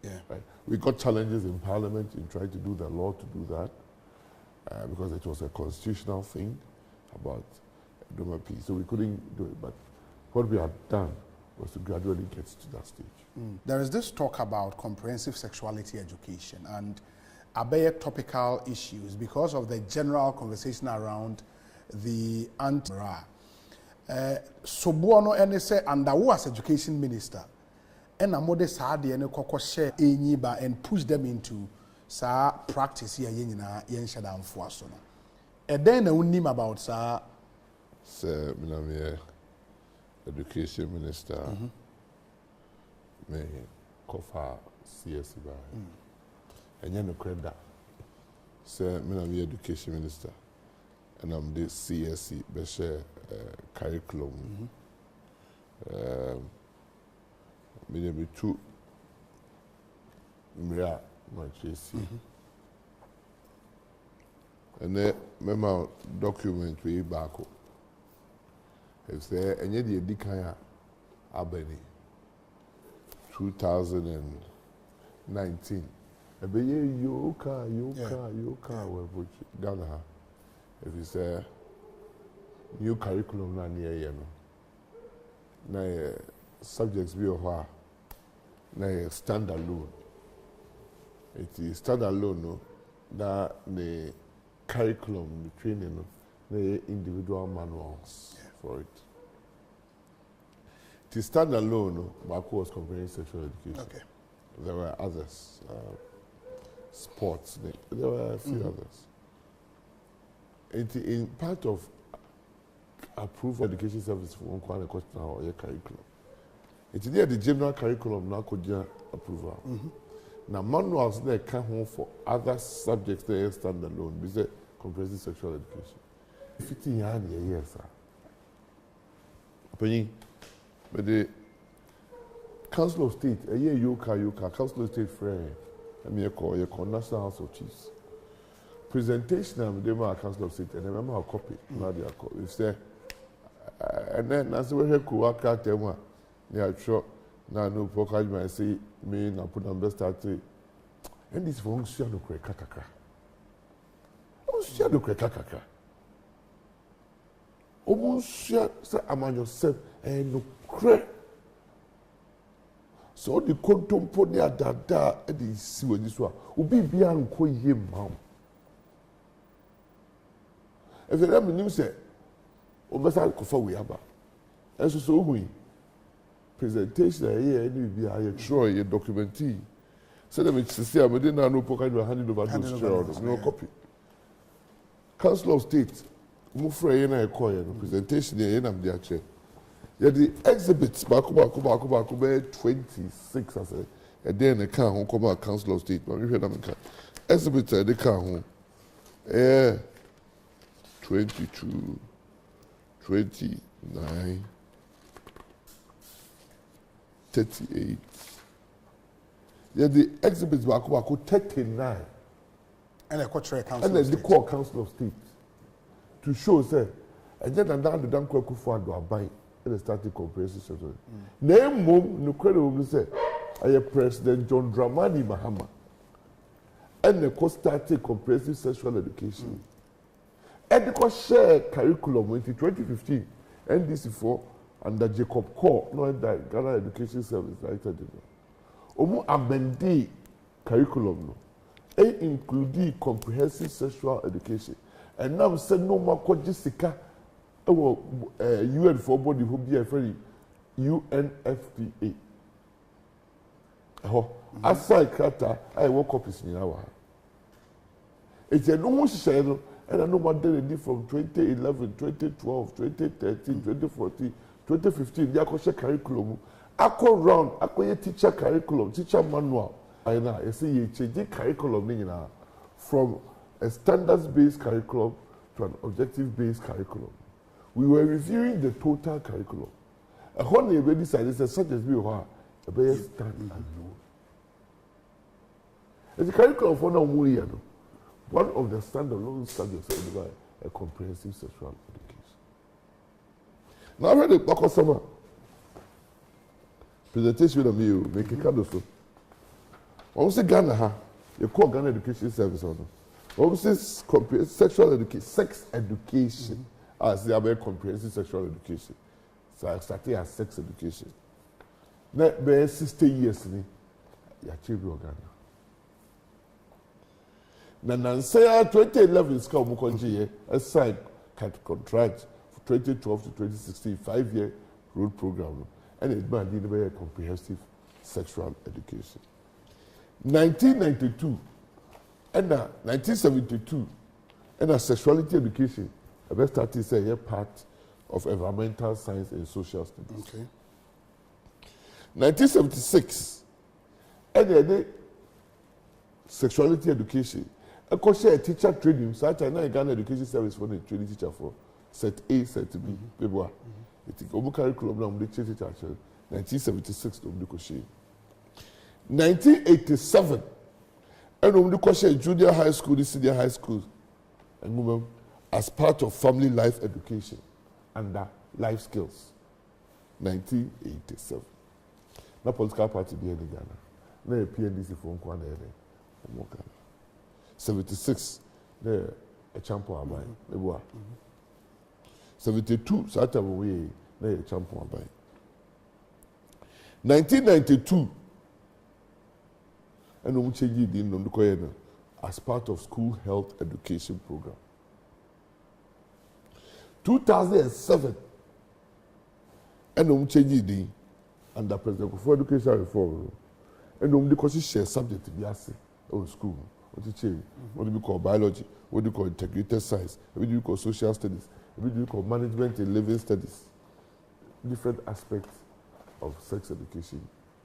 Yeah. Right? We got challenges in Parliament in trying to do the law to do that because it was a constitutional thing about DOMAP, so we couldn't do it. But what we had done was to gradually get to that stage. There is this talk about comprehensive sexuality education, and abeye topical issues because of the general conversation around the anti-mara. Sobuono ene say under who as education minister and amode saade ene koko share enyiba and push them into sa practice here yenina yenshada amfo so no. E den na unim about sa say minamie education minister me kofa CS ba. Enye no kreda. Say minamie education minister and I'm the CSC be share curriculum. Maybe two mrea machesi. And then memo document we back. If there any the dikaya abeni 2019. Ebe yoka we Ghana. If you say new curriculum na near you know. Na subjects be or na standalone. It is standalone no that the curriculum, the training no, the individual manuals for it. It is standalone no, but was comprehensive sexual education. Okay. There were others, sports. There were a few others. In part of approved education service for one kind of question or your curriculum. It's there the general curriculum now could approval. Now manuals they come home for other subjects they stand alone. We say comprehensive sexual education. 15 years, sir. But the Council of State, a year yoka, Council of State friend, I mean, you call National House of Chiefs. Presentation of the Council of State, and I remember a copy. Now they are copy. If say, and then as we hear Kuwaka Tema, they are sure now no poker might say me na put on best start. And this for share no kwe kakaka. Oh share no kwe kakaka. Oh share say among yourself and no kwe. So the contemporary dada and the see what this one. Ubi biya nko ye mam. If you let me say, Obasa kofa we aba. Eso so hui. Presentation here any be I try a documentary. So them it say I didn't know pocket you hand it over to Gerald. No copy. Council of State, mo frey na e call presentation here na dey check. Yeah the exhibits back 26 as a then e can home come Council of State. But we hear them can. Exhibits they can home. 22, 29, 38. Yeah, the exhibits were 39. And I Council and then the core Council of State to show, say, and then down the damn quick for do buy and they started comprehensive sexual. Name mom, no credit will say, I am President John Dramani Mahama. And the course started comprehensive sexual education. And because share curriculum in 2015, NDC4 under Jacob Core, no that Ghana Education Service Director General. Omo amended curriculum no. It included comprehensive sexual education. And now said no more Jessica UN for body who be a very UNFPA. Aside Kata, I woke up is in our. It's a no share. And I know what they did from 2011, 2012, 2013, 2014, 2015. They are curriculum. I go round. I go teacher curriculum, teacher manual. I know. I say you change curriculum from a standards-based curriculum to an objective-based curriculum. We were reviewing the total curriculum. And when they decided that such as we were, a better stand alone. It's a curriculum for no more year. One of the standalone subjects is a comprehensive sexual education. Now I read the back of summer presentation with me, make a kind of so. When we say Ghana, you call Ghana Education Service or no? When we say sexual education, sex education, as they are comprehensive sexual education. So I started as sex education. Now, by 60 years, you achieved Ghana. Nansaya 2011 ska omukonji a signed contract for 2012 to 2016 5-year road program and it man did a comprehensive sexual education. 1992 and 1972 and sexuality education I best started say a part of environmental science and social studies. Okay. 1976 and then sexuality education. I could share a teacher training. So I Ghana Education Service for the training teacher for set A, set B. People, it's a curriculum now. They change teacher. 1976 to the 1987 and the question junior high school, the senior high school, and as part of family life education under life skills. 1987. Na political party be in Ghana. Na PNDC for Nkwana ene. 76 na a champion abai. Eboa. 72 sata we na a champion abai. 1992 and we change the name as part of school health education program. 2007 and we change the under President for education reform and we share subject to be asked in school. What do you change? What do we call biology? What do you call integrated science? What do you call social studies? What do you call management and living studies? Different aspects of sex education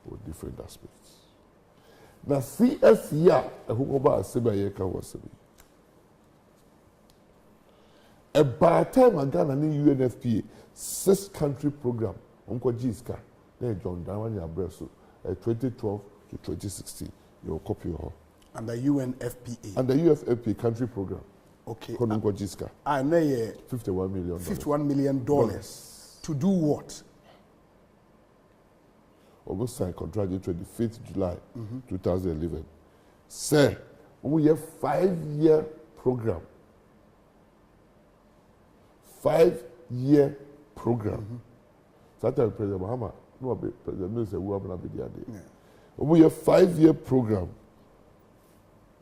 or different aspects. Now CS here, who about Asempa yeka was about time I got an UNFPA 6-country program. Uncle Jiska, then John Dawan Yabreso, 2012 to 2016. Your copy of under UNFPA. Under UNFPA country program. Okay. Uncle Jiska. I know $51 million. $51 million. To do what? August signed contract on 25th July 2011. Sir, we have 5-year program. 5-year program. Sometimes President Mahama, no, President Mills, we have 5-year program.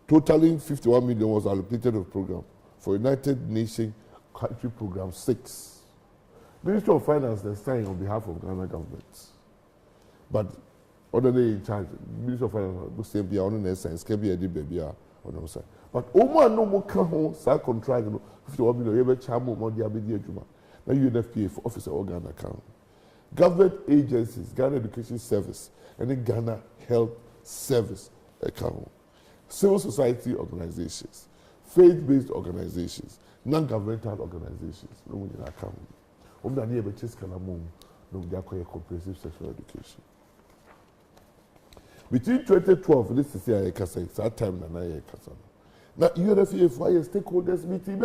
Totaling 51 million was allocated of program for United Nations Country Program 6. Ministry of Finance they signed on behalf of Ghana government. But other day in charge, Ministry of Finance go say be on the science, can be a baby on the side. But Oma no more can hold side contract 51 million. You ever charge more the abedi ejuma. Now UNFPA for officer or Ghana account. Government agencies, Ghana Education Service, and the Ghana Health Service account. Civil society organizations, faith-based organizations, non-governmental organizations, no one in account. Omda ni ebe chase kanamum, no they acquire comprehensive sexual education. Between 2012, this is here kasa, that time na ye kasa. Now UNFPA for stakeholders meeting,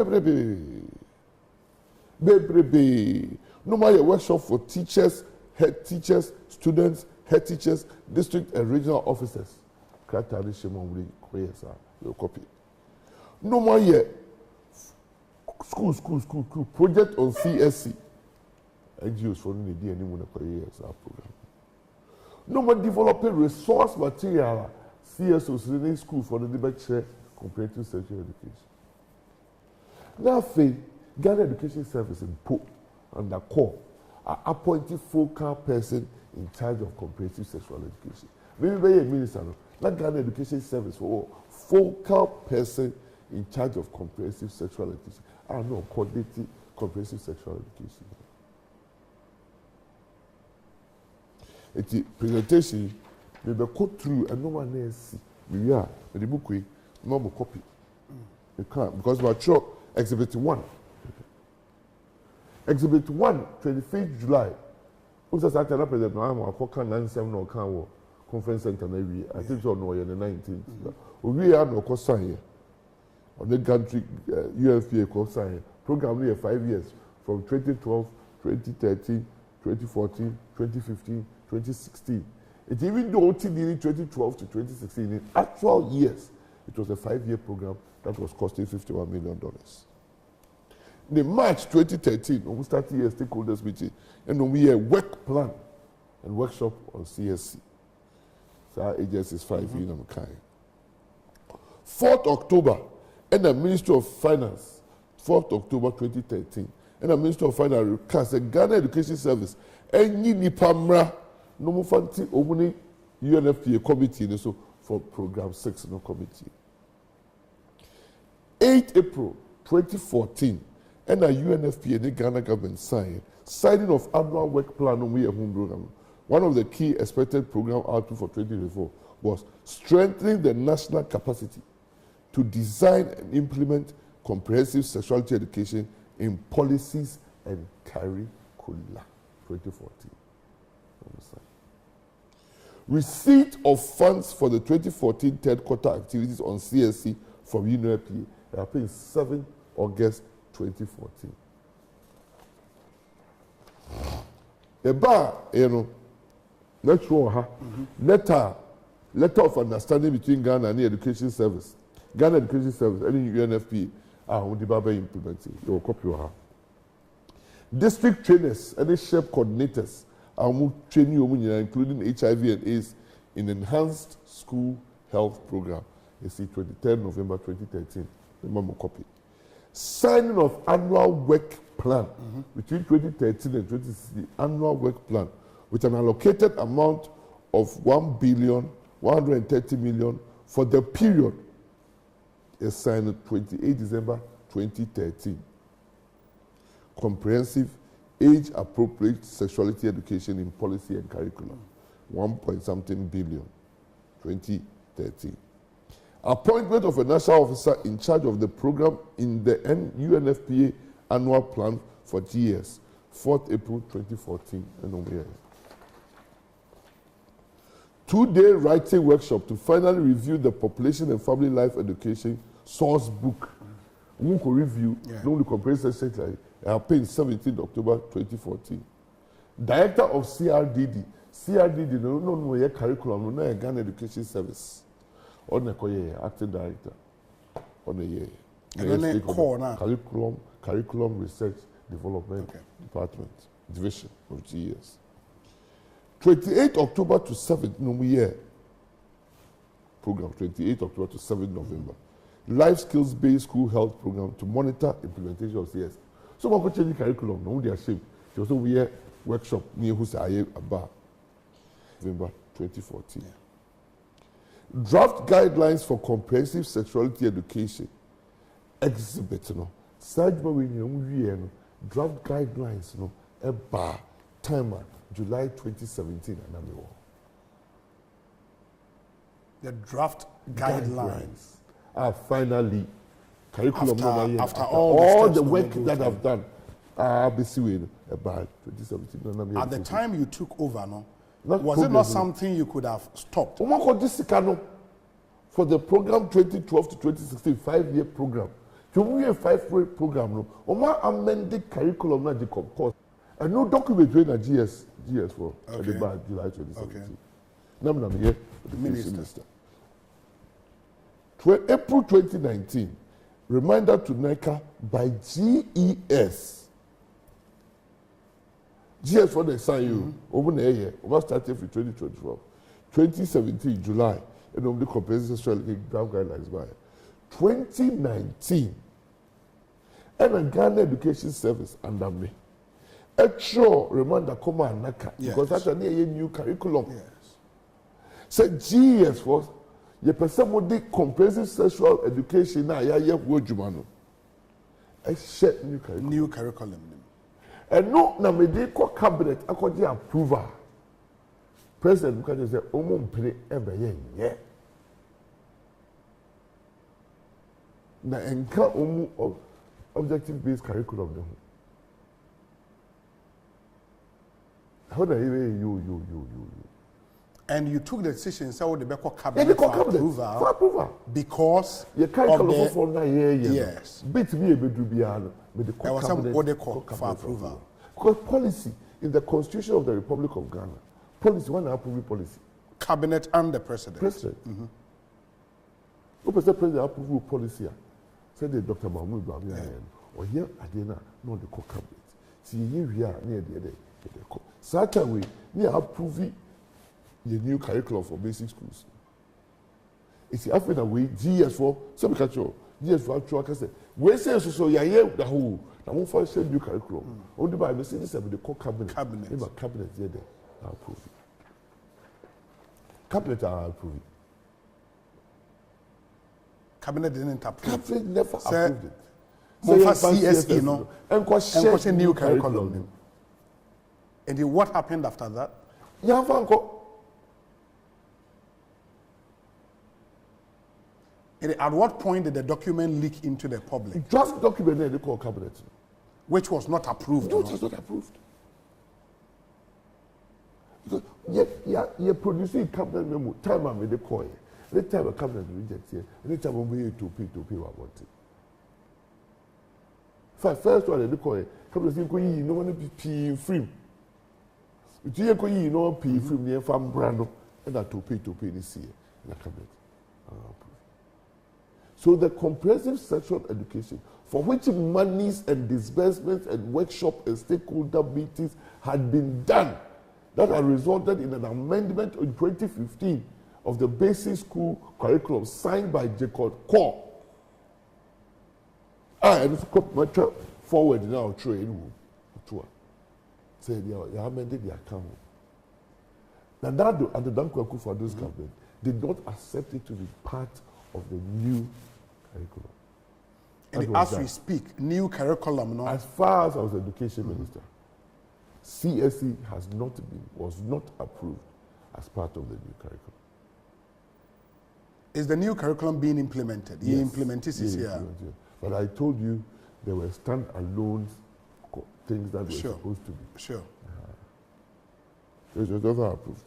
bebrebe. No more workshop for teachers, head teachers, students, head teachers, district and regional officers. Kratani Shemon your copy. No more school project on CSC. NGOs for the day anyone program. No more developing resource material CSOs in school for the debate comparative sexual education. Now Ghana Education Service in Po under core are appointed focal person in charge of comprehensive sexual education. Maybe by a minister, not Ghana Education Service for all. Focal person in charge of comprehensive sexual education. I know coordinating comprehensive sexual education. The presentation may be cut through and no one else see. We are the book we normal copy. You can't because we are sure exhibit 1. Exhibit 1, 25th July. Who's the President Mahama? I can't 97 or can't conference center maybe. I think so. No, on the 19th. We are no cost sign on the country UNFPA cost sign program here 5 years from 2012, 2013, 2014, 2015, 2016. It even though during 2012 to 2016 in actual years, it was a 5-year program that was costing $51 million. In March 2013, when we started a stakeholders meeting, and when we had a work plan and workshop on CSC. So our agency is 5 years. 4th October, and the Ministry of Finance, 4th October 2013, and the Ministry of Finance recast the Ghana Education Service, and Nipamra, no more fancy, Omuni UNFPA committee, so for Program 6 no committee. 8 April 2014, and the UNFPA and the Ghana government signing of annual work plan on we home program. One of the key expected program output for 2024 was strengthening the national capacity to design and implement comprehensive sexuality education in policies and curricula. 2014. Receipt of funds for the 2014 third quarter activities on CSC from UNFPA happened 7 August 2014. The bar, next one, letter of understanding between Ghana and the Education Service. Ghana Education Service and UNFPA are implementing. You will copy her. District trainers and the SHEP coordinators are training including HIV and AIDS in enhanced school health program. You see, 23rd November 2013. Remember copy. Signing of annual work plan between 2013 and 2016. Annual work plan with an allocated amount of 1,130 million for the period is signed 28 December 2013. Comprehensive age-appropriate sexuality education in policy and curriculum, 1.something billion, 2013. Appointment of a national officer in charge of the program in the UNFPA annual plan for GS, 4th April 2014. And 2-day writing workshop to finally review the population and family life education source book. We could review, no comprehensive secretary. I paid 17th October 2014. Director of CRDD. CRDD, no, curriculum, no, Ghana Education Service. On the acting director. On the year. Curriculum Research Development Department. Division of GS. 28 October to 7th, no year. Program, 28 October to 7th November. Life skills-based school health program to monitor implementation of CS. So we change the curriculum. No, they are shaped. Also, we have workshop near Husay Abba, November 2014. Draft guidelines for comprehensive sexuality education. Exhibit no. Draft guidelines no. Abba timer July 2017 and the draft guidelines are finally curriculum after all the work that I've done. About 2017. At the time you took over, was it not something you could have stopped? For the program 2012 to 2016, 5-year program. To be a 5-year program, amended curriculum of course. And no document when a GS for July 2017. I'm here the minister. April 2019. Reminder to NECA by GES. GS for the sign you over the year, over started for 2012. 2017, July, and on the compensation draft guidelines by 2019. And a Ghana Education Service under me. A sure reminder come on NECA because that's a new curriculum. Yes. So GES was the person with the comprehensive sexual education now work jumano. I set new curriculum. And no na me dey call cabinet according approval. President Bukaje say omo mpre ebe ye. Na enka omo objective based curriculum no. How do you and you took the decision so the Beko cabinet for approval because you can't call for 9 years. Yes. Bit me a bit dubiano with the cabinet what they call for approval. Because policy in the Constitution of the Republic of Ghana, policy one approve policy. Cabinet and the president. Who president approve policy? Said the Dr. Mahmoud Bamiya or here Adena no the cabinet. See here we are near the certain way near approving the new curriculum for basic schools. It's after that way GS for some catch Yes, for actual say. We say so ya the whole. Na mo for say new curriculum. Only by me say this be the core cabinet. Cabinet. If a cabinet here there, I approve it. Cabinet I approve it. Cabinet didn't approve. Cabinet never approved it. So CSE no. And question new curriculum. And then what happened after that? Yeah, Franco. At what point did the document leak into the public? Just document they call cabinet. Which was not approved. No, it was not approved. You're producing cabinet memo. Time I'm in the coin. Any time a cabinet rejects here, any time we to pay what want it. First one, the coin, cabinet say, you know, want to be P free. You know, P free near farm brand, and that to pay this year in the cabinet. So the comprehensive sexual education, for which monies and disbursements and workshop and stakeholder meetings had been done, that had resulted in an amendment in 2015 of the basic school curriculum signed by Jacob Core. And it's forward now, train. Say, you amended the account. Now, that and the Dankwaku for this government did not accept it to be part of the new curriculum. And as we speak, new curriculum now. As far as I was education minister, CSE was not approved as part of the new curriculum. Is the new curriculum being implemented? Yes, you implemented this year. But I told you there were stand-alone things that were supposed to be. Sure. It was never approved.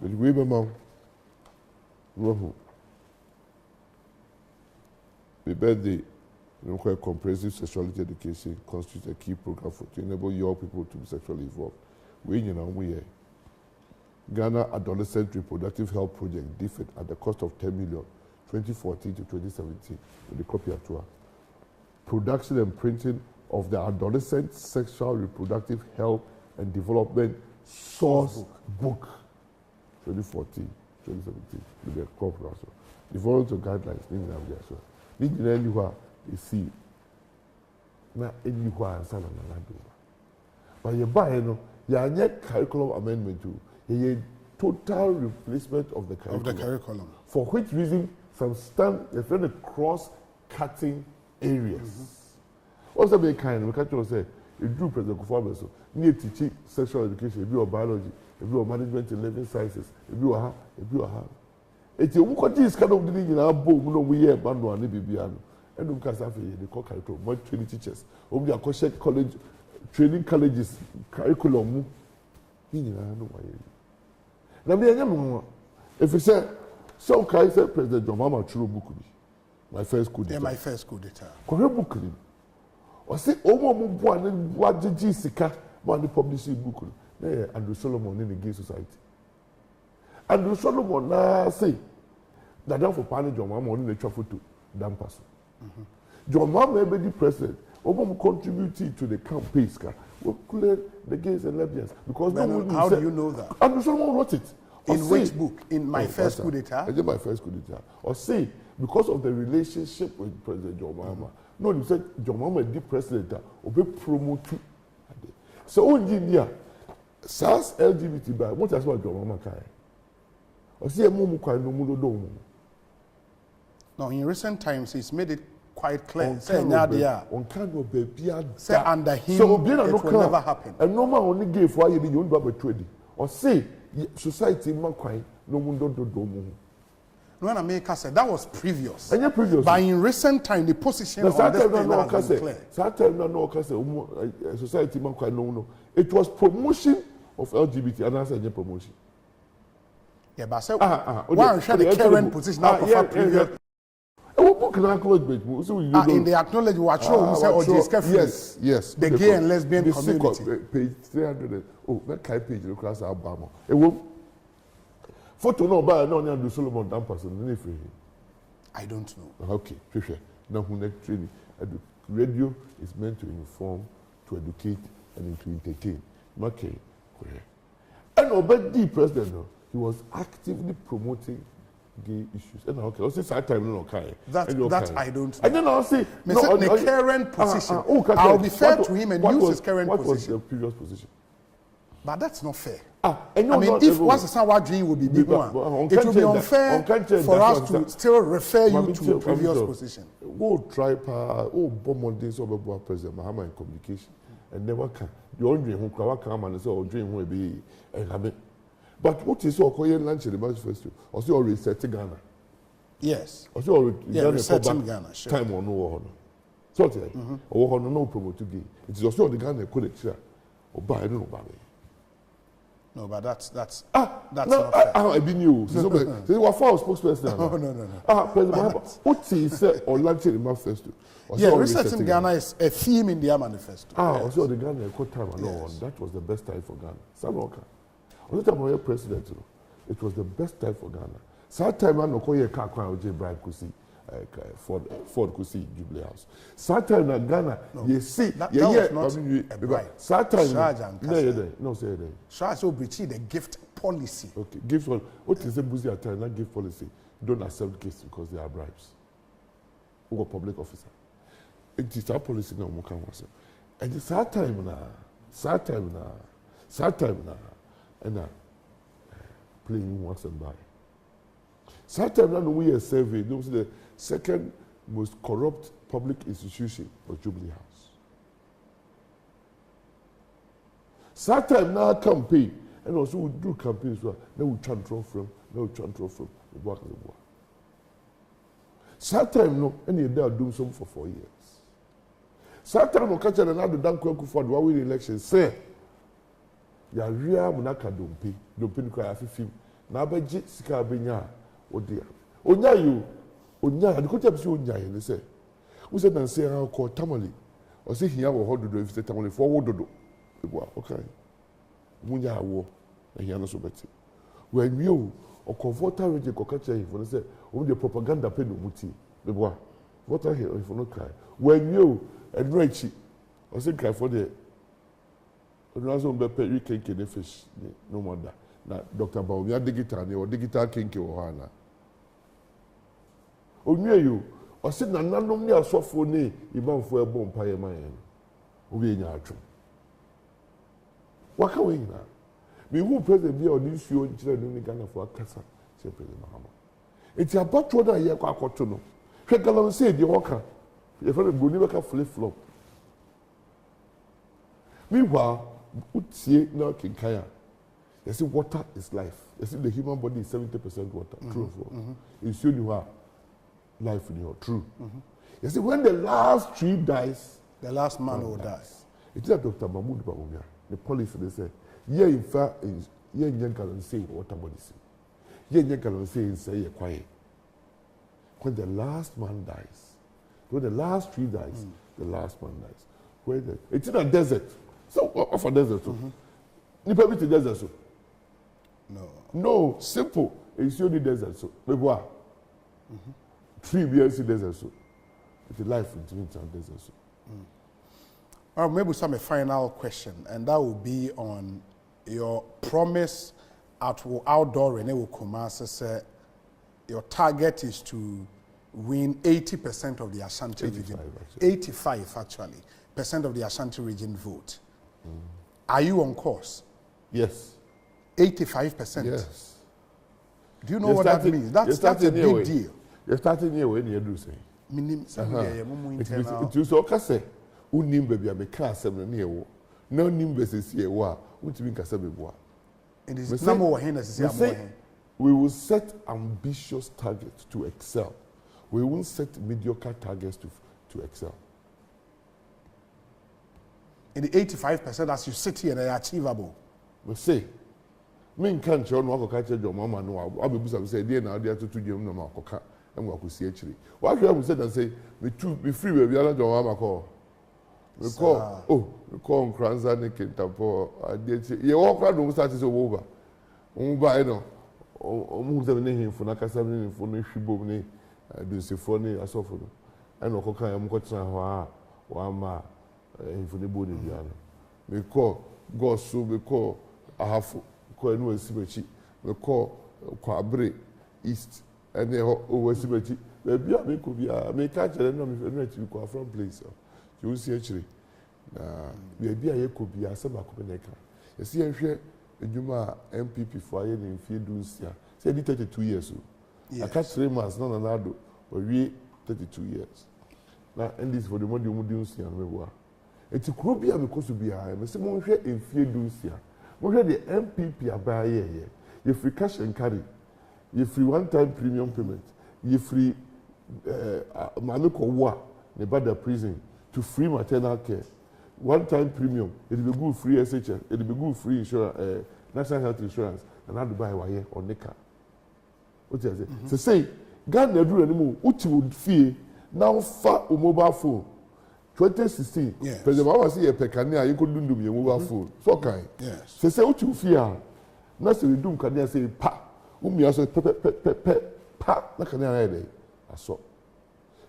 But we remember, the birthday, comprehensive sexuality education constitutes a key program to enable young people to be sexually involved. We Ghana Adolescent Reproductive Health Project DFID at the cost of 10 million, 2014 to 2017, with the copy at tour. Production and printing of the Adolescent Sexual Reproductive Health and Development Source Book, 2014, 2017, with the crop also. Devoted to guidelines, anywhere you see, not anywhere and son but you buy, you curriculum amendment too. A total replacement of the curriculum. For which reason some stand the cross-cutting areas. Also be kind, we can't say you do President Kwabena so need teaching sexual education, if you biology, if you management in living sciences, if you are it's you what is kind of doing in our book, no we hear manual and bibiano. And we can say the core curriculum, more training teachers, we are college training colleges curriculum. Now, if you say, so can I say President John Mama Churu book my first coup d'etat. Yeah, my first coup d'etat. Korea book ni. O say omo mo bo an wagigi sika mo an publishing book ni. Na Andrew Solomon in the Gay Society. Andrew Solomon na say that for panel John Mama on the photo dampaso. John Mama be the president. Omo mo contributed to the campaign ska. We clear the gays and lesbians because no one how do you know that? Andrew Solomon wrote it. In which book? In my first coup d'etat? I did my first coup d'etat. Or say, because of the relationship with President John Mahama, no, you said John Mahama, the president, will be promoted. So, in India, SARS LGBT, by what has what John Mahama can? Or say, no, in recent times, he's made it quite clear. Say, under him, so, it will never happen. And no man only gave why you don't have a trading. Or say, society man crying, no one don't do. When America said that was previous. And previous. But in recent time, the position of this thing has been clear. Society man crying, no. It was promotion of LGBT and that's a promotion. Yeah, but I said, why should the current position now for previous? In the acknowledge what show say yes. The gay and lesbian community. Page 300. Oh, that kind of page the class Alabama. It will photo no by no Andrew Solomon Dampers and free. I don't know. Okay, prepare. Now who next training. Radio is meant to inform, to educate, and to entertain. And Obedi president, he was actively promoting gay issues. And okay, also that time no okay. That I don't. And then I'll say no, the current position. I'll be fair to him and use his current position. What was the previous position? But that's not fair. I mean, if once the Sawa dream will be big one, it will be unfair for us to still refer you to previous position. We'll try bomb days over President Mahama in communication and never can. The only dream who come and say, "Oh, dream will be a habit." But what is all Korean lunch in the manifesto? Also, already set Ghana. Yes. Also, already setting Ghana. Sure. Time or no honor. So, or no promote to give. It is also the Ghana collector or buy no baby. No, but that's no, not fair. I've been you. So what for spokesperson? No. President, what is said or lunch in the manifesto? Yeah, resetting Ghana is a theme in their manifesto. Also the Ghana time and no one. That was the best time for Ghana. Samoka. On the time of president, it was the best time for Ghana. Sad time I no call your car Brian Kusi, Ford Kusi Jubilee House. Sad time in Ghana, you see, sad time. No, say that. Charge so breach the gift policy. Okay, gift policy. What is the busy time? Not gift policy. Don't accept gifts because they are bribes. Who are public officer? It is our policy now. And the sad time now. And playing once and by. Sometimes now we are survey, those the second most corrupt public institution was Jubilee House. Sometimes now campaign, and also we do campaigns where they will transfer from, the work of the war. Sometimes no, any day are doing something for 4 years. Sometimes no catch another damn quick for the win election, say. Ya ria munaka dompe ni kwa afifim na abeje sika abenya odia onya adikotia bi onya ye ne se wo se dan se ha ko tamale o se hia wo hododo if se tamale fo wododo ebo okay munya wo na hia no so beti we anwie o okomforta reje ko kacha ifo ne se o de propaganda pe no muti ebo what I hear ifo no kai we anwie o enro achi o se kai for the Onazo mbepe weekend the fish no more that. Na Dr. Baumia digital or digital kinki or hana. Onye you or sit na nanom ni asofo ni iban fo ebo mpaye man. Obi enya atwo. Waka we na. Me who president bi on issue nchire no ni Ghana for akasa se president Mahama. Eti abatwo na ye kwa akoto no. Hwe galam say di hoka. Ye fa go ni beka flip flop. Meanwhile, utie na kinkaya. You see, water is life. You see, the human body is 70% water. True or false? You see, you have life in your true. You see, when the last tree dies, the last man will die. It is Dr. Mahmoud Baumia. The police they say, yeah, in fact, yeah, you can say water bodies. Yeah, you can say quiet. When the last man dies, when the last tree dies, the last man dies. When it's in a desert. So, off a desert. You probably to desert. So. No, simple. It's only desert. So, maybe 3 years in desert. So, it's a life in winter desert. So. Maybe some final question, and that will be on your promise at outdoor Renew Kumasi. Say your target is to win 80% of the Asante region. 85 actually percent of the Asante region vote. Are you on course? Yes. 85%? Yes. Do you know what that means? That's a big deal. You're starting here when you do say. It is okay say. Unim baby a meka asem na ewo. Na unim besesi ewo a, utimi nkasa bebo. It is number one here say we will set ambitious targets to excel. We won't set mediocre targets to excel. In the 85% as you sit here, they are achievable. We say, me can't show no catch your mama no. I be busa say dey na dey to jam no makoka and we see actually. What we said and say me free we ala your mama call. We call Kranza ne Kintampo. Ye walk crowd no start is over. Buy no. Omu se ne him for na kasa ne for no hwibom ne do se for ne asofo no. And okoka am ko tena ho a ma for the body we call Gosu, we call Ahafu, we call Sibechi, we call Kwabena East, and they always see maybe I could be a make catch and you go from place. You will see actually. Maybe I could be a Assempa Kwabena. You see, I'm sure Juma MPP for in field Dunsia. Say 32 years. I catch 3 months, no, or we 32 years. Now, and this for the money you Dunsia. It's a crobia because to be high. Mr. Monshare in field Dunsia. Monshare the MPP are by here. You free cash and carry. You free one-time premium payment. You free Manuko Wa, Nevada prison, to free maternal care. One-time premium. It will be good free SHN. It will be good free insurance, national health insurance, and how to buy wire or NECA. What do you say? So say, God never do anymore. What you would fear now for a mobile phone. 2016. Yes. President Mama say a pekania you could do me a mobile phone. So kind. Yes. So say what you fear. Now say we do can say pa. Also pa na can I day. I saw.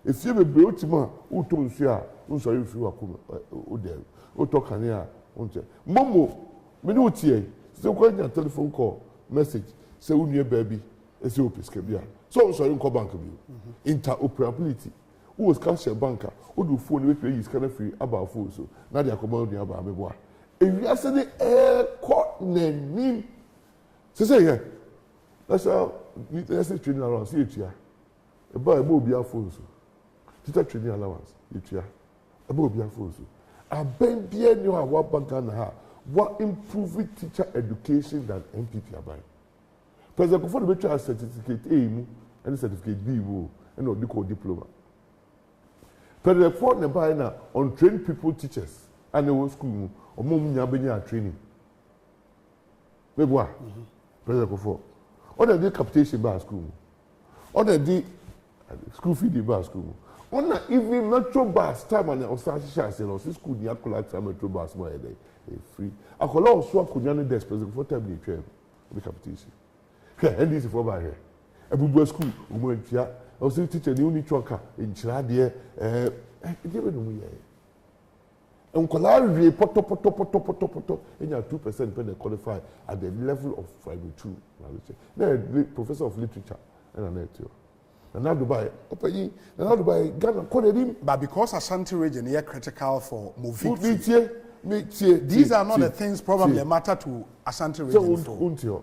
If you be beautiful, who told you? Who sorry if you are come? Who there? Who talk can here? Momo, me no tie. So when your telephone call message say who near baby, it's your pescabia. So sorry call bank bi. Interoperability. Who was cash banker? Who do phone with you is kind of free about phone so. Now they are coming about me boy. If you are saying court name, say here. That's how let's say training around see it here. A boy will be a phone so. Teacher training allowance, you about be a force. I been bien you are what bank and what improving teacher education than MPP are buying. President for the better certificate A and certificate B and not the diploma. President for the buy now on trained people teachers and the school or mom nyabenya training. Maybe what? President for. On the capitation by school. On the school fee by school. On a even metro bus time and Osei say no school ni akola time metro bus mo dey free. Akola oso akonya ne desk president for time dey twem the capitation. And this for by here. Ebubu school umo ntia. Osei teacher ni uni choka nchira de dey we no mu ye. Enkola re poto enya 2% when they qualify at the level of primary 2. Now professor of literature and an and now Dubai, Ghana, but because Asante region is critical for mobility, these are not the things probably matter to Asante region.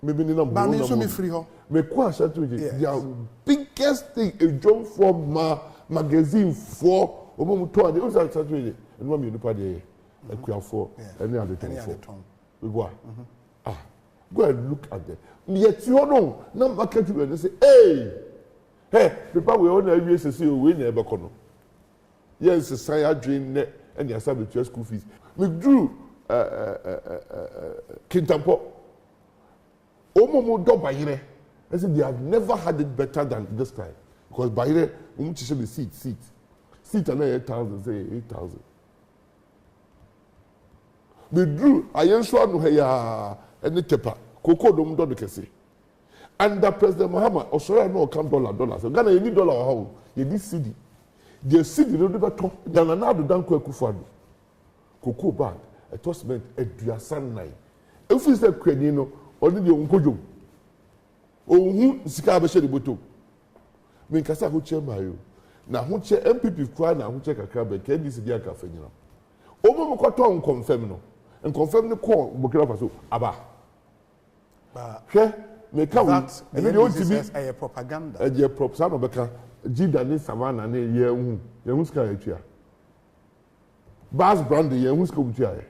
Maybe the number. But me so me free ho. Me kwa Asante region. The biggest thing a job from my magazine for Omomuto and the other Asante region. And one me there. Ekua for any other thing for. We go. Go and look at them. Yet you know, now market you and say, hey. Hey, people we own every say we never kono. Yes, say dream net and you start with school fees. We drew Kintampo. Omomo do Bayire. I said they have never had it better than this time. Because Bayire, we should be seat. Seat and 8,000, say 8,000. We drew Ayenswa no heya and the tepa. Koko dom do the kese. Under President Muhammad, Australia no come $. So Ghana you need dollar how you need CD. The CD no never talk. Ghana na do dan ko ekufado. Cocoa bag, a tossment, a duasan nine. If we say kwani no, only the onkodum. Ohun sika be share boto. Me kasa ho che mayo. Na ho che MPP kwa na ho che kakra be ke di CD aka fanyina. Omo mo kwato on confirm no. En confirm no call Burkina Faso aba. Ba make that and then you be a propaganda. A year prop some beka Gida ni Savannah ne ye hu. Ye hu ska etua. Bas brand ye hu ska utua ye.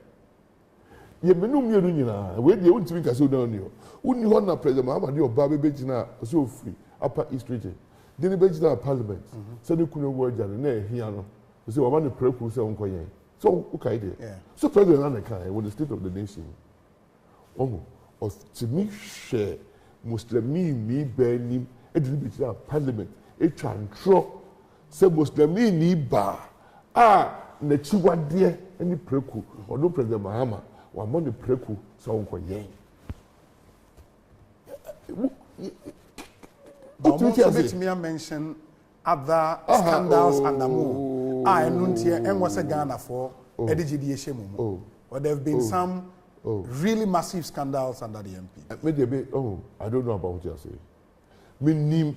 Ye menu mienu nyina we de untimi kase o ni o. Uni ho na president Muhammad de oba be begina so free upper east region. De ni begina parliament. So de kunu wo agya na ehia no. So wa ma ne preku se onko yen. So okay there. So president Anaka with the state of the nation. Omo of to me share Muslimi mi benim e de bi parliament e twantro se Muslimi ni ba na chiwade ani preku odo president Mahama wa mo ne preku so onko yen. But let me mention other scandals and the move. And was a Ghana for Edigi. But there have been some really massive scandals under the MP. Maybe I don't know about what you're saying. Minim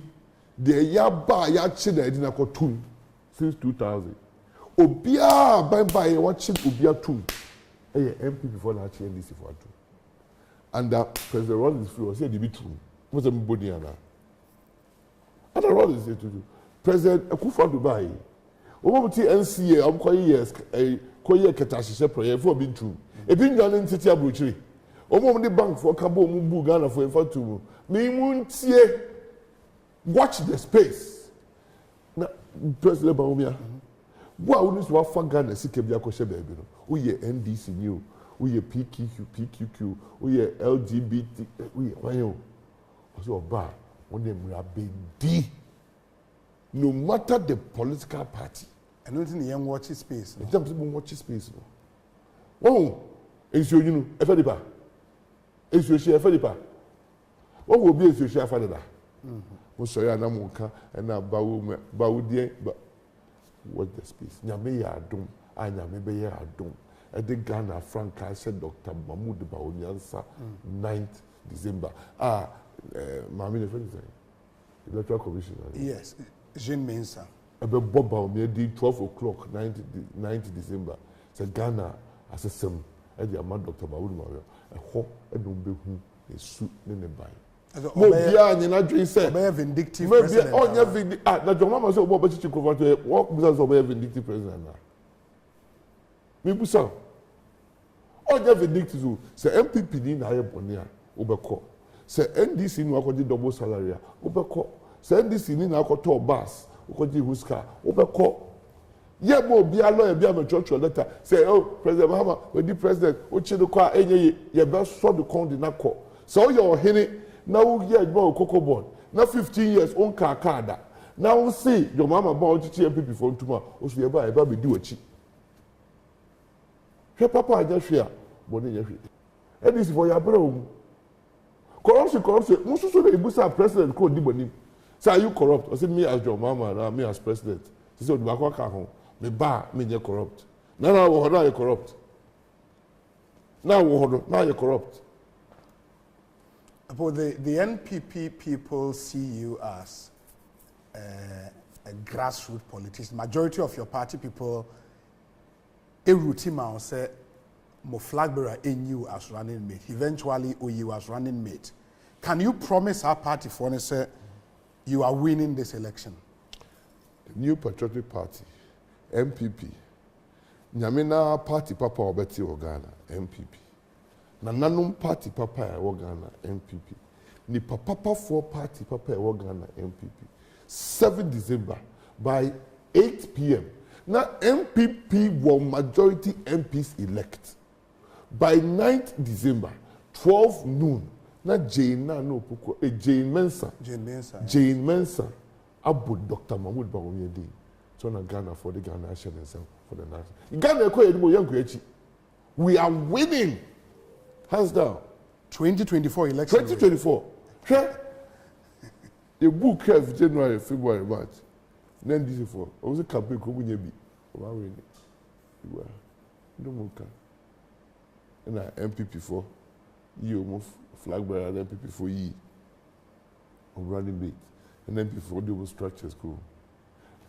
the yaba ya chida edina kotum since 2000. Obia by watching Obia tum. MP before na chi NDC for atu. And President Rollins was said to be true. What's a body ana? And the Rollins said to do. President Akufo Dubai. Omobuti NCA am koye years koye ketashise project for being true. E bin dwan ntiti abrochiri. Omom the bank for kabo mu Ghana for infatu. Me muntie watch the space. Na President Bawumia. Boa unis wa fa Ghana sike bia ko hye baabi no. Uye NDC new. Uye PQQ. Uye LGBT. Uye wayo. Oso oba won emra bedi. No matter the political party. I don't think young watch space. In terms of watch space. Oh, is you know, Efedipa. Is you share Efedipa. What will be if you share Fadada? Mosoya Namuka and now Bawudie, but watch the space. Nyame ya dum, Anyame ya dum. At the Ghana Frank, I said Dr. Mahmoud Bawunyansa, 9th December. Mammy, the Electoral Commission. Yes. Jean Mensa. About Bob did 12 o'clock, 9th December. So Ghana as a sim, and the amount Dr. Mahmoud Mario, a hawk and umbe who is suit in the buy. Mobia, and I said, vindictive president. Oh, yeah, vindictive. Now, Mama said, what about you cover to walk because of a vindictive president? Maybe so. Oh, yeah, vindictive. Say MPP in higher bonia, Ubeko. Say NDC in Wakodi double salary, Ubeko. Say NDC in Akoto bus, Ukoji Huska, Ubeko. Yeah, more be a lawyer, be a church letter. Say, oh, President Mahama, when the president, Uchidukwa, any, your best sort of condi nako. So you're hitting. Now you get more cocoa bond. Now 15 years on car. Now we see your mama born to TMP before tomorrow. Also, you buy a baby do a cheap. Hey, Papa, I just fear. Bonnie, and this is for your bro. Corruption. Most of the Ibusa president called Diboni. Say, are you corrupt? I said, me as your mama, and me as president. She said, Bakaka home. Me bar, me you're corrupt. Now you're corrupt. Now you're corrupt. But the NPP people see you as a grassroots politician. Majority of your party people, a routine man say, mo flag bearer in you as running mate. Eventually, you as running mate. Can you promise our party for say you are winning this election? The New Patriotic Party, MPP. Nyamina party papa obeti Ghana, MPP. Na nanum party papa e Ghana MPP. Ni papa for party papa e Ghana MPP. 7 December by 8 p.m. Na MPP were majority MPs elect. By 9th December, 12 noon. Na Jane Mensa. Abu Dr. Mahmoud Bawumia. So na Ghana for the Ghana nation itself for the nation. We are winning. Hands down. 2024 election. 2024. The book of January, February, March. Then this is for. I was a campaign. And MPP for you move flag bearer and MPP for ye. I'm running mate. And MPP for the structures go.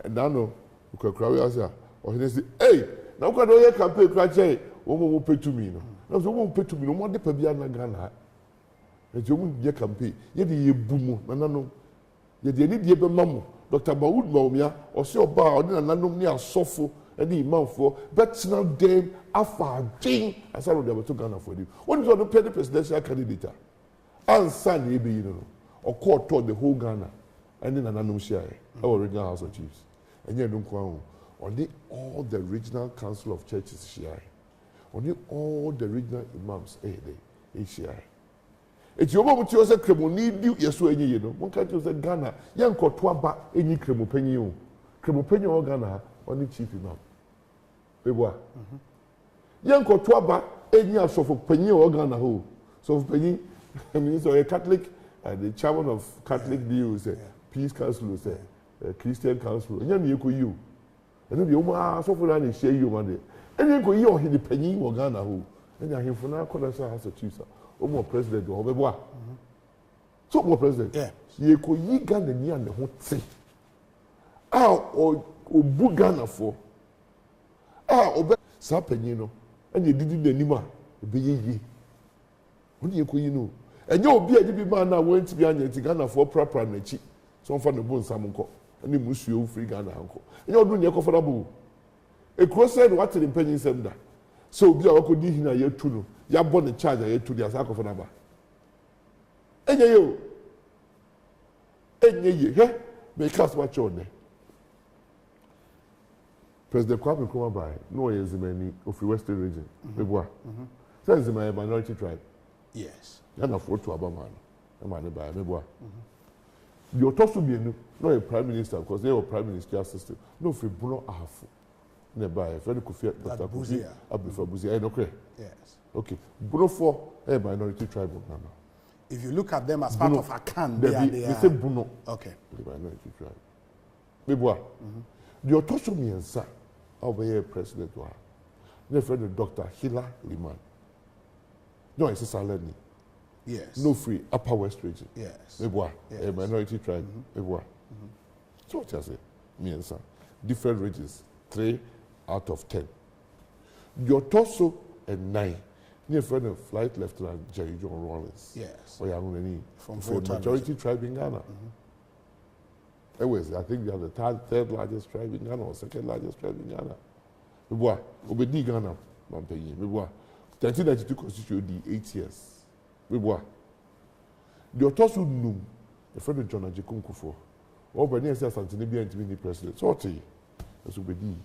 And now no, we can cry out or he say, hey, now we can do campaign. Cry, one will pay to me. No, so won't pay to me. No more de pebia na Ghana. And you won't get campaign. Ye the boom, no. Ye the need ye be mamu. Dr. Mahmoud Bawumia, or so bar, or then another near Sofo, and the imam for, but now them afa jing, as I would to Ghana for you. When you are the presidential candidate, and son, you know, or court taught the whole Ghana, and then another share, our regional House of Chiefs. And you don't know, only all the regional council of churches share. Only all the regional imams, they share. It's your moment to say, Cremoni, you yes, you know. One country say Ghana, young Kotwaba, any Cremopenio. Cremopenio or Ghana, only chief imam. Bebois. Young Kotwaba, any of Penio or Ghana, who. So, Penny, I mean, so a Catholic, the chairman of Catholic DU, say, Peace Council, say, Christian Council, and then you. And then you are so for any share you one day. And then go you the penny or Ghana who. And I hear for now, House of Chiefs. Omo president or beboa. So, my president, ye ko yi Ghana ni ane ho te. O bu Ghana for. Obe sa panyin no. And ye didi n'anim a be ye. Woni ye ko yi no. Enye obi a bi man na won be anya ti Ghana for prapra na chi. So on fa no bon sam nko. Ani musuo free Ghana nko. Enye odu ne comfortable. E crossed what the panyin sem da. So obi a wakodi hina ye tu no. Ya bo ne charge ye tu dia sa comfortable. Enye yo. Enye ye. He me cast watch on there. President Kwabena by no is many of the Western region. Beboa. So is my minority tribe. Yes. Yana afford to Abama. A man by Beboa. Your toss to be no a prime minister because they were prime minister assistant. No free Bruno Ahafu. Nearby, very Kofi Dr. Buzi, Abifa Buzi. Okay. Yes. Okay. Bruno for a minority tribe of Ghana. If you look at them as part of Akan, they say Bruno. Okay. The minority tribe. Beboa. Your toss to me and sir. Over here, President Wa. My friend, Dr. Hila Liman. No, it's a Salani. Yes. No free, Upper West region. Yes. Meboa, a minority tribe. Meboa. So what I say? Me and son. Different regions. 3 out of 10. Your torso and 9. Near friend of Flight Lieutenant Jerry John Rawlins. Yes. Or Yanguni. From majority tribe in Ghana. Anyways, I think we are the third largest tribe in Ghana or second largest tribe in Ghana. Meboa, Obedi Ghana, Mampeyi. Meboa, 1992 constitution, 8 years. Meboa, the Otosu Num, the friend of John Ajekunku, or Benny says Asante be the president. So, what as Obedi,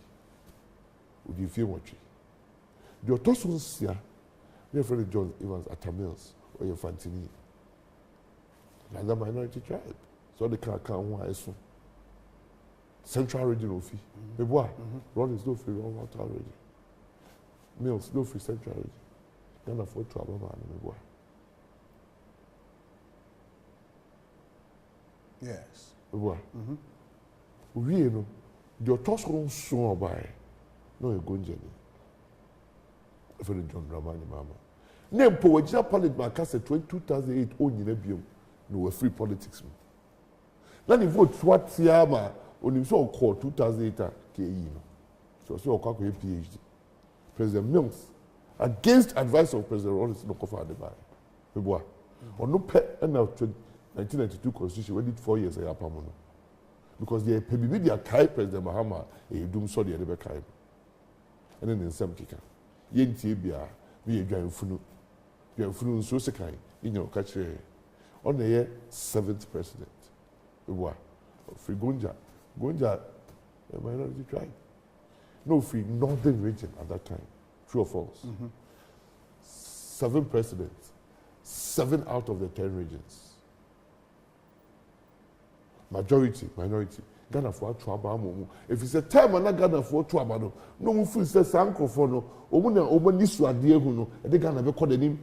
would you feel what? The Otosu Sia, the friend of John Evans Atamils, or your Fantini. Another minority tribe. So the car can't want to Central region of fee. Meboa, Ron is no free, Ron Outer region. Mills, no free Central region. Can't afford to have a man, Meboa. Yes. Meboa. We know, your toss room so by no a good journey. For the John Dramani Mama. Name Powaja Parliament, my cassette 2008, only Nebium, no free politics. Now the vote what Siama on him so called 2008 KE. So I call PhD. President Mills against advice of President Rollins no cover the buy. Meboa. On no pet and now 1992 constitution we did 4 years pamono. Because the media kai President Mahama a doom so the other kai. And then in some kika. Yenti bia we dwan funu. Dwan funu so se kai in your catch on the year 7th president. Meboa. Free Gonja, a minority tribe. No free northern region at that time. True or false? 7 presidents, 7 out of the 10 regions. Majority, minority. Ghana for Tuaba. If it's a time and Ghana for Tuaba, no one feels the Sankofono, Oman Nisu and Dieguno, and they Ghana call the name.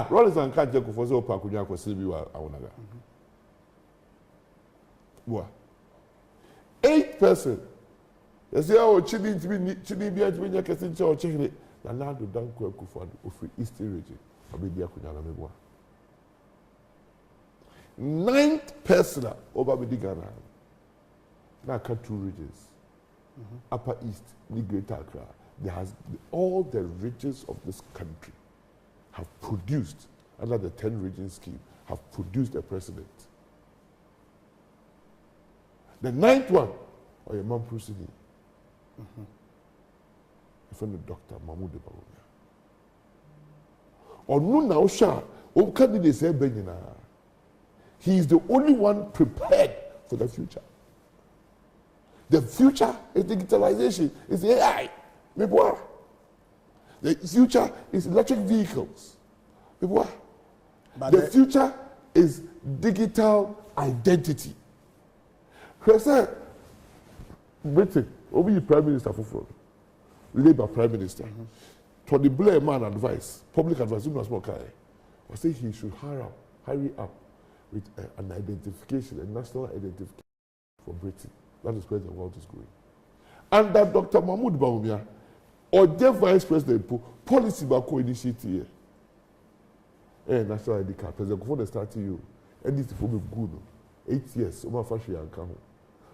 Rollins and Kajako for Zopa Kunyako Silvia Aonaga. 8 person. You say, oh, Chili be at when you're casting or checking it. Now, do Danko Kufad of Eastern region. I'll be there. 9th person over Ghana. Now, 2 regions. Upper East, the Greater Accra. There has all the regions of this country have produced, under the 10 region scheme, have produced a president. The 9th one, or your mom proceeding. From the Dr. Mahmoud Baumia. Or no now, Shah, or candidates say Benina. He is the only one prepared for the future. The future is digitalization, is AI. The future is electric vehicles. The future is digital identity. President Britain, over the Prime Minister for fraud, Labour Prime Minister, for the Blair man advice, public advice, I say he should hurry up with an identification, a national identification for Britain. That is where the world is going. And that Dr. Mahmoud Baumia, or the Vice President, policy bako initiative. national ID card. President Kufo start you. And this for me good. 8 years. Oma fashion yanka ho.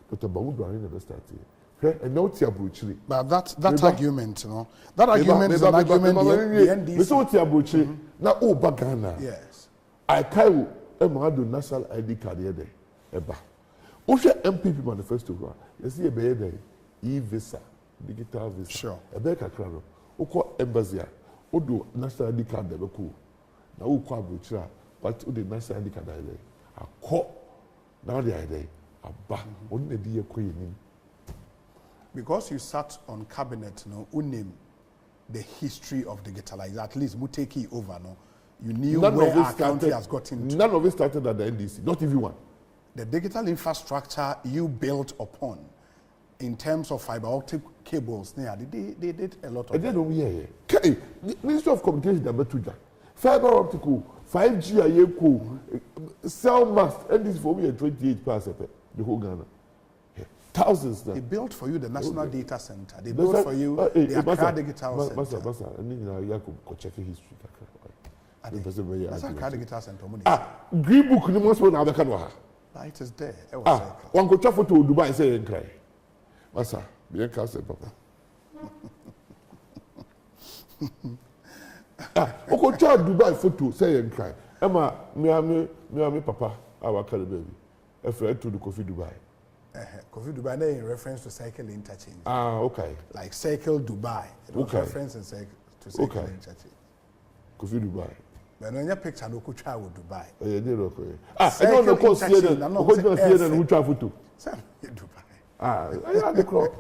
Dr. Mahmoud Buhari never started. And now tia bruchili. But that argument, you know, that argument is an argument the NDC. So tia bruchili. Na o bagana. Yes. I carry do national ID card here there. Eba. Osha MPP manifesto ho. You see ebe there. E-visa, digital visa. Sure. Ebe kakra no. Oko embassy. Odo national ID card there ko. Na o kwa bruchili. But o the national ID card there. Akọ. Now they are there. Abba. Oni na di ye ko yenim. Because you sat on cabinet, no, unim the history of digitalization. At least Muteki over, no, you knew where our country has gotten to. None of it started at the NDC, not everyone. The digital infrastructure you built upon, in terms of fiber optic cables, they did a lot of. I didn't know here. Ministry of Communication, the Betuja, fiber optical, 5G, a cell mast, and this for me a 28%. The whole Ghana. Thousands. They built for you the National Data Center. They built for you the Accra Digital Center. Masa, I need to check history. That's Accra Digital Center. Green book, you must know how it is there. One go travel to Dubai, say and cry. Masa, be a castle, Papa. Oko child Dubai photo, say and cry. Emma, me, Papa, our baby. A friend to the Coffee Dubai. Coffee Dubai in reference to cycle interchange. Okay. Like Cycle Dubai. It was reference to cycle interchange. Coffee Dubai. But when you picture no kucha with Dubai. I don't know cause here then who travel to. Dubai. I had the crop.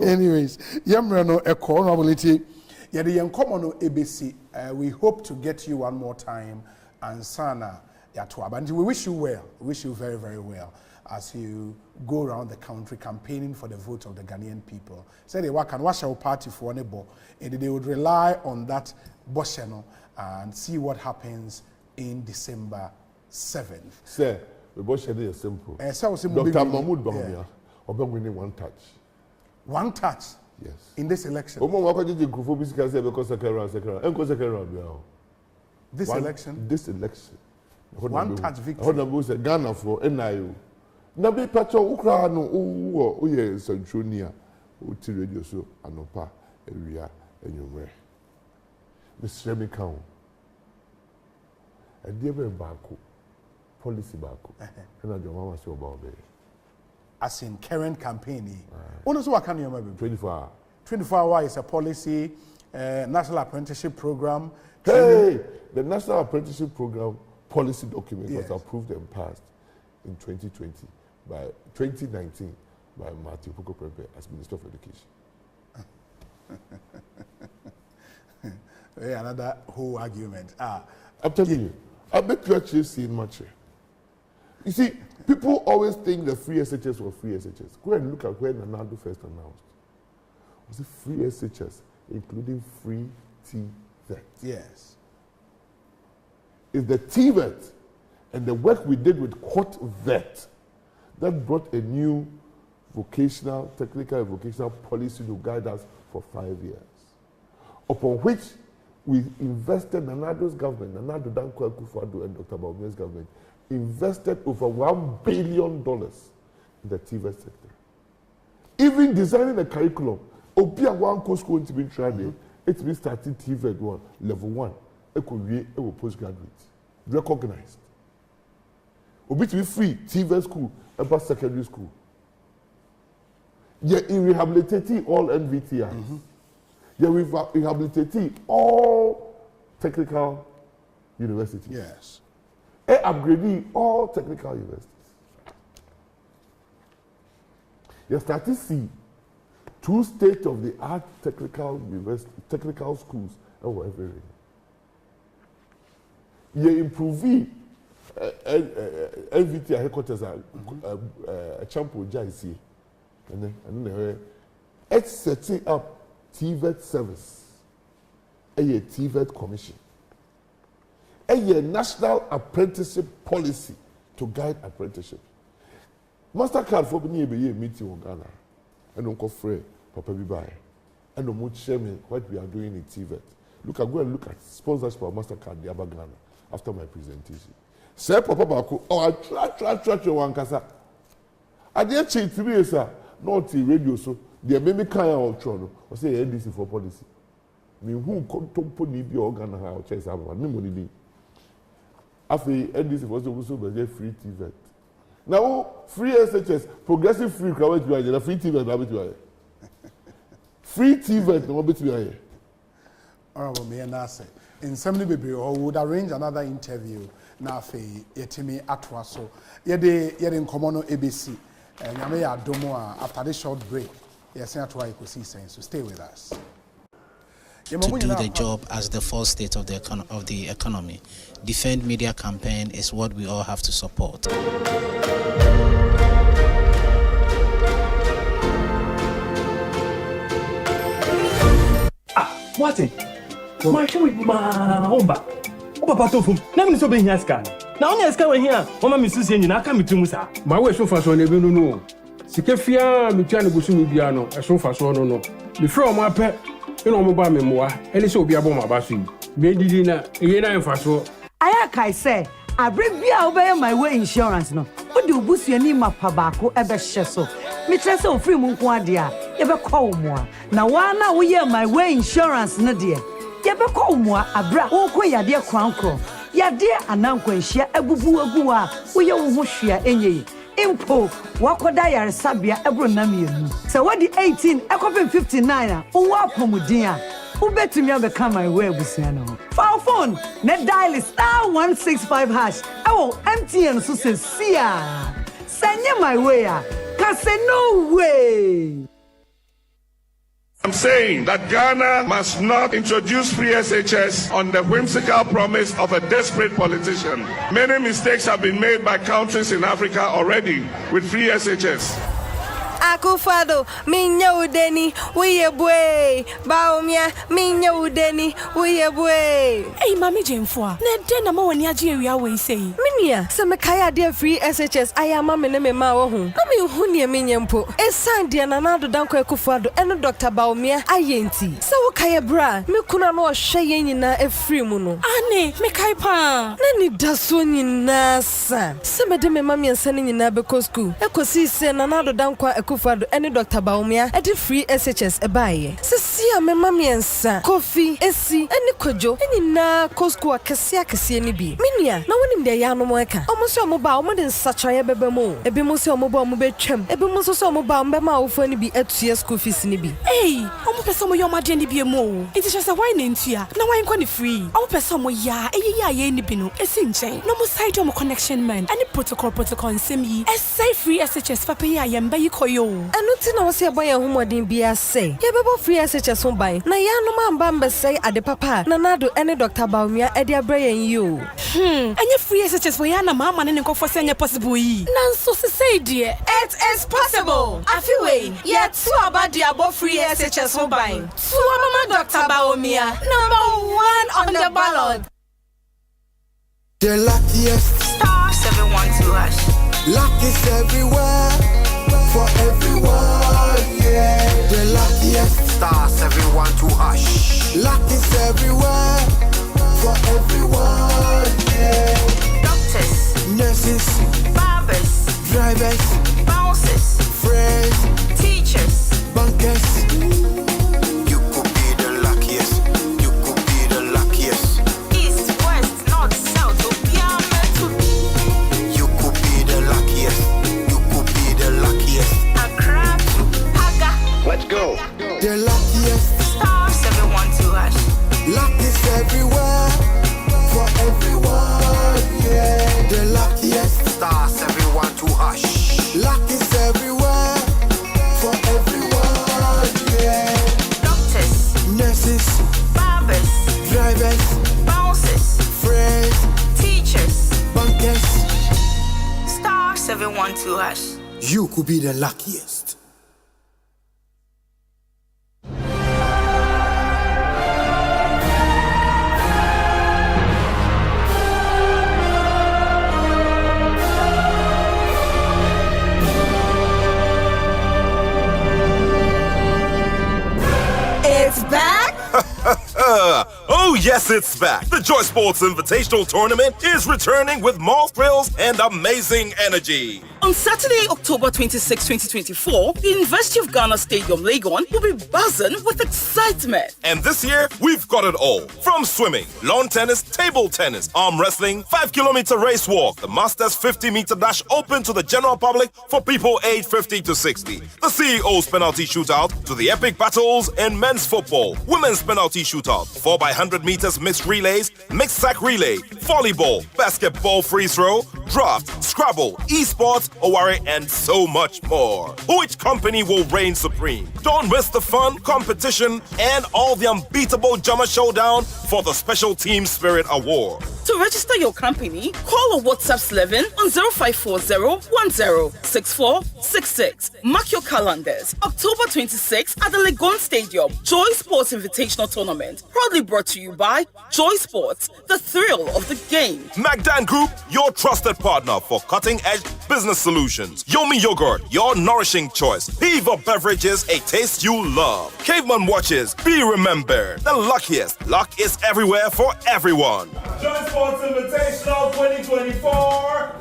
Anyways, Yamrano Eco Honorability. Yeah, the Yankomono ABC. We hope to get you one more time and Sana Yatwa. And we wish you well. We wish you very, very well as you go around the country campaigning for the vote of the Ghanaian people. Say they work and wash our party for one bo, and they would rely on that bosheno and see what happens in December 7th. Sir, the bosheno is simple. Dr. Mahmoud Buhari, Oba winning one touch. One touch? Yes. In this election? This election? This election. One touch victory. Ghana for NIO. Na be pacho ukra no o ye sanchonia o ti radio so anopa ewia enyumre. Mr. Mikao. E die be baako policy baako. Na jo mama so ba obe. As in current campaign. Ono so waka no yoma be 24 hour. 24 hour is a policy national apprenticeship program. Hey, the national apprenticeship program policy document was approved and passed in 2019 by Matthew Poko Pepe as Minister of Education. Another whole argument. I'm telling you, I bet you actually seen much. You see, people always think the free SHS were free SHS. Go and look at when Nanado first announced. Was it free SHS, including free TVET? Yes. It's the TVET and the work we did with Court Vet that brought a new technical and vocational policy to guide us for 5 years, upon which we invested, Nanado's government, Nanado Danko Akufo-Addo and Dr. Bawumia's government, invested over $1 billion in the TVET sector. Even designing a curriculum, Obia one course going to be tried, it's been starting TVET 1, level 1, it will postgraduate, recognized. Obi to be free, TVET school, about secondary school. Yeah, in rehabilitating all NVTIs. Yeah, we rehabilitating all technical universities. Yes. And upgrading all technical universities. You start to see 2 state-of-the-art technical schools everywhere. You improve NVTI headquarters are a champion JIC. And then it's setting up TVET service, a TVET commission, a national apprenticeship policy to guide apprenticeship. MasterCard for me be a meeting in Ghana, and Uncle Frey, Papa Bibai, and the share me what we are doing in TVET. Go and look at sponsorship of MasterCard, the Abba Ghana, after my presentation. Say, Papa Baku, I try one casa. I didn't change to me, sir. Not the radio, so the baby kind of trouble. I say, NDC for policy. Me who come put me be organ how chase about me money. After NDC was also be free TV. Now, free SHS, progressive free crowd, free TV, free TV, no bit here. Honorable Mayor Nase, in Assembly Baby, or would arrange another interview now for Yetimi Atwaso. Yedin Komono ABC, and Yamea Domoa after this short break. Yes, Ekosiisen, so stay with us. To do the job as the fourth state of the economy. Defend Media campaign is what we all have to support. What? My show with my home back. Oh, Papa Tofu, never so being here scan. Now, only scan here. Mama Mrs. Yen, I come to Musa. My way so far so never know. Sikefia, Michano Busumi Biano, a so far so no. Before my pet, you know, mobile memoir, and it's so be a bomb about you. Maybe dinner, Yena and Faso. I say, I bring me over my way insurance no. What do you boost your name up Pabako ever sheso? Mistress of free Munkwadia, ever call more. Now, one we hear my way insurance, no dear. Yebe call more a bra, oh, ya dear crown crow. Ya dear and uncle, share a boo boo, we you share any. Impo, Wakodaya Sabia, Ebronami. So what the 18, I copy 59, oh, Wapomudia. Who bet to me become my way with Siano? For phone, net dial is *165#. Oh, MTN so says, Sia. Send you my way. Can say no way. I'm saying that Ghana must not introduce free SHS on the whimsical promise of a desperate politician. Many mistakes have been made by countries in Africa already with free SHS. Akufado, minya udeni, uye bwe. Baumia, minya udeni, uye bwe. Hey, Mami Jemfwa, ne dena ma wani aji area we say. Minia, se me kaya dia free SHS ayama me ne me ma wo hu. Na me hu ne minya mpo. Esan dia na nado danko Akufado eno Dr. Baumia ayenti. Se wo kaya bra, me kuna no hwe yen nyina efri mu no. Ane, me kai pa. Na ni daso nyina sa. Se me de me ma miensa ne nyina be ko school. Ekosiisen na nado danko Akufado any Dr. Baumia edi free SHS ebaye. Sisia me mamiensa, coffee, esi, any kojo, any na kosko akese ni bi. Minia, na wonim de ya no mo eka. Omo so mo ba omo de nsachaye bebe mo. Ebi mo so mo ba omo be twam. Ebi mo so mo ba mbe ma ofo ni bi etua school fees ni bi. Hey, omo pese mo yo ma de ni bi mo. It is just a wine ntua. Na wine kwa ni free. Omo pese mo ya ye ni bi no. Esi nchen. No mo side omo connection man. Any protocol nsem yi. Say free SHS papa ya yemba yi koyo. Anuti na wose aboye homodin bia say. Ye bebo free SHS ho ban. Na ya no mamba mbe say ade papa. Na nado any Dr. Baumia ede abrayen you. Anya free SHS for ya na mama ne nkofo say anya possible yi. Na so say dear. It is possible. Afiwe, ye two about the above free SHS ho ban. Two mama Dr. Baumia. Number 1 on the ballot. The luckiest *712#. Luck is everywhere. For everyone, yeah. The luckiest *712#. Luck is everywhere. For everyone, yeah. Doctors, nurses, barbers, drivers, bouncers, friends, teachers, bankers. You could be the luckiest. You could be the luckiest. East, west, north, south, you could be the luckiest. You could be the luckiest. Accra to Haga. Let's go. The luckiest *712#. Luck is everywhere. For everyone, yeah. The luckiest *712#. Luck is everywhere. For everyone, yeah. Doctors, nurses, barbers, drivers, bouncers, friends, teachers, bankers. *712#. You could be the luckiest. It's back. yes, it's back. The Joy Sports Invitational Tournament is returning with more thrills and amazing energy. On Saturday, October 26, 2024, the University of Ghana Stadium, Legon, will be buzzing with excitement. And this year, we've got it all. From swimming, lawn tennis, table tennis, arm wrestling, 5-kilometer race walk, the Masters 50-meter dash open to the general public for people aged 50 to 60, the CEO's penalty shootout, to the epic battles in men's football, women's penalty shootout, 4x100 meters mixed relays, mixed sack relay, volleyball, basketball free throw, draft, Scrabble, esports, Owari, and so much more. Which company will reign supreme? Don't miss the fun, competition, and all the unbeatable Jama Showdown for the Special Team Spirit Award. To register your company, call or WhatsApp Slevin on 0540-10-6466. Mark your calendars. October 26th at the Legon Stadium, Joy Sports Invitational Tournament. Proudly brought to you by Joy Sports, the thrill of the game. Magdan Group, your trusted partner for cutting-edge business solutions. Yomi Yogurt, your nourishing choice. Beaver Beverages, a taste you love. Caveman Watches, be remembered. The luckiest luck is everywhere for everyone. Joy Sports Invitational 2024.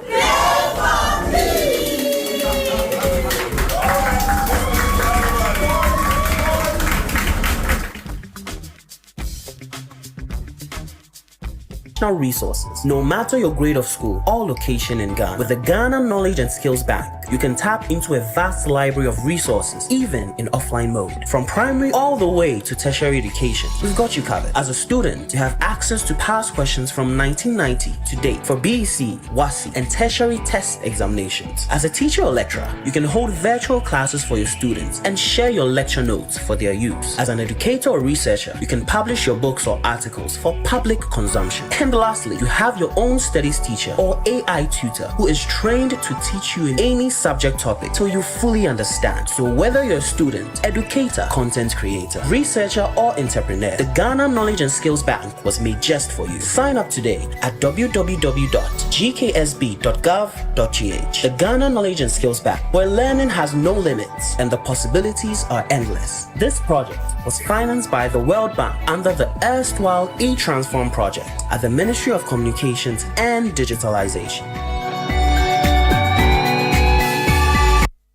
Resources. No matter your grade of school or location in Ghana, with the Ghana Knowledge and Skills Bank, you can tap into a vast library of resources, even in offline mode. From primary all the way to tertiary education, we've got you covered. As a student, you have access to past questions from 1990 to date for BEC, WASI, and tertiary test examinations. As a teacher or lecturer, you can hold virtual classes for your students and share your lecture notes for their use. As an educator or researcher, you can publish your books or articles for public consumption. And lastly, you have your own studies teacher or AI tutor who is trained to teach you in any subject topic till you fully understand. So whether you're a student, educator, content creator, researcher, or entrepreneur, the Ghana Knowledge and Skills Bank was made just for you. Sign up today at www.gksb.gov.gh. The Ghana Knowledge and Skills Bank, where learning has no limits and the possibilities are endless. This project was financed by the World Bank under the erstwhile e-Transform project at the Ministry of Communications and Digitalization.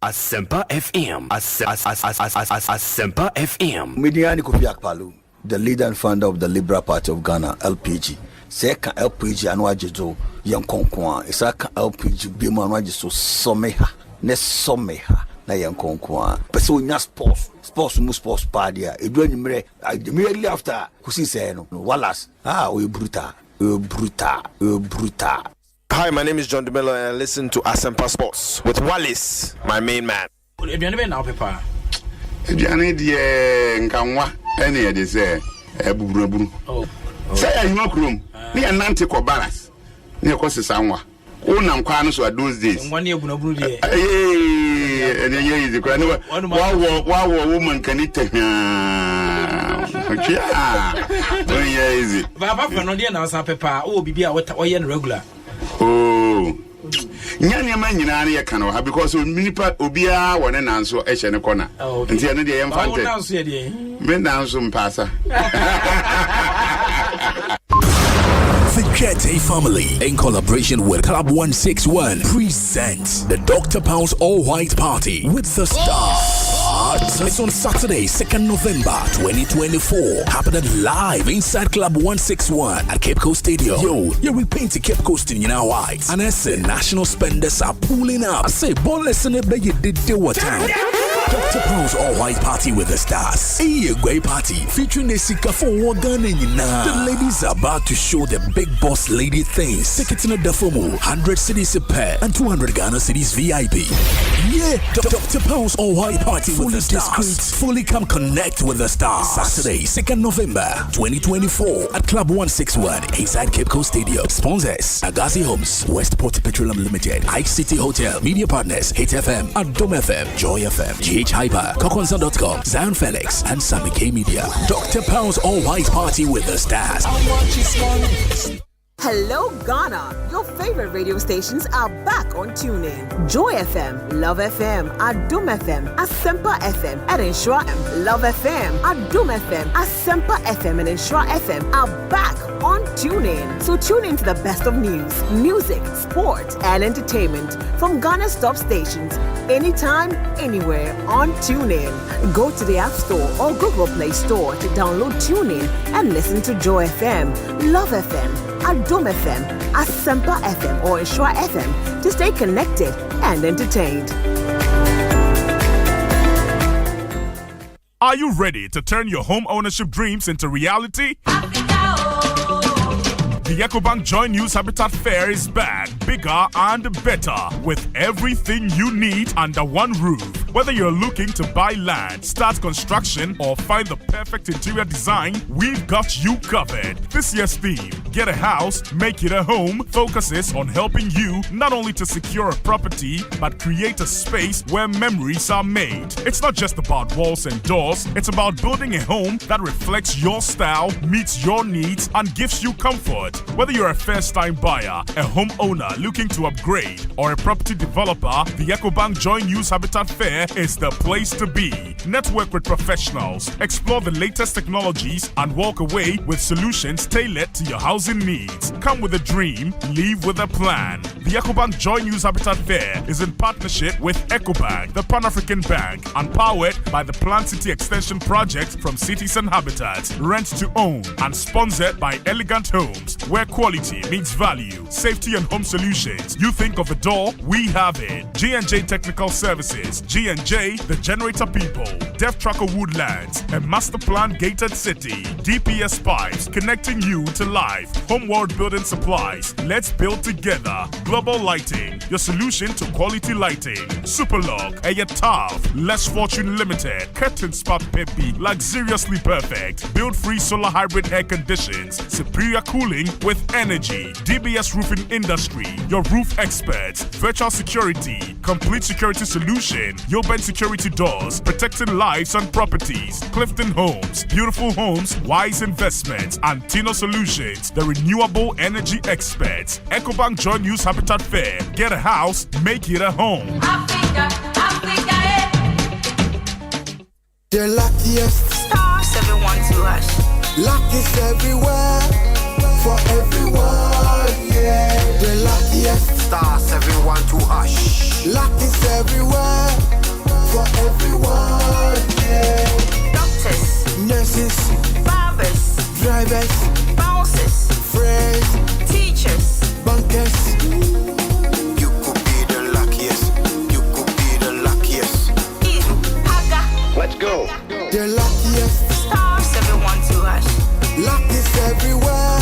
Asempa FM. Asempa FM. Mediani Kofi Akpalu, the leader and founder of the Liberal Party of Ghana, LPG. Seka LPG anwajezo yankonkwa. Isaka LPG bima anwajezo someha. Ne someha na yankonkwa. Peso nya sports party. Immediately after, kusi say no. Wallace. We brutal. Hi, my name is John DeMello and I listen to Asempa Sports with Wallace, my main man. Say you walk room. Me and Nanti ko balance. Ne ko sesanwa. O nam kwa no so those days. One year bunaburu dey. Eh, the kwa no. Wa woman can it. Okay. Oh yeah, easy. Baba for no dey na sa pepa. O bibi a we regular. Oh. Nyanya man nyina na ye kan ha because nipa obia wona nanso e hye ne kona. Nti ene dey emfante. Nanso ye dey. Me nanso mpasa. The Kete family, in collaboration with Club 161, presents the Dr. Pound's All-White Party with the Stars. It's on Saturday, 2nd November 2024. Happening live inside Club 161 at Cape Coast Stadium. Yo, you're repainting Cape Coast in white. And as national spenders are pulling up. I say, ball lesson, you did what time. Dr. Pound's All-White Party with the Stars. A great party featuring a Sika for Wagan. The ladies are about to show the big boss lady things. Tickets in a Defomo, 100 cities a pair and 200 Ghana cities VIP. Yeah, Dr. Pound's All-White Party with the Stars. Fully come connect with the Stars. Saturday, 2nd November 2024 at Club 161 inside Cape Coast Stadium. Sponsors: Agassi Homes, Westport Petroleum Limited, Ike City Hotel, Media Partners, Hit FM, Adom FM, Joy FM, GH Hyper, Coconsa.com, Zion Felix, and Sammy K Media. Dr. Pound's All-White Party with the Stars. Hello, Ghana. Your favorite radio stations are back on TuneIn. Joy FM, Love FM, Adum FM, Asempa FM, and Ensure FM. Love FM, Adum FM, Asempa FM, and Ensure FM are back on TuneIn. So tune in to the best of news, music, sport, and entertainment from Ghana's top stations anytime, anywhere on TuneIn. Go to the App Store or Google Play Store to download TuneIn and listen to Joy FM, Love FM, Adum FM, Asempa FM, or Ensure FM to stay connected and entertained. Are you ready to turn your home ownership dreams into reality? The EcoBank Joy News Habitat Fair is back, bigger and better, with everything you need under one roof. Whether you're looking to buy land, start construction, or find the perfect interior design, we've got you covered. This year's theme, Get a House, Make It a Home, focuses on helping you not only to secure a property, but create a space where memories are made. It's not just about walls and doors, it's about building a home that reflects your style, meets your needs, and gives you comfort. Whether you're a first-time buyer, a homeowner looking to upgrade, or a property developer, the EcoBank Joy News Habitat Fair is the place to be. Network with professionals, explore the latest technologies, and walk away with solutions tailored to your housing needs. Come with a dream, leave with a plan. The EcoBank Joy News Habitat Fair is in partnership with EcoBank, the Pan-African Bank, and powered by the Plant City Extension Project from Cities and Habitats, Rent to Own, and sponsored by Elegant Homes, where quality meets value. Safety and home solutions. You think of a door, we have it. G&J Technical Services, G&J, the generator people. Deaf Tracker Woodlands, a master plan gated city. DPS Pipes, connecting you to life. Homeworld Building Supplies. Let's build together. Global Lighting, your solution to quality lighting. Superlog, Ayataf, Less Fortune Limited. Curtain Spot Peppy, luxuriously perfect. Build free solar hybrid air conditions. Superior cooling with energy. DBS Roofing Industry, your roof experts. Virtual security, complete security solution. Yoben Security Doors, protecting lives and properties. Clifton Homes, beautiful homes, wise investments. And Tino Solutions, the renewable energy experts. EcoBank Joy News Habitat Fair. Get a house, make it a home. Africa, the luckiest. Star 712 hash. Luck is everywhere. For everyone, yeah. The luckiest. Star 712 hash. Luck is everywhere. For everyone, yeah. Doctors, nurses, barbers, drivers, bouncers, friends, teachers, bankers. You could be the luckiest. You could be the luckiest. Haga. Let's go. The luckiest. Star 712 hash. Luck is everywhere.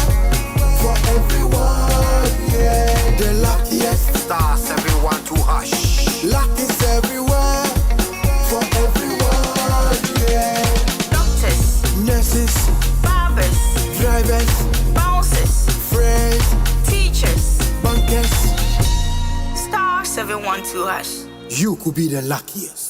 For everyone, yeah. The luckiest. Star 712 hash. Luck is everywhere. For everyone, yeah. Doctors, nurses, barbers, drivers, bouncers, friends, teachers, bankers. Star 712 hash. You could be the luckiest.